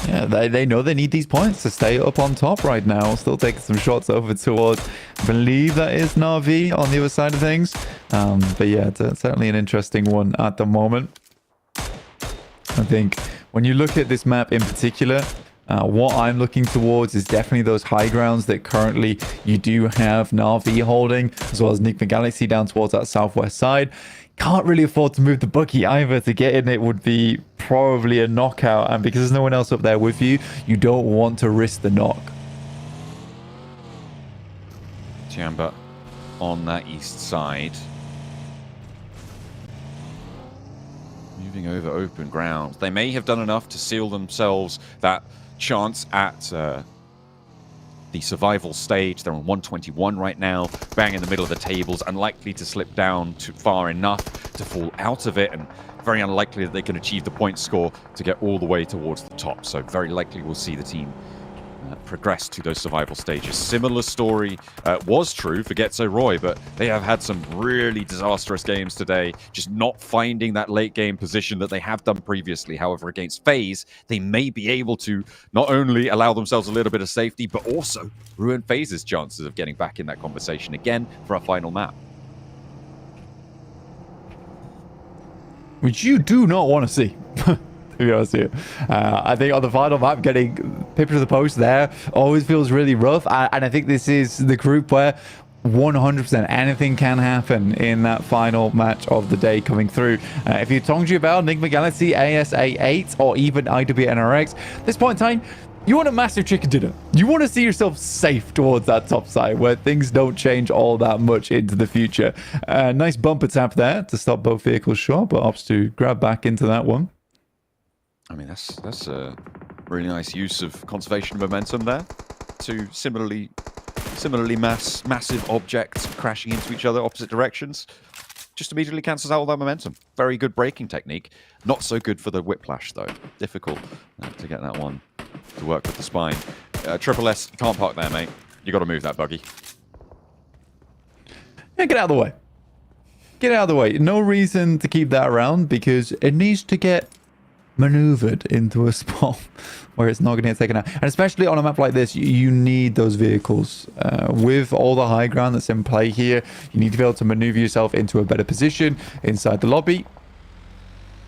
Yeah, they know they need these points to stay up on top right now. Still taking some shots over towards, I believe that is Na'Vi on the other side of things. But yeah, it's certainly an interesting one at the moment. I think when you look at this map in particular, what I'm looking towards is definitely those high grounds that currently you do have Na'Vi holding, as well as Enigma Galaxy down towards that southwest side. Can't really afford to move the buggy either. To get in it would be probably a knockout, and because there's no one else up there with you, you don't want to risk the knock. Chamber on that east side. Moving over open ground. They may have done enough to seal themselves that chance at the survival stage. They're on 121 right now, bang in the middle of the tables, unlikely to slip down too far enough to fall out of it, and very unlikely that they can achieve the point score to get all the way towards the top. So very likely we'll see the team progress to those survival stages. Similar story was true for Getzo Roy, but they have had some really disastrous games today, just not finding that late game position that they have done previously. However, against FaZe, they may be able to not only allow themselves a little bit of safety, but also ruin FaZe's chances of getting back in that conversation again for our final map. Which you do not want to see. To be honest with you. I think on the final map, getting pipped to the post there always feels really rough. And I think this is the group where 100% anything can happen in that final match of the day coming through. If you're Tongji about Enigma Galaxy, ASA8, or even IWNRX, at this point in time, you want a massive chicken dinner. You want to see yourself safe towards that top side where things don't change all that much into the future. Nice bumper tap there to stop both vehicles short, but opts to grab back into that one. I mean, that's a really nice use of conservation momentum there. Two similarly massive objects crashing into each other, opposite directions. Just immediately cancels out all that momentum. Very good braking technique. Not so good for the whiplash, though. Difficult to get that one to work with the spine. Triple S, you can't park there, mate. You got to move that buggy. Yeah, get out of the way. Get out of the way. No reason to keep that around because it needs to get maneuvered into a spot where it's not going to get taken out. And especially on a map like this, you need those vehicles. With all the high ground that's in play here, you need to be able to maneuver yourself into a better position inside the lobby.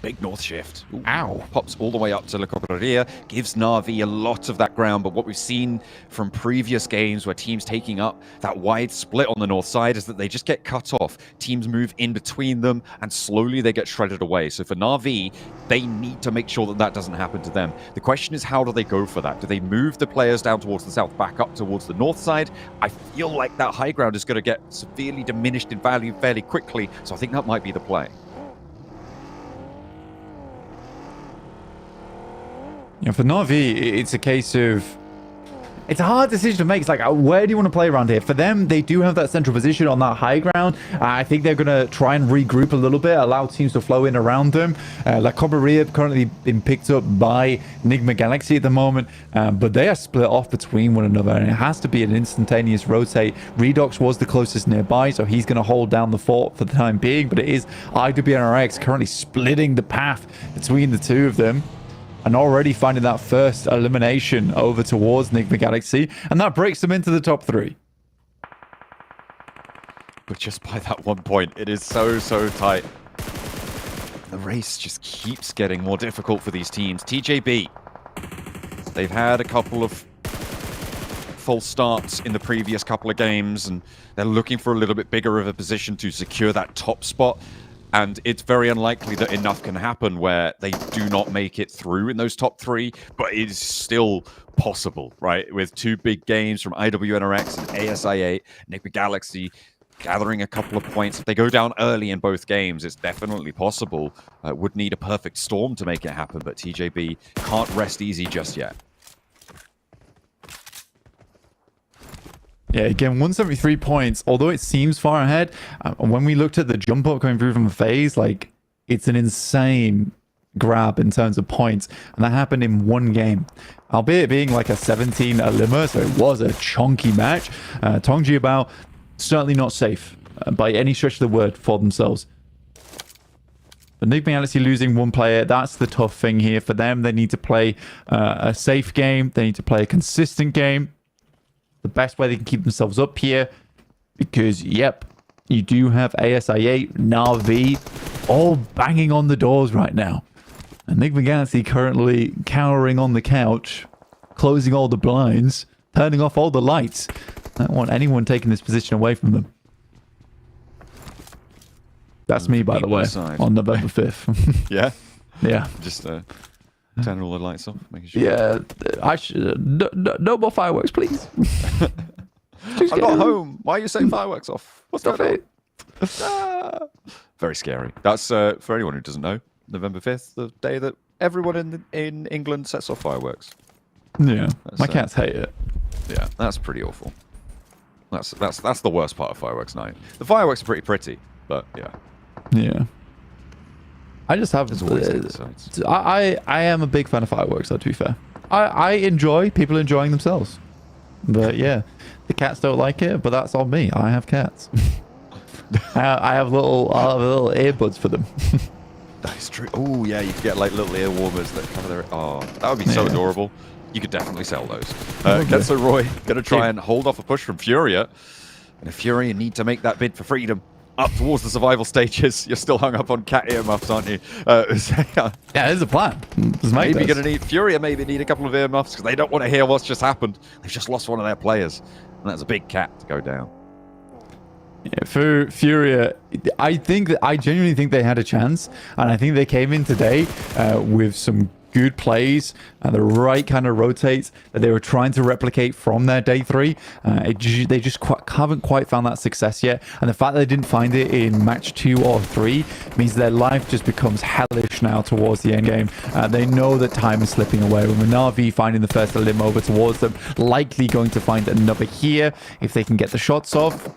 Big north shift. Ooh, Ow. Pops all the way up to La Cobraria, gives Na'Vi a lot of that ground, but what we've seen from previous games where teams taking up that wide split on the north side is that they just get cut off. Teams move in between them, and slowly they get shredded away. So for Na'Vi, they need to make sure that that doesn't happen to them. The question is, how do they go for that? Do they move the players down towards the south, back up towards the north side? I feel like that high ground is going to get severely diminished in value fairly quickly, so I think that might be the play. You know, for Na'Vi, it's a case of... It's a hard decision to make. It's like, where do you want to play around here? For them, they do have that central position on that high ground. I think they're going to try and regroup a little bit, allow teams to flow in around them. La Cobraria currently been picked up by Enigma Galaxy at the moment, but they are split off between one another, and it has to be an instantaneous rotate. Redox was the closest nearby, so he's going to hold down the fort for the time being, but it is IWNRX currently splitting the path between the two of them, and already finding that first elimination over towards Enigma Galaxy, and that breaks them into the top 3. But just by that 1 point, it is so tight. The race just keeps getting more difficult for these teams. TJB, they've had a couple of false starts in the previous couple of games, and they're looking for a little bit bigger of a position to secure that top spot. And it's very unlikely that enough can happen where they do not make it through in those top 3, but it is still possible, right? With 2 big games from IWNRX and ASI8, Enigma Galaxy gathering a couple of points. If they go down early in both games, it's definitely possible. Would need a perfect storm to make it happen, but TJB can't rest easy just yet. Yeah, again, 173 points, although it seems far ahead, when we looked at the jump up coming through from the phase, like, it's an insane grab in terms of points, and that happened in 1 game. Albeit being like a 17 Lima, so it was a chunky match. Tongjiabao, certainly not safe by any stretch of the word for themselves. But Enigma Galaxy losing 1 player, that's the tough thing here for them. They need to play a safe game, they need to play a consistent game. The best way they can keep themselves up here, because, yep, you do have ASI8, Na'Vi, all banging on the doors right now. Enigma Galaxy currently cowering on the couch, closing all the blinds, turning off all the lights. I don't want anyone taking this position away from them. That's me, by the way, on November 5th. Yeah? Yeah. Just turn all the lights off, making sure. Yeah, I should. No more fireworks, please. I'm not home. Why are you setting fireworks off? What's going on? Very scary. That's, for anyone who doesn't know, November 5th, the day that everyone in England sets off fireworks. Yeah, my cats hate it. Yeah, that's pretty awful. That's the worst part of fireworks night. The fireworks are pretty, but yeah. Yeah. I just have... I am a big fan of fireworks, though, to be fair. I enjoy people enjoying themselves. But yeah, the cats don't like it, but that's on me. I have cats. I have little earbuds for them. That's true. Oh, yeah, you could get like little ear warmers that cover their... Oh, that would be so adorable. You could definitely sell those. Getso Roy going to try and hold off a push from Furia. And if Furia need to make that bid for freedom up towards the survival stages, you're still hung up on cat earmuffs, aren't you? Yeah, there's a plan. Maybe going to need... Furia maybe need a couple of earmuffs because they don't want to hear what's just happened. They've just lost one of their players. And that's a big cat to go down. Yeah, for Furia, I genuinely think they had a chance, and I think they came in today with some good plays and the right kind of rotates that they were trying to replicate from their day 3. They just haven't quite found that success yet, and the fact they didn't find it in match 2 or 3 means their life just becomes hellish now towards the end game. They know that time is slipping away. With Na'Vi finding the first limb over towards them, likely going to find another here if they can get the shots off.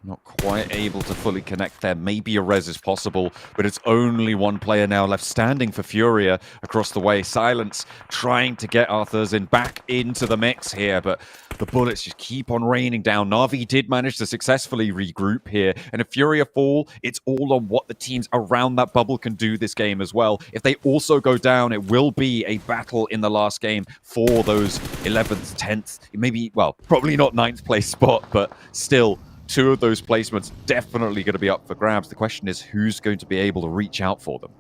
Not quite able to fully connect there. Maybe a res is possible, but it's only one player now left standing for Furia across the way. Silence trying to get Arthur's back into the mix here, but the bullets just keep on raining down. Na'Vi did manage to successfully regroup here, and if Furia fall, it's all on what the teams around that bubble can do this game as well. If they also go down, it will be a battle in the last game for those 11th, 10th, maybe, well, probably not 9th place spot, but still 2 of those placements definitely going to be up for grabs. The question is who's going to be able to reach out for them.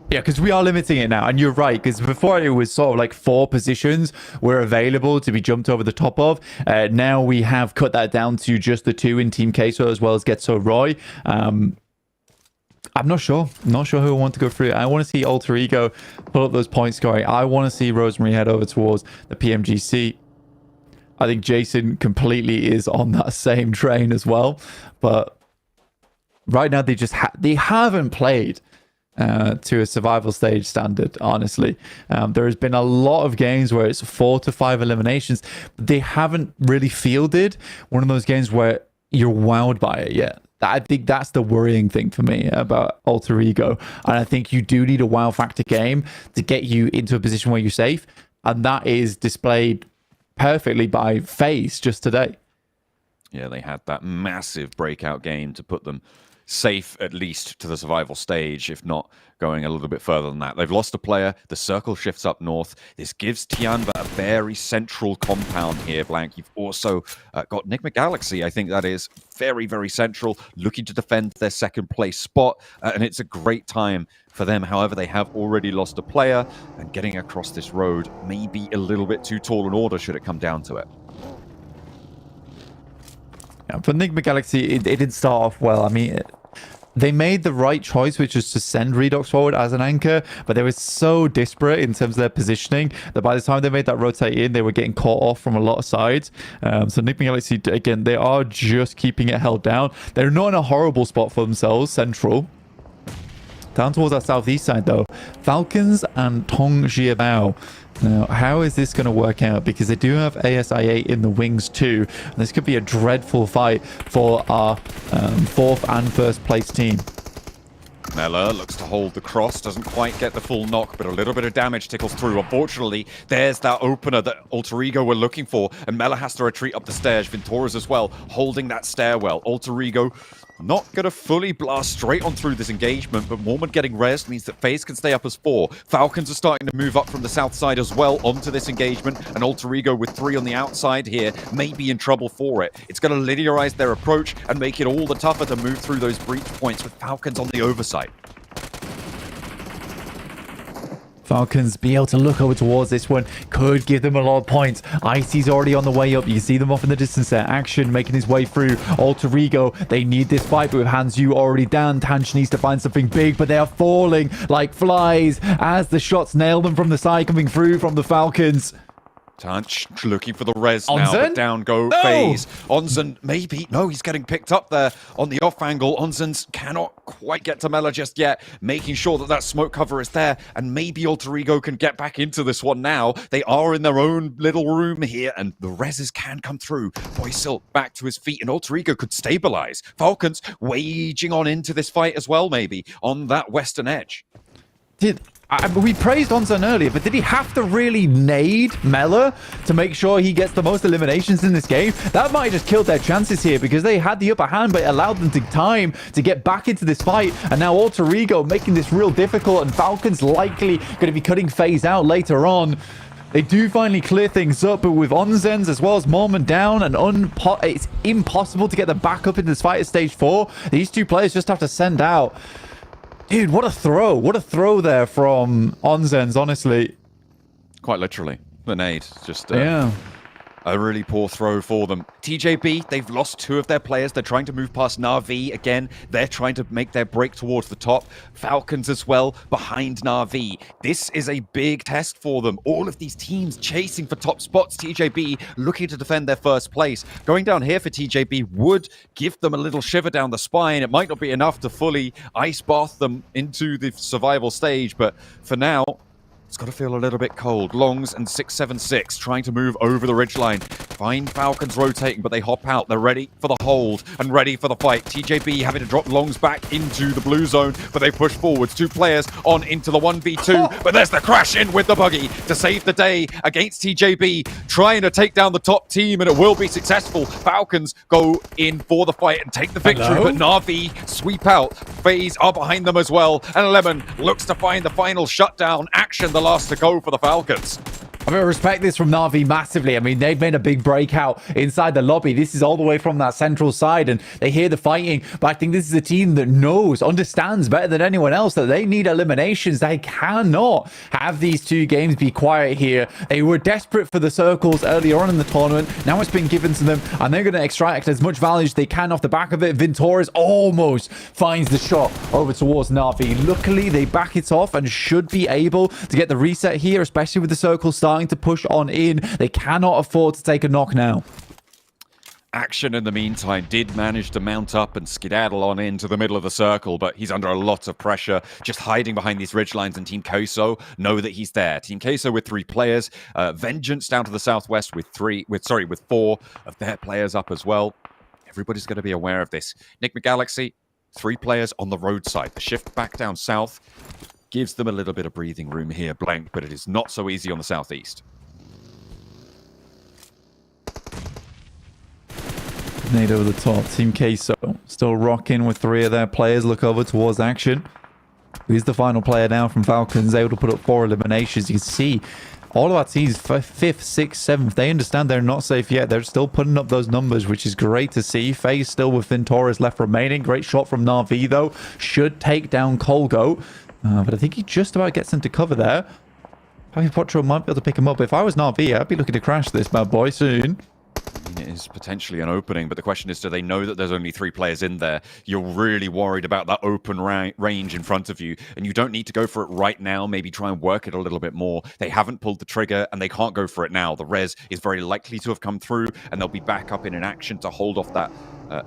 Yeah, because we are limiting it now, and you're right, because before it was sort of like 4 positions were available to be jumped over the top of. Now we have cut that down to just the 2 in Team Queso as well as Getso Roy. I'm not sure. Not sure who I want to go through. I want to see Alter Ego pull up those points scoring. I want to see Rosemary head over towards the PMGC. I think Jason completely is on that same train as well. But right now they just they haven't played to a survival stage standard, honestly. There has been a lot of games where it's 4 to 5 eliminations. They haven't really fielded one of those games where you're wowed by it yet. I think that's the worrying thing for me about Alter Ego. And I think you do need a wow factor game to get you into a position where you're safe. And that is displayed perfectly by FaZe just today. Yeah, they had that massive breakout game to put them safe, at least to the survival stage, if not going a little bit further than that. They've lost a player. The circle shifts up north. This gives Tianva a very central compound here, Blank. You've also got Enigma Galaxy. I think that is very, very central, looking to defend their second place spot. And it's a great time for them. However, they have already lost a player, and getting across this road may be a little bit too tall an order should it come down to it. Yeah, for Enigma Galaxy, it didn't start off well. I mean, they made the right choice, which is to send Redox forward as an anchor, but they were so disparate in terms of their positioning that by the time they made that rotate in, they were getting caught off from a lot of sides. So Enigma Galaxy, again, they are just keeping it held down. They're not in a horrible spot for themselves, central. Down towards our southeast side, though, Falcons and Tong Jiabao. Now, how is this going to work out? Because they do have ASIA in the wings too. And this could be a dreadful fight for our 4th and 1st place team. Mela looks to hold the cross, doesn't quite get the full knock, but a little bit of damage tickles through. Unfortunately, there's that opener that Alter Ego were looking for, and Mela has to retreat up the stairs. Venturas as well, holding that stairwell. Alter Ego not going to fully blast straight on through this engagement, but Mormon getting res means that FaZe can stay up as 4. Falcons are starting to move up from the south side as well onto this engagement, and Alter Ego with 3 on the outside here may be in trouble for it. It's going to linearize their approach and make it all the tougher to move through those breach points with Falcons on the oversight. Falcons be able to look over towards this one. Could give them a lot of points. Icy's already on the way up. You can see them off in the distance there. Action making his way through. Alter Ego, they need this fight, but with Hanzu already down, Tanch needs to find something big, but they are falling like flies as the shots nail them from the side coming through from the Falcons. Tanch looking for the res Onzen? now, but down go No! FaZe. Onzen, maybe. No, he's getting picked up there on the off angle. Onzen's cannot quite get to Mela just yet, making sure that that smoke cover is there, and maybe Alter Ego can get back into this one now. They are in their own little room here, and the reses can come through. Boysil back to his feet, and Alter Ego could stabilize. Falcons waging on into this fight as well, maybe, on that western edge. We praised Onzen earlier, but did he have to really nade Mela to make sure he gets the most eliminations in this game? That might have just killed their chances here because they had the upper hand, but it allowed them time to get back into this fight. And now Alter Ego making this real difficult, and Falcons likely going to be cutting FaZe out later on. They do finally clear things up, but with Onzen's as well as Mormon down, and it's impossible to get them back up into this fight at stage 4. These 2 players just have to send out. Dude, what a throw. What a throw there from Onzen's, honestly. Quite literally. The nade. Just a really poor throw for them. TJB, they've lost 2 of their players. They're trying to move past Na'Vi again. They're trying to make their break towards the top. Falcons as well behind Na'Vi. This is a big test for them. All of these teams chasing for top spots. TJB looking to defend their 1st place. Going down here for TJB would give them a little shiver down the spine. It might not be enough to fully ice bath them into the survival stage, but for now, it's got to feel a little bit cold. Longs and 676 trying to move over the ridgeline. Find Falcons rotating, but they hop out. They're ready for the hold and ready for the fight. TJB having to drop Longs back into the blue zone, but they push forwards. 2 players on into the 1v2, but there's the crash in with the buggy to save the day against TJB, trying to take down the top team, and it will be successful. Falcons go in for the fight and take the victory, but Na'Vi sweep out. FaZe are behind them as well, and Lemon looks to find the final shutdown. Action, the last to go for the Falcons. I mean, I respect this from Na'Vi massively. I mean, they've made a big breakout inside the lobby. This is all the way from that central side, and they hear the fighting. But I think this is a team that knows, understands better than anyone else that they need eliminations. They cannot have these two games be quiet here. They were desperate for the circles earlier on in the tournament. Now it's been given to them, and they're going to extract as much value as they can off the back of it. Vintoris almost finds the shot over towards Na'Vi. Luckily, they back it off and should be able to get the reset here, especially with the circle starting to push on in. They cannot afford to take a knock now. Action, in the meantime, did manage to mount up and skedaddle on into the middle of the circle, but he's under a lot of pressure, just hiding behind these ridge lines, and Team Koso know that he's there. Team Koso with 3 players, Vengeance down to the southwest with 4 of their players up as well. Everybody's going to be aware of this. Nick McGalaxy, 3 players on the roadside. The shift back down south gives them a little bit of breathing room here, Blank, but it is not so easy on the southeast. Nade over the top. Team Queso still rocking with 3 of their players. Look over towards Action. He's the final player now from Falcons, able to put up 4 eliminations. You can see all of our teams, 5th, 6th, 7th, they understand they're not safe yet. They're still putting up those numbers, which is great to see. FaZe still with Vintoris left remaining. Great shot from Na'Vi, though. Should take down Colgo. But I think he just about gets him to cover there. Happy Potro might be able to pick him up. If I was Na'Vi, I'd be looking to crash this bad boy soon. I mean, it is potentially an opening, but the question is, do they know that there's only 3 players in there? You're really worried about that open range in front of you, and you don't need to go for it right now. Maybe try and work it a little bit more. They haven't pulled the trigger, and they can't go for it now. The res is very likely to have come through, and they'll be back up in an action to hold off that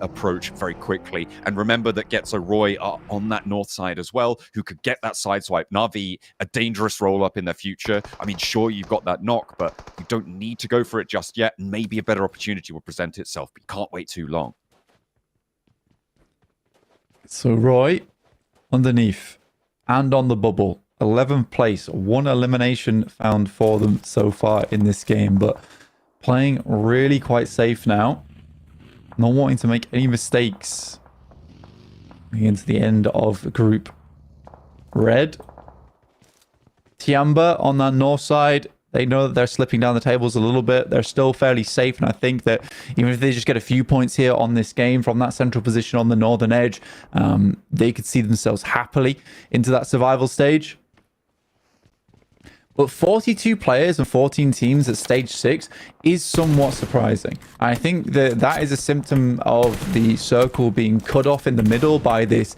approach very quickly. And remember that Getzo Roy are on that north side as well, who could get that side swipe. Na'Vi, a dangerous roll-up in their future. I mean, sure, you've got that knock, but you don't need to go for it just yet. And maybe a better opportunity will present itself, but you can't wait too long. So Roy, underneath and on the bubble. 11th place. 1 elimination found for them so far in this game, but playing really quite safe now. Not wanting to make any mistakes into the end of Group Red. Tiamba on that north side, they know that they're slipping down the tables a little bit. They're still fairly safe, and I think that even if they just get a few points here on this game from that central position on the northern edge, they could see themselves happily into that survival stage. But 42 players and 14 teams at stage 6 is somewhat surprising. I think that that is a symptom of the circle being cut off in the middle by this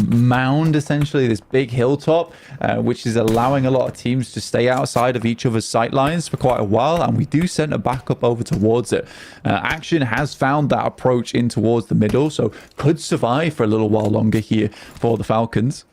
mound, essentially, this big hilltop, which is allowing a lot of teams to stay outside of each other's sight lines for quite a while, and we do send a backup over towards it. Action has found that approach in towards the middle, so could survive for a little while longer here for the Falcons.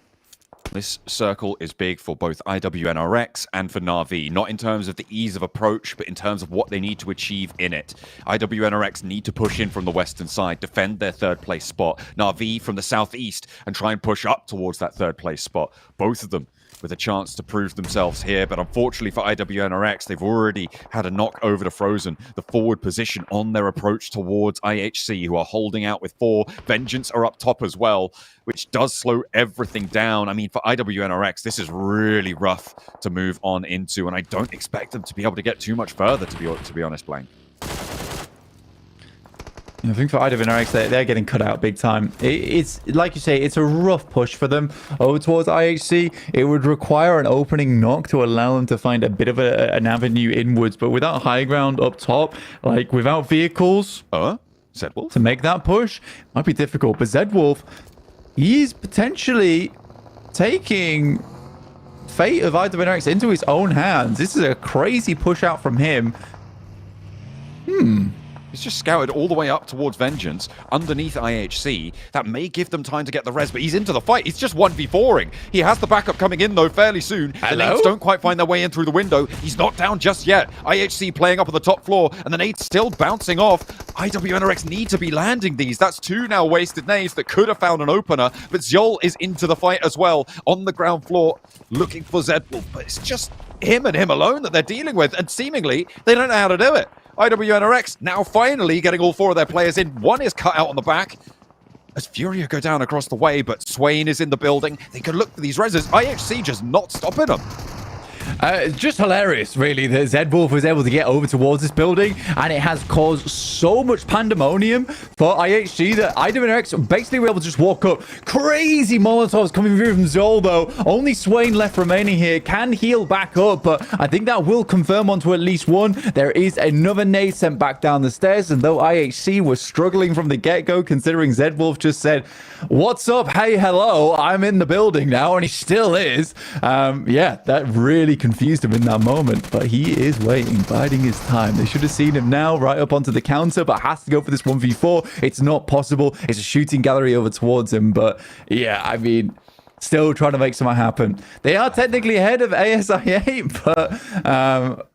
This circle is big for both IWNRX and for Na'Vi, not in terms of the ease of approach, but in terms of what they need to achieve in it. IWNRX need to push in from the western side, defend their 3rd place spot. Na'Vi from the southeast and try and push up towards that 3rd place spot. Both of them with a chance to prove themselves here, but unfortunately for IWNRX, they've already had a knock over to Frozen, the forward position on their approach towards IHC, who are holding out with 4. Vengeance are up top as well, which does slow everything down. I mean, for IWNRX, this is really rough to move on into, and I don't expect them to be able to get too much further, to be honest, Blank. I think for IWNRX, they're getting cut out big time. It's like you say, it's a rough push for them over towards IHC. It would require an opening knock to allow them to find a bit of an avenue inwards, but without high ground up top, like without vehicles Zedwolf to make that push, might be difficult. But Zedwolf, he's potentially taking fate of IWNRX into his own hands. This is a crazy push out from him. He's just scouted all the way up towards Vengeance, underneath IHC. That may give them time to get the res, but he's into the fight. He's just 1v4ing. He has the backup coming in, though, fairly soon. The nades don't quite find their way in through the window. He's not down just yet. IHC playing up on the top floor, and the nades still bouncing off. IWNRX need to be landing these. That's 2 now wasted nades that could have found an opener, but Zjol is into the fight as well, on the ground floor, looking for Zedwolf, but it's just him and him alone that they're dealing with, and seemingly they don't know how to do it. IWNRX now finally getting all 4 of their players in. 1 is cut out on the back as Furia go down across the way, but Swain is in the building. They could look for these reses. IHC just not stopping them. It's just hilarious, really, that Zedwolf was able to get over towards this building, and it has caused so much pandemonium for IHG that IWNRX basically were able to just walk up. Crazy Molotovs coming through from Zol, though. Only Swain left remaining here. Can heal back up, but I think that will confirm onto at least one. There is another nade sent back down the stairs, and though IHC was struggling from the get-go, considering Zedwolf just said, "What's up? Hey, hello, I'm in the building now," and he still is. Yeah, that really confused him in that moment, but he is waiting, biding his time. They should have seen him now right up onto the counter, but has to go for this 1v4. It's not possible. It's a shooting gallery over towards him, but yeah, I mean, still trying to make something happen. They are technically ahead of ASI8, but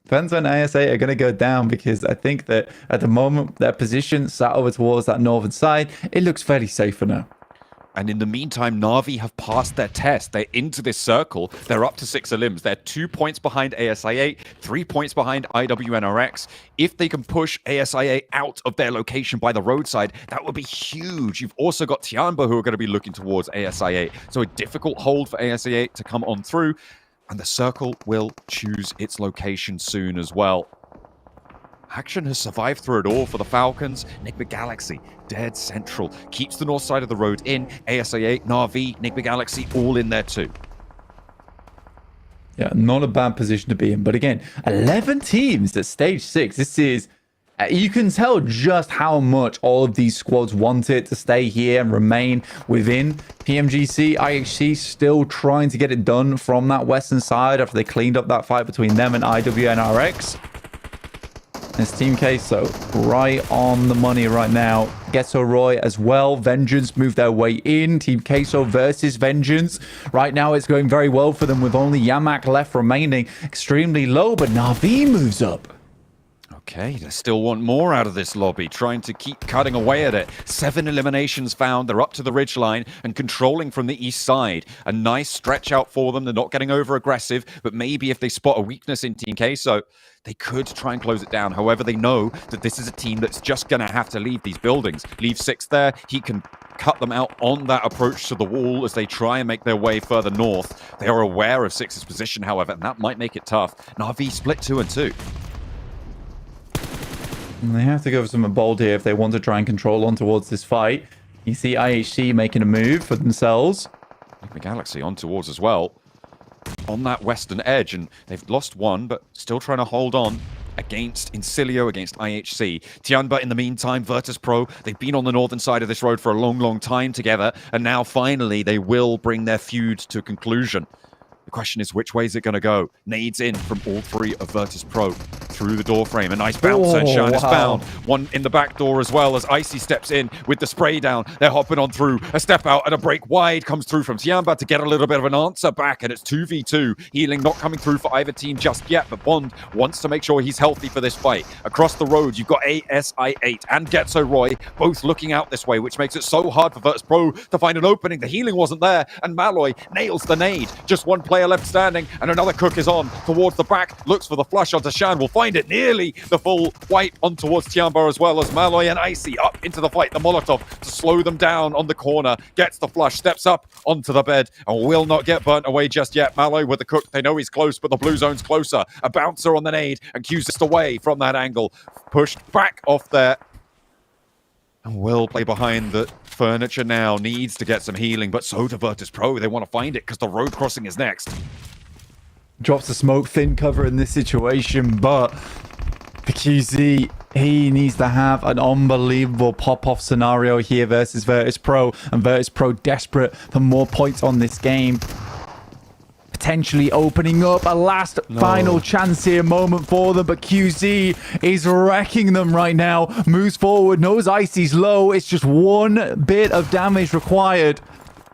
depends when ASI8 are going to go down, because I think that at the moment, their position sat over towards that northern side, it looks fairly safe for now. And in the meantime, Na'Vi have passed their test. They're into this circle. They're up to 6 elims. They're 2 points behind ASI8, 3 points behind IWNRX. If they can push ASI8 out of their location by the roadside, that would be huge. You've also got Tianba, who are going to be looking towards ASI8. So a difficult hold for ASI8 to come on through. And the circle will choose its location soon as well. Action has survived through it all for the Falcons. Nigma Galaxy, dead central. Keeps the north side of the road in. ASI8, Na'Vi, Nigma Galaxy, all in there too. Yeah, not a bad position to be in. But again, 11 teams at stage 6. This is... you can tell just how much all of these squads wanted to stay here and remain within PMGC. IHC still trying to get it done from that western side after they cleaned up that fight between them and IWNRX. It's Team Queso right on the money right now. Ghetto Roy as well. Vengeance moved their way in. Team Queso versus Vengeance. Right now it's going very well for them with only Yamak left remaining. Extremely low, but Na'Vi moves up. Okay, they still want more out of this lobby, trying to keep cutting away at it. 7 eliminations found. They're up to the ridgeline and controlling from the east side. A nice stretch out for them. They're not getting over aggressive, but maybe if they spot a weakness in Team Queso, they could try and close it down. However, they know that this is a team that's just going to have to leave these buildings. Leave 6 there. He can cut them out on that approach to the wall as they try and make their way further north. They are aware of 6's position, however, and that might make it tough. Na'Vi split 2 and 2. And they have to go for something bold here if they want to try and control on towards this fight. You see IHC making a move for themselves. The Galaxy on towards as well. On that western edge, and they've lost 1, but still trying to hold on against Incilio, against IHC. Tianba, in the meantime, Virtus Pro, they've been on the northern side of this road for a long, long time together, and now finally they will bring their feud to conclusion. The question is, which way is it going to go? Nades in from all 3 of Virtus Pro through the door frame. A nice bouncer, and Shan is found. One in the back door as well as Icy steps in with the spray down. They're hopping on through. A step out and a break wide comes through from Tianba to get a little bit of an answer back, and it's 2v2. Healing not coming through for either team just yet, but Bond wants to make sure he's healthy for this fight. Across the road, you've got ASI8 and Getso Roy both looking out this way, which makes it so hard for Virtus Pro to find an opening. The healing wasn't there, and Malloy nails the nade. Just one player left standing, and another cook is on towards the back, looks for the flush onto Shan, will find it, nearly the full wipe on towards Tianba as well as Malloy and Icy up into the fight. The Molotov to slow them down on the corner, gets the flush, steps up onto the bed, and will not get burnt away just yet. Malloy with the cook, they know he's close, but the blue zone's closer. A bouncer on the nade, and Q's just away from that angle, pushed back off there. And will play behind the furniture now, needs to get some healing, but so do Virtus Pro. They want to find it because the road crossing is next. Drops the smoke, thin cover in this situation, but the QZ, he needs to have an unbelievable pop-off scenario here versus Virtus Pro, and Virtus Pro desperate for more points on this game. Potentially opening up a last final chance here, moment for them, but QZ is wrecking them right now. Moves forward, knows Icy's low. It's just 1 bit of damage required.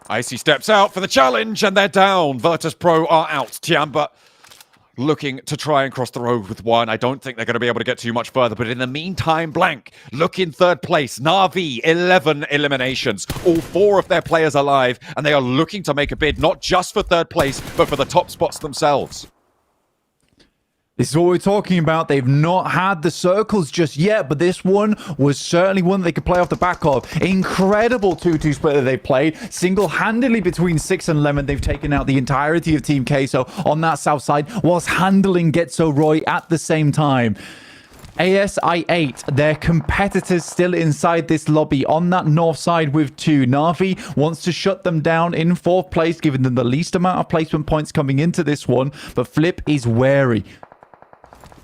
Icy steps out for the challenge, and they're down. Virtus Pro are out. Tianba looking to try and cross the road with 1. I don't think they're going to be able to get too much further, but in the meantime, Blank look in 3rd place. Na'Vi, 11 eliminations. All 4 of their players alive, and they are looking to make a bid, not just for 3rd place, but for the top spots themselves. This is what we're talking about. They've not had the circles just yet, but this one was certainly one they could play off the back of. Incredible 2-2 split that they've played. Single-handedly between 6 and Lemon, they've taken out the entirety of Team Queso on that south side, whilst handling Getso Roy at the same time. ASI8, their competitors still inside this lobby on that north side with 2. Na'Vi wants to shut them down in 4th place, giving them the least amount of placement points coming into this one, but Flip is wary.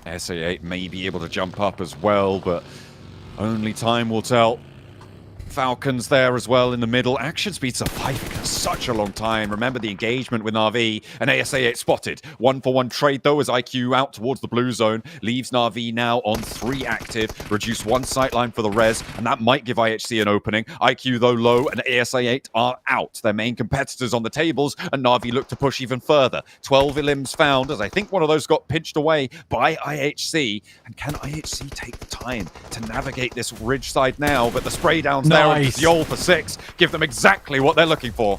SA8 may be able to jump up as well, but only time will tell. Falcons there as well in the middle. Action speed surviving for such a long time. Remember the engagement with Na'Vi and ASA8 spotted. 1-for-1 trade though as IQ out towards the blue zone. Leaves Na'Vi now on 3 active. Reduce 1 sightline for the res, and that might give IHC an opening. IQ though low and ASA8 are out. Their main competitors on the tables, and Na'Vi look to push even further. 12 elims found, as I think one of those got pinched away by IHC. And can IHC take the time to navigate this ridge side now? But the spray downs there. Nice. Yol for 6 give them exactly what they're looking for.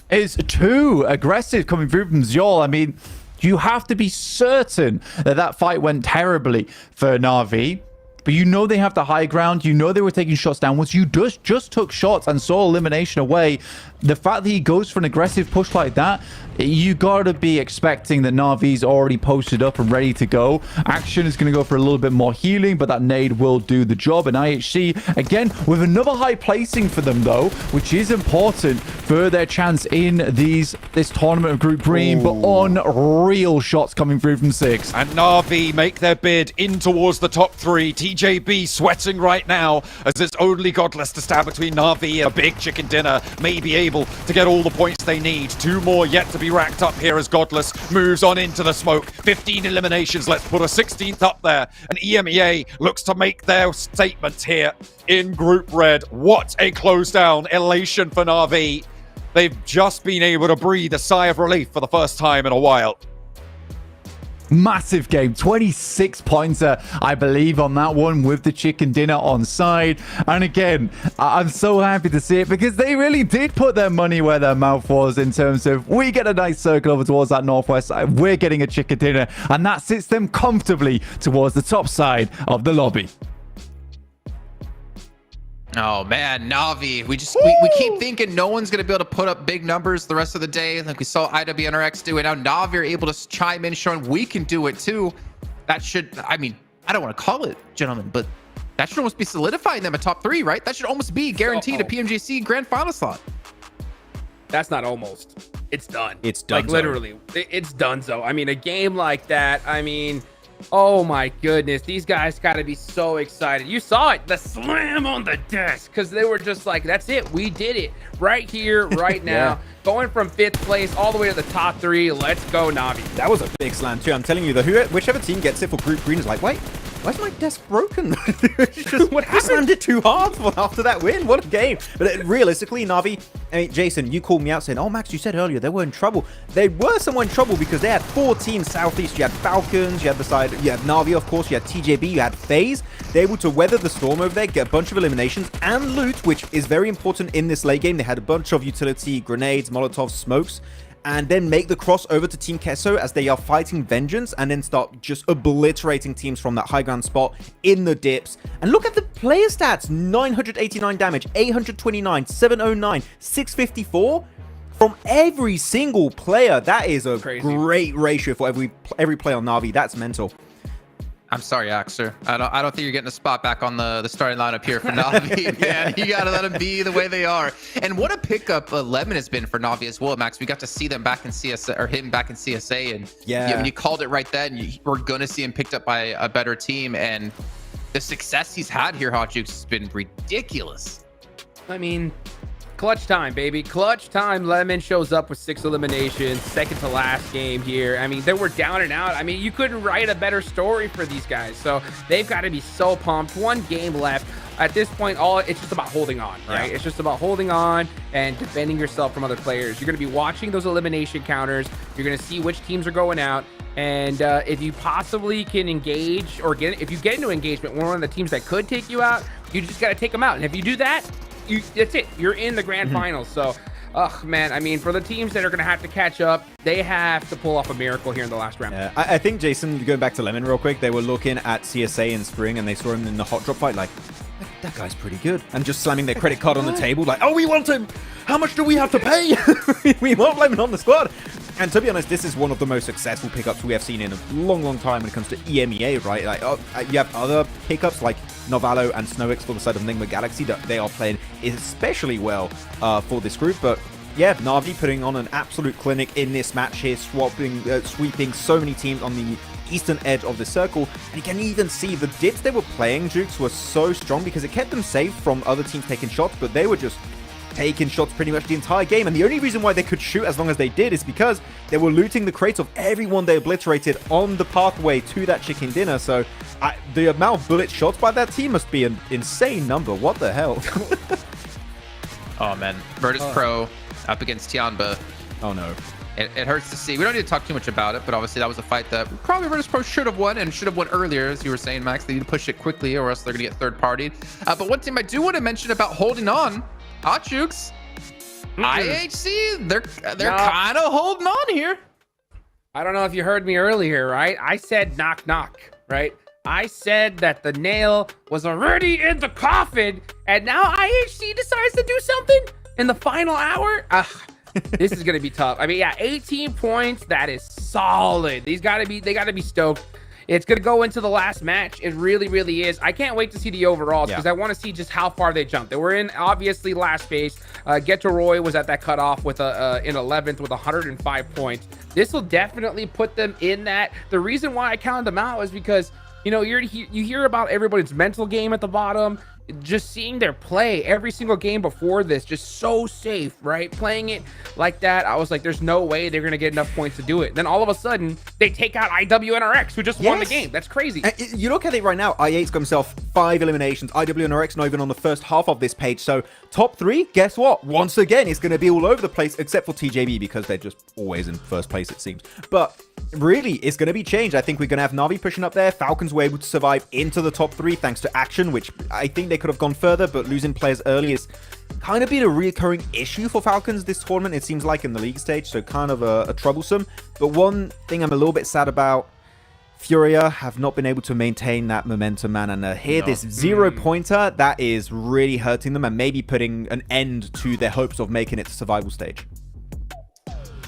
It's too aggressive coming through from Zjol. I mean, you have to be certain that that fight went terribly for Na'Vi. But you know they have the high ground. You know they were taking shots downwards. You just took shots and saw elimination away. The fact that he goes for an aggressive push like that, you got to be expecting that Na'Vi's already posted up and ready to go. Action is going to go for a little bit more healing, but that nade will do the job. And IHC, again, with another high placing for them, though, which is important for their chance in this tournament of Group Green. But unreal shots coming through from 6. And Na'Vi make their bid in towards the top 3. TJB sweating right now as it's only Godless to stand between Na'Vi and a big chicken dinner. May be able to get all the points they need. 2 more yet to be racked up here as Godless moves on into the smoke. 15 eliminations. Let's put a 16th up there. And EMEA looks to make their statement here in Group Red. What a close down. Elation for Na'Vi. They've just been able to breathe a sigh of relief for the first time in a while. Massive game, 26 pointer, I believe, on that one with the chicken dinner on side. And again, I'm so happy to see it because they really did put their money where their mouth was in terms of we get a nice circle over towards that northwest side, we're getting a chicken dinner, and that sits them comfortably towards the top side of the lobby. Oh man, Na'Vi. We keep thinking no one's gonna be able to put up big numbers the rest of the day, like we saw IWNRX do, and now Na'Vi are able to chime in, showing we can do it too. That should, I mean, I don't want to call it, gentlemen, but that should almost be solidifying them at top 3, right? That should almost be guaranteed a PMGC Grand Final slot. That's not almost. It's done. It's done. Like literally, it's done. So I mean, a game like that. I mean. Oh my goodness, these guys got to be so excited. You saw it, the slam on the desk, because they were just like, that's it, we did it right here, right now. Yeah. Going from 5th place all the way to the top 3. Let's go, Na'Vi. That was a big slam too. I'm telling you, whichever team gets it for Group Green is like, wait, why is my desk broken? What happened? Slammed it too hard after that win. What a game. But realistically, Na'Vi, I mean, Jason, you called me out saying, oh, Max, you said earlier they were in trouble. They were somewhat in trouble because they had 4 teams Southeast. You had Falcons, you had the side, you had Na'Vi, of course, you had TJB, you had FaZe. They're able to weather the storm over there, get a bunch of eliminations and loot, which is very important in this late game. They had a bunch of utility, grenades, Molotovs, smokes, and then make the cross over to Team Queso as they are fighting Vengeance and then start just obliterating teams from that high ground spot in the dips. And look at the player stats, 989 damage, 829, 709, 654 from every single player. That is a great ratio for every player on Na'Vi. That's mental. I'm sorry, Axer. I don't think you're getting a spot back on the starting lineup here for Na'Vi, man. You gotta let them be the way they are. And what a pickup Lemon has been for Na'Vi as well, Max. We got to see them back in CSA, or him back in CSA, and yeah, you called it right then. We're gonna see him picked up by a better team, and the success he's had here, Hot Jukes, has been ridiculous. I mean, clutch time, baby. Clutch time. Lemon shows up with 6 eliminations, second to last game here. I mean, they were down and out. I mean, you couldn't write a better story for these guys. So they've got to be so pumped. 1 game left. At this point, it's just about holding on, right? Yeah. It's just about holding on and defending yourself from other players. You're going to be watching those elimination counters. You're going to see which teams are going out. And if you possibly can engage or if you get into engagement with one of the teams that could take you out, you just got to take them out. And if you do that, that's it. You're in the grand finals. So Ugh, man, I mean, for the teams that are going to have to catch up, they have to pull off a miracle here in the last round. Yeah, I think, Jason, going back to Lemon real quick, they were looking at CSA in spring and they saw him in the hot drop fight like, that guy's pretty good. And just slamming their credit card on the table like, oh, we want him! How much do we have to pay? We want Lemon on the squad! And to be honest, this is one of the most successful pickups we have seen in a long, long time when it comes to EMEA, right? Like, you have other pickups like Novalo and Snowix for the side of Nigma Galaxy that they are playing especially well for this group. But yeah, Na'Vi putting on an absolute clinic in this match here, sweeping so many teams on the eastern edge of the circle. And you can even see the dips they were playing, Jukes, were so strong because it kept them safe from other teams taking shots, but they were just taking shots pretty much the entire game. And the only reason why they could shoot as long as they did is because they were looting the crates of everyone they obliterated on the pathway to that chicken dinner. So the amount of bullet shots by that team must be an insane number. What the hell? Oh man, Virtus Pro up against Tianba. Oh no. It hurts to see. We don't need to talk too much about it, but obviously that was a fight that probably Virtus Pro should have won and should have won earlier, as you were saying, Max. They need to push it quickly or else they're going to get third-partied. But one team I do want to mention about holding on, Hotchukes. IHC, they're kind of holding on here. I don't know if you heard me earlier, right? I said knock, knock, right? I said that the nail was already in the coffin, and now IHC decides to do something in the final hour? This is gonna be tough. I mean, yeah, 18 points. That is solid. They gotta be stoked. It's gonna go into the last match. It really, really is. I can't wait to see the overalls because I want to see just how far they jump. They were in obviously last space. Getoroy was at that cutoff with in 11th with 105 points. This will definitely put them in that. The reason why I counted them out is because you hear about everybody's mental game at the bottom. Just seeing their play every single game before this, just so safe, right? Playing it like that, I was like, there's no way they're going to get enough points to do it. Then all of a sudden, they take out IWNRX, who just won the game. That's crazy. You look at it right now, i8's got himself 5 eliminations. IWNRX not even on the first half of this page. So top 3, guess what? Once again, it's going to be all over the place, except for TJB, because they're just always in first place, it seems. But really, it's going to be changed. I think we're going to have Na'Vi pushing up there. Falcons were able to survive into the top 3 thanks to Action, which I think they could have gone further, but losing players early is kind of been a recurring issue for Falcons this tournament, it seems like, in the league stage, so kind of a troublesome. But one thing I'm a little bit sad about, Furia have not been able to maintain that momentum, man, and here this 0-pointer, that is really hurting them and maybe putting an end to their hopes of making it to survival stage.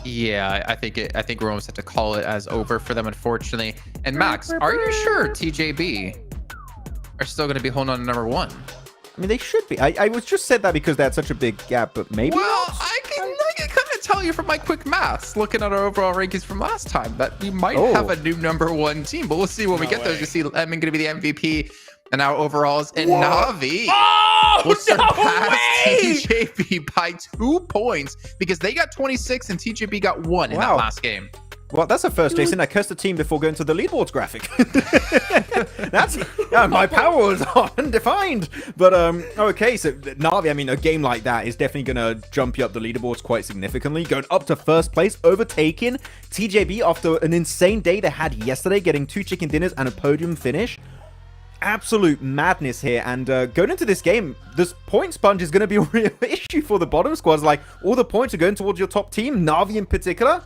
Yeah, I think we're almost have to call it as over for them, unfortunately. And Max, are you sure TJB are still going to be holding on to number 1? I mean, they should be. I was just said that because they had such a big gap, but maybe Well, I can kind of tell you from my quick maths, looking at our overall rankings from last time, that we might have a new number 1 team. But we'll see when we get there to see Lemon going to be the MVP and our overalls. And Na'Vi will surpass TJB by 2 points because they got 26 and TJB got 1 in that last game. Well, that's a first, Jason. I cursed the team before going to the leaderboards graphic. That's my power was undefined. But okay, so Na'Vi, I mean, a game like that is definitely going to jump you up the leaderboards quite significantly. Going up to first place, overtaking TJB after an insane day they had yesterday, getting 2 chicken dinners and a podium finish. Absolute madness here. And going into this game, this point sponge is going to be a real issue for the bottom squads. Like, all the points are going towards your top team, Na'Vi in particular.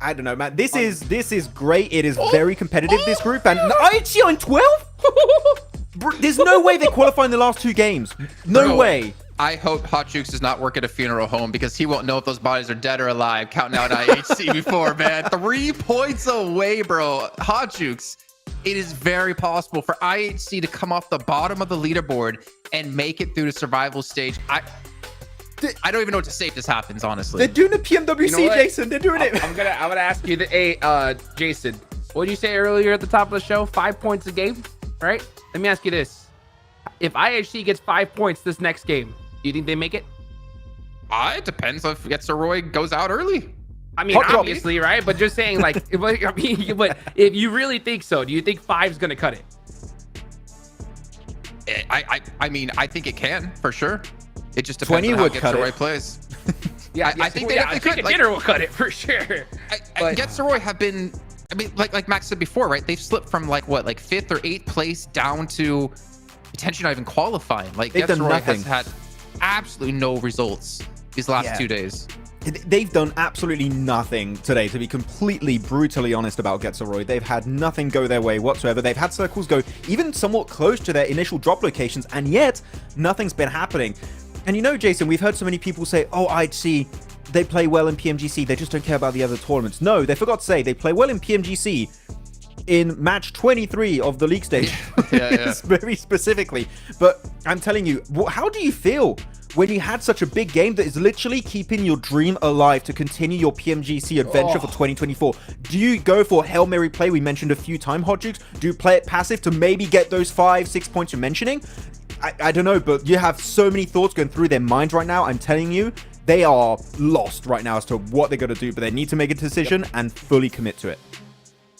I don't know, man. This is great. It is very competitive, this group. And IHC on 12? There's no way they qualify in the last 2 games. No way. I hope Hotchukes does not work at a funeral home because he won't know if those bodies are dead or alive. Counting out IHC before, man. 3 points away, bro. Hotchukes, it is very possible for IHC to come off the bottom of the leaderboard and make it through the survival stage. I don't even know what to say if this happens, honestly. They're doing the PMWC, Jason. They're doing it. I'm gonna ask you, Jason, what did you say earlier at the top of the show? 5 points a game, right? Let me ask you this. If IHC gets 5 points this next game, do you think they make it? It depends if Getzeroy goes out early. I mean, obviously, right? But just saying, like, but if you really think so, do you think 5's gonna cut it? I mean, I think it can, for sure. It just depends on how Getzeroy plays. Yeah, I think they could. Dinner will cut it for sure. Getzeroy have been, I mean, like Max said before, right? They've slipped from like 5th or 8th place down to potentially not even qualifying. Like Getzeroy has had absolutely no results these last 2 days. They've done absolutely nothing today, to be completely brutally honest about Getzeroy. They've had nothing go their way whatsoever. They've had circles go even somewhat close to their initial drop locations, and yet nothing's been happening. And you know, Jason, we've heard so many people say, oh, IHC, they play well in PMGC, they just don't care about the other tournaments. No, they forgot to say they play well in PMGC in match 23 of the league stage. Very specifically. But I'm telling you, how do you feel when you had such a big game that is literally keeping your dream alive to continue your PMGC adventure for 2024? Do you go for Hail Mary play we mentioned a few times, Hot Jukes? Do you play it passive to maybe get those 5-6 points you're mentioning? I don't know, but you have so many thoughts going through their minds right now. I'm telling you, they are lost right now as to what they're going to do, but they need to make a decision and fully commit to it.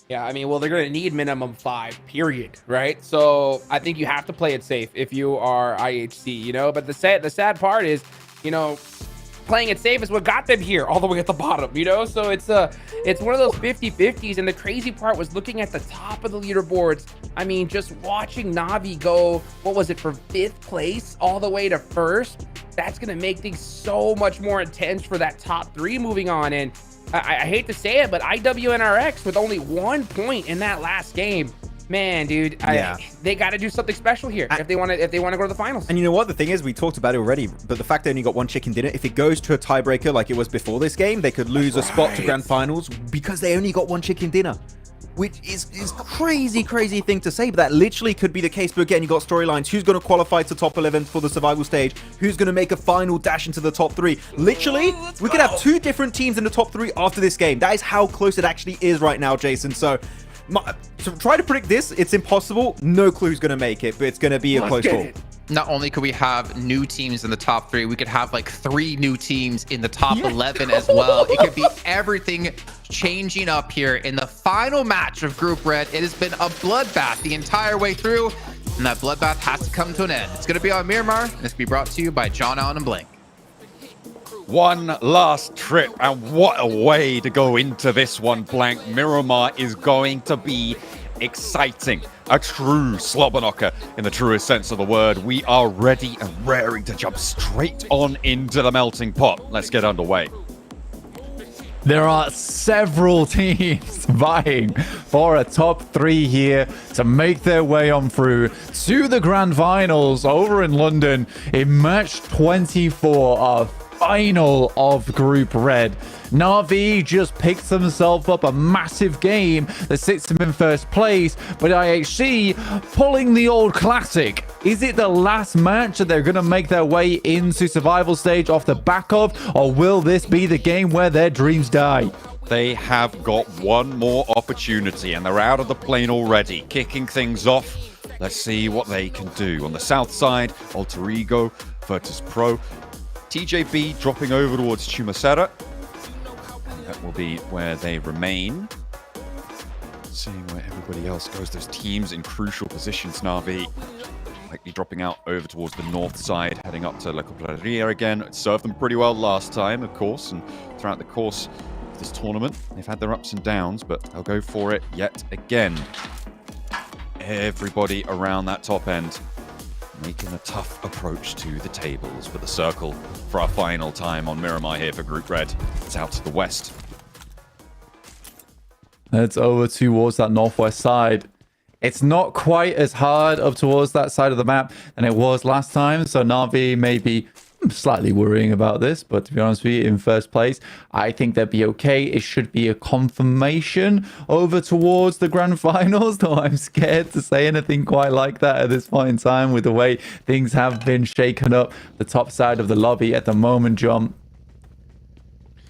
Yeah, I mean, well, they're going to need minimum 5, period, right? So I think you have to play it safe if you are IHC, you know? But the sad part is, you know, playing it safe is what got them here all the way at the bottom, you know? So it's one of those 50-50s, and the crazy part was looking at the top of the leaderboards. I mean, just watching Navi go, what was it, from 5th place all the way to 1st? That's going to make things so much more intense for that top 3 moving on. And I hate to say it, but IWNRX with only 1 point in that last game, man, dude, they got to do something special here if they want to go to the finals. And you know what? The thing is, we talked about it already, but the fact they only got 1 chicken dinner, if it goes to a tiebreaker like it was before this game, they could lose a spot to Grand Finals because they only got 1 chicken dinner. Which is crazy thing to say, but that literally could be the case. But again, you got storylines. Who's going to qualify to top 11 for the survival stage? Who's going to make a final dash into the top 3? Literally, we could have 2 different teams in the top 3 after this game. That is how close it actually is right now, Jason. So to try to predict this, it's impossible. No clue who's going to make it, but it's going to be a close call. Not only could we have new teams in the top 3, we could have like 3 new teams in the top 11 as well. It could be everything changing up here in the final match of Group Red. It has been a bloodbath the entire way through, and that bloodbath has to come to an end. It's going to be on Miramar, and it's going to be brought to you by John Allen and Blink. One last trip, and what a way to go into this one, Blank. Miramar is going to be exciting. A true slobber knocker in the truest sense of the word. We are ready and raring to jump straight on into the melting pot. Let's get underway. There are several teams vying for a top 3 here to make their way on through to the Grand Finals over in London in match 24 of final of Group Red. Na'Vi just picks himself up a massive game that sits him in first place, but IHC pulling the old classic. Is it the last match that they're going to make their way into survival stage off the back of, or will this be the game where their dreams die? They have got one more opportunity, and they're out of the plane already, kicking things off. Let's see what they can do. On the south side, Alter Ego, Virtus Pro, TJB dropping over towards Chumacera. That will be where they remain. Seeing where everybody else goes. Those teams in crucial positions. Na'Vi likely dropping out over towards the north side, heading up to La Coplaria again. It served them pretty well last time, of course, and throughout the course of this tournament, they've had their ups and downs, but they'll go for it yet again. Everybody around that top end making a tough approach to the tables, but the circle for our final time on Miramar here for Group Red. It's out to the west. It's over towards that northwest side. It's not quite as hard up towards that side of the map than it was last time, so Na'Vi may be slightly worrying about this, but to be honest with you, in first place, I think they'd be okay. It should be a confirmation over towards the Grand Finals, though I'm scared to say anything quite like that at this point in time with the way things have been shaken up the top side of the lobby at the moment, John.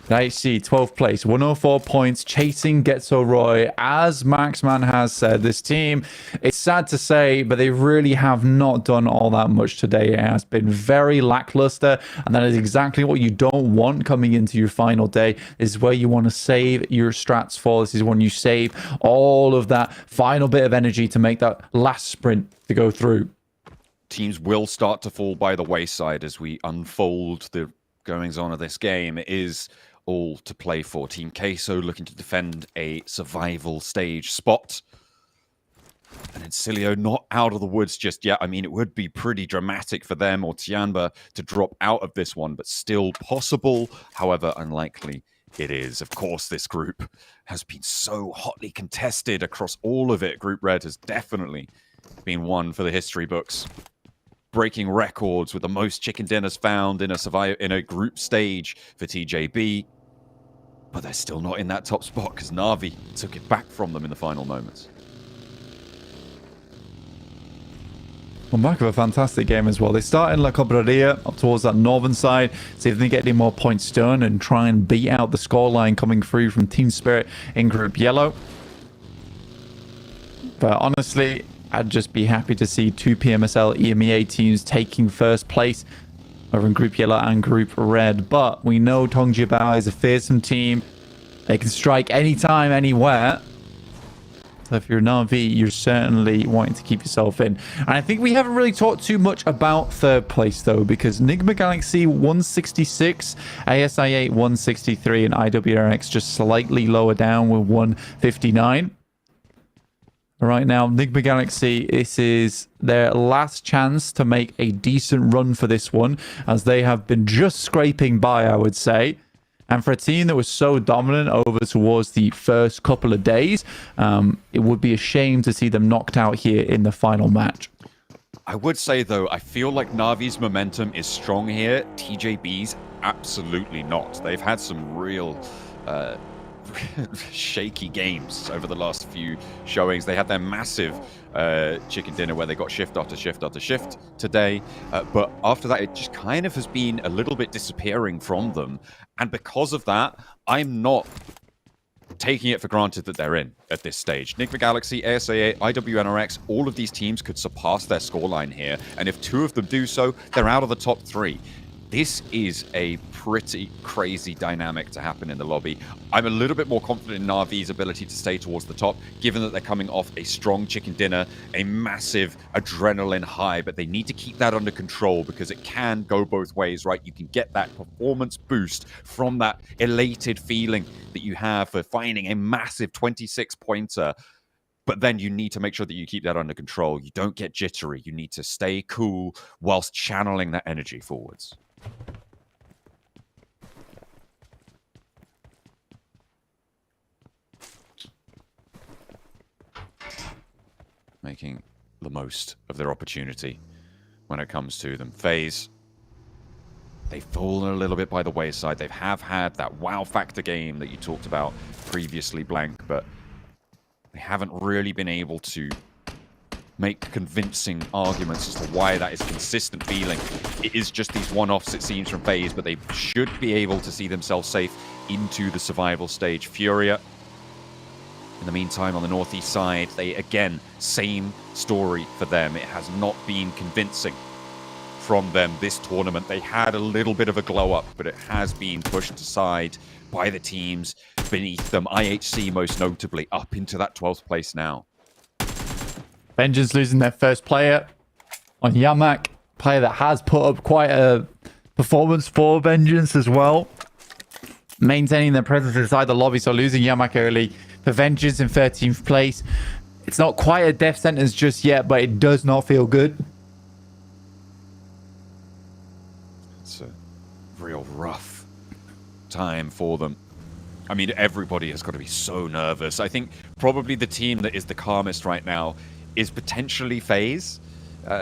IHC 12th place, 104 points, chasing Getzeroy. As Maxman has said, this team, it's sad to say, but they really have not done all that much today. It has been very lackluster, and that is exactly what you don't want coming into your final day. This is where you want to save your strats for. This is when you save all of that final bit of energy to make that last sprint to go through. Teams will start to fall by the wayside as we unfold the goings on of this game. It is all to play for. Team Queso looking to defend a survival stage spot. And Encilio not out of the woods just yet. I mean, it would be pretty dramatic for them or Tianba to drop out of this one, but still possible. However, unlikely it is. Of course, this group has been so hotly contested across all of it. Group Red has definitely been one for the history books. Breaking records with the most chicken dinners found in a group stage for TJB. But they're still not in that top spot because Na'Vi took it back from them in the final moments. On back of a fantastic game as well. They start in La Cobreria up towards that northern side, see if they get any more points done and try and beat out the scoreline coming through from Team Spirit in Group Yellow. But honestly, I'd just be happy to see two PMSL EMEA teams taking first place over in Group Yellow and Group Red. But we know Tongjibao is a fearsome team. They can strike anytime, anywhere. So if you're Na'Vi, you're certainly wanting to keep yourself in. And I think we haven't really talked too much about third place, though, because Nigma Galaxy 166, ASI8 163, and IWRX just slightly lower down with 159. Right now, Nigma Galaxy, this is their last chance to make a decent run for this one, as they have been just scraping by, I would say. And for a team that was so dominant over towards the first couple of days, it would be a shame to see them knocked out here in the final match. I would say, though, I feel like Na'Vi's momentum is strong here. TJB's absolutely not. They've had some real shaky games over the last few showings. They had their massive chicken dinner where they got shift after shift after shift today. But after that, it just kind of has been a little bit disappearing from them. And because of that, I'm not taking it for granted that they're in at this stage. Nigma Galaxy, ASA, IWNRX, all of these teams could surpass their scoreline here. And if two of them do so, they're out of the top three. This is a pretty crazy dynamic to happen in the lobby. I'm a little bit more confident in Na'Vi's ability to stay towards the top, given that they're coming off a strong chicken dinner, a massive adrenaline high, but they need to keep that under control because it can go both ways, right? You can get that performance boost from that elated feeling that you have for finding a massive 26-pointer, but then you need to make sure that you keep that under control. You don't get jittery. You need to stay cool whilst channeling that energy forwards. Making the most of their opportunity when it comes to them. FaZe, they've fallen a little bit by the wayside. They have had that wow factor game that you talked about previously, Blank, but they haven't really been able to make convincing arguments as to why that is a consistent feeling. It is just these one-offs, it seems, from FaZe, but they should be able to see themselves safe into the survival stage. Furia, in the meantime, on the northeast side, they, again, same story for them. It has not been convincing from them this tournament. They had a little bit of a glow-up, but it has been pushed aside by the teams beneath them. IHC, most notably, up into that 12th place now. Vengeance losing their first player on Yamak, player that has put up quite a performance for Vengeance as well. Maintaining their presence inside the lobby, so losing Yamak early for Vengeance in 13th place. It's not quite a death sentence just yet, but it does not feel good. It's a real rough time for them. I mean, everybody has got to be so nervous. I think probably the team that is the calmest right now is potentially FaZe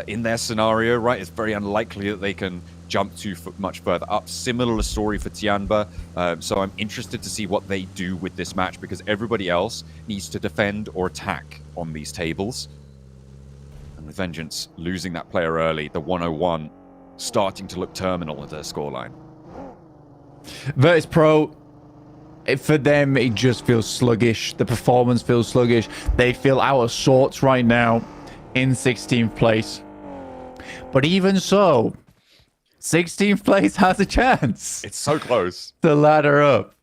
in their scenario, right? It's very unlikely that they can jump too much further up. Similar story for Tianba. So I'm interested to see what they do with this match because everybody else needs to defend or attack on these tables. And with Vengeance losing that player early, the 101 starting to look terminal at their scoreline. Virtus Pro, for them, it just feels sluggish. The performance feels sluggish. They feel out of sorts right now in 16th place. But even so, 16th place has a chance. It's so close to ladder up.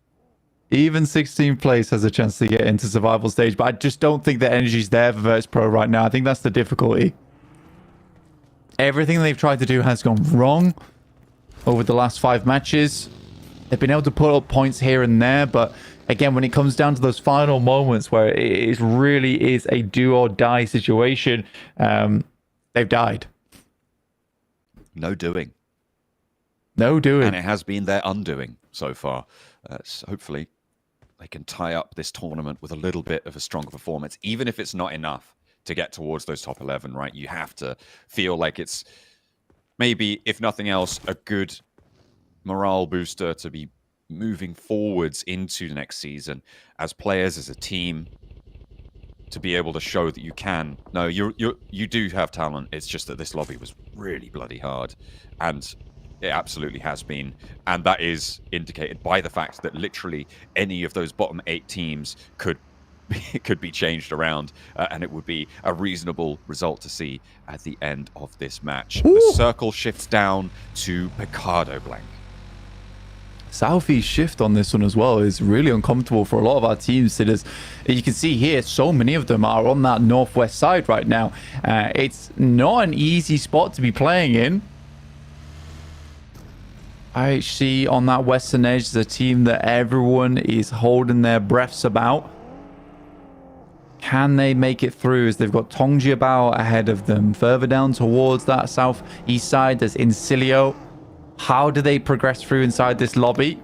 Even 16th place has a chance to get into survival stage. But I just don't think the energy's there for Virtus Pro right now. I think that's the difficulty. Everything they've tried to do has gone wrong over the last 5 matches. They've been able to put up points here and there, but again, when it comes down to those final moments where it really is a do or die situation, they've died. No doing. No doing. And it has been their undoing so far. So hopefully they can tie up this tournament with a little bit of a stronger performance, even if it's not enough to get towards those top 11, right? You have to feel like it's maybe, if nothing else, a good morale booster to be moving forwards into the next season as players, as a team, to be able to show that you can. No, you do have talent. It's just that this lobby was really bloody hard, and it absolutely has been. And that is indicated by the fact that literally any of those bottom 8 teams could be changed around, and it would be a reasonable result to see at the end of this match. Ooh. The circle shifts down to Picardo, Blank. Southeast shift on this one as well is really uncomfortable for a lot of our teams. As you can see here, so many of them are on that northwest side right now. It's not an easy spot to be playing in. IHC on that western edge is a team that everyone is holding their breaths about. Can they make it through, as they've got Tongjiabao ahead of them? Further down towards that southeast side, there's Incilio. How do they progress through inside this lobby?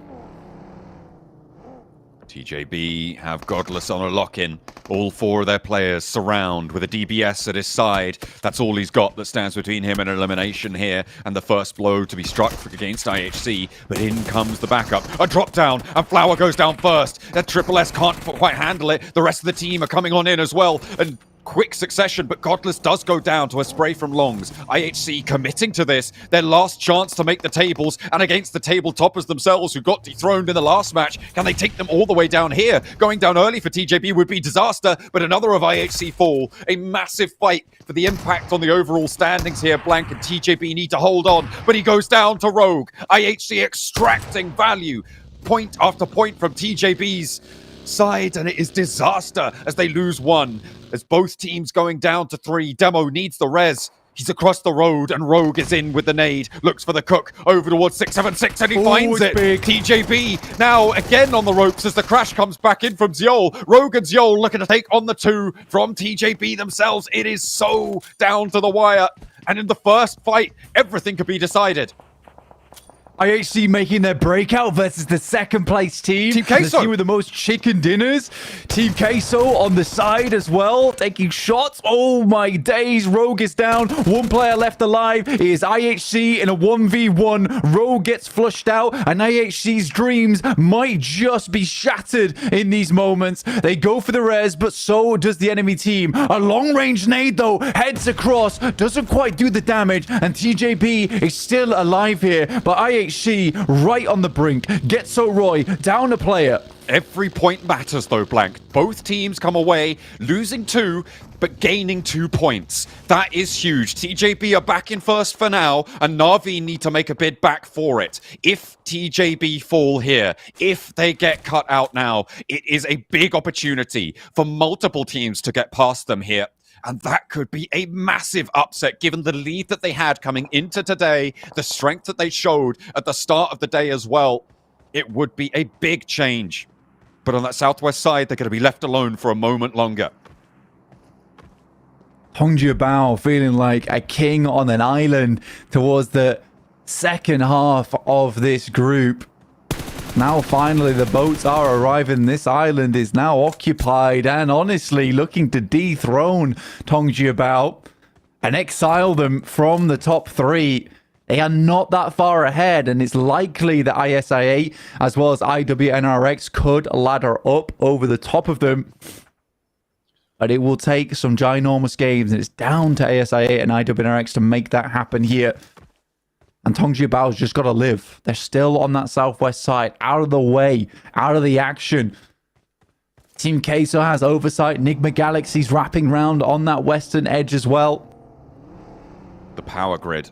TJB have Godless on a lock-in. All 4 of their players surround with a DBS at his side. That's all he's got that stands between him and elimination here. And the first blow to be struck against IHC. But in comes the backup. A drop down, and Flower goes down first. That Triple S can't quite handle it. The rest of the team are coming on in as well. And quick succession, but Godless does go down to a spray from Longs. IHC committing to this, their last chance to make the tables, and against the table toppers themselves who got dethroned in the last match. Can they take them all the way down here? Going down early for TJB would be disaster, but another of IHC fall. A massive fight for the impact on the overall standings here. Blank and TJB need to hold on, but he goes down to Rogue. IHC extracting value, point after point from TJB's side, and it is disaster as they lose 1. As both teams going down to 3. Demo needs the res. He's across the road, and Rogue is in with the nade. Looks for the cook over towards 676, and he finds it. Big. TJB now again on the ropes as the crash comes back in from Ziol. Rogue and Ziol looking to take on the 2 from TJB themselves. It is so down to the wire, and in the first fight, everything could be decided. IHC making their breakout versus the second place team. Team Queso. The team with the most chicken dinners. Team Queso on the side as well, taking shots. Oh my days, Rogue is down. 1 player left alive. It is IHC in a 1v1. Rogue gets flushed out, and IHC's dreams might just be shattered in these moments. They go for the res, but so does the enemy team. A long-range nade though, heads across, doesn't quite do the damage, and TJB is still alive here, but IHC right on the brink. Gets Roy down a player. Every point matters though, Blank. Both teams come away losing 2, but gaining 2 points. That is huge. TJB are back in first for now, and Na'Vi need to make a bid back for it. If TJB fall here, if they get cut out now, it is a big opportunity for multiple teams to get past them here. And that could be a massive upset given the lead that they had coming into today, the strength that they showed at the start of the day as well. It would be a big change. But on that southwest side, they're going to be left alone for a moment longer. Tongjiabao feeling like a king on an island towards the second half of this group. Now finally the boats are arriving. This island is now occupied and honestly looking to dethrone Tongjiabao and exile them from the top 3. They are not that far ahead, and it's likely that ISIA as well as IWNRX could ladder up over the top of them. But it will take some ginormous games, and it's down to ASIA and IWNRX to make that happen here. And Tongjiabao's just got to live. They're still on that southwest side, out of the way, out of the action. Team Queso has oversight. Enigma Galaxy's wrapping round on that western edge as well. The power grid,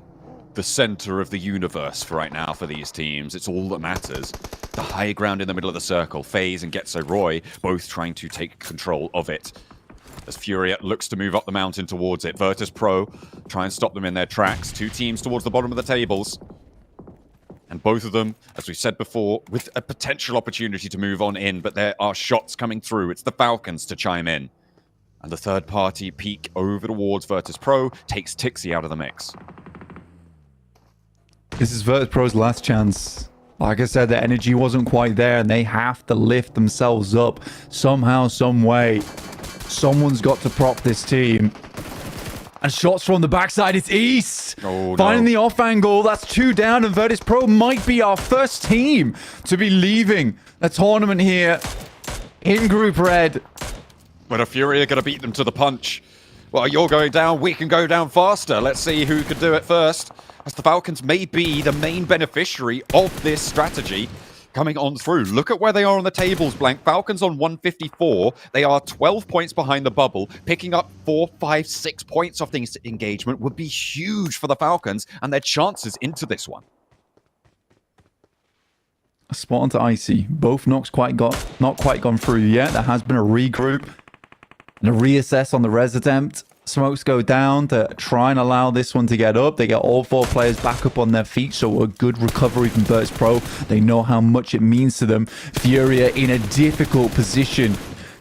the center of the universe for right now for these teams. It's all that matters. The high ground in the middle of the circle. FaZe and Getso Roy both trying to take control of it. As Furia looks to move up the mountain towards it. Virtus Pro try and stop them in their tracks. 2 teams towards the bottom of the tables. And both of them, as we said before, with a potential opportunity to move on in, but there are shots coming through. It's the Falcons to chime in. And the third party peek over towards Virtus Pro takes Tixie out of the mix. This is Virtus Pro's last chance. Like I said, the energy wasn't quite there, and they have to lift themselves up somehow, some way. Someone's got to prop this team. And shots from the backside, it's East. Oh, finding the off angle, that's 2 down, and Virtus Pro might be our first team to be leaving the tournament here in Group Red. But a Fury are going to beat them to the punch. Well, you're going down, we can go down faster. Let's see who can do it first. As the Falcons may be the main beneficiary of this strategy coming on through. Look at where they are on the tables, Blank. Falcons on 154. They are 12 points behind the bubble. Picking up 4, 5, 6 points off this engagement would be huge for the Falcons and their chances into this one. A spot onto Icy. Both knocks not quite gone through yet. There has been a regroup and a reassess on the res attempt. Smokes go down to try and allow this one to get up. They get all 4 players back up on their feet, so a good recovery from Virtus Pro. They know how much it means to them. Furia in a difficult position,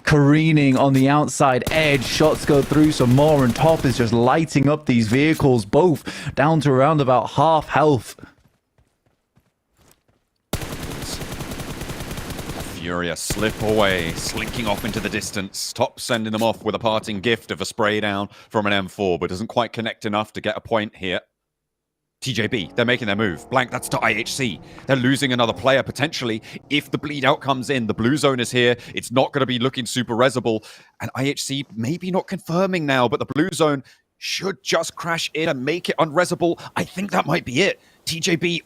careening on the outside edge. Shots go through some more, and Top is just lighting up these vehicles, both down to around about half health. Furia slip away, slinking off into the distance. Top sending them off with a parting gift of a spray down from an M4, but doesn't quite connect enough to get a point here. TJB, they're making their move. Blank, that's to IHC. They're losing another player potentially. If the bleed out comes in, the blue zone is here. It's not going to be looking super resable. And IHC maybe not confirming now, but the blue zone should just crash in and make it unresable. I think that might be it. TJB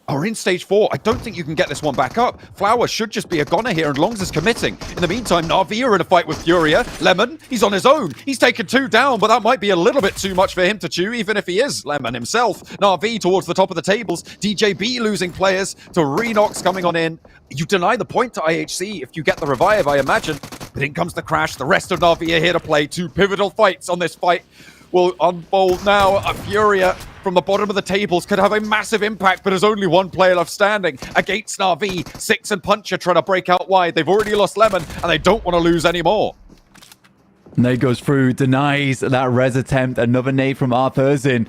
are in stage 4. I don't think you can get this one back up. Flower should just be a goner here, and Longs is committing. In the meantime, Na'Vi are in a fight with Furia. Lemon, he's on his own. He's taken 2 down, but that might be a little bit too much for him to chew, even if he is Lemon himself. Na'Vi towards the top of the tables. DJB losing players to Renox coming on in. You deny the point to IHC if you get the revive, I imagine. But in comes the crash. The rest of Na'Vi are here to play. 2 pivotal fights on this fight will unfold now. A Furia from the bottom of the tables could have a massive impact, but there's only 1 player left standing against Na'Vi. Six and Puncher trying to break out wide. They've already lost Lemon, and they don't want to lose any more. Nade goes through, denies that res attempt. Another nade from Arthursin.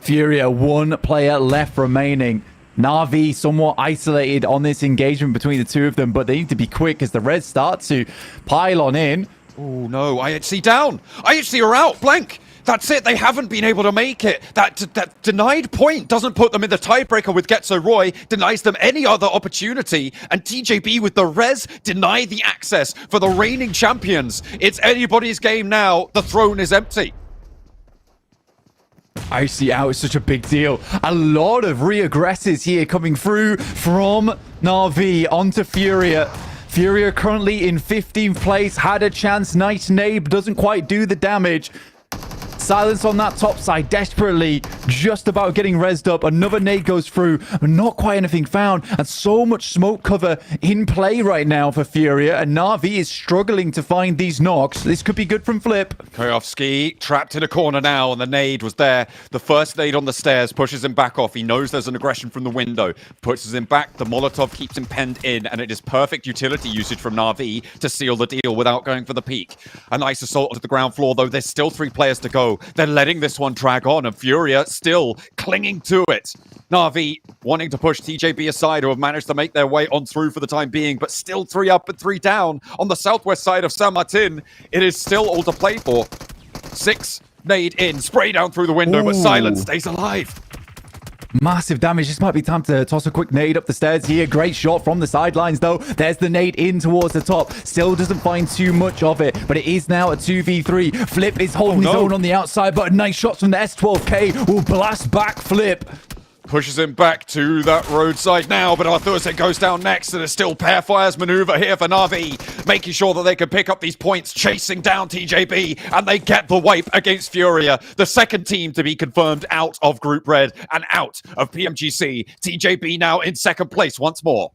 Furia, 1 player left remaining. Na'Vi somewhat isolated on this engagement between the 2 of them, but they need to be quick as the Reds start to pile on in. Oh no, IHC down! IHC are out! Blank! That's it, they haven't been able to make it. That denied point doesn't put them in the tiebreaker with Getzo Roy, denies them any other opportunity, and TJB with the res deny the access for the reigning champions. It's anybody's game now, the throne is empty. IHC out is such a big deal. A lot of re-aggresses here coming through from Na'Vi onto Furia. Furia currently in 15th place, had a chance. Nice nade, doesn't quite do the damage. Silence on that top side, desperately, just about getting rezzed up. Another nade goes through, but not quite anything found. And so much smoke cover in play right now for Furia. And Na'Vi is struggling to find these knocks. This could be good from Flip. Koyovsky trapped in a corner now, and the nade was there. The first nade on the stairs pushes him back off. He knows there's an aggression from the window. Pushes him back. The Molotov keeps him penned in, and it is perfect utility usage from Na'Vi to seal the deal without going for the peak. A nice assault to the ground floor, though. There's still 3 players to go. They're letting this one drag on, and Furia still clinging to it. Na'Vi wanting to push TJB aside, who have managed to make their way on through for the time being, but still 3 up and 3 down on the southwest side of San Martin. It is still all to play for. 6 nade in, spray down through the window, but Silence stays alive. Massive damage. This might be time to toss a quick nade up the stairs here. Great shot from the sidelines, though. There's the nade in towards the top. Still doesn't find too much of it, but it is now a 2v3. Flip is holding his own on the outside, but nice shots from the S12K will blast back Flip. Pushes him back to that roadside now, but Arthursin goes down next, and it's still pair fires maneuver here for Na'Vi, making sure that they can pick up these points, chasing down TJB, and they get the wipe against Furia, the second team to be confirmed out of Group Red and out of PMGC. TJB now in second place once more.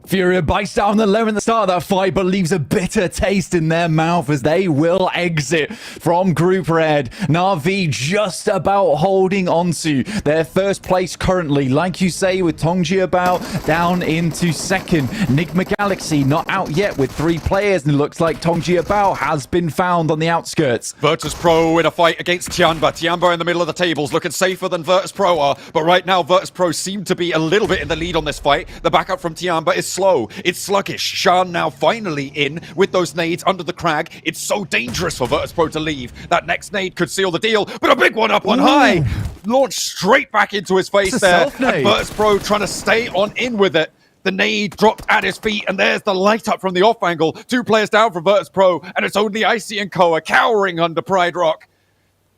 Furia bites down the lemon at the start of that fight, but leaves a bitter taste in their mouth as they will exit from Group Red. Na'Vi just about holding onto their first place currently. Like you say, with Tongjiabao down into second. Enigma Galaxy not out yet with 3 players, and it looks like Tongjiabao has been found on the outskirts. Virtus.pro in a fight against Tianba. Tianba in the middle of the tables, looking safer than Virtus.pro are, but right now Virtus.pro seem to be a little bit in the lead on this fight. The backup from Tianba is slow, it's sluggish. Shan now finally in with those nades under the crag. It's so dangerous for Virtus.pro to leave. That next nade could seal the deal, but a big one up on high, launched straight back into his face there. And Virtus.pro trying to stay on in with it. The nade dropped at his feet, and there's the light up from the off angle. 2 players down from Virtus.pro, and it's only Icy and Koa cowering under Pride Rock.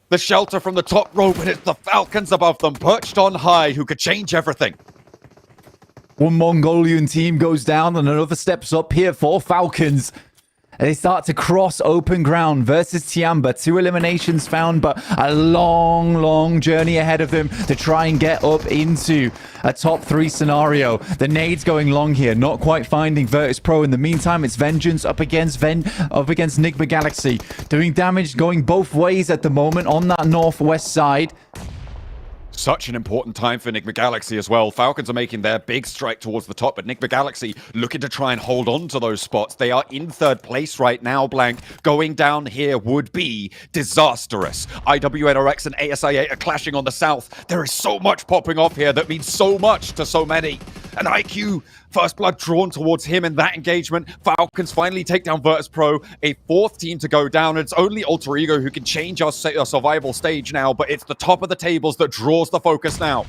The shelter from the top rope, and it's the Falcons above them, perched on high, who could change everything. One Mongolian team goes down and another steps up here for Falcons. They start to cross open ground versus Tianba. 2 eliminations found, but a long journey ahead of them to try and get up into a top 3 scenario. The nades going long here, not quite finding Virtus.pro. In the meantime, it's Vengeance up against Enigma Galaxy. Doing damage going both ways at the moment on that northwest side. Such an important time for Enigma Galaxy as well. Falcons are making their big strike towards the top, but Enigma Galaxy looking to try and hold on to those spots. They are in 3rd place right now, Blank. Going down here would be disastrous. IWNRX and ASI8 are clashing on the south. There is so much popping off here that means so much to so many. And IQ, first blood drawn towards him in that engagement. Falcons finally take down Virtus.pro, a 4th team to go down. It's only Alter Ego who can change our survival stage now, but it's the top of the tables that draws the focus now.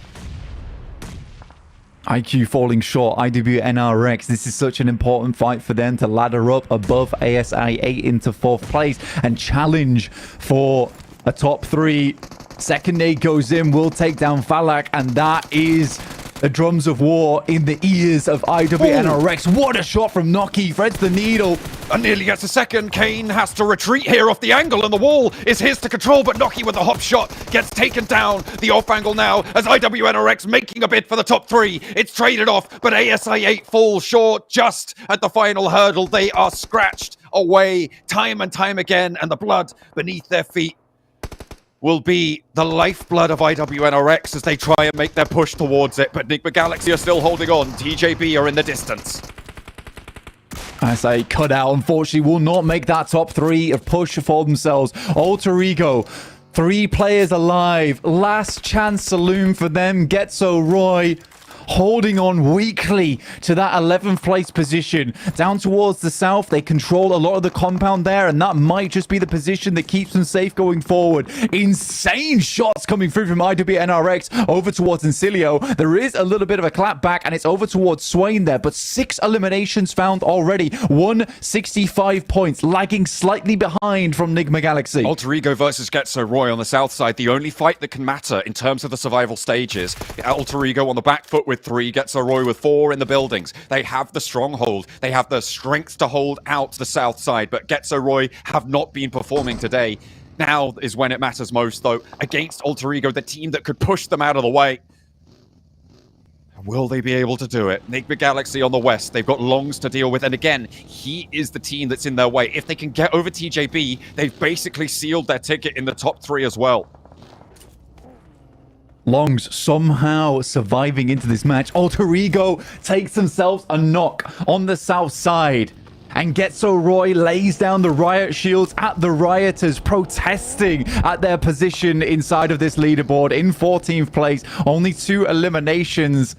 IQ falling short, IWNRX. This is such an important fight for them to ladder up above ASI8 into 4th place and challenge for a top 3. Second nade goes in, will take down Falak, and that is the drums of war in the ears of IWNRX. What a shot from Noki, threads the needle. And nearly gets a second. Kane has to retreat here off the angle, and the wall is his to control, but Noki with the hop shot gets taken down. The off angle now as IWNRX making a bid for the top 3. It's traded off, but ASI8 falls short just at the final hurdle. They are scratched away time and time again, and the blood beneath their feet will be the lifeblood of IWNRX as they try and make their push towards it. But Enigma Galaxy are still holding on. TJB are in the distance. I say cut out, unfortunately, will not make that top 3 of push for themselves. Alter Ego, 3 players alive. Last chance saloon for them. Getso Roy holding on weakly to that 11th place position. Down towards the south, they control a lot of the compound there, and that might just be the position that keeps them safe going forward. Insane shots coming through from IWNRX over towards Encilio. There is a little bit of a clap back, and it's over towards Swain there, but 6 eliminations found already. 165 points, lagging slightly behind from Enigma Galaxy. Alter Ego versus Getso Roy on the south side, the only fight that can matter in terms of the survival stages. Alter Ego on the back foot with 3, Getso Roy with 4 in the buildings. They have the stronghold. They have the strength to hold out the south side, but Getso Roy have not been performing today. Now is when it matters most, though, against Alter Ego, the team that could push them out of the way. Will they be able to do it? Enigma Galaxy on the west, they've got Longs to deal with, and again, he is the team that's in their way. If they can get over TJB, they've basically sealed their ticket in the top 3 as well. Longs somehow surviving into this match. Alter Ego takes themselves a knock on the south side. And Getso Roy lays down the riot shields at the rioters protesting at their position inside of this leaderboard in 14th place. Only 2 eliminations.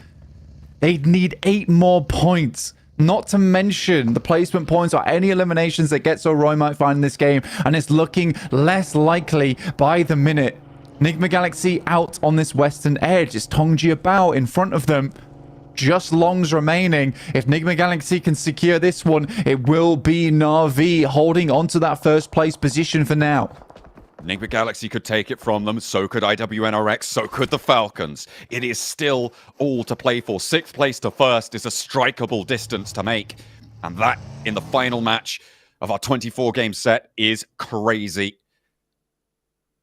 They'd need 8 more points. Not to mention the placement points or any eliminations that Getso Roy might find in this game. And it's looking less likely by the minute. Enigma Galaxy out on this western edge. It's Tongjiabao in front of them. Just Longs remaining. If Enigma Galaxy can secure this one, it will be Na'Vi holding onto that first place position for now. Enigma Galaxy could take it from them, so could IWNRX, so could the Falcons. It is still all to play for. 6th place to 1st is a strikeable distance to make. And that, in the final match of our 24-game set, is crazy.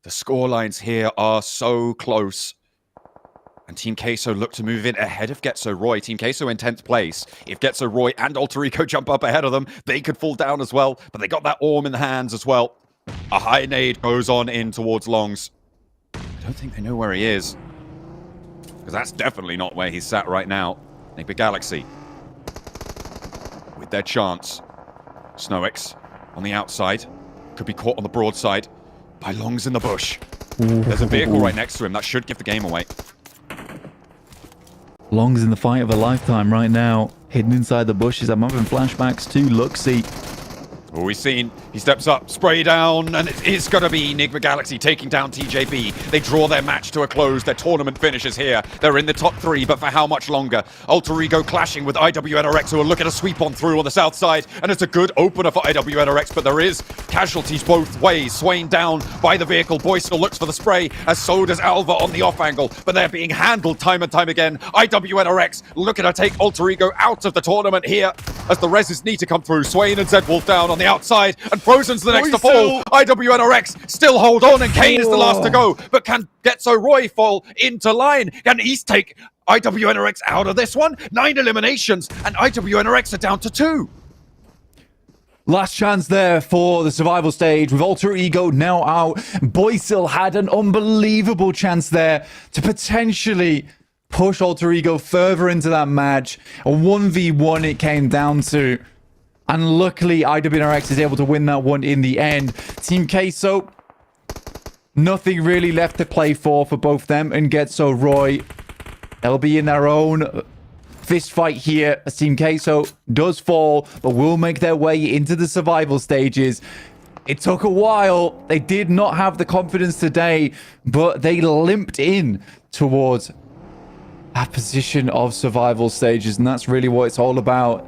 The scorelines here are so close. And Team Queso look to move in ahead of Getso Roy. Team Queso in 10th place. If Getso Roy and Alter Ego jump up ahead of them, they could fall down as well. But they got that Orm in the hands as well. A high nade goes on in towards Longs. I don't think they know where he is. Because that's definitely not where he's sat right now. Nigma Galaxy. With their chance. Snowix on the outside. Could be caught on the broadside by Longs in the bush. There's a vehicle right next to him. That should give the game away. Long's in the fight of a lifetime right now. Hidden inside the bushes. I'm having flashbacks to Luxie. Well, we've seen he steps up, spray down, and it is going to be Nigma Galaxy taking down TJB. They draw their match to a close. Their tournament finishes here. They're in the top 3, but for how much longer? Alter Ego clashing with IWNRX, who are looking to sweep on through on the south side, and it's a good opener for IWNRX, but there is casualties both ways. Swain down by the vehicle. Boy still looks for the spray, as so does Alva on the off angle, but they're being handled time and time again. IWNRX looking to take Alter Ego out of the tournament here, as the reses need to come through. Swain and Zedwolf down on the outside, and Frozen's the next to fall. IWNRX still hold on, and Kane is the last to go. But can Getso Roy fall into line? Can East take IWNRX out of this one? 9 eliminations, and IWNRX are down to 2. Last chance there for the survival stage with Alter Ego now out. Boysil had an unbelievable chance there to potentially push Alter Ego further into that match. A 1v1 it came down to. And luckily, IWNRX is able to win that one in the end. Team Queso, nothing really left to play for both them and Getso Roy. They'll be in their own fist fight here as Team Queso does fall, but will make their way into the survival stages. It took a while. They did not have the confidence today, but they limped in towards that position of survival stages, and that's really what it's all about.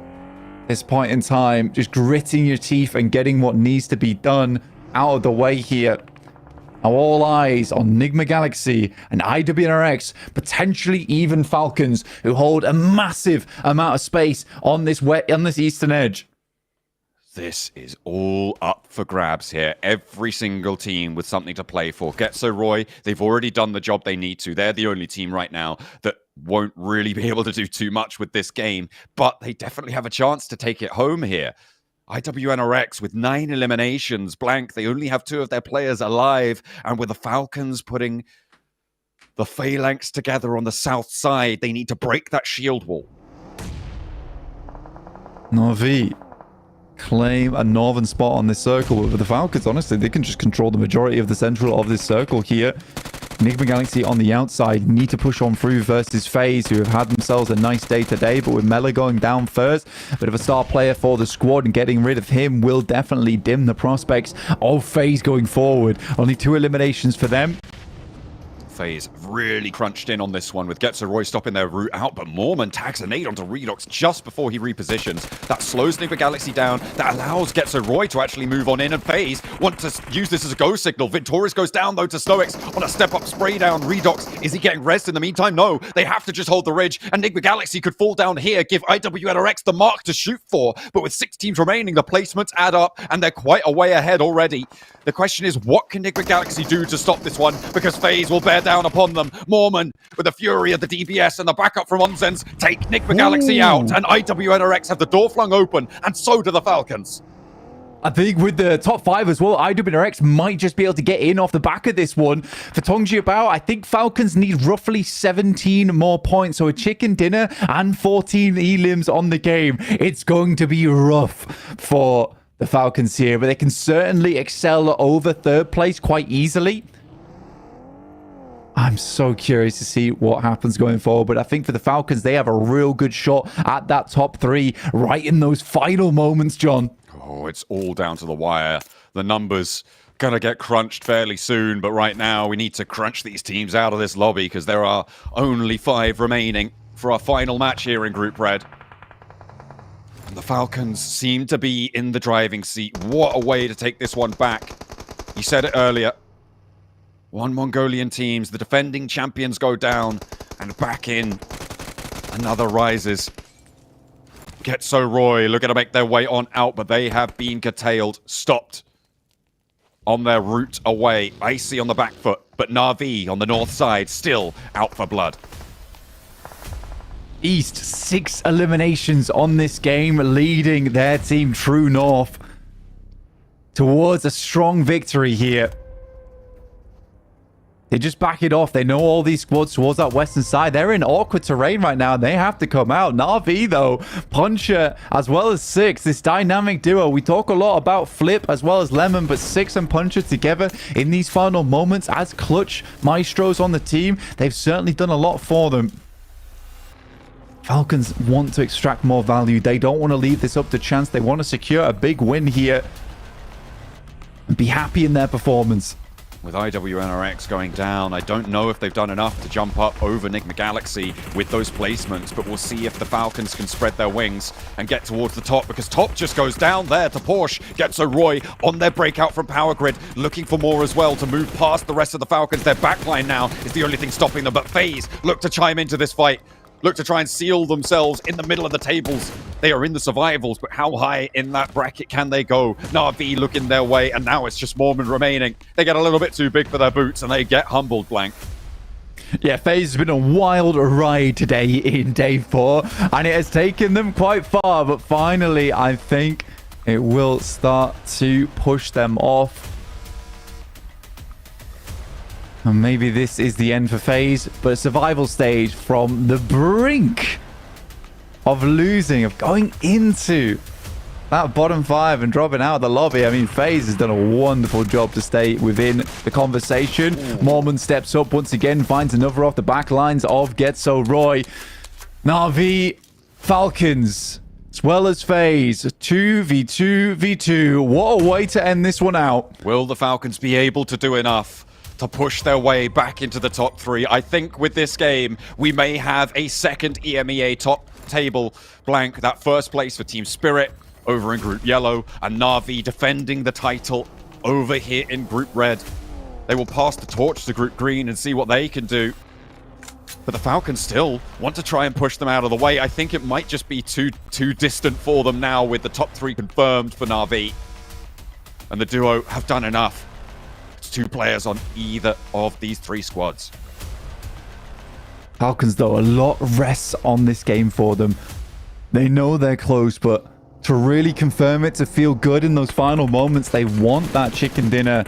This point in time, just gritting your teeth and getting what needs to be done out of the way here. Now all eyes on Nigma Galaxy and IWNRX, potentially even Falcons, who hold a massive amount of space on this eastern edge. This is all up for grabs here. Every single team with something to play for. Getso Roy, they've already done the job they need to. They're the only team right now that won't really be able to do too much with this game, but they definitely have a chance to take it home here. IWNRX with 9 eliminations blank. They only have 2 of their players alive, and with the Falcons putting the phalanx together on the south side, they need to break that shield wall. Navi claim a northern spot on this circle, but with the Falcons, honestly, they can just control the majority of the central of this circle here. Nigma Galaxy on the outside need to push on through versus FaZe, who have had themselves a nice day today, but with Mela going down first, a bit of a star player for the squad, and getting rid of him will definitely dim the prospects of FaZe going forward. Only 2 eliminations for them. FaZe really crunched in on this one with Getso Roy stopping their route out, but Mormon tags a nade onto Redox just before he repositions. That slows Nigma Galaxy down. That allows Getso Roy to actually move on in, and FaZe want to use this as a go signal. Victorious goes down though to Snowix on a step-up spray down. Redox, is he getting rest in the meantime? No, they have to just hold the ridge, and Nigma Galaxy could fall down here, give IWNRX the mark to shoot for, but with 6 teams remaining, the placements add up, and they're quite a way ahead already. The question is, what can Nigma Galaxy do to stop this one? Because FaZe will bear down upon them. Mormon, with the fury of the DBS and the backup from Onzens, take Nigma Galaxy out, and IWNRX have the door flung open, and so do the Falcons. I think with the top 5 as well, IWNRX might just be able to get in off the back of this one. For Tongjiabao, I think Falcons need roughly 17 more points, so a chicken dinner and 14 elims on the game. It's going to be rough for the Falcons here, but they can certainly excel over 3rd place quite easily. I'm so curious to see what happens going forward, but I think for the Falcons, they have a real good shot at that top 3 right in those final moments, John. Oh, it's all down to the wire. The numbers gonna get crunched fairly soon, but right now we need to crunch these teams out of this lobby because there are only 5 remaining for our final match here in Group Red. And the Falcons seem to be in the driving seat. What a way to take this one back. You said it earlier. 1 Mongolian teams, the defending champions go down, and back in, another rises. Getso Roy looking to make their way on out, but they have been curtailed, stopped on their route away. Icy on the back foot, but Na'Vi on the north side still out for blood. East, 6 eliminations on this game, leading their team True North towards a strong victory here. They just back it off. They know all these squads towards that western side. They're in awkward terrain right now, and they have to come out. Na'Vi, though, Puncher, as well as Six, this dynamic duo. We talk a lot about Flip as well as Lemon, but Six and Puncher together in these final moments as clutch maestros on the team. They've certainly done a lot for them. Falcons want to extract more value. They don't want to leave this up to chance. They want to secure a big win here and be happy in their performance. With IWNRX going down, I don't know if they've done enough to jump up over Enigma Galaxy with those placements, but we'll see if the Falcons can spread their wings and get towards the top, because top just goes down there to Porsche. Gets a Roy on their breakout from Power Grid, looking for more as well to move past the rest of the Falcons. Their backline now is the only thing stopping them, but FaZe look to chime into this fight. Look to try and seal themselves in the middle of the tables. They are in the survivals, but how high in that bracket can they go? Na'Vi looking their way, and now it's just Mormon remaining. They get a little bit too big for their boots, and they get humbled, Blank. Yeah, FaZe has been a wild ride today in day 4, and it has taken them quite far, but finally, I think it will start to push them off. And maybe this is the end for FaZe, but a survival stage from the brink of losing, of going into that bottom 5 and dropping out of the lobby. I mean, FaZe has done a wonderful job to stay within the conversation. Mormon steps up once again, finds another off the back lines of Getso Roy. Na'Vi, Falcons, as well as FaZe, 2v2v2. What a way to end this one out. Will the Falcons be able to do enough to push their way back into the top 3? I think with this game, we may have a second EMEA top table, Blank. That first place for Team Spirit over in Group Yellow, and Na'Vi defending the title over here in Group Red. They will pass the torch to Group Green and see what they can do. But the Falcons still want to try and push them out of the way. I think it might just be too distant for them now with the top 3 confirmed for Na'Vi. And the duo have done enough. 2 players on either of these 3 squads. Falcons, though, a lot rests on this game for them. They know they're close, but to really confirm it, to feel good in those final moments, they want that chicken dinner.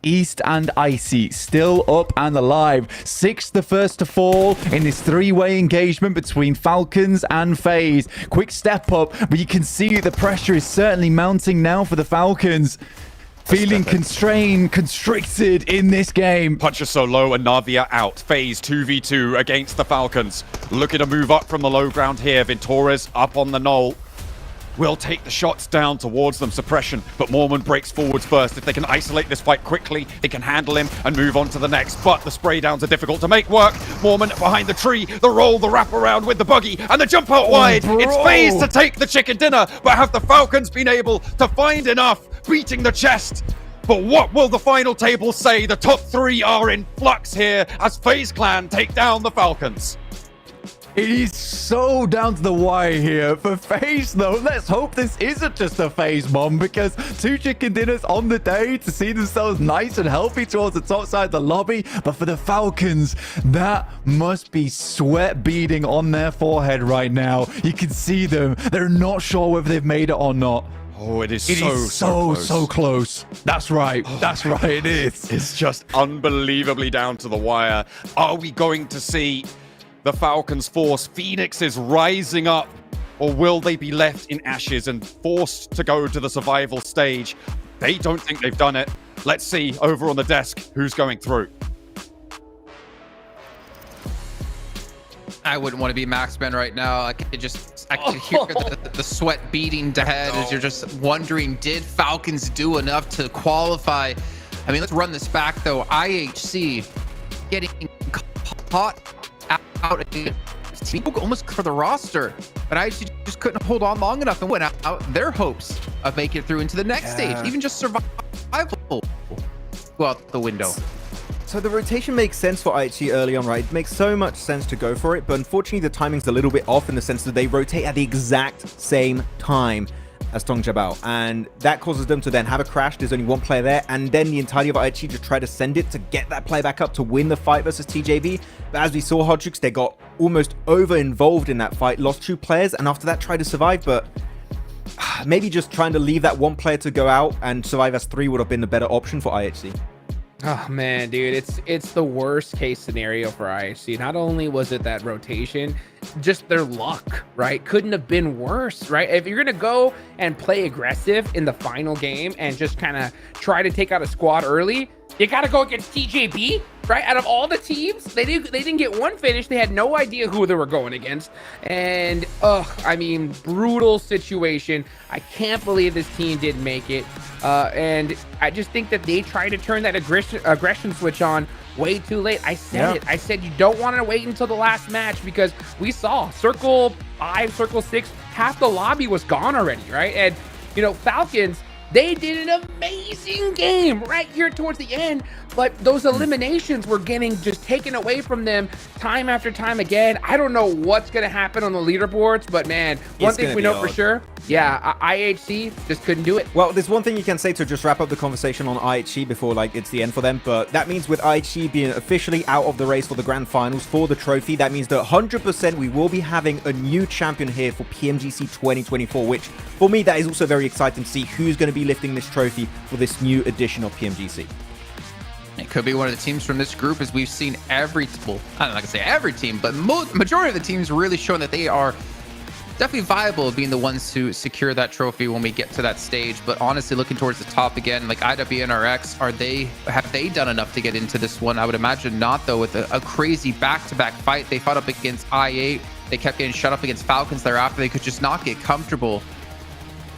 East and Icy still up and alive. Six the first to fall in this 3-way engagement between Falcons and FaZe. Quick step up, but you can see the pressure is certainly mounting now for the Falcons. Feeling constrained, constricted in this game. Puncher so low and Na'Vi are out. FaZe 2v2 against the Falcons. Looking to move up from the low ground here. Ventores up on the knoll. Will take the shots down towards them. Suppression, but Mormon breaks forwards first. If they can isolate this fight quickly, they can handle him and move on to the next. But the spray downs are difficult to make work. Mormon behind the tree. The roll, the wrap around with the buggy, and the jump out wide. It's FaZe to take the chicken dinner, but have the Falcons been able to find enough? Beating the chest. But what will the final table say? The top 3 are in flux here as FaZe Clan take down the Falcons. It is so down to the wire here for FaZe, though. Let's hope this isn't just a FaZe bomb, because 2 chicken dinners on the day to see themselves nice and healthy towards the top side of the lobby. But for the Falcons, that must be sweat beading on their forehead right now. You can see them. They're not sure whether they've made it or not. Oh, it is so close. That's right. That's right. It is. It's just unbelievably down to the wire. Are we going to see the Falcons force Phoenixes rising up, or will they be left in ashes and forced to go to the survival stage? They don't think they've done it. Let's see over on the desk who's going through. I wouldn't want to be Maxman right now. I could hear the sweat beating to head as you're just wondering, did Falcons do enough to qualify? I mean, let's run this back though. IHC getting caught out almost for the roster, but IHC just couldn't hold on long enough and went out their hopes of making it through into the next stage. Even just survival go out the window. So the rotation makes sense for IHC early on, right? It makes so much sense to go for it, but unfortunately the timing's a little bit off in the sense that they rotate at the exact same time. as Tong Jabal, and that causes them to then have a crash. There's only one player there, and then the entirety of IHG just try to send it to get that player back up to win the fight versus TJB. But as we saw, Hodgix, they got almost over-involved in that fight, lost 2 players, and after that tried to survive, but maybe just trying to leave that one player to go out and survive as 3 would have been the better option for IHC. Oh man, dude, it's the worst case scenario for IHC. Not only was it that rotation, just their luck, right? Couldn't have been worse, right? If you're gonna go and play aggressive in the final game and just kind of try to take out a squad early, you gotta go against TJB, right? Out of all the teams, they didn't get one finish. They had no idea who they were going against, and I mean, brutal situation. I can't believe this team didn't make it, and I just think that they tried to turn that aggression switch on way too late. I said it. I said you don't want to wait until the last match, because we saw Circle 5, Circle 6, half the lobby was gone already, right? And you know, Falcons, they did an amazing game right here towards the end, but those eliminations were getting just taken away from them time after time again. I don't know what's going to happen on the leaderboards, but man, one thing we know for sure, yeah, IHC just couldn't do it. Well, there's one thing you can say to just wrap up the conversation on IHC before like it's the end for them, but that means with IHC being officially out of the race for the Grand Finals for the trophy, that means that 100% we will be having a new champion here for PMGC 2024, which for me, that is also very exciting to see who's going to be lifting this trophy for this new edition of PMGC. It could be one of the teams from this group, as we've seen every, well, I'm not gonna say every team, but majority of the teams really showing that they are definitely viable of being the ones to secure that trophy when we get to that stage. But honestly, looking towards the top again, like IWNRX, have they done enough to get into this one? I would imagine not, though, with a crazy back-to-back fight. They fought up against I8. They kept getting shut up against Falcons thereafter. They could just not get comfortable.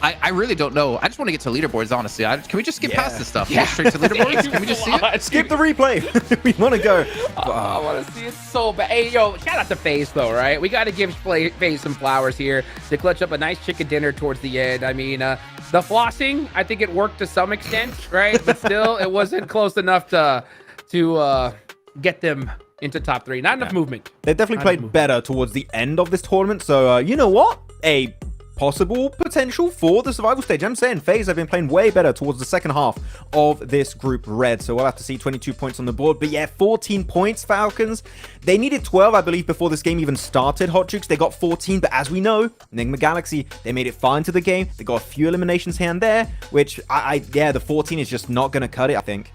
I really don't know. I just want to get to leaderboards, honestly. Can we just skip past this stuff? Go straight to leaderboards? Can we just see it? Skip the replay. We want to go. I want to see it so bad. Hey, yo, shout out to FaZe, though, right? We got to give FaZe some flowers here to clutch up a nice chicken dinner towards the end. I mean, the flossing, I think it worked to some extent, right? But still, it wasn't close enough to get them into top 3. Not enough movement. They definitely played better towards the end of this tournament. So, you know what? A possible potential for the survival stage. I'm saying FaZe have been playing way better towards the second half of this group red. So we'll have to see 22 points on the board. But yeah, 14 points, Falcons. They needed 12, I believe, before this game even started, Hotjukes. They got 14, but as we know, Enigma Galaxy, they made it far into the game. They got a few eliminations here and there, which yeah, the 14 is just not going to cut it, I think.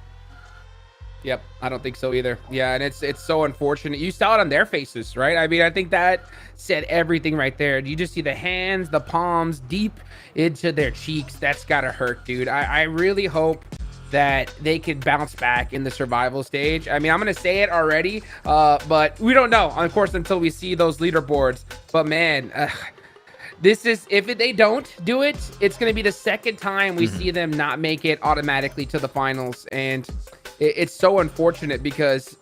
Yep, I don't think so either. Yeah, and it's so unfortunate. You saw it on their faces, right? I mean, I think that said everything right there. You just see the hands, the palms deep into their cheeks. That's gotta hurt, dude. I really hope that they can bounce back in the survival stage. I mean, I'm gonna say it already, but we don't know, of course, until we see those leaderboards. But man, this is, if they don't do it, it's gonna be the second time we see them not make it automatically to the finals. And it's so unfortunate, because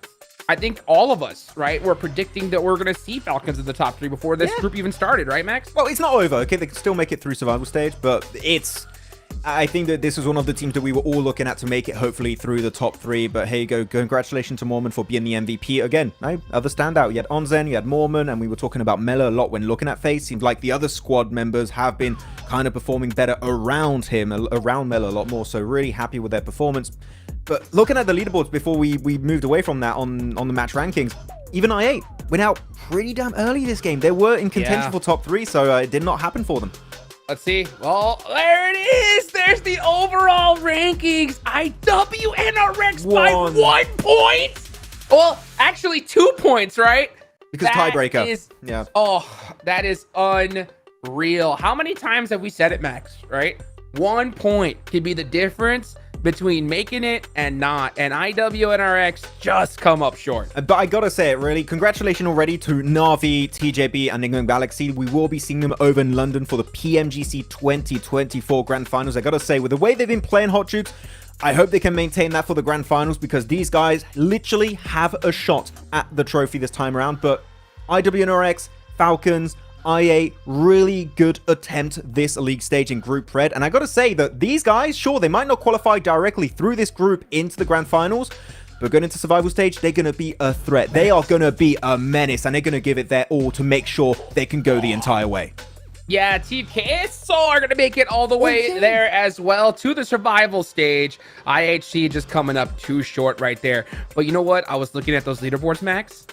I think all of us, right, we're predicting that we're going to see Falcons in the top 3 before this group even started, right, Max? Well, it's not over, okay? They can still make it through survival stage, but I think that this was one of the teams that we were all looking at to make it, hopefully, through the top 3. But here you go. Congratulations to Mormon for being the MVP. Again, other standout. You had Onzen, you had Mormon, and we were talking about Mela a lot when looking at FaZe. Seems like the other squad members have been kind of performing better around him, around Mela a lot more. So really happy with their performance. But looking at the leaderboards before we moved away from that on the match rankings, even I8 went out pretty damn early this game. They were in contention for top 3, so it did not happen for them. Let's see. Well, there it is. There's the overall rankings. IWNRX by 1 point. Well, actually 2 points, right? Because tiebreaker. Yeah. Oh, that is unreal. How many times have we said it, Max, right? 1 point could be the difference between making it and not, and IWNRX just come up short. But I gotta say it, really, congratulations already to Na'Vi, TJB, and Enigma Galaxy. We will be seeing them over in London for the PMGC 2024 Grand Finals. I gotta say, with the way they've been playing Hot Troops, I hope they can maintain that for the Grand Finals, because these guys literally have a shot at the trophy this time around. But IWNRX, Falcons, I8, really good attempt this league stage in Group Red. And I gotta say that these guys, sure, they might not qualify directly through this group into the Grand Finals, but going into survival stage, they're gonna be a threat. They are gonna be a menace, and they're gonna give it their all to make sure they can go the entire way. Yeah, Team KSO are going to make it all the way there as well to the survival stage. IHC just coming up too short right there. But you know what? I was looking at those leaderboards, Max.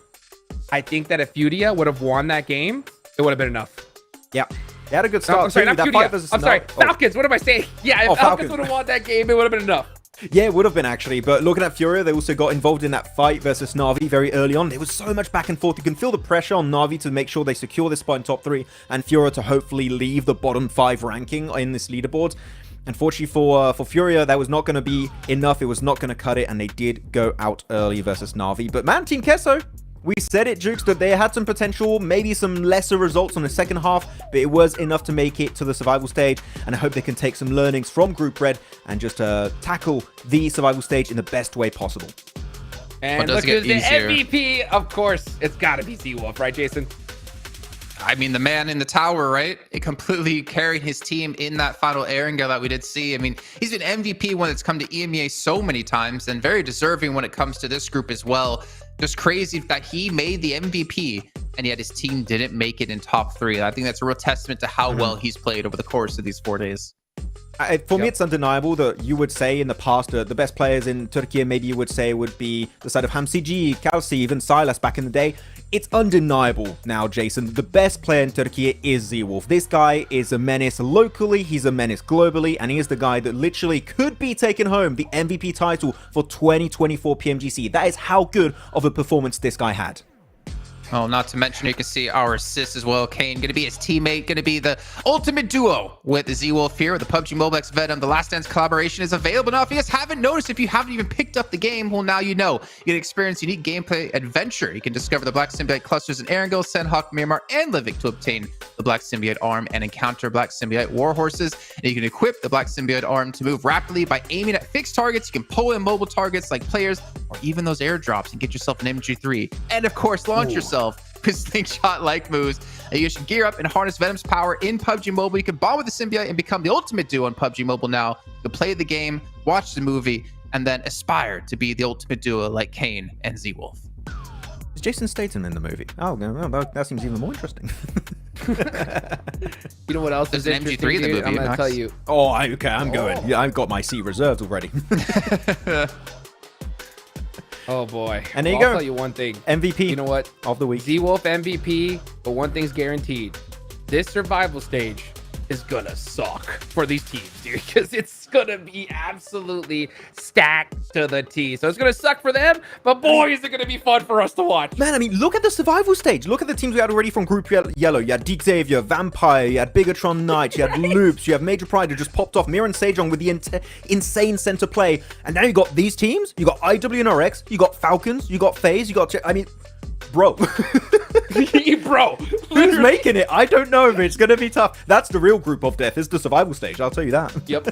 I think that if Furia would have won that game, it would have been enough. Yeah. They had a good start. No, I'm sorry, too. not That Furia. fight versus I'm sorry, Sanhok- Falcons. What am I saying? Yeah, if Falcons would have won that game, it would have been enough. Yeah, it would have been actually, but looking at Furia, they also got involved in that fight versus Na'Vi very early on. There was so much back and forth. You can feel the pressure on Na'Vi to make sure they secure this spot in top 3, and Furia to hopefully leave the bottom 5 ranking in this leaderboard. Unfortunately for Furia, that was not going to be enough. It was not going to cut it, and they did go out early versus Na'Vi. But man, Team Kesso, we said it, Jukes, that they had some potential, maybe some lesser results on the second half, but it was enough to make it to the survival stage, and I hope they can take some learnings from Group Red and just tackle the survival stage in the best way possible. And look who's the MVP. Of course, it's got to be Z-Wolf, right, Jason? I mean, the man in the tower, right? It completely carried his team in that final Erangel that we did see. I mean, he's been MVP when it's come to EMEA so many times, and very deserving when it comes to this group as well. Just crazy that he made the MVP, and yet his team didn't make it in top 3. I think that's a real testament to how well he's played over the course of these 4 days. For me, it's undeniable that you would say in the past the best players in Turkey, maybe you would say would be the side of Hamsici, Kalsi, even Silas back in the day. It's undeniable now, Jason. The best player in Turkey is Z-Wolf. This guy is a menace locally, he's a menace globally, and he is the guy that literally could be taking home the MVP title for 2024 PMGC. That is how good of a performance this guy had. Oh, not to mention you can see our assist as well. Kane going to be his teammate, going to be the ultimate duo with Z-Wolf here with the PUBG MOBILE X Venom. The Last Dance collaboration is available now. If you guys haven't noticed, if you haven't even picked up the game, well, now you know. You can experience unique gameplay adventure. You can discover the Black Symbiote clusters in Erangel, Sanhok, Miramar, and Livik to obtain the Black Symbiote arm and encounter Black Symbiote warhorses. And you can equip the Black Symbiote arm to move rapidly by aiming at fixed targets. You can pull in mobile targets like players or even those airdrops and get yourself an MG3. And of course, launch yourself with slingshot-like moves. You should gear up and harness Venom's power in PUBG Mobile. You can bond with the symbiote and become the ultimate duo on PUBG Mobile now. You play the game, watch the movie, and then aspire to be the ultimate duo like Kane and Z-Wolf. Is Jason Statham in the movie? Oh, well, that seems even more interesting. You know what else There's is an MG3 interesting, in the dude? movie, I'm going to Max. tell you. Oh, okay, I'm going. Yeah, I've got my C reserved already. Oh boy. And there you Well, go. I'll tell you one thing. MVP. You know what? Of the week. Z-Wolf MVP, but one thing's guaranteed. This survival stage is gonna suck for these teams, dude, because it's gonna be absolutely stacked to the T. So it's gonna suck for them, but boy, is it gonna be fun for us to watch. Man, I mean, look at the survival stage. Look at the teams we had already from Group Yellow. You had Deek Xavier, Vampire, you had Bigatron Knight, you had Loops, you have Major Pride who just popped off, Mir and Sejong with the insane center play. And now you got these teams. You got IWNRX, you got Falcons, you got FaZe, you got... I mean, bro. Bro. Who's making it? I don't know, but it's going to be tough. That's the real group of death, is the survival stage. I'll tell you that. Yep.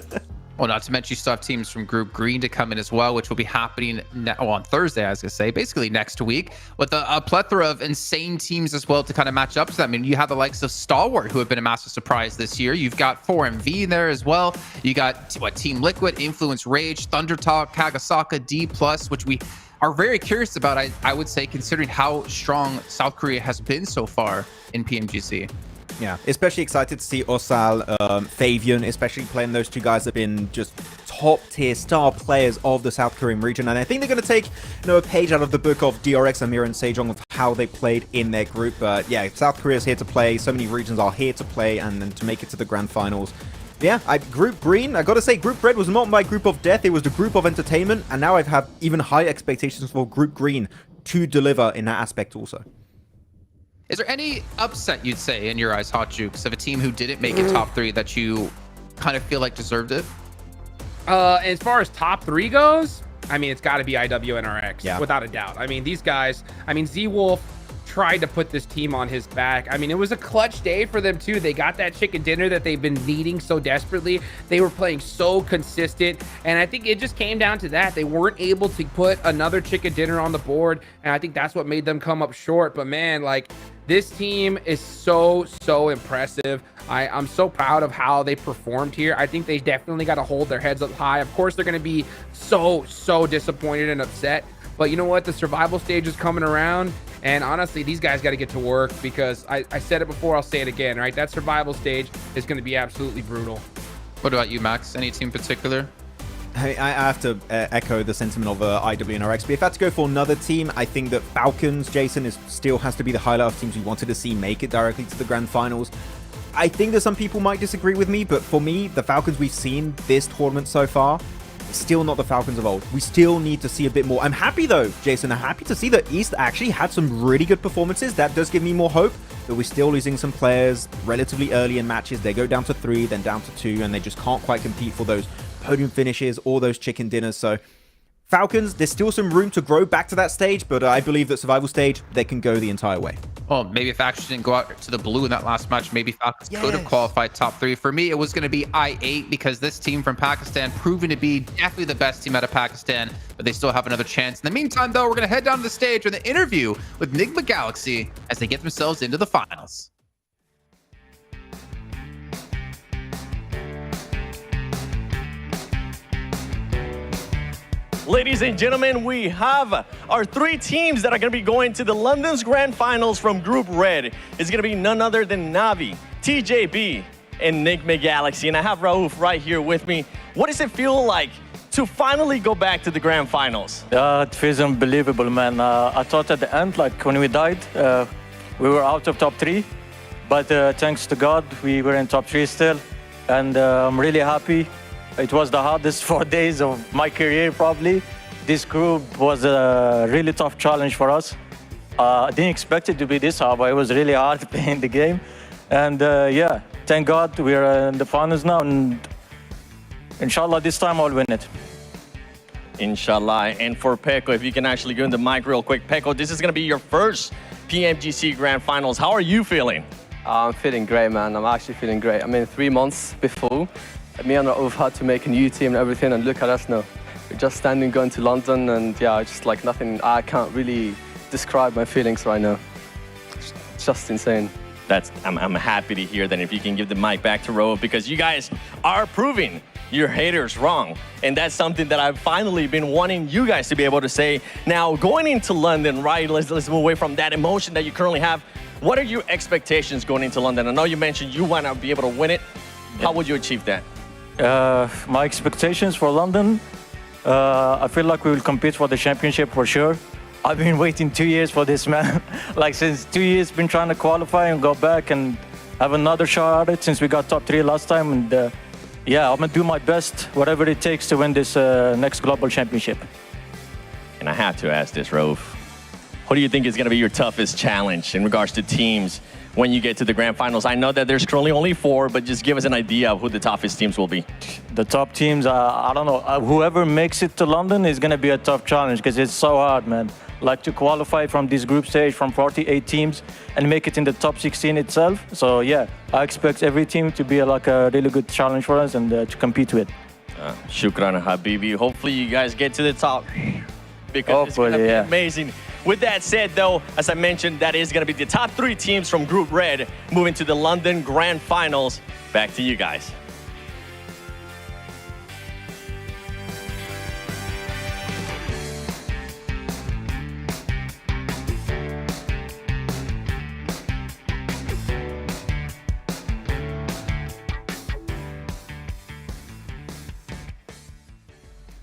Well, not to mention you still have teams from Group Green to come in as well, which will be happening on Thursday, I was going to say, basically next week, with a plethora of insane teams as well to kind of match up to them. I mean, you have the likes of Stalwart, who have been a massive surprise this year. You've got 4MV in there as well. You got Team Liquid, Influence Rage, Thunder Talk, Kagasaka, D+, which we are very curious about, I would say, considering how strong South Korea has been so far in PMGC. Yeah, especially excited to see Osal, Favian, especially playing those two guys that have been just top-tier star players of the South Korean region. And I think they're going to take, a page out of the book of DRX, Amir, and Sejong of how they played in their group. But yeah, South Korea's here to play. So many regions are here to play and then to make it to the Grand Finals. Yeah, Group Green, I gotta say, Group Red was not my group of death. It was the group of entertainment. And now I've had even higher expectations for Group Green to deliver in that aspect also. Is there any upset, you'd say, in your eyes, Hot Jukes, of a team who didn't make it top 3 that you kind of feel like deserved it? As far as top 3 goes, I mean, it's got to be IWNRX, yeah, without a doubt. I mean, these guys, Z-Wolf tried to put this team on his back. I mean, it was a clutch day for them too. They got that chicken dinner that they've been needing so desperately. They were playing so consistent, and I think it just came down to that. They weren't able to put another chicken dinner on the board, and I think that's what made them come up short. But man, like, this team is so impressive. I'm so proud of how they performed here. I think they definitely got to hold their heads up high. Of course, they're going to be so disappointed and upset. But you know what? The survival stage is coming around, And honestly, these guys got to get to work because I said it before, I'll say it again, right? That survival stage is going to be absolutely brutal. What about you, Max? Any team in particular? I have to echo the sentiment of IWNRX. But if I had to go for another team, I think that Falcons, Jason, still has to be the highlight of teams we wanted to see make it directly to the Grand Finals. I think that some people might disagree with me, but for me, the Falcons we've seen this tournament so far, still not the Falcons of old. We still need to see a bit more. I'm happy though, Jason. I'm happy to see that East actually had some really good performances. That does give me more hope, but we're still losing some players relatively early in matches. They go down to 3, then down to 2, and they just can't quite compete for those podium finishes or those chicken dinners. So Falcons, there's still some room to grow back to that stage, but I believe that survival stage, they can go the entire way. Well, maybe if Action didn't go out to the blue in that last match, maybe Falcons could have qualified top 3. For me, it was going to be I-8 because this team from Pakistan proven to be definitely the best team out of Pakistan, but they still have another chance. In the meantime, though, we're going to head down to the stage for the interview with Enigma Galaxy as they get themselves into the finals. Ladies and gentlemen, we have our 3 teams that are going to be going to the London's Grand Finals from Group Red. It's going to be none other than Navi, TJB, and Enigma Galaxy. And I have Rauf right here with me. What does it feel like to finally go back to the Grand Finals? It feels unbelievable, man. I thought at the end, like when we died, we were out of top 3. But thanks to God, we were in top 3 still. And I'm really happy. It was the hardest 4 days of my career, probably. This group was a really tough challenge for us. I didn't expect it to be this hard, but it was really hard playing the game. And yeah, thank God we're in the finals now. And inshallah, this time I'll win it. Inshallah. And for Peko, if you can actually go in the mic real quick. Peko, this is going to be your first PMGC Grand Finals. How are you feeling? I'm feeling great, man. I'm actually feeling great. I mean, 3 months before, me and Rauf had to make a new team and everything, and look at us now. We're just standing, going to London, and yeah, just like nothing. I can't really describe my feelings right now. It's just insane. I'm happy to hear that. If you can give the mic back to Rauf, because you guys are proving your haters wrong. And that's something that I've finally been wanting you guys to be able to say. Now, going into London, right, let's move away from that emotion that you currently have. What are your expectations going into London? I know you mentioned you want to be able to win it. How would you achieve that? My expectations for London, I feel like we will compete for the championship for sure. I've been waiting 2 years for this, man. Like since 2 years, been trying to qualify and go back and have another shot at it since we got top 3 last time. And yeah, I'm gonna do my best, whatever it takes to win this next global championship. And I have to ask this, Rauf. What do you think is going to be your toughest challenge in regards to teams when you get to the Grand Finals? I know that there's currently only 4, but just give us an idea of who the toughest teams will be. The top teams, I don't know. Whoever makes it to London is going to be a tough challenge because it's so hard, man. Like to qualify from this group stage from 48 teams and make it in the top 16 itself. So yeah, I expect every team to be like a really good challenge for us and to compete with. Shukran, Habibi. Hopefully you guys get to the top because it's going to be amazing. With that said, though, as I mentioned, that is going to be the top 3 teams from Group Red moving to the London Grand Finals. Back to you guys.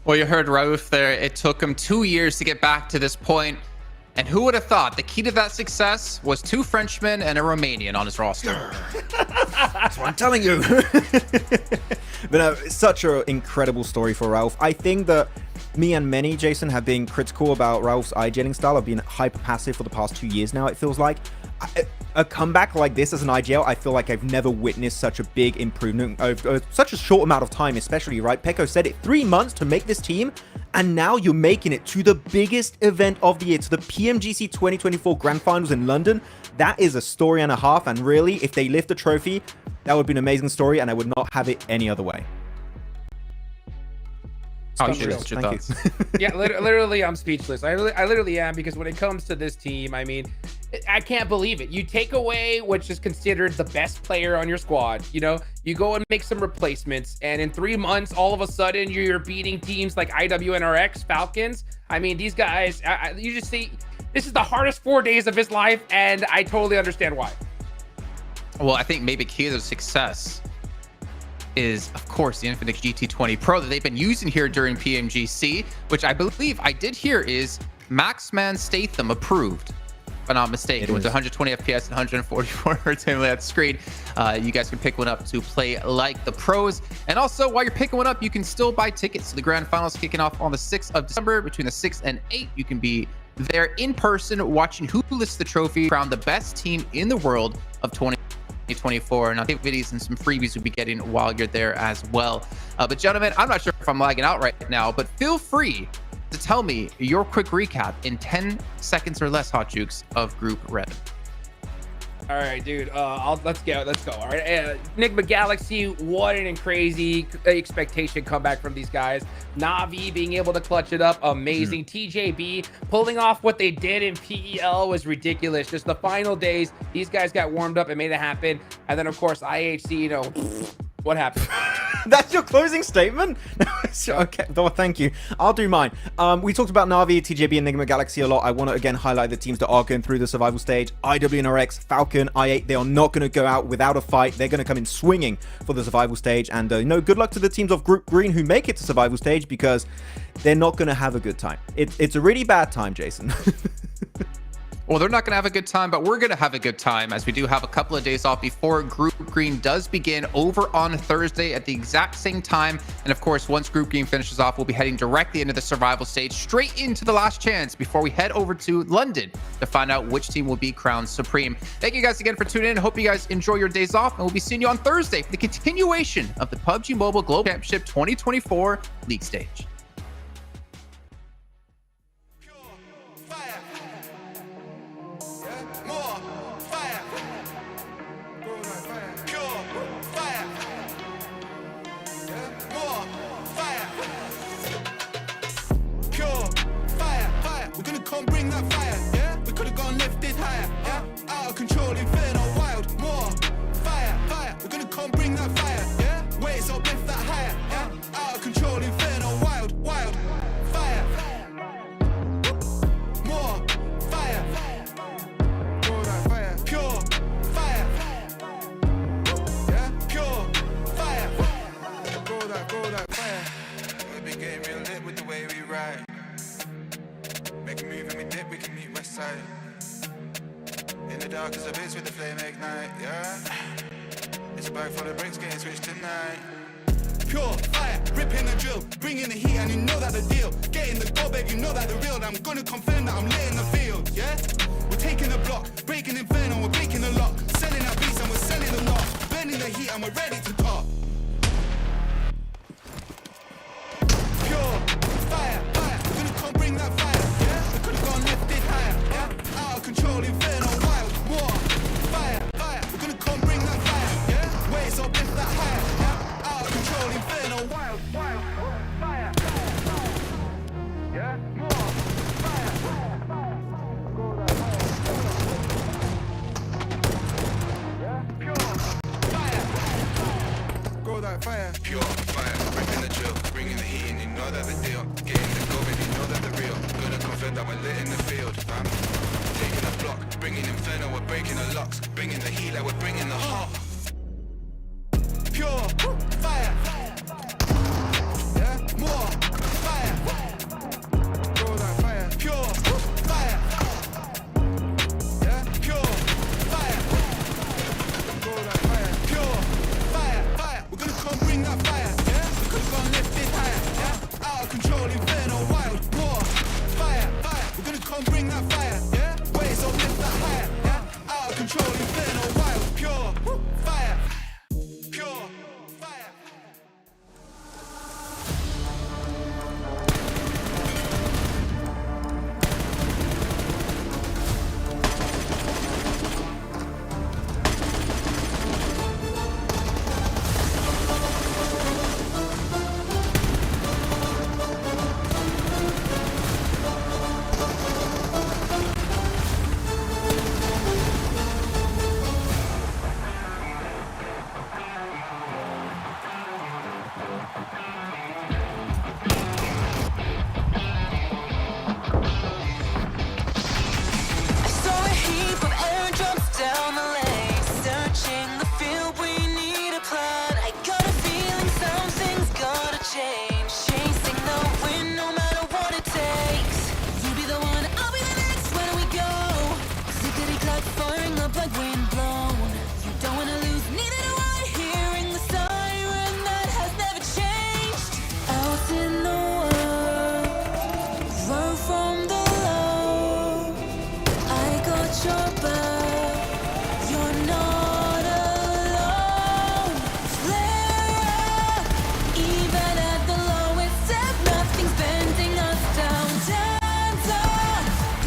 Well, you heard Rauf there. It took him 2 years to get back to this point. And who would have thought the key to that success was 2 Frenchmen and a Romanian on his roster? That's what I'm telling you. But no, it's such an incredible story for Rauf. I think that me and many, Jason, have been critical about Rauf's IGLing style. I've been hyper passive for the past 2 years now, it feels like. A comeback like this as an IGL, I feel like I've never witnessed such a big improvement over such a short amount of time, especially, right? Peko said it, 3 months to make this team, and now you're making it to the biggest event of the year, to the PMGC 2024 Grand Finals in London. That is a story and a half, and really, if they lift the trophy, that would be an amazing story, and I would not have it any other way. Yeah, literally, I'm speechless. I literally am, because when it comes to this team, I mean, I can't believe it. You take away which is considered the best player on your squad. You know, you go and make some replacements, and in 3 months, all of a sudden, you're beating teams like IWNRX, Falcons. I mean, these guys, you just see, This is the hardest 4 days of his life, and I totally understand why. Well, I think maybe key to their success is, of course, the Infinix GT20 Pro that they've been using here during PMGC, which I believe I did hear is Maxman Statham approved, if I'm not mistaken, with 120 FPS and 144 hertz at the screen. You guys can pick one up to play like the pros. And also, while you're picking one up, you can still buy tickets to the Grand Finals kicking off on the 6th of December. Between the 6th and 8th, you can be there in person watching who lifts the trophy, crown the best team in the world of 2024. And activities and some freebies you'll be getting while you're there as well. But gentlemen, I'm not sure if I'm lagging out right now, but feel free to tell me your quick recap in 10 seconds or less, Hot Jukes, of Group Red. All right, dude. Let's go. All right, Enigma Galaxy. What an crazy expectation comeback from these guys. Na'Vi being able to clutch it up, amazing. TJB pulling off what they did in PEL was ridiculous. Just the final days, these guys got warmed up and made it happen. And then, of course, IHC. You know, what happened? That's your closing statement? Okay, well, thank you. I'll do mine. We talked about Na'Vi, TJB, and Enigma Galaxy a lot. I want to again highlight the teams that are going through the survival stage. IWNRX, Falcon, I8, they are not going to go out without a fight. They're going to come in swinging for the survival stage. And, good luck to the teams of Group Green who make it to survival stage, because they're not going to have a good time. It's a really bad time, Jason. Well, they're not going to have a good time, but we're going to have a good time, as we do have a couple of days off before Group Green does begin over on Thursday at the exact same time. And of course, once Group Green finishes off, we'll be heading directly into the survival stage, straight into the last chance before we head over to London to find out which team will be crowned supreme. Thank you guys again for tuning in. Hope you guys enjoy your days off, and we'll be seeing you on Thursday for the continuation of the PUBG Mobile Global Championship 2024 League Stage. Can't bring that fire, yeah? We could've gone lifted higher, yeah? Out of control, inferno, wild, more fire, fire. We're gonna come bring that fire, yeah? Wait, so lift that higher, yeah? Out of control, inferno, wild, wild, fire, more fire, go that fire, pure fire, yeah? Pure fire, go that fire. We've been getting real lit with the way we ride. Make a move and we dip, we can meet west side. In the dark as a bitch with the flame ignite, yeah. It's a bag full of bricks getting switched tonight. Pure fire, ripping the drill, bringing the heat, and you know that the deal. Getting the go, babe, you know that the real. I'm gonna confirm that I'm lit in the field, yeah. We're taking the block, breaking inferno, we're breaking the lock. Selling our beats and we're selling the lot. Burning the heat and we're ready to top. Pure fire, fire, we're gonna come bring that fire. Lifted higher, yeah? Out of control, inferno, wild, war, fire, fire. We're gonna come bring that fire, yeah? Wait, so lift that higher, yeah? Out of control, inferno, wild, wild, fire, yeah? More fire, yeah? Pure fire, go that fire, pure fire. Bringing the drill, bringing the heat, and you know that the deal. Getting the go, and you know that the real. That we're lit in the field, fam. Taking the block, bringing inferno, we're breaking the locks. Bringing the heat, like we're bringing the hot. Pure fire, yeah, more fire. Go that fire, pure fire, yeah, pure fire. Go that fire, pure fire, fire. We're gonna come bring that fire, yeah. We could've gone lifted higher, yeah. Out of control, inferno, wild, more. We're gonna come bring that fire, yeah? Wait, so lift that higher, yeah? Out of control, inferno, wild, pure fire, pure fire. your birth. You're not alone. Flare up, even at the lowest step, nothing's bending us down. Dance on,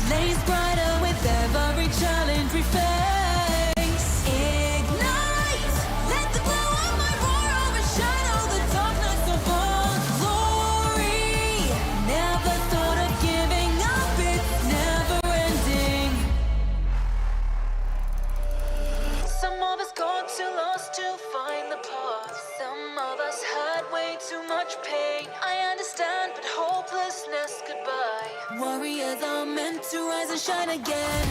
blaze brighter with every challenge we face. Ignite, let the glow of my roar overshadow the darkness of all glory. Never thought of giving up, it's never ending. Some of us got too lost to find the path. Some of us had way too much pain. I understand, but hopelessness goodbye. Warriors are meant to rise and shine again.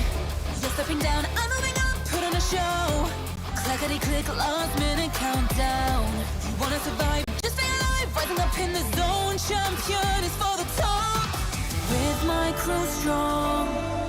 You're stepping down, I'm moving up, put on a show. Clickety click, last minute countdown. You wanna survive, just stay alive, rising up in the zone. Champion is for the top. With my crew strong.